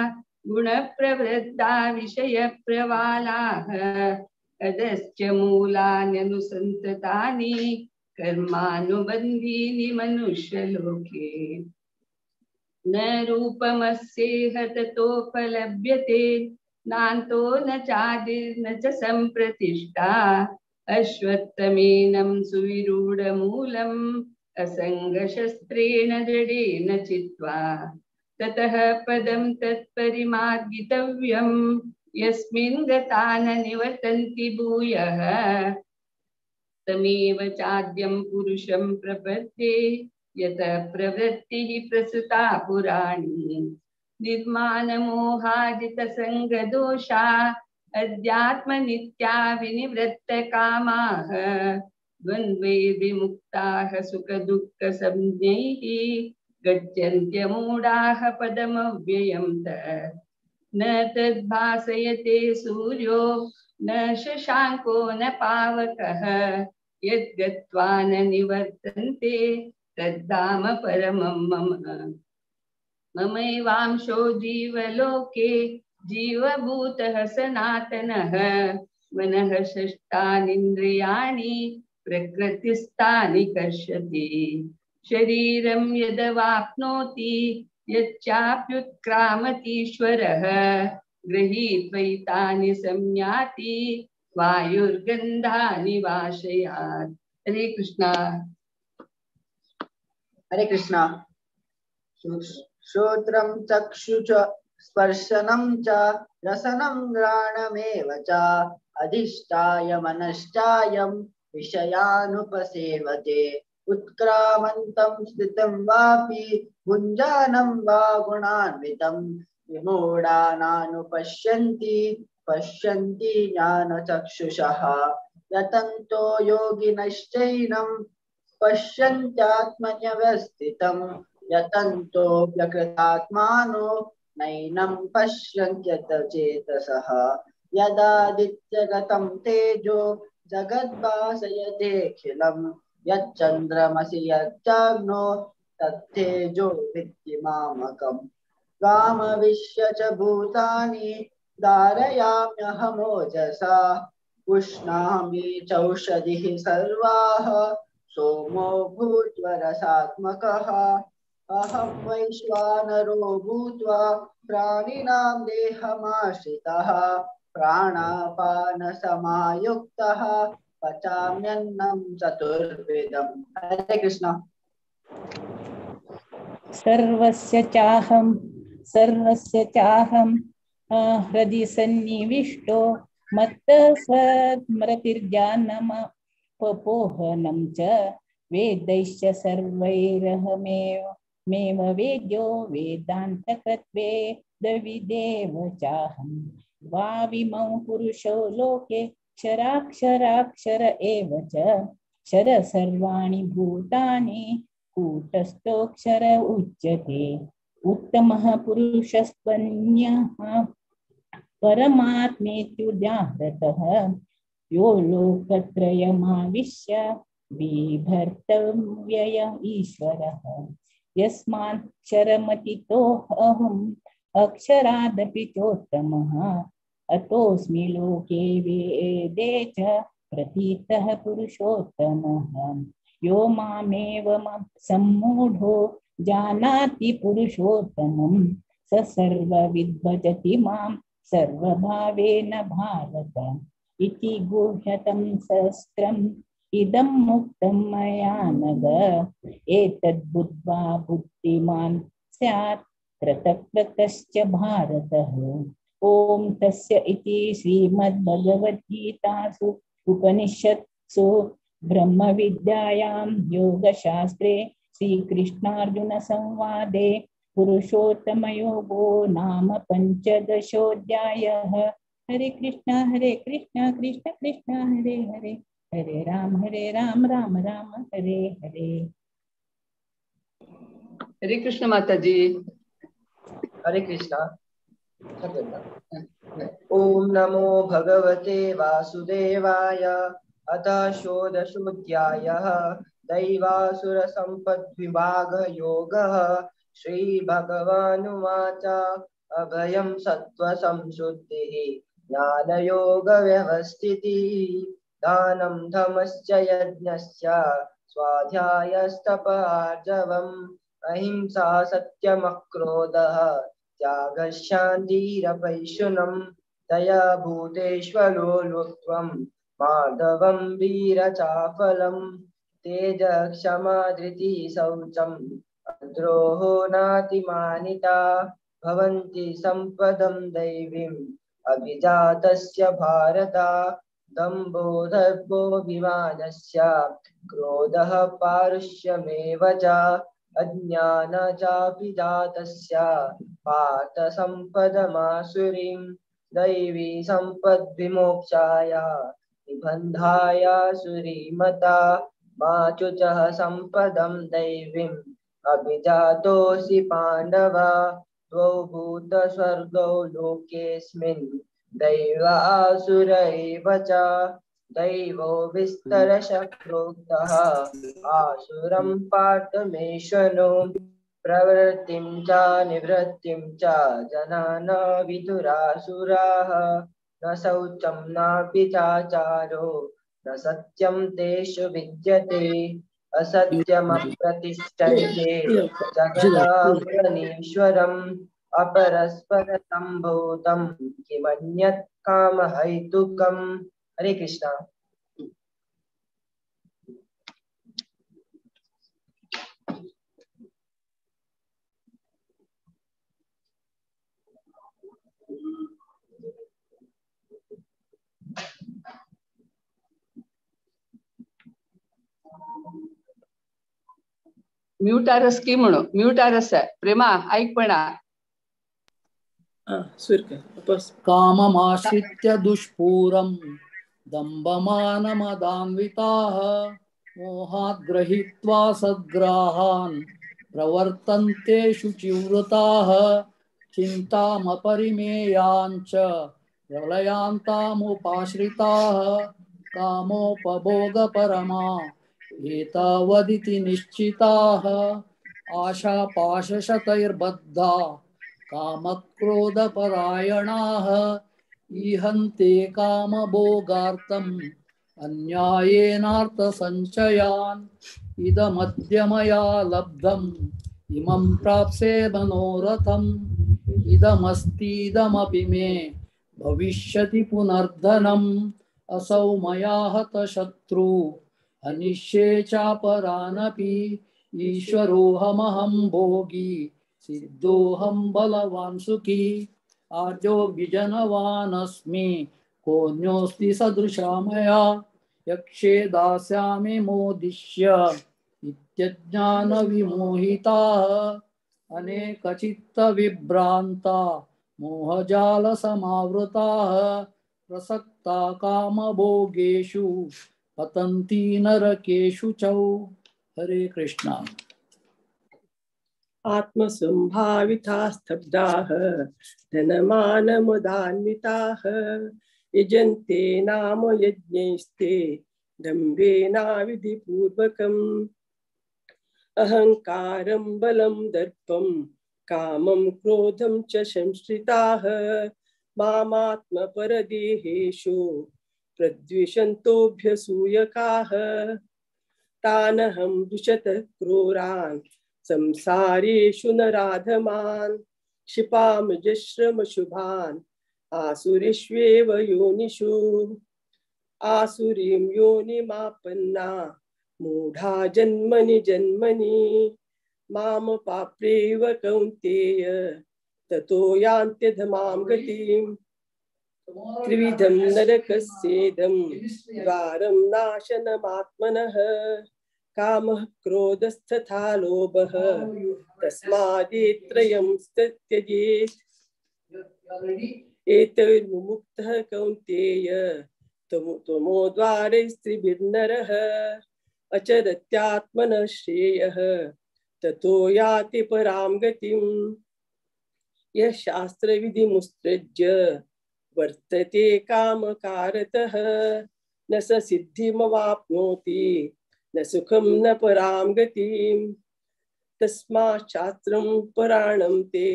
गुणप्रवृद्धा विषयप्रवालाः। अधश्च मूलान्यनुसन्ततानि कर्मानुबन्धीनि मनुष्यलोके। न रूपमस्येह ततोपलभ्यते नान्तो न चादिर्न च सम्प्रतिष्ठा। अश्वत्थमेनं सुविरूढमूलम् असङ्गशस्त्रेण दृढेन चित्वा। ततः पदं तत्परिमार्गितव्यं यस्मिन् गता न निवर्तन्ति भूयः। तमेव चाद्यं पुरुषं प्रपद्ये यतः प्रवृत्तिः प्रसृता पुराणी। निर्माणमोहाजितसङ्गदोषा अध्यात्मनित्या विनिवृत्तकामाः। द्वन्द्वे विमुक्ताः सुखदुःखसंज्ञैः गच्छन्त्यमूढाः पदमव्ययं तत्। न तद्भासयते सूर्यो न शशाङ्को न पावकः। यद्गत्वा न निवर्तन्ते तद्धाम परमं मम। ममैवांशो जीवलोके जीवभूतः सनातनः। मनः षष्ठानीन्द्रियाणि प्रकृतिस्थानि कर्षति। शरीरं यदवाप्नोति यच्चाप्युत्क्रामतीश्वरः। गृहीत्वैतानि संयाति वायुर्गन्धानि वाशयात्। हरे कृष्णा। हरे कृष्णा। श्रोत्रं चक्षु च स्पर्शनं च रसनं घ्राणमेव च अधिष्ठाय मनश्चायं विषयानुपसेवते। उत्क्रामन्तं स्थितं वापि भुञ्जानं वा गुणान्वितं विमूढानानुपश्यन्ति पश्यन्ति ज्ञानचक्षुषः। यतन्तो योगिनश्चैनं पश्यन्त्यात्मन्यवस्थितं यतन्तो व्यकृतात्मानो नैनं पश्यन्त्यत चेतसः। यदादित्यगतं तेजो जगद्भासयतेऽखिलं यच्चन्द्रमसि यच्चाग्नो तत्तेजो विद्युमामकम्। गामविश्य च भूतानि धारयाम्यहमोजसा उष्णामि चौषधिः सर्वाः सोमो भूत्वरसात्मकः। अहं वैश्वानरो भूत्वा प्राणिनां देहमाश्रितः प्राणापानसमायुक्तः पचाम्यन्नं चतुर्विधम्। हरे कृष्ण। सर्वस्य चाहं हृदि सन्निविष्टो मत्तः स्मृतिर्ज्ञानमपोहनं च वेदैश्च सर्वैरहमेव वेद्यो वेदान्तकृद्वेदविदेव चाहं। द्वाविमौ पुरुषो लोके क्षराक्षराक्षर एव च क्षर सर्वाणि भूतानि कूटस्थोऽक्षर उच्यते। उत्तमः पुरुषस्त्वन्यः परमात्मेत्युदाहृतः यो लोकत्रयमाविश्य बिभर्तव्यय ईश्वरः यस्माक्षरमतितोऽहम् अक्षरादपि चोत्तमः अतोऽस्मि लोके वेदे च प्रथितः पुरुषोत्तमः यो मामेवं सम्मूढो जानाति पुरुषोत्तमं स सर्वविद् भजति मां सर्वभावेन भारत इति गुह्यतं सहस्त्रम् इदं मुक्तं मया नघ एतद्बुद्ध्वा बुद्धिमान् स्यात् कृतकृतश्च भारतः ओम तस्य इति श्रीमद्भगवद्गीतासु उपनिषत्सु ब्रह्मविद्यायां योगशास्त्रे श्रीकृष्णार्जुन संवादे पुरुषोत्तमयोगो नाम पंचदशोऽध्यायः। हरे कृष्णा कृष्ण कृष्ण हरे हरे हरे राम राम राम हरे हरे। हरे कृष्ण माता जी। हरे कृष्णा। ओम नमो भगवते वासुदेवाय। अथ षोडशोऽध्यायः दैवासुर संपद्विभाग योगः। श्री भगवानुवाच अभयं सत्त्व संशुद्धिः ज्ञानयोग व्यवस्थितिः दानं धर्मश्च यज्ञश्च स्वाध्यायस्तप आर्जवम् अहिंसा सत्यमक्रोधः त्यागः शान्तिरपैशुनम् दया भूतेष्वलोलुप्त्वम् माधवं वीरचापलम् तेजः क्षमा धृतिः शौचम् अद्रोहो नातिमानिता भवन्ति सम्पदं दैवीम् अभिजातस्य भारत दम्भो दर्भोऽभिमानस्य क्रोधः पारुष्यमेव च अज्ञानचाभिजातस्य पार्थ सम्पदमासुरीं दैवी सम्पद्विमोक्षाय निबन्धाय सुरीमता मा चुचः सम्पदं दैवीम् अभिजातोऽसि पाण्डव द्वौ भूतस्वर्गौ लोकेऽस्मिन् दैव आसुर एव च दैवो विस्तरशः प्रोक्तः आसुरं पार्थ मे शृणु प्रवृत्तिं च निवृत्तिं च जना न विदुरासुराः न शौचं नापि चाचारो न सत्यं तेषु विद्यते असत्यमप्रतिष्ठन्ते जगदाहुरनीश्वरम् अपरस्परसम्भूतं किमन्यत् कामहैतुकम्। हरे कृष्णा। म्यूटारस की म्हणू म्यूटारस आहे प्रेमा ऐकपणा काममाश्रित्य दुष्पूरं दम्भमानमदान्विताः मोहात् गृहीत्वा सद्ग्राहान् प्रवर्तन्ते शुचिव्रताः चिन्तामपरिमेयाञ्च प्रलयान्तामुपाश्रिताः कामोपभोगपरमा एतावदिति निश्चिताः आशापाशशतैर्बद्धा कामक्रोधपरायणाः ईहन्ते कामभोगार्थम् अन्यायेनार्थसञ्चयान् इदमद्य मया लब्धम् इमं प्राप्स्ये मनोरथम् इदमस्तीदमपि मे भविष्यति पुनर्धनम् असौ मया हतशत्रु हनिष्ये चापरानपि ईश्वरोऽहमहं भोगी सिद्धोऽहं बलवान् सुखी आर्योऽभिजनवान् अस्मि कोऽन्योऽस्ति सदृशा मया यक्षे दास्यामि मोदिष्य इत्यज्ञानविमोहिताः अनेकचित्तविभ्रान्ता मोहजालसमावृताः प्रसक्ता कामभोगेषु पतन्ति नरकेषु च। हरे कृष्णा। आत्मसंभाविता स्तब्धाः धनमानमुदान्विताः यजन्ते नाम यज्ञैस्ते दम्भेनाविधिपूर्वकम् अहंकारं बलं दर्पं कामं क्रोधं च संश्रिताः मामात्मपरदेहेषु प्रद्विषन्तोऽभ्यसूयकाः तानहं द्विषतः क्रूरान् संसारेषु नराधमान् क्षिपामजश्रमशुभान् आसुरेष्वेव योनिषु आसुरीं योनिमापन्ना मूढा जन्मनि जन्मनि मामपाप्येव कौन्तेय ततो यान्त्यधमां गतिम् त्रिविधं नरकस्येदं द्वारं नाशनमात्मनः कामः क्रोधस्तथा लोभः तस्मादेत्रयं त्यजेत् एतैर्मुक्तः कौन्तेय तमो द्वारैस्त्रिभिर्नरः अचरत्यात्मनः श्रेयः ततो याति परां गतिम् यः शास्त्रविधिमुत्सृज्य वर्तते कामकारतः न स सिद्धिमवाप्नोति न सुखं न परां गतिम् तस्मात् शास्त्रं पुराणं ते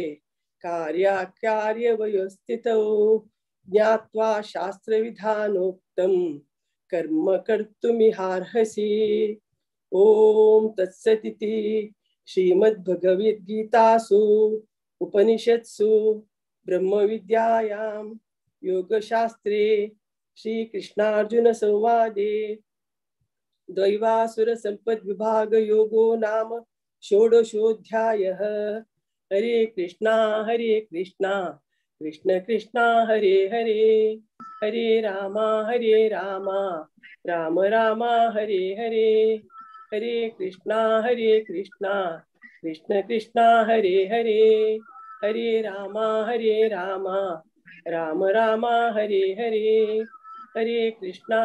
कार्याकार्यव्यवस्थितौ ज्ञात्वा शास्त्रविधानोक्तं कर्म कर्तुमिहार्हसि। ओम तत्सदिति श्रीमद्भगवद्गीतासु उपनिषत्सु ब्रह्मविद्यायां योगशास्त्रे श्रीकृष्णार्जुन संवादे दैवासुर संपद्विभाग योगो नाम षोडशोऽध्यायः। हरे कृष्णा कृष्ण कृष्ण हरे हरे हरे राम राम राम हरे हरे हरे कृष्णा कृष्ण कृष्ण हरे हरे हरे राम राम राम हरे हरे हरे कृष्णा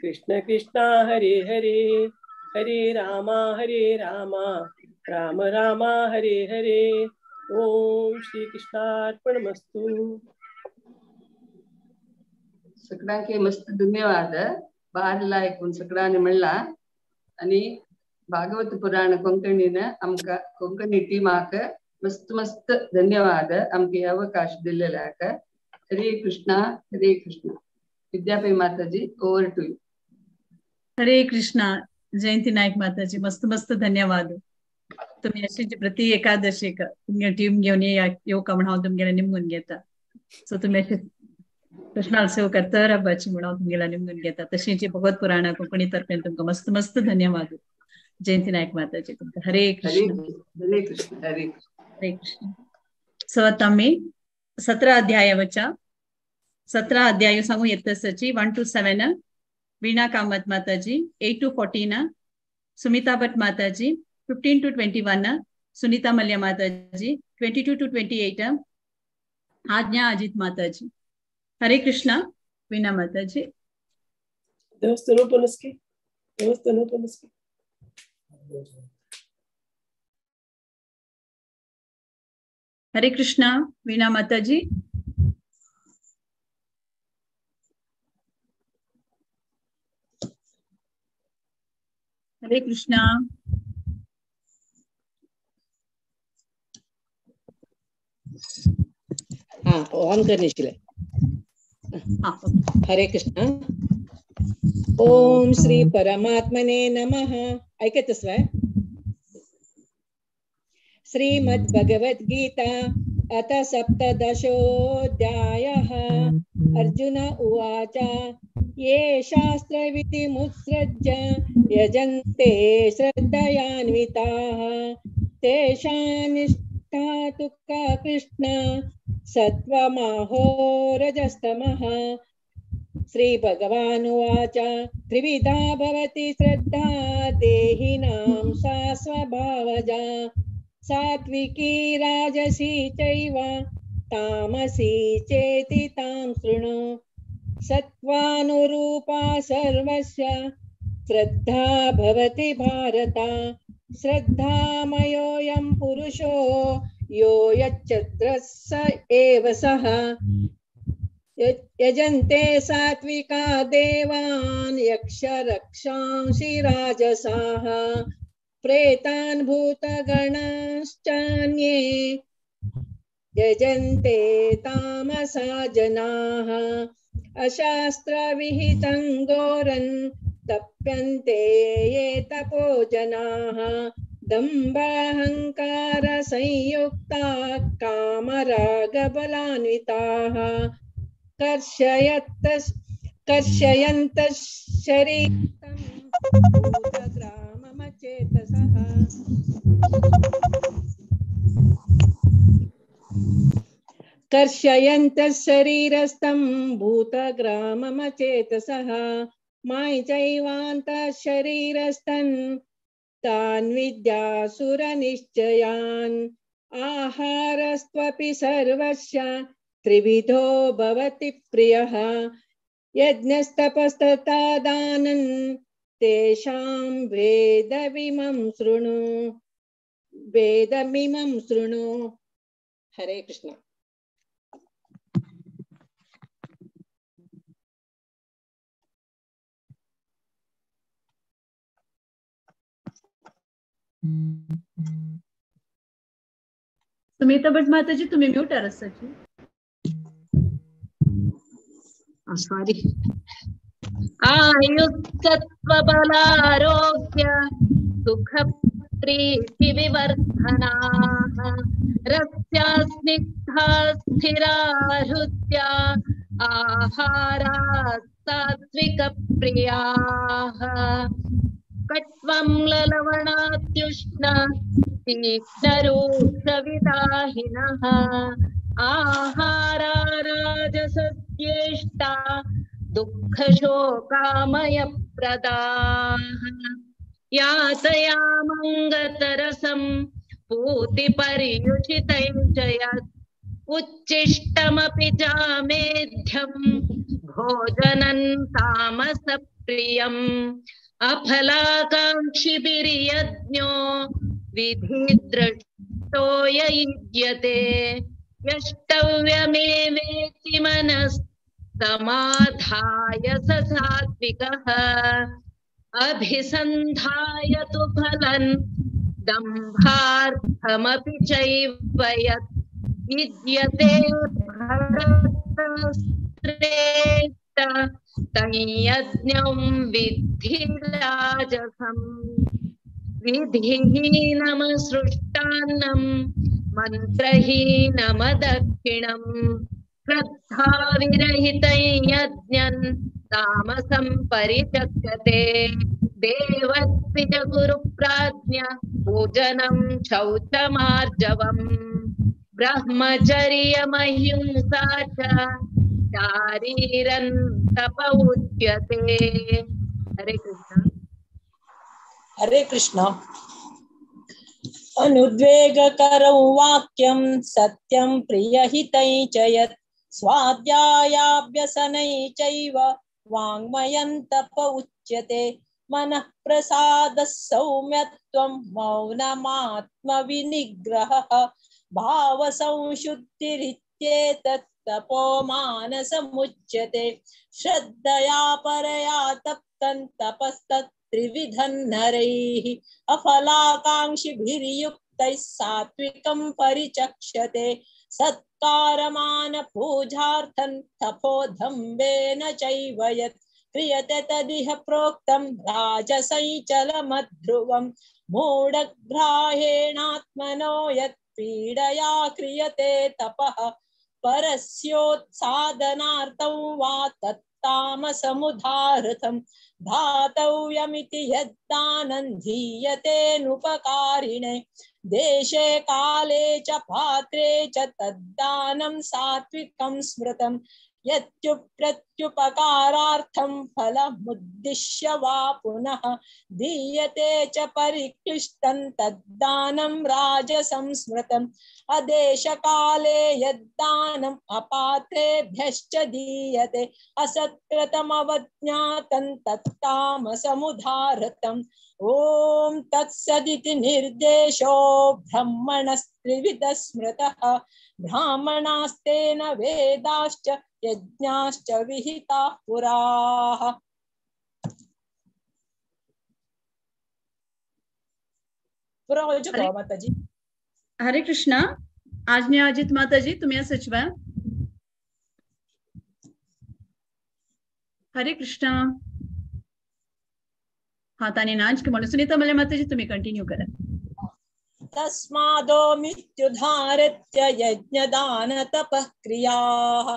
कृष्ण कृष्ण हरे हरे हरे राम राम राम हरे हरे। ओम श्री कृष्णार्पणमस्तु। सगळ्यांके मस्त धन्यवाद. बारला ऐकून सगळ्यांनी म्हणला आणि भागवत पुराण कोंकणीन आमका कोंकणी टीमाक मस्त मस्त धन्यवाद आमके अवकाश दिलेल्याक. हरे कृष्णा विद्यापी माताजी over to you. Hare Krishna जयंती नायक माताजी मस्त मस्त धन्यवाद. तुम्ही अशी प्रति एकादशी तुमगे टीम घेऊन येवका म्हणून हांव तुमगेला निमगून घेता. सो तुम्ही अशी कृष्णाल सेव करता रावपाची म्हणून तुमगेला निमगून घेता. तशीची भगवत पुराण कोंकणी तर्फेन तुमका मस्त मस्त धन्यवाद. जयंती नायक माताजी तुमका हरे कृष्ण हरे कृष्ण हरे कृष्ण. सो आता आमी 17 अध्यायावरच्या 17 अध्याय सांगू येतसची 1 to 7 वीणा कामत माताजी, 8 to 14 सुमिता भट माताजी, 15 to 21 सुनीता मल्य माताजी, 22 to 28 आज्ञा अजित माताजी. हरे कृष्णा वीणा माताजी. देवस्थानोपनस्की हरे कृष्णा वीणा माताजी. हरे कृष्णा. हाँ ऑन करने हरे कृष्ण. ओम श्री परमात्मने नमः. ऐकतच वाय. श्रीमद्भगवद्गीता अथ सप्तदशोऽध्यायः. अर्जुन उवाच ये शास्त्रविधिमुत्सृज्य यजन्ते श्रद्धयान्विताः तेषां निष्ठा तु का कृष्ण सत्त्वमाहो रजस्तमः. श्रीभगवानुवाच त्रिविधा भवति श्रद्धा देहिनां सा स्वभावजा सात्विकी राजसी चैव तामसी चेति तां शृणु. सत्त्वानुरूपा सर्वस्य श्रद्धा भवति भारत. श्रद्धामयोऽयं पुरुषो यो यच्चन्द्रः स एव सः. यजन्ते सात्विका देवान् यक्ष रक्षांसि राजसाः प्रेतान् भूतगणाश्चान्ये यजन्ते तामसा जनाः अशास्त्रविहितं घोरं तप्यन्ते ये तपो जनाः दम्भाहंकार संयुक्ता कामरागबलान्विताः कर्षयन्तः शरीरं भूतग्राममचेतसः कर्षयन्तः शरीरस्थं भूतग्राममचेतसः माय चैवान्तः शरीरस्थं तान् विद्यासुरनिश्चयान् आहारस्त्वपि सर्वस्य त्रिविधो भवति प्रियः यज्ञस्तपस्तथा दानं तेषां वेदमिमं शृणु। हरे कृष्ण। सुमिता भट माता जी तुम्ही म्यूट आहात सची। सॉरी। आयुष्सत्त्वबलारोग्य सुखप्रीतिविवर्धनाः रस्या स्निग्धा स्थिरा हृद्या आहाराः सात्विकप्रियाः कट्वं ललवणात्युष्ण तीक्ष्णरूक्षविदाहिनः आहारा राजसस्येष्टा दुःखशोकामयप्रदाः यातयामङ्गतरसं पूतिपर्युषितैर्जयत् उच्छिष्टमपि चामेध्यं भोजनं तामसप्रियम् अफलाकाङ्क्षिभिर्यज्ञो विधिदृष्टो युज्यते यष्टव्यमेवेति मनस्तमाधाय स सात्विकः अभिसन्धाय तु फलं दम्भार्थमपि चैव यत् युज्यते भरतश्रेष्ठ तञ्यज्ञं विद्धि राजसम् विधिहीनमसृष्टान्नं मन्त्रहीनमदक्षिणं श्रद्धाविरहितं यज्ञं तामसं परिचक्षते देवस्विज गुरुप्राज्ञ पूजनं शौचमार्जवम् ब्रह्मचर्यमहिंसा च शारीरं तप उच्यते। हरे कृष्ण। हरे कृष्ण। अनुद्वेगकरं वाक्यं सत्यं प्रियहितं च यत् स्वाध्यायाभ्यसनै चैव वाङ्मयं तप उच्यते मनः प्रसादः सौम्यत्वं मौनमात्मविनिग्रहः भावसंशुद्धिरित्येतत् तपो मानसमुच्यते श्रद्धया परया तप्तं तपस्तत् त्रिविधं नरैः अफलाकाङ्क्षिभिर्युक्तैः सात्विकं परिचक्षते सत्कारमान पूजार्थं तपोधम्बेन चैव यत् क्रियते तदिह प्रोक्तं राजसैचलमध्रुवं मूढग्राहेणात्मनो यत् पीडया क्रियते तपः परस्योत्सादनार्थं वा तत्तामसमुदाहृतं धातव्यमिति यद्दानं धीयतेऽनुपकारिणे देशे काले च पात्रे च तद्दानं सात्विकं स्मृतं यत्युप्रत्युपकारार्थं फलमुद्दिश्य वा पुनः दीयते च परिक्लिष्टं तद्दानं राजसंस्मृतम् अदेशकाले यद्दानम् अपात्रेभ्यश्च दीयते असत्कृतमवज्ञातं तत्तामसमुदाहृतम् ॐ तत्सदिति निर्देशो ब्रह्मणस्त्रिविधः स्मृतः ब्राह्मणास्तेन वेदाश्च यज्ञाश्च विहिताः पुराः। माताजी। हरे कृष्णा। आज्ञा अजित माताजी तुम्ही सचिवा। हरे कृष्णा। हाँ तानी नाच के म्हणून सुनीता मल्ले माताजी तुम्ही कंटिन्यू करा। तस्मादो मित्युद्धारत्य यज्ञदान तपः क्रियाः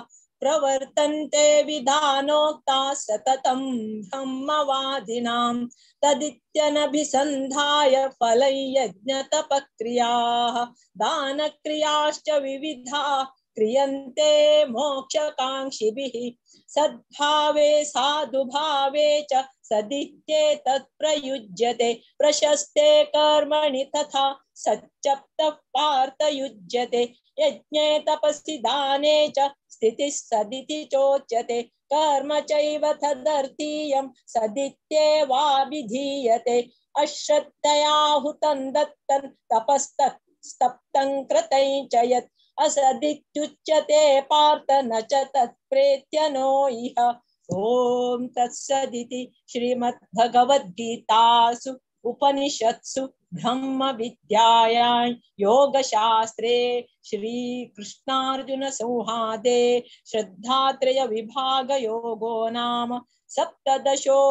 प्रवर्तन्ते विधानोक्ता सततं ब्रह्मवादिनां तदित्यनभिसन्धाय फलै यज्ञतपक्रियाः दानक्रियाश्च विविधा क्रियन्ते मोक्षकाङ्क्षिभिः सद्भावे साधुभावे च सदित्ये तत्प्रयुज्यते प्रशस्ते कर्मणि तथा सच्चप्तः पार्थयुज्यते यज्ञे तपसि दाने च स्थितिः सदिति चोच्यते कर्म चैव तदर्थीयं सदित्येवाभिधीयते अश्रद्धया हुतं दत्तं तपस्तप्तं कृतं च यत् असदित्युच्यते पार्थ न च तत्प्रेत्य नो इह। ओम तत्सदिति श्रीमद्भगवद्गीतासु उपनिषत्सु ब्रह्म विद्यायां योगशास्त्रे श्री कृष्णार्जुन संवादे श्रद्धात्रय विभाग योगो नाम सप्तदशोऽध्यायः।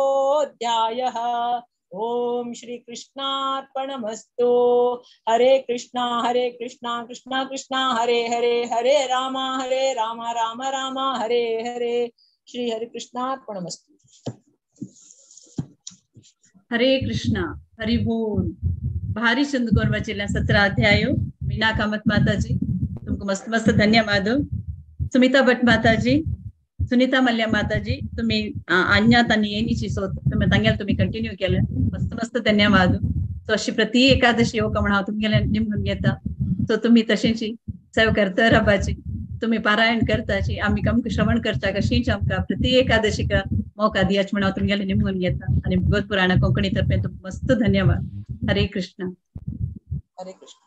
ओम श्री कृष्णार्पणमस्तु। हरे कृष्णा कृष्णा कृष्णा हरे हरे हरे राम राम राम हरे हरे। श्री हरे कृष्णार्पणमस्तु। हरे कृष्णा हरि बोल। भारी चंदकोर वचेला 17 अध्यायो। मीना कामत माता जी तुमको मस्त मस्त धन्यवाद। सुमिता भट माता जी, सुनीता मल्ल्या माता जी तुम्ही आज्ञा तानी येनीची सो तुम्ही तांगेल तुम्ही कंटिन्यू केलं मस्त मस्त धन्यवाद। सो अशी प्रति एकादशी योग म्हणा तुमगेले निमून घेता सो तुम्ही तशीची सेव करता रबाची तुम्ही पारायण करताची आम्ही कम श्रवण करता कशीच आमका प्रति एकादशी का मौका दियाच म्हणा तुमगेले निमून घेता आणि भगवत पुराण कोंकणी तर्फे तुमको मस्त धन्यवाद। हरे कृष्ण हरे कृष्ण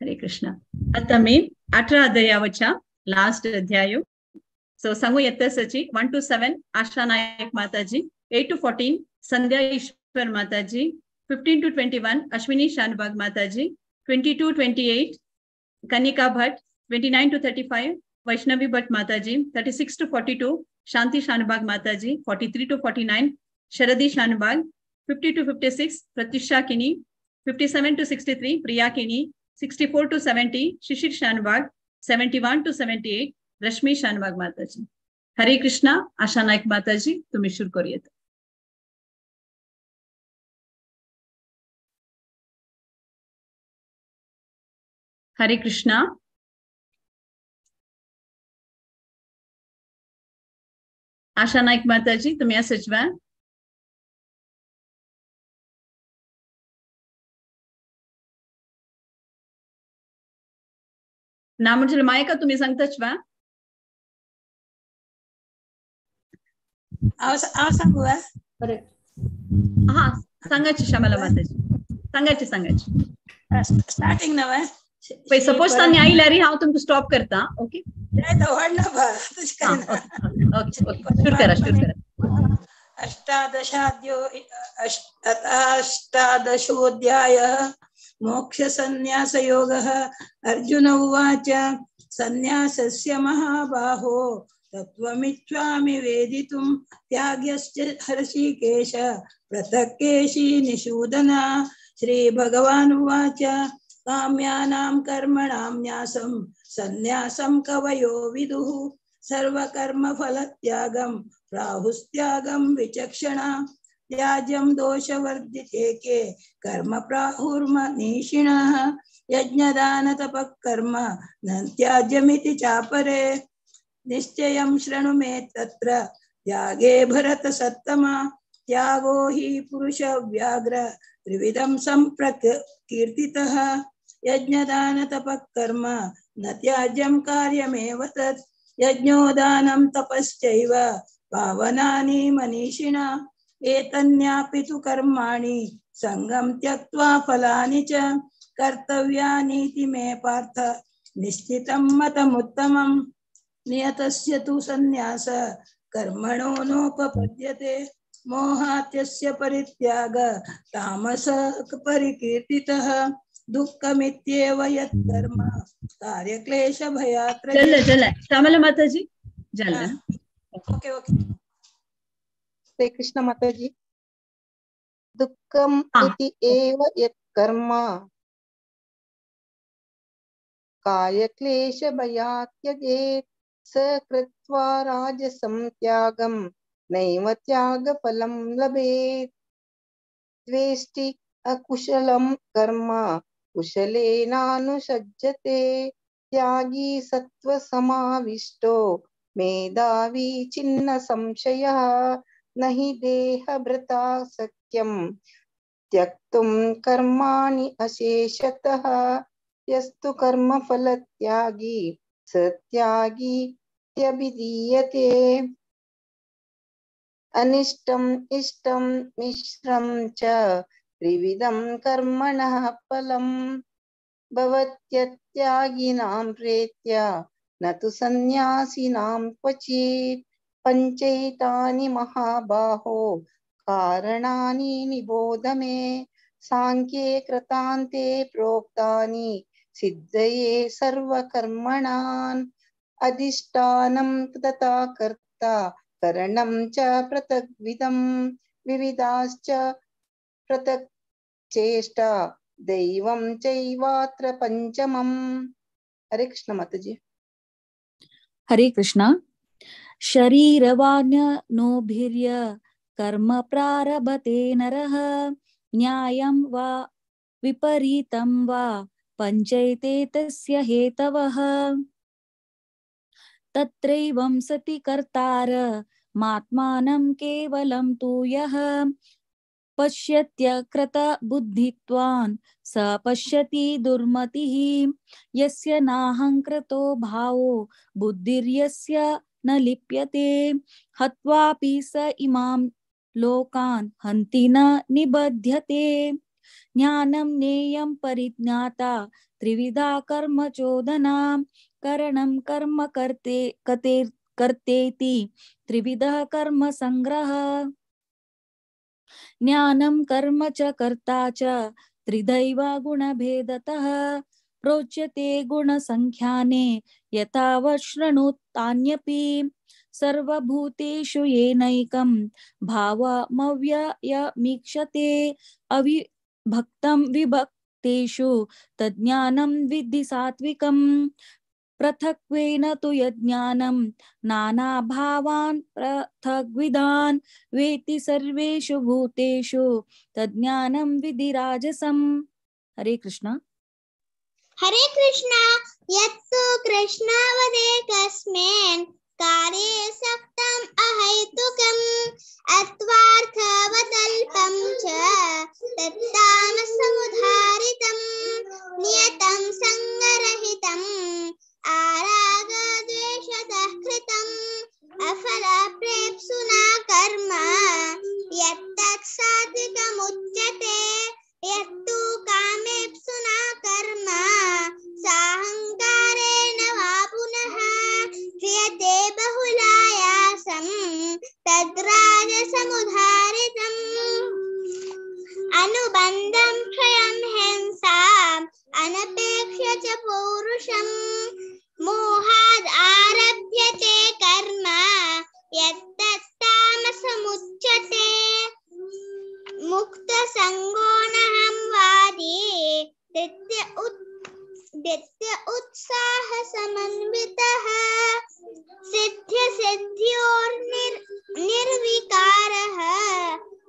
हरे कृष्ण। आता मी 18 अध्यायावच्या लास्ट अध्याय सो सांगू येता सची 1 to 7 आशा नायक माताजी, 8 to 14 संध्या ईश्वर माताजी, 15 to 21 अश्विनी शानबाग माताजी, 20 to 28 कनिका भट्ट, 29 to 35 वैष्णवी भट्ट माताजी, 36 to 42 शांति शानबाग माताजी, 43 to 49 शरदी शानबाग, 50 to 56 प्रत्युषा किनी, 57 to 63 प्रिया किनी, 64 to 70 Shishir Shanbhag, 71 to 78 Rashmi Shanbhag माताजी। हरे कृष्णा। आशा नायक माताजी तुम्ही शुरू करूयात। हरे कृष्णा। आशा नायक माताजी तुम्ही सचिवा। ना म्हणजे मायका तुम्ही सांगताच वा सांगू बरे हा सांगायची श्यामला माताजी सांगायची स्टार्टिंग नव सपोज तानी आईला री हांव तुमका स्टॉप करता ओके शुरू करा अष्टादशोऽध्यायः मोक्षसन्न्यासयोगः। अर्जुन उवाच सन्न्यासस्य महाबाहो तत्त्वमिच्छामि वेदितुं त्याग्यश्च हर्षिकेश पृथक् केशी निषूदन। श्रीभगवान् उवाच काम्यानां कर्मणां न्यासं सन्न्यासं कवयो विदुः सर्वकर्मफलत्यागं प्राहुस्त्यागं विचक्षणा। त्याज्यं दोषवर्जिते कर्म प्राहुर्मनीषिणः यज्ञदानतपः कर्म न त्याज्यमिति चापरे। निश्चयं शृणु मे तत्र त्यागे भरतसत्तमा। त्यागो हि पुरुषव्याघ्र त्रिविधं सम्प्रकीर्तितः। यज्ञदानतपः कर्म न त्याज्यं कार्यमेव तत्। यज्ञोदानं तपश्चैव पावनानि मनीषिणा। एतन्यापि तु कर्माणि संगं त्यक्त्वा फलानि च कर्तव्यानीति मे पार्थ निश्चितं मतमुत्तमं नियतस्य तु सन्न्यास कर्मणो नोपपद्यते मोहात्यस्य परित्याग तामस परिकीर्तितः दुःखमित्येव यत्कर्म कार्यक्लेश भयात् जल जल श्यामला माता जी जल ओके ओके श्री कृष्ण माता जी दुःखम इति एव यत्कर्म कायक्लेश भयात् त्यजेत् स कृत्वा राजसं त्यागं नैव त्यागफलं लभेत् द्वेष्टि अकुशलं कर्म कुशलेनानुसज्जते त्यागी सत्त्वसमाविष्टो मेधावी छिन्न संशयः न हि देहभृता शक्यं त्यक्तुं कर्माणि अशेषतः यस्तु कर्मफलत्यागी स त्यागी त्यभिधीयते अनिष्टम् इष्टं मिश्रं च त्रिविधं कर्मणः फलम् भवत्यत्यागिनां प्रेत्य न तु सन्न्यासिनां क्वचित् पञ्चैतानि महाबाहो कारणानि निबोध मे सांख्ये कृतान्ते प्रोक्तानि सिद्धये सर्वकर्मणान् अधिष्ठानं तथा कर्ता करणं च पृथग्विधं विविधाश्च पृथक् चेष्टा दैवं चैवात्र पंचमम्। हरे कृष्ण माता जी। हरे कृष्ण। शरीरवाण्यनोभिर्य कर्म प्रारभते नरः न्यायं वा विपरीतं वा पञ्चैते तस्य हेतवः तत्रैवं सति कर्तार मात्मानं केवलं तु यः पश्यत्यकृत बुद्धित्वान् स पश्यति दुर्मतिः यस्य नाहङ्कृतो भावो बुद्धिर्यस्य न लिप्यते हत्वापि स इमां लोकान् हन्ति न निबध्यते ज्ञानं ज्ञेयं परिज्ञाता त्रिविधा कर्म चोदना करणं कर्म कर्तेति त्रिविधः कर्म संग्रह ज्ञानं कर्म च कर्ता च त्रिदैव गुणभेदतः प्रोच्यते गुणसंख्याने यथावशृणुतान्यपि सर्वभूतेषु येनैकं भावमव्ययमीक्षते अविभक्तं विभक्तेषु तज्ज्ञानं विद्धि सात्विकम् पृथक्त्वेन तु यज्ञानं नानाभावान् पृथग्विधान् वेति सर्वेषु भूतेषु तज्ज्ञानं विद्धि राजसम्। हरे कृष्ण। हरे कृष्ण। यत्तु कृष्णावदेकस्मिन् कार्ये सक्तम् अहैतुकम् अत्वार्थवदल्पं च तत्तामसमुधारितं नियतं सङ्गरहितम् आरागद्वेषतः कृतम् अफलप्रेप्सुना कर्म यत्तत् सात्विकमुच्यते यत्तु कामेप्सुना कर्म साहङ्कारेण वा पुनः क्रियते बहुलायासं तद्राजसमुधारितम् अनुबन्धं क्षयं हिंसाम् अनपेक्ष्य च पौरुषम् मोहाद् आरभ्यते कर्म यत्तत्तामसमुच्यते मुक्तसङ्गो नहं वादी दित्य उत्साहसमन्वितः सिद्ध्योर्निर्विकारः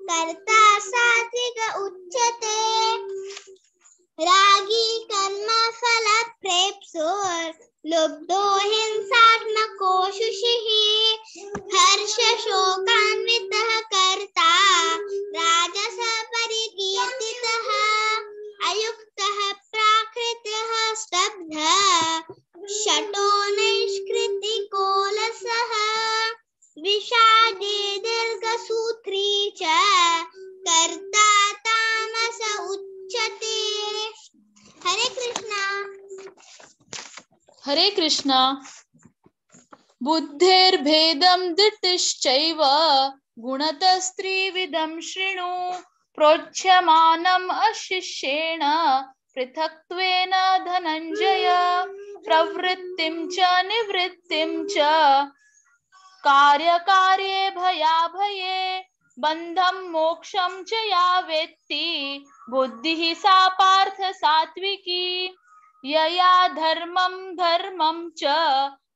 कर्ता सात्विक उच्यते रागी कर्मफलप्रेप्सुर्लुब्धो हिंसात्मको शुचिः हर्षशोकान्वितः कर्ता राजसः परिकीर्तितः अयुक्तः प्राकृतः स्तब्धः शठो नैष्कृतिकोलसः विषादी दीर्घसूत्री च कर्ता तामस उच्यते। हरे कृष्णा। हरे कृष्णा। बुद्धेर्भेदं धृतिश्चैव गुणतस्त्रिविधं शृणु प्रोच्यमानम् अशिष्येण पृथक्त्वेन धनञ्जय प्रवृत्तिं च निवृत्तिं च कार्यकार्ये भयाभये बन्धं मोक्षं च या वेत्ति बुद्धिः सा पार्थ सात्विकी यया धर्मं धर्मं च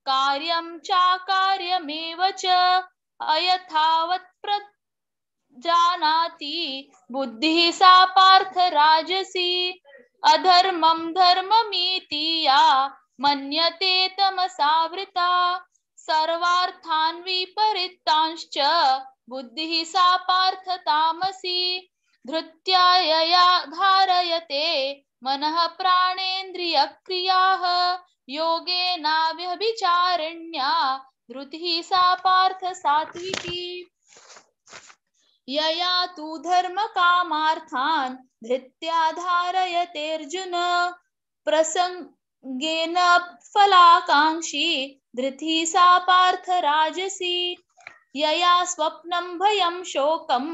कार्यं चाकार्यमेव च अयथावत् प्रजानाति बुद्धिः सा पार्थ राजसी अधर्मं धर्ममिति या मन्यते तमसावृता सर्वार्थान् विपरीतांश्च बुद्धिः सा पार्थ तामसी धृत्या यया धारयते मनः प्राणेन्द्रियक्रियाः योगेनाव्यभिचारिण्या धृतिः सा पार्थ सात्विकी यया तु धर्मकामार्थान् धृत्या धारयतेऽर्जुन प्रसंगेन फलाकांक्षी धृतिः सा पार्थ राजसी यया स्वप्नं भयं शोकं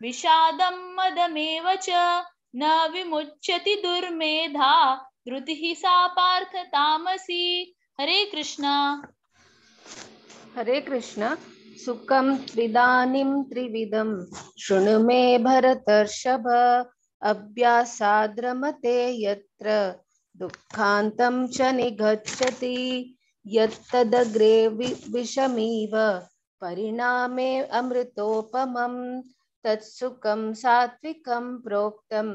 विषादं मदमेव च न विमुच्यति दुर्मेधा धृतिः सा पार्थ तामसी हरे कृष्णा। हरे कृष्ण। सुखं त्विदानीं त्रिविधं शृणु मे भरतर्षभ अभ्यासाद्रमते यत्र दुःखान्तं च निगच्छति यत्तदग्रे विषमिव परिणामे अमृतोपमं तत्सुखं सात्विकं प्रोक्तम्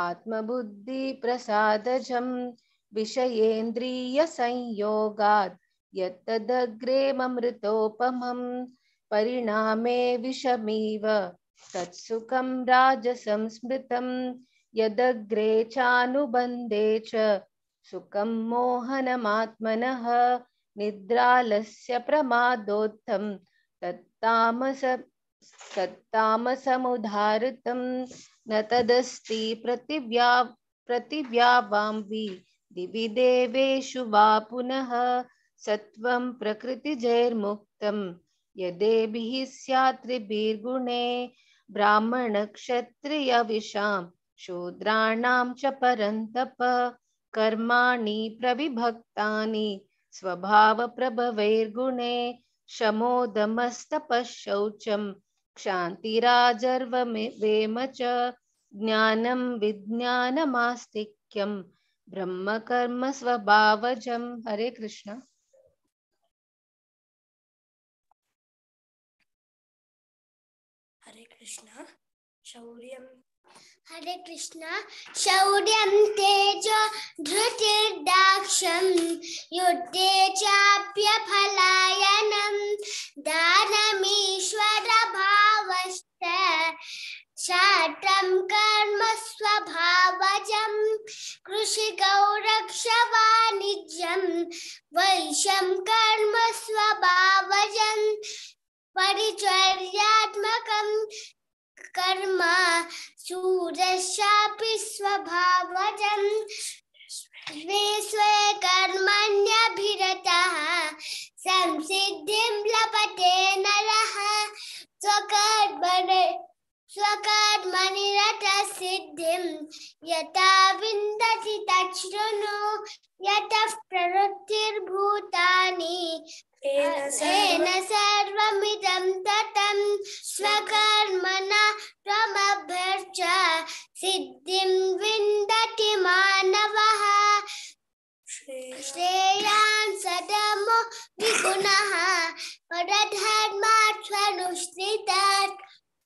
आत्मबुद्धिप्रसादजं विषयेन्द्रियसंयोगात् यत्तदग्रेममृतोपमं परिणामे विषमिव तत्सुखं राजसं स्मृतं यदग्रे चानुबन्धे च सुखं मोहनमात्मनः निद्रालस्य प्रमादोत्थं तत्तामसमुदाहृतं न तदस्ति पृथिव्यावां दिवि देवेषु वा पुनः सत्वं प्रकृतिजैर्मुक्तं यदेभिः स्यात् त्रिभिर्गुणे ब्राह्मणक्षत्रियविषां शूद्राणां च परन्तप कर्माणि प्रविभक्तानि स्वभावप्रभवैर्गुणे शमोदमस्तपश्शौचं क्षान्तिराजर्वमेव च ज्ञानं विज्ञानमास्तिक्यं ब्रह्मकर्म स्वभावजं हरे कृष्ण। हरे कृष्ण। शौर्यं हरे कृष्ण। शौर्यं तेजो धृतिर्दाक्ष्यं युद्धे चाप्यफलायनं दानमीश्वरभावश्च शात्रं कर्म स्वभावजं कृषिगौरक्षवाणिज्यं वैश्यं कर्म स्वभावजं परिचर्यात्मकं कर्म शूरशापि स्वभावजं स्वे स्वे कर्मण्यभिरतः संसिद्धिं लभते नरः स्वकर्मनिरतः सिद्धिं यथा विन्दति तच्छृणु यतः प्रवृत्तिर्भूतानि येन सर्वमिदं ततं स्वकर्मणा त्वमभ्यर्च्य सिद्धिं विन्दति मानवः श्रेयान् सदमो विगुणः परधर्मार्थानुष्ठितात्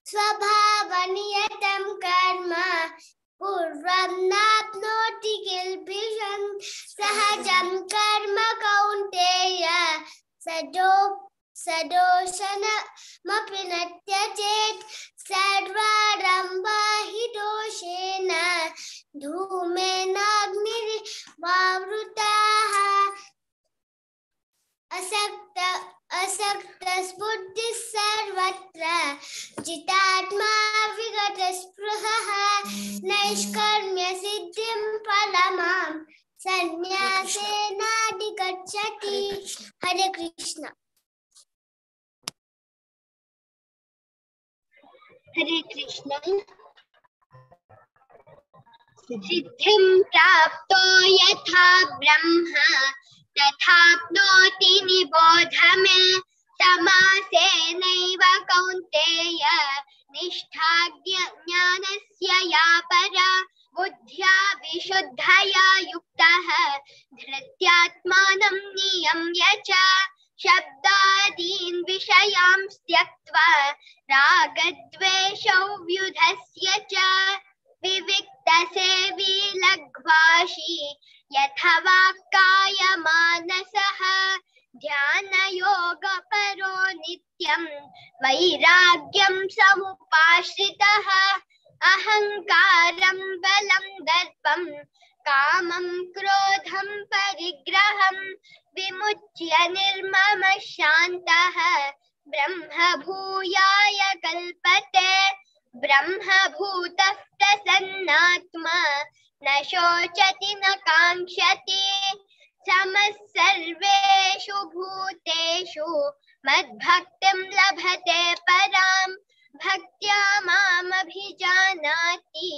स्वभावनियतं कर्म पूर्वं नाप्नोति किल्बिषं सहजं कर्म कौन्तेय सदोषनमपि न त्यजेत् सर्वारम्भा हि दोषेण धूमेनाग्निर्वावृताः असक्तस्बुद्धिः सर्वत्र जितात्मा विगतस्पृहः नैष्कर्म्य सिद्धिं फलमां सन्न्यासेनाधिगच्छति गच्छति। हरे कृष्ण। हरे कृष्ण। सिद्धिं प्राप्तो यथा ब्रह्म तथाप्नोति निबोध मे। समासेनैव कौन्तेय निष्ठा ज्ञानस्य या परा। बुद्ध्या विशुद्धया युक्तः धृत्यात्मानं नियम्य च। शब्दादीन् विषयान् त्यक्त्वा रागद्वेषौ व्युधस्य च। विविक्तसेवी लघ्वाशी यथवा कायमानसः। ध्यानयोगपरो नित्यं वैराग्यं समुपाश्रितः। अहङ्कारं बलं दर्पं कामं क्रोधं परिग्रहं विमुच्य निर्ममः शान्तः ब्रह्मभूयाय कल्पते। ब्रह्मभूतः प्रसन्नात्मा न शोचति न काङ्क्षति। समः सर्वेषु भूतेषु मद्भक्तिं लभते पराम्। भक्त्या मामभिजानाति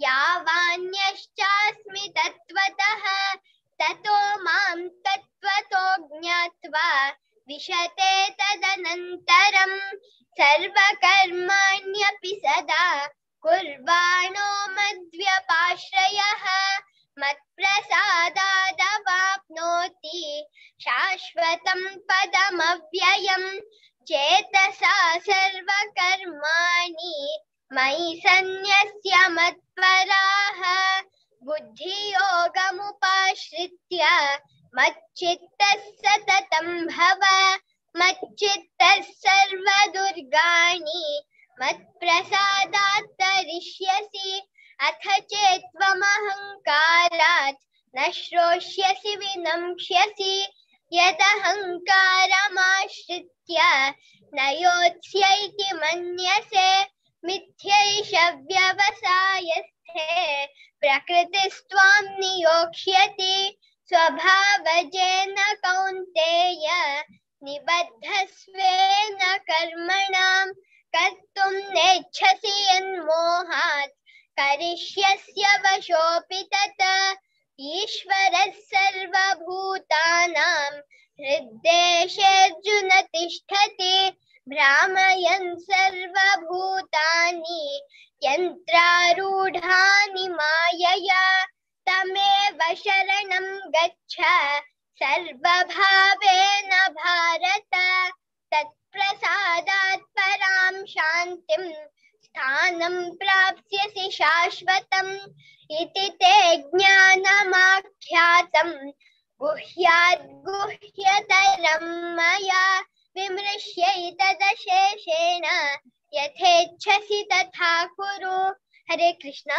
यावान्यश्चास्मि तत्त्वतः। ततो मां तत्त्वतो ज्ञात्वा विशते तदनन्तरम्। सर्वकर्माण्यपि सदा कुर्वाणो मद्व्यपाश्रयः। मत्प्रसादादवाप्नोति शाश्वतं पदमव्ययम्। चेतसा सर्वकर्माणि मयि सन्न्यस्य मत्पराः। बुद्धियोगमुपाश्रित्य मच्चित्तः सततं भव। मच्चित्तः सर्वदुर्गाणि मत्प्रसादात् तरिष्यसि। अथ चेत्त्वमहङ्कारात् न श्रोष्यसि विनङ्क्ष्यसि। यदहङ्कारमाश्रित्य न योत्स्यैति मन्यसे। मिथ्यैष व्यवसायस्थे प्रकृतिस्त्वां नियोक्ष्यति। स्वभावजेन कौन्तेय निबद्धस्वेन कर्मणां। कर्तुं नेच्छसि यन्मोहात् करिष्यस्य वशोऽपि तत्। ईश्वरः सर्वभूतानां हृद्देशेऽर्जुन तिष्ठति। भ्रामयन् सर्वभूतानि यन्त्रारूढानि मायया। तमेव शरणं गच्छ सर्वभावेन भारत। तत्प्रसादात् परां शान्तिं स्थानं प्राप्स्यसि शाश्वतम्। इति ते ज्ञानमाख्यातं गुह्याद् गुह्यतरं मया। विमृश्यैतदशेषेण यथेच्छसि तथा कुरु। हरे कृष्ण।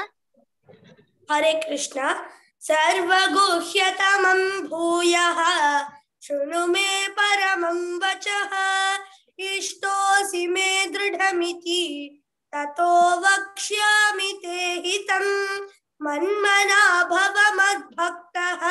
हरे कृष्ण। सर्वगुह्यतमं भूयः शृणु मे परमं वचः। इष्टोऽसि मे दृढमिति ततो वक्ष्यामि ते हितम्। मन्मना भव मद्भक्तः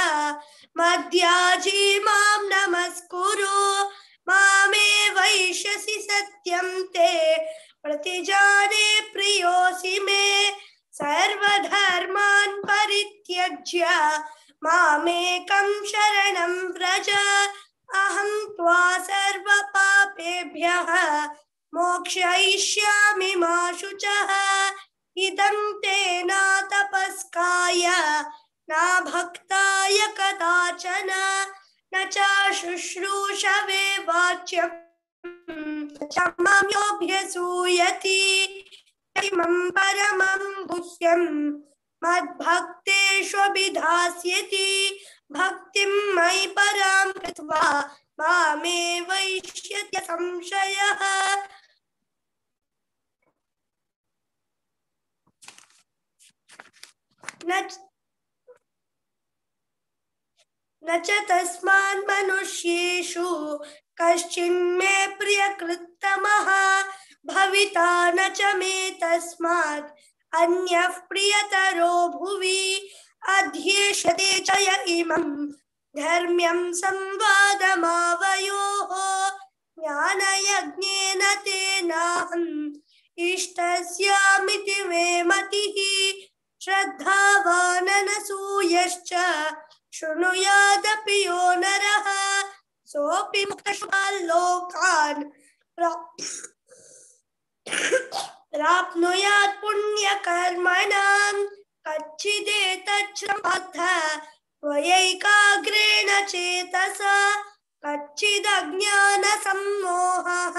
मद्याजी मां नमस्कुरु। मामे वैष्यसि सत्यं ते प्रतिजाने प्रियोऽसि मे। सर्वधर्मान् परित्यज्य मामेकं शरणं व्रज। अहं त्वा सर्वपापेभ्यः मोक्षयिष्यामि मा शुचः। इदं ते न तपस्काय न भक्ताय कदाचन। न च शुश्रूषवे वाच्यं च मां योऽभ्यसूयति। इमं परमं गुह्यं मद्भक्तेष्वभिधास्यति। भक्तिं मयि परां कृत्वा मामे वैष्यत्य संशयः। न च तस्मान् मनुष्येषु कश्चिन्मे प्रियकृत्तमः भविता। न च मे तस्मात् अन्यः प्रियतरो भुवि। अध्येष्यते च य इमं धर्म्यं संवादमावयोः ज्ञानयज्ञेन तेनाहम् इष्टस्यामिति मे मतिः श्रद्धावाननसूयश्च शृणुयादपि यो नरः सोऽपि मुक्तशुभाल्लोकान् प्राप्नुयात् पुण्यकर्मणां कच्चिदेतच्छ्रमः त्वयैकाग्रेण चेतसा कच्चिदज्ञानसम्मोहः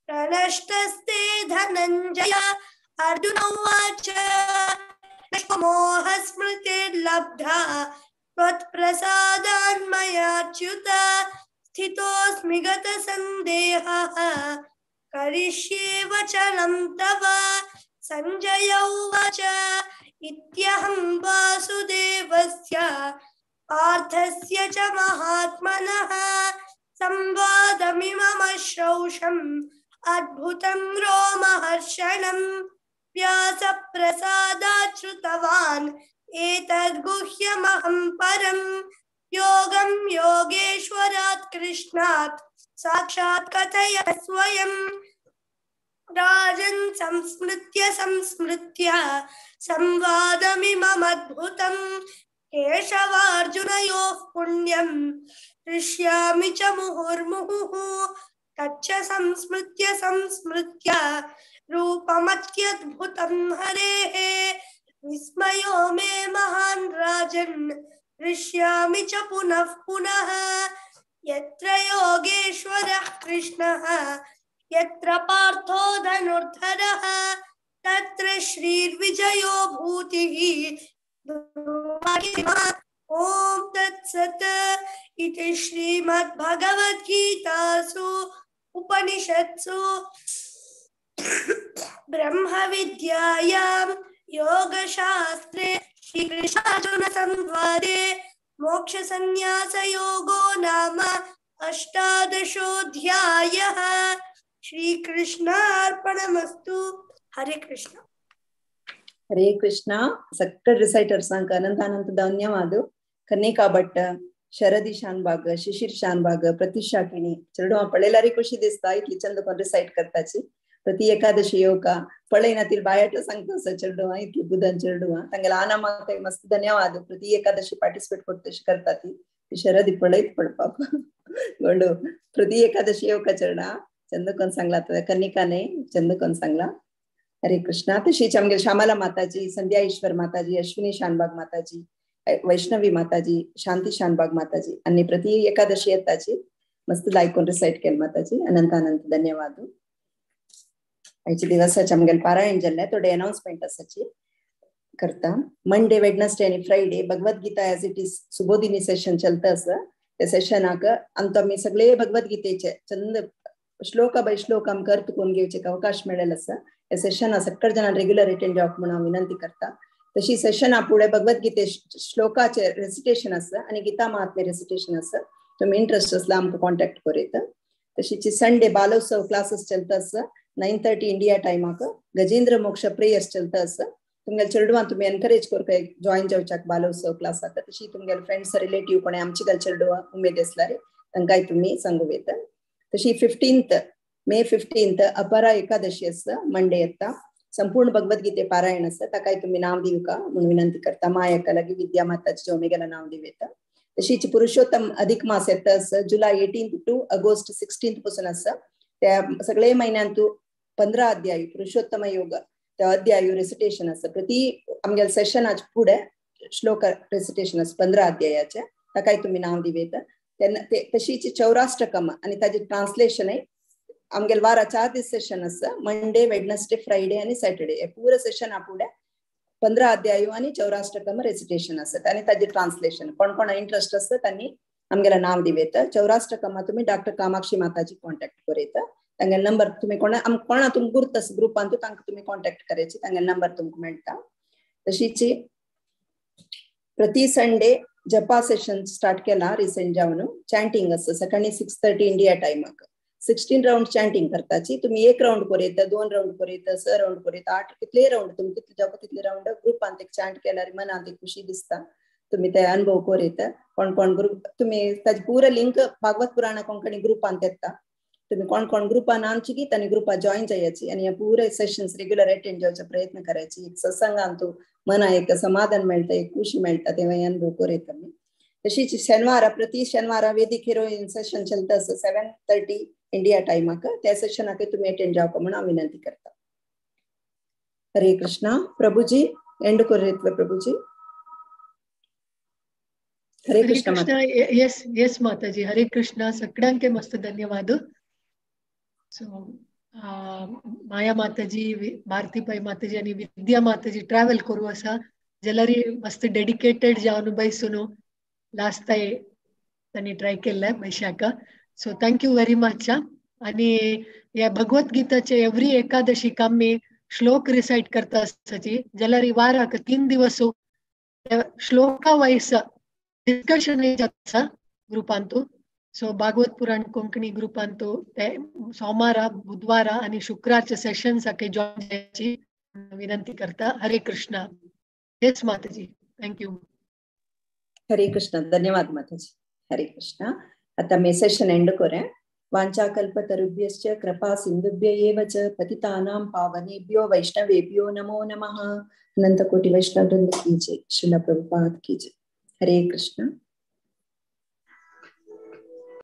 प्रणष्टस्ते धनञ्जय अर्जुन उवाच मोहस्मृतिर्लब्धा त्वत्प्रसादान्मयाच्युत स्थितोऽस्मि गतसन्देहः करिष्ये वचनं तव संजय उवाच इत्यहं वासुदेवस्य पार्थस्य च महात्मनः संवादमिममश्रौषम् अद्भुतं रोमहर्षणम् व्यासप्रसादात् श्रुतवान् एतद्गुह्यमहं परम् योगं योगेश्वरात् कृष्णात् साक्षात् कथय स्वयं राजन् संस्मृत्य संवादमिममद्भुतं केशवार्जुनयोः पुण्यं हृष्यामि च मुहुर्मुहुः तच्च संस्मृत्य रूपमत्यद्भुतं हरेः विस्मयो मे महान् राजन् हृष्यामि च पुनः पुनः यत्र योगेश्वरः कृष्णः यत्र पार्थो धनुर्धरः तत्र श्रीर्विजयो भूतिः ॐ तत्सत् इति श्रीमद्भगवद्गीतासु उपनिषत्सु ब्रह्मविद्यायां योगशास्त्रे श्रीकृष्णार्जुनसंवादे मोक्षसंन्यासयोगो नाम अष्टादशोऽध्यायः। श्रीकृष्णार्पणमस्तु। हरे कृष्ण ಹರೇ ಕೃಷ್ಣ. ಸಕ್ಕರ್ ರಿಸೈಟರ್ಸ್ ಅಂಕ ಅನಂತಾನಂತ ಧನ್ಯವಾದ. ಕನ್ನಿಕಾ ಭಟ್, ಶರದಿ शानबाग, शिशिर शानबाग, प्रतीक्षा किणी चरडवा पळेलारी खुशी दिसता इतली चंद कोण रिसाइट करताची. प्रति एकादशी योगा पळयनातील बायाट सांगता चरडवा इतली बुधन चरडवा तांगेला आनामाक मस्त धन्यवाद. प्रति एकादशी पार्टिसिपेट करतशी करता ती शरदी पळयत पडपाप गोंड प्रति एकादशी योगा चरणा चंद कोण सांगला कन्निकाने चंद कोण सांगला. हरे कृष्णा. तशीच आमगे श्यामला माताजी, संध्या ईश्वर माताजी, अश्विनी शानबाग माताजी, वैष्णवी माताजी, शांती शानबाग माताजी आणि प्रति एकादशी येताची मस्त लायकोन रिसाइट केल माताजी. अनंत अनंत धन्यवाद. आयचे दिवसाचे आमगेल पारायण जाल्ले थोडे अनाउन्समेंट आसाची करता. मंडे, वेडनेसडे आणि Friday Bhagavad Gita as it is Subodhini session चलता आसा. त्या सेशनाक आमी सगळे भगवद्गीतेचे चंद श्लोक बाय श्लोक आमकां अर्थ करून घेवचे अवकाश मेळ्ळेलो आसा. हे सेशन सक्कर जणांना रेग्युलर अटेंड जावप म्हणून हांव विनंती करता. तशी सेशन पुढे भगवद्गीते श्लोकाचे रेसिटेशन आसा आणि गीता महात्म्य रेसिटेशन आसा. तुम्ही इंटरेस्ट असला आमकां कॉन्टॅक्ट करूं. तशीच संडे बालोत्सव क्लासेस चलता आसा. 9:30 इंडिया टायमाक गजेंद्र मोक्ष प्रेयर्स चलता आसा. तुमगेल चेडवां तुम्ही एनकरेज करूं जॉइन जावच्याक बालोत्सव क्लासाक. तशी तुमगेल फ्रेंड्स रिलेटिव्ह कोणी आमची गल चेडवां उमेद आसल्यार तांकांय तुम्ही सांगूं येता. तशी 15th मे 15th अपरा एकादशी आसा. मंडे येता संपूर्ण भगवद्गीते पारायण आसा. ताकाय तुम्ही नाव दिवका म्हणून विनंती करता. मायका लागीं विद्या माताची ओमेगेला नाव दिव येता. तशीच पुरुषोत्तम अधिक मास येता आसा. जुलै 18th to ऑगस्ट 16th पासून आसा. त्या सगळे म्हयन्यांत 15 अध्याय पुरुषोत्तम योग त्या अध्याय रेसिटेशन आसा. प्रति आमगेल सेशनाचे पुढे श्लोक रेसिटेशन आसा 15 अध्यायाचे. ताकाय तुम्ही नाव दिव येता. तशीच चौराष्टकम आणि ताजे ट्रान्सलेशन आमगेल वारा 4 दीस सेशन आसा. मंडे, वेडनेसडे, फ्रायडे आणि सॅटर्डे हे पूर्ण सेशन पुढे 15 अध्याय आणि चौराष्टकम रेसिटेशन असतात आणि ताजे ट्रान्सलेशन. कोण कोण इंटरेस्ट असतं त्यांनी आमगेला नाव दिव येता. चौराष्टकम तुम्ही डॉक्टर कामाक्षी माताजी कॉन्टॅक्ट करता. तांगे नंबर तुम्ही कोणा तुम्ही गुर्त आसा ग्रुपान तांकां तुम्ही कॉन्टॅक्ट करायचे. तांगे नंबर तुमकां मेळटा. तशीच प्रति संडे जपा सेशन स्टार्ट केला रिसेंट जावन. चॅन्टिंग आसा सकाळी 6:30 इंडिया टायमाक. 16 राउंड चॅन्टिंग करताची. तुम्ही 1 राउंड करता, 2 राउंड करता, 6 राउंड करता, 8 कितले राउंड तुम्ही कितले जावं तितले राउंड ग्रुपान ते चॅन्ट केल्यार मनात एक खुशी दिसता. तुम्ही ते अनुभव कोरेत कोण कोण ग्रुप तुम्ही ताजी पूरा लिंक भागवत पुराण कोंकणी ग्रुपान तेत्ता तुम्ही कोण कोण ग्रुपान आमची की तानी ग्रुपा जॉईन जायची आणि या पूरे सेशन्स रेग्युलर अटेंड जावचे प्रयत्न करायची एक सत्संगान तू मना एक समाधान मेळटा एक खुशी मेळटा तेव्हा अनुभव कोरेत आमी तशीच शनिवार प्रति शनिवार वेदिक हिरोईन सेशन चलता 7:30 इंडिया टाइमाक त्या सेशनाक तुम्ही अटेंड जावक म्हणून हांव विनंती करता. हरे कृष्णा. प्रभुजी and कोरेत्व Prabhuji. Hare Krishna. Yes yes माताजी. हरे कृष्ण. सगळ्यांके मस्त धन्यवाद. सो माया माताजी, भारतीबाई माताजी आणि विद्या माताजी ट्रॅव्हल करू असा जलारी मस्त डेडिकेटेड जावन बैसून लास्ट टाइम त्यांनी ट्राय केलाय बैशाका. So thank you very much. आणि या भगवद्गीताचे एव्हरी एकादशी आम्ही श्लोक रिसाइट करता असताची जलारी वाराक 3 दिवस श्लोका वाईस डिस्कशन ग्रुपांतू. सो भागवत पुराण कोंकणी ग्रुपांतू ते सोमारा बुधवारा आणि शुक्रारच्या सेशन्स जॉईन जायची विनंती करता. हरे कृष्णा. येस माताजी. थँक्यू. हरे कृष्ण. धन्यवाद माताजी. हरे कृष्ण. आता मी सेशन एंड करें. वाञ्छाकल्पतरुभ्यश्च कृपा सिन्धुभ्य एव च पतितानां पावनेभ्यो वैष्णवेभ्यो नमो नमः. अनंत कोटि वैष्णव वृंद की जय. श्रील प्रभुपाद की जय. हरे कृष्ण.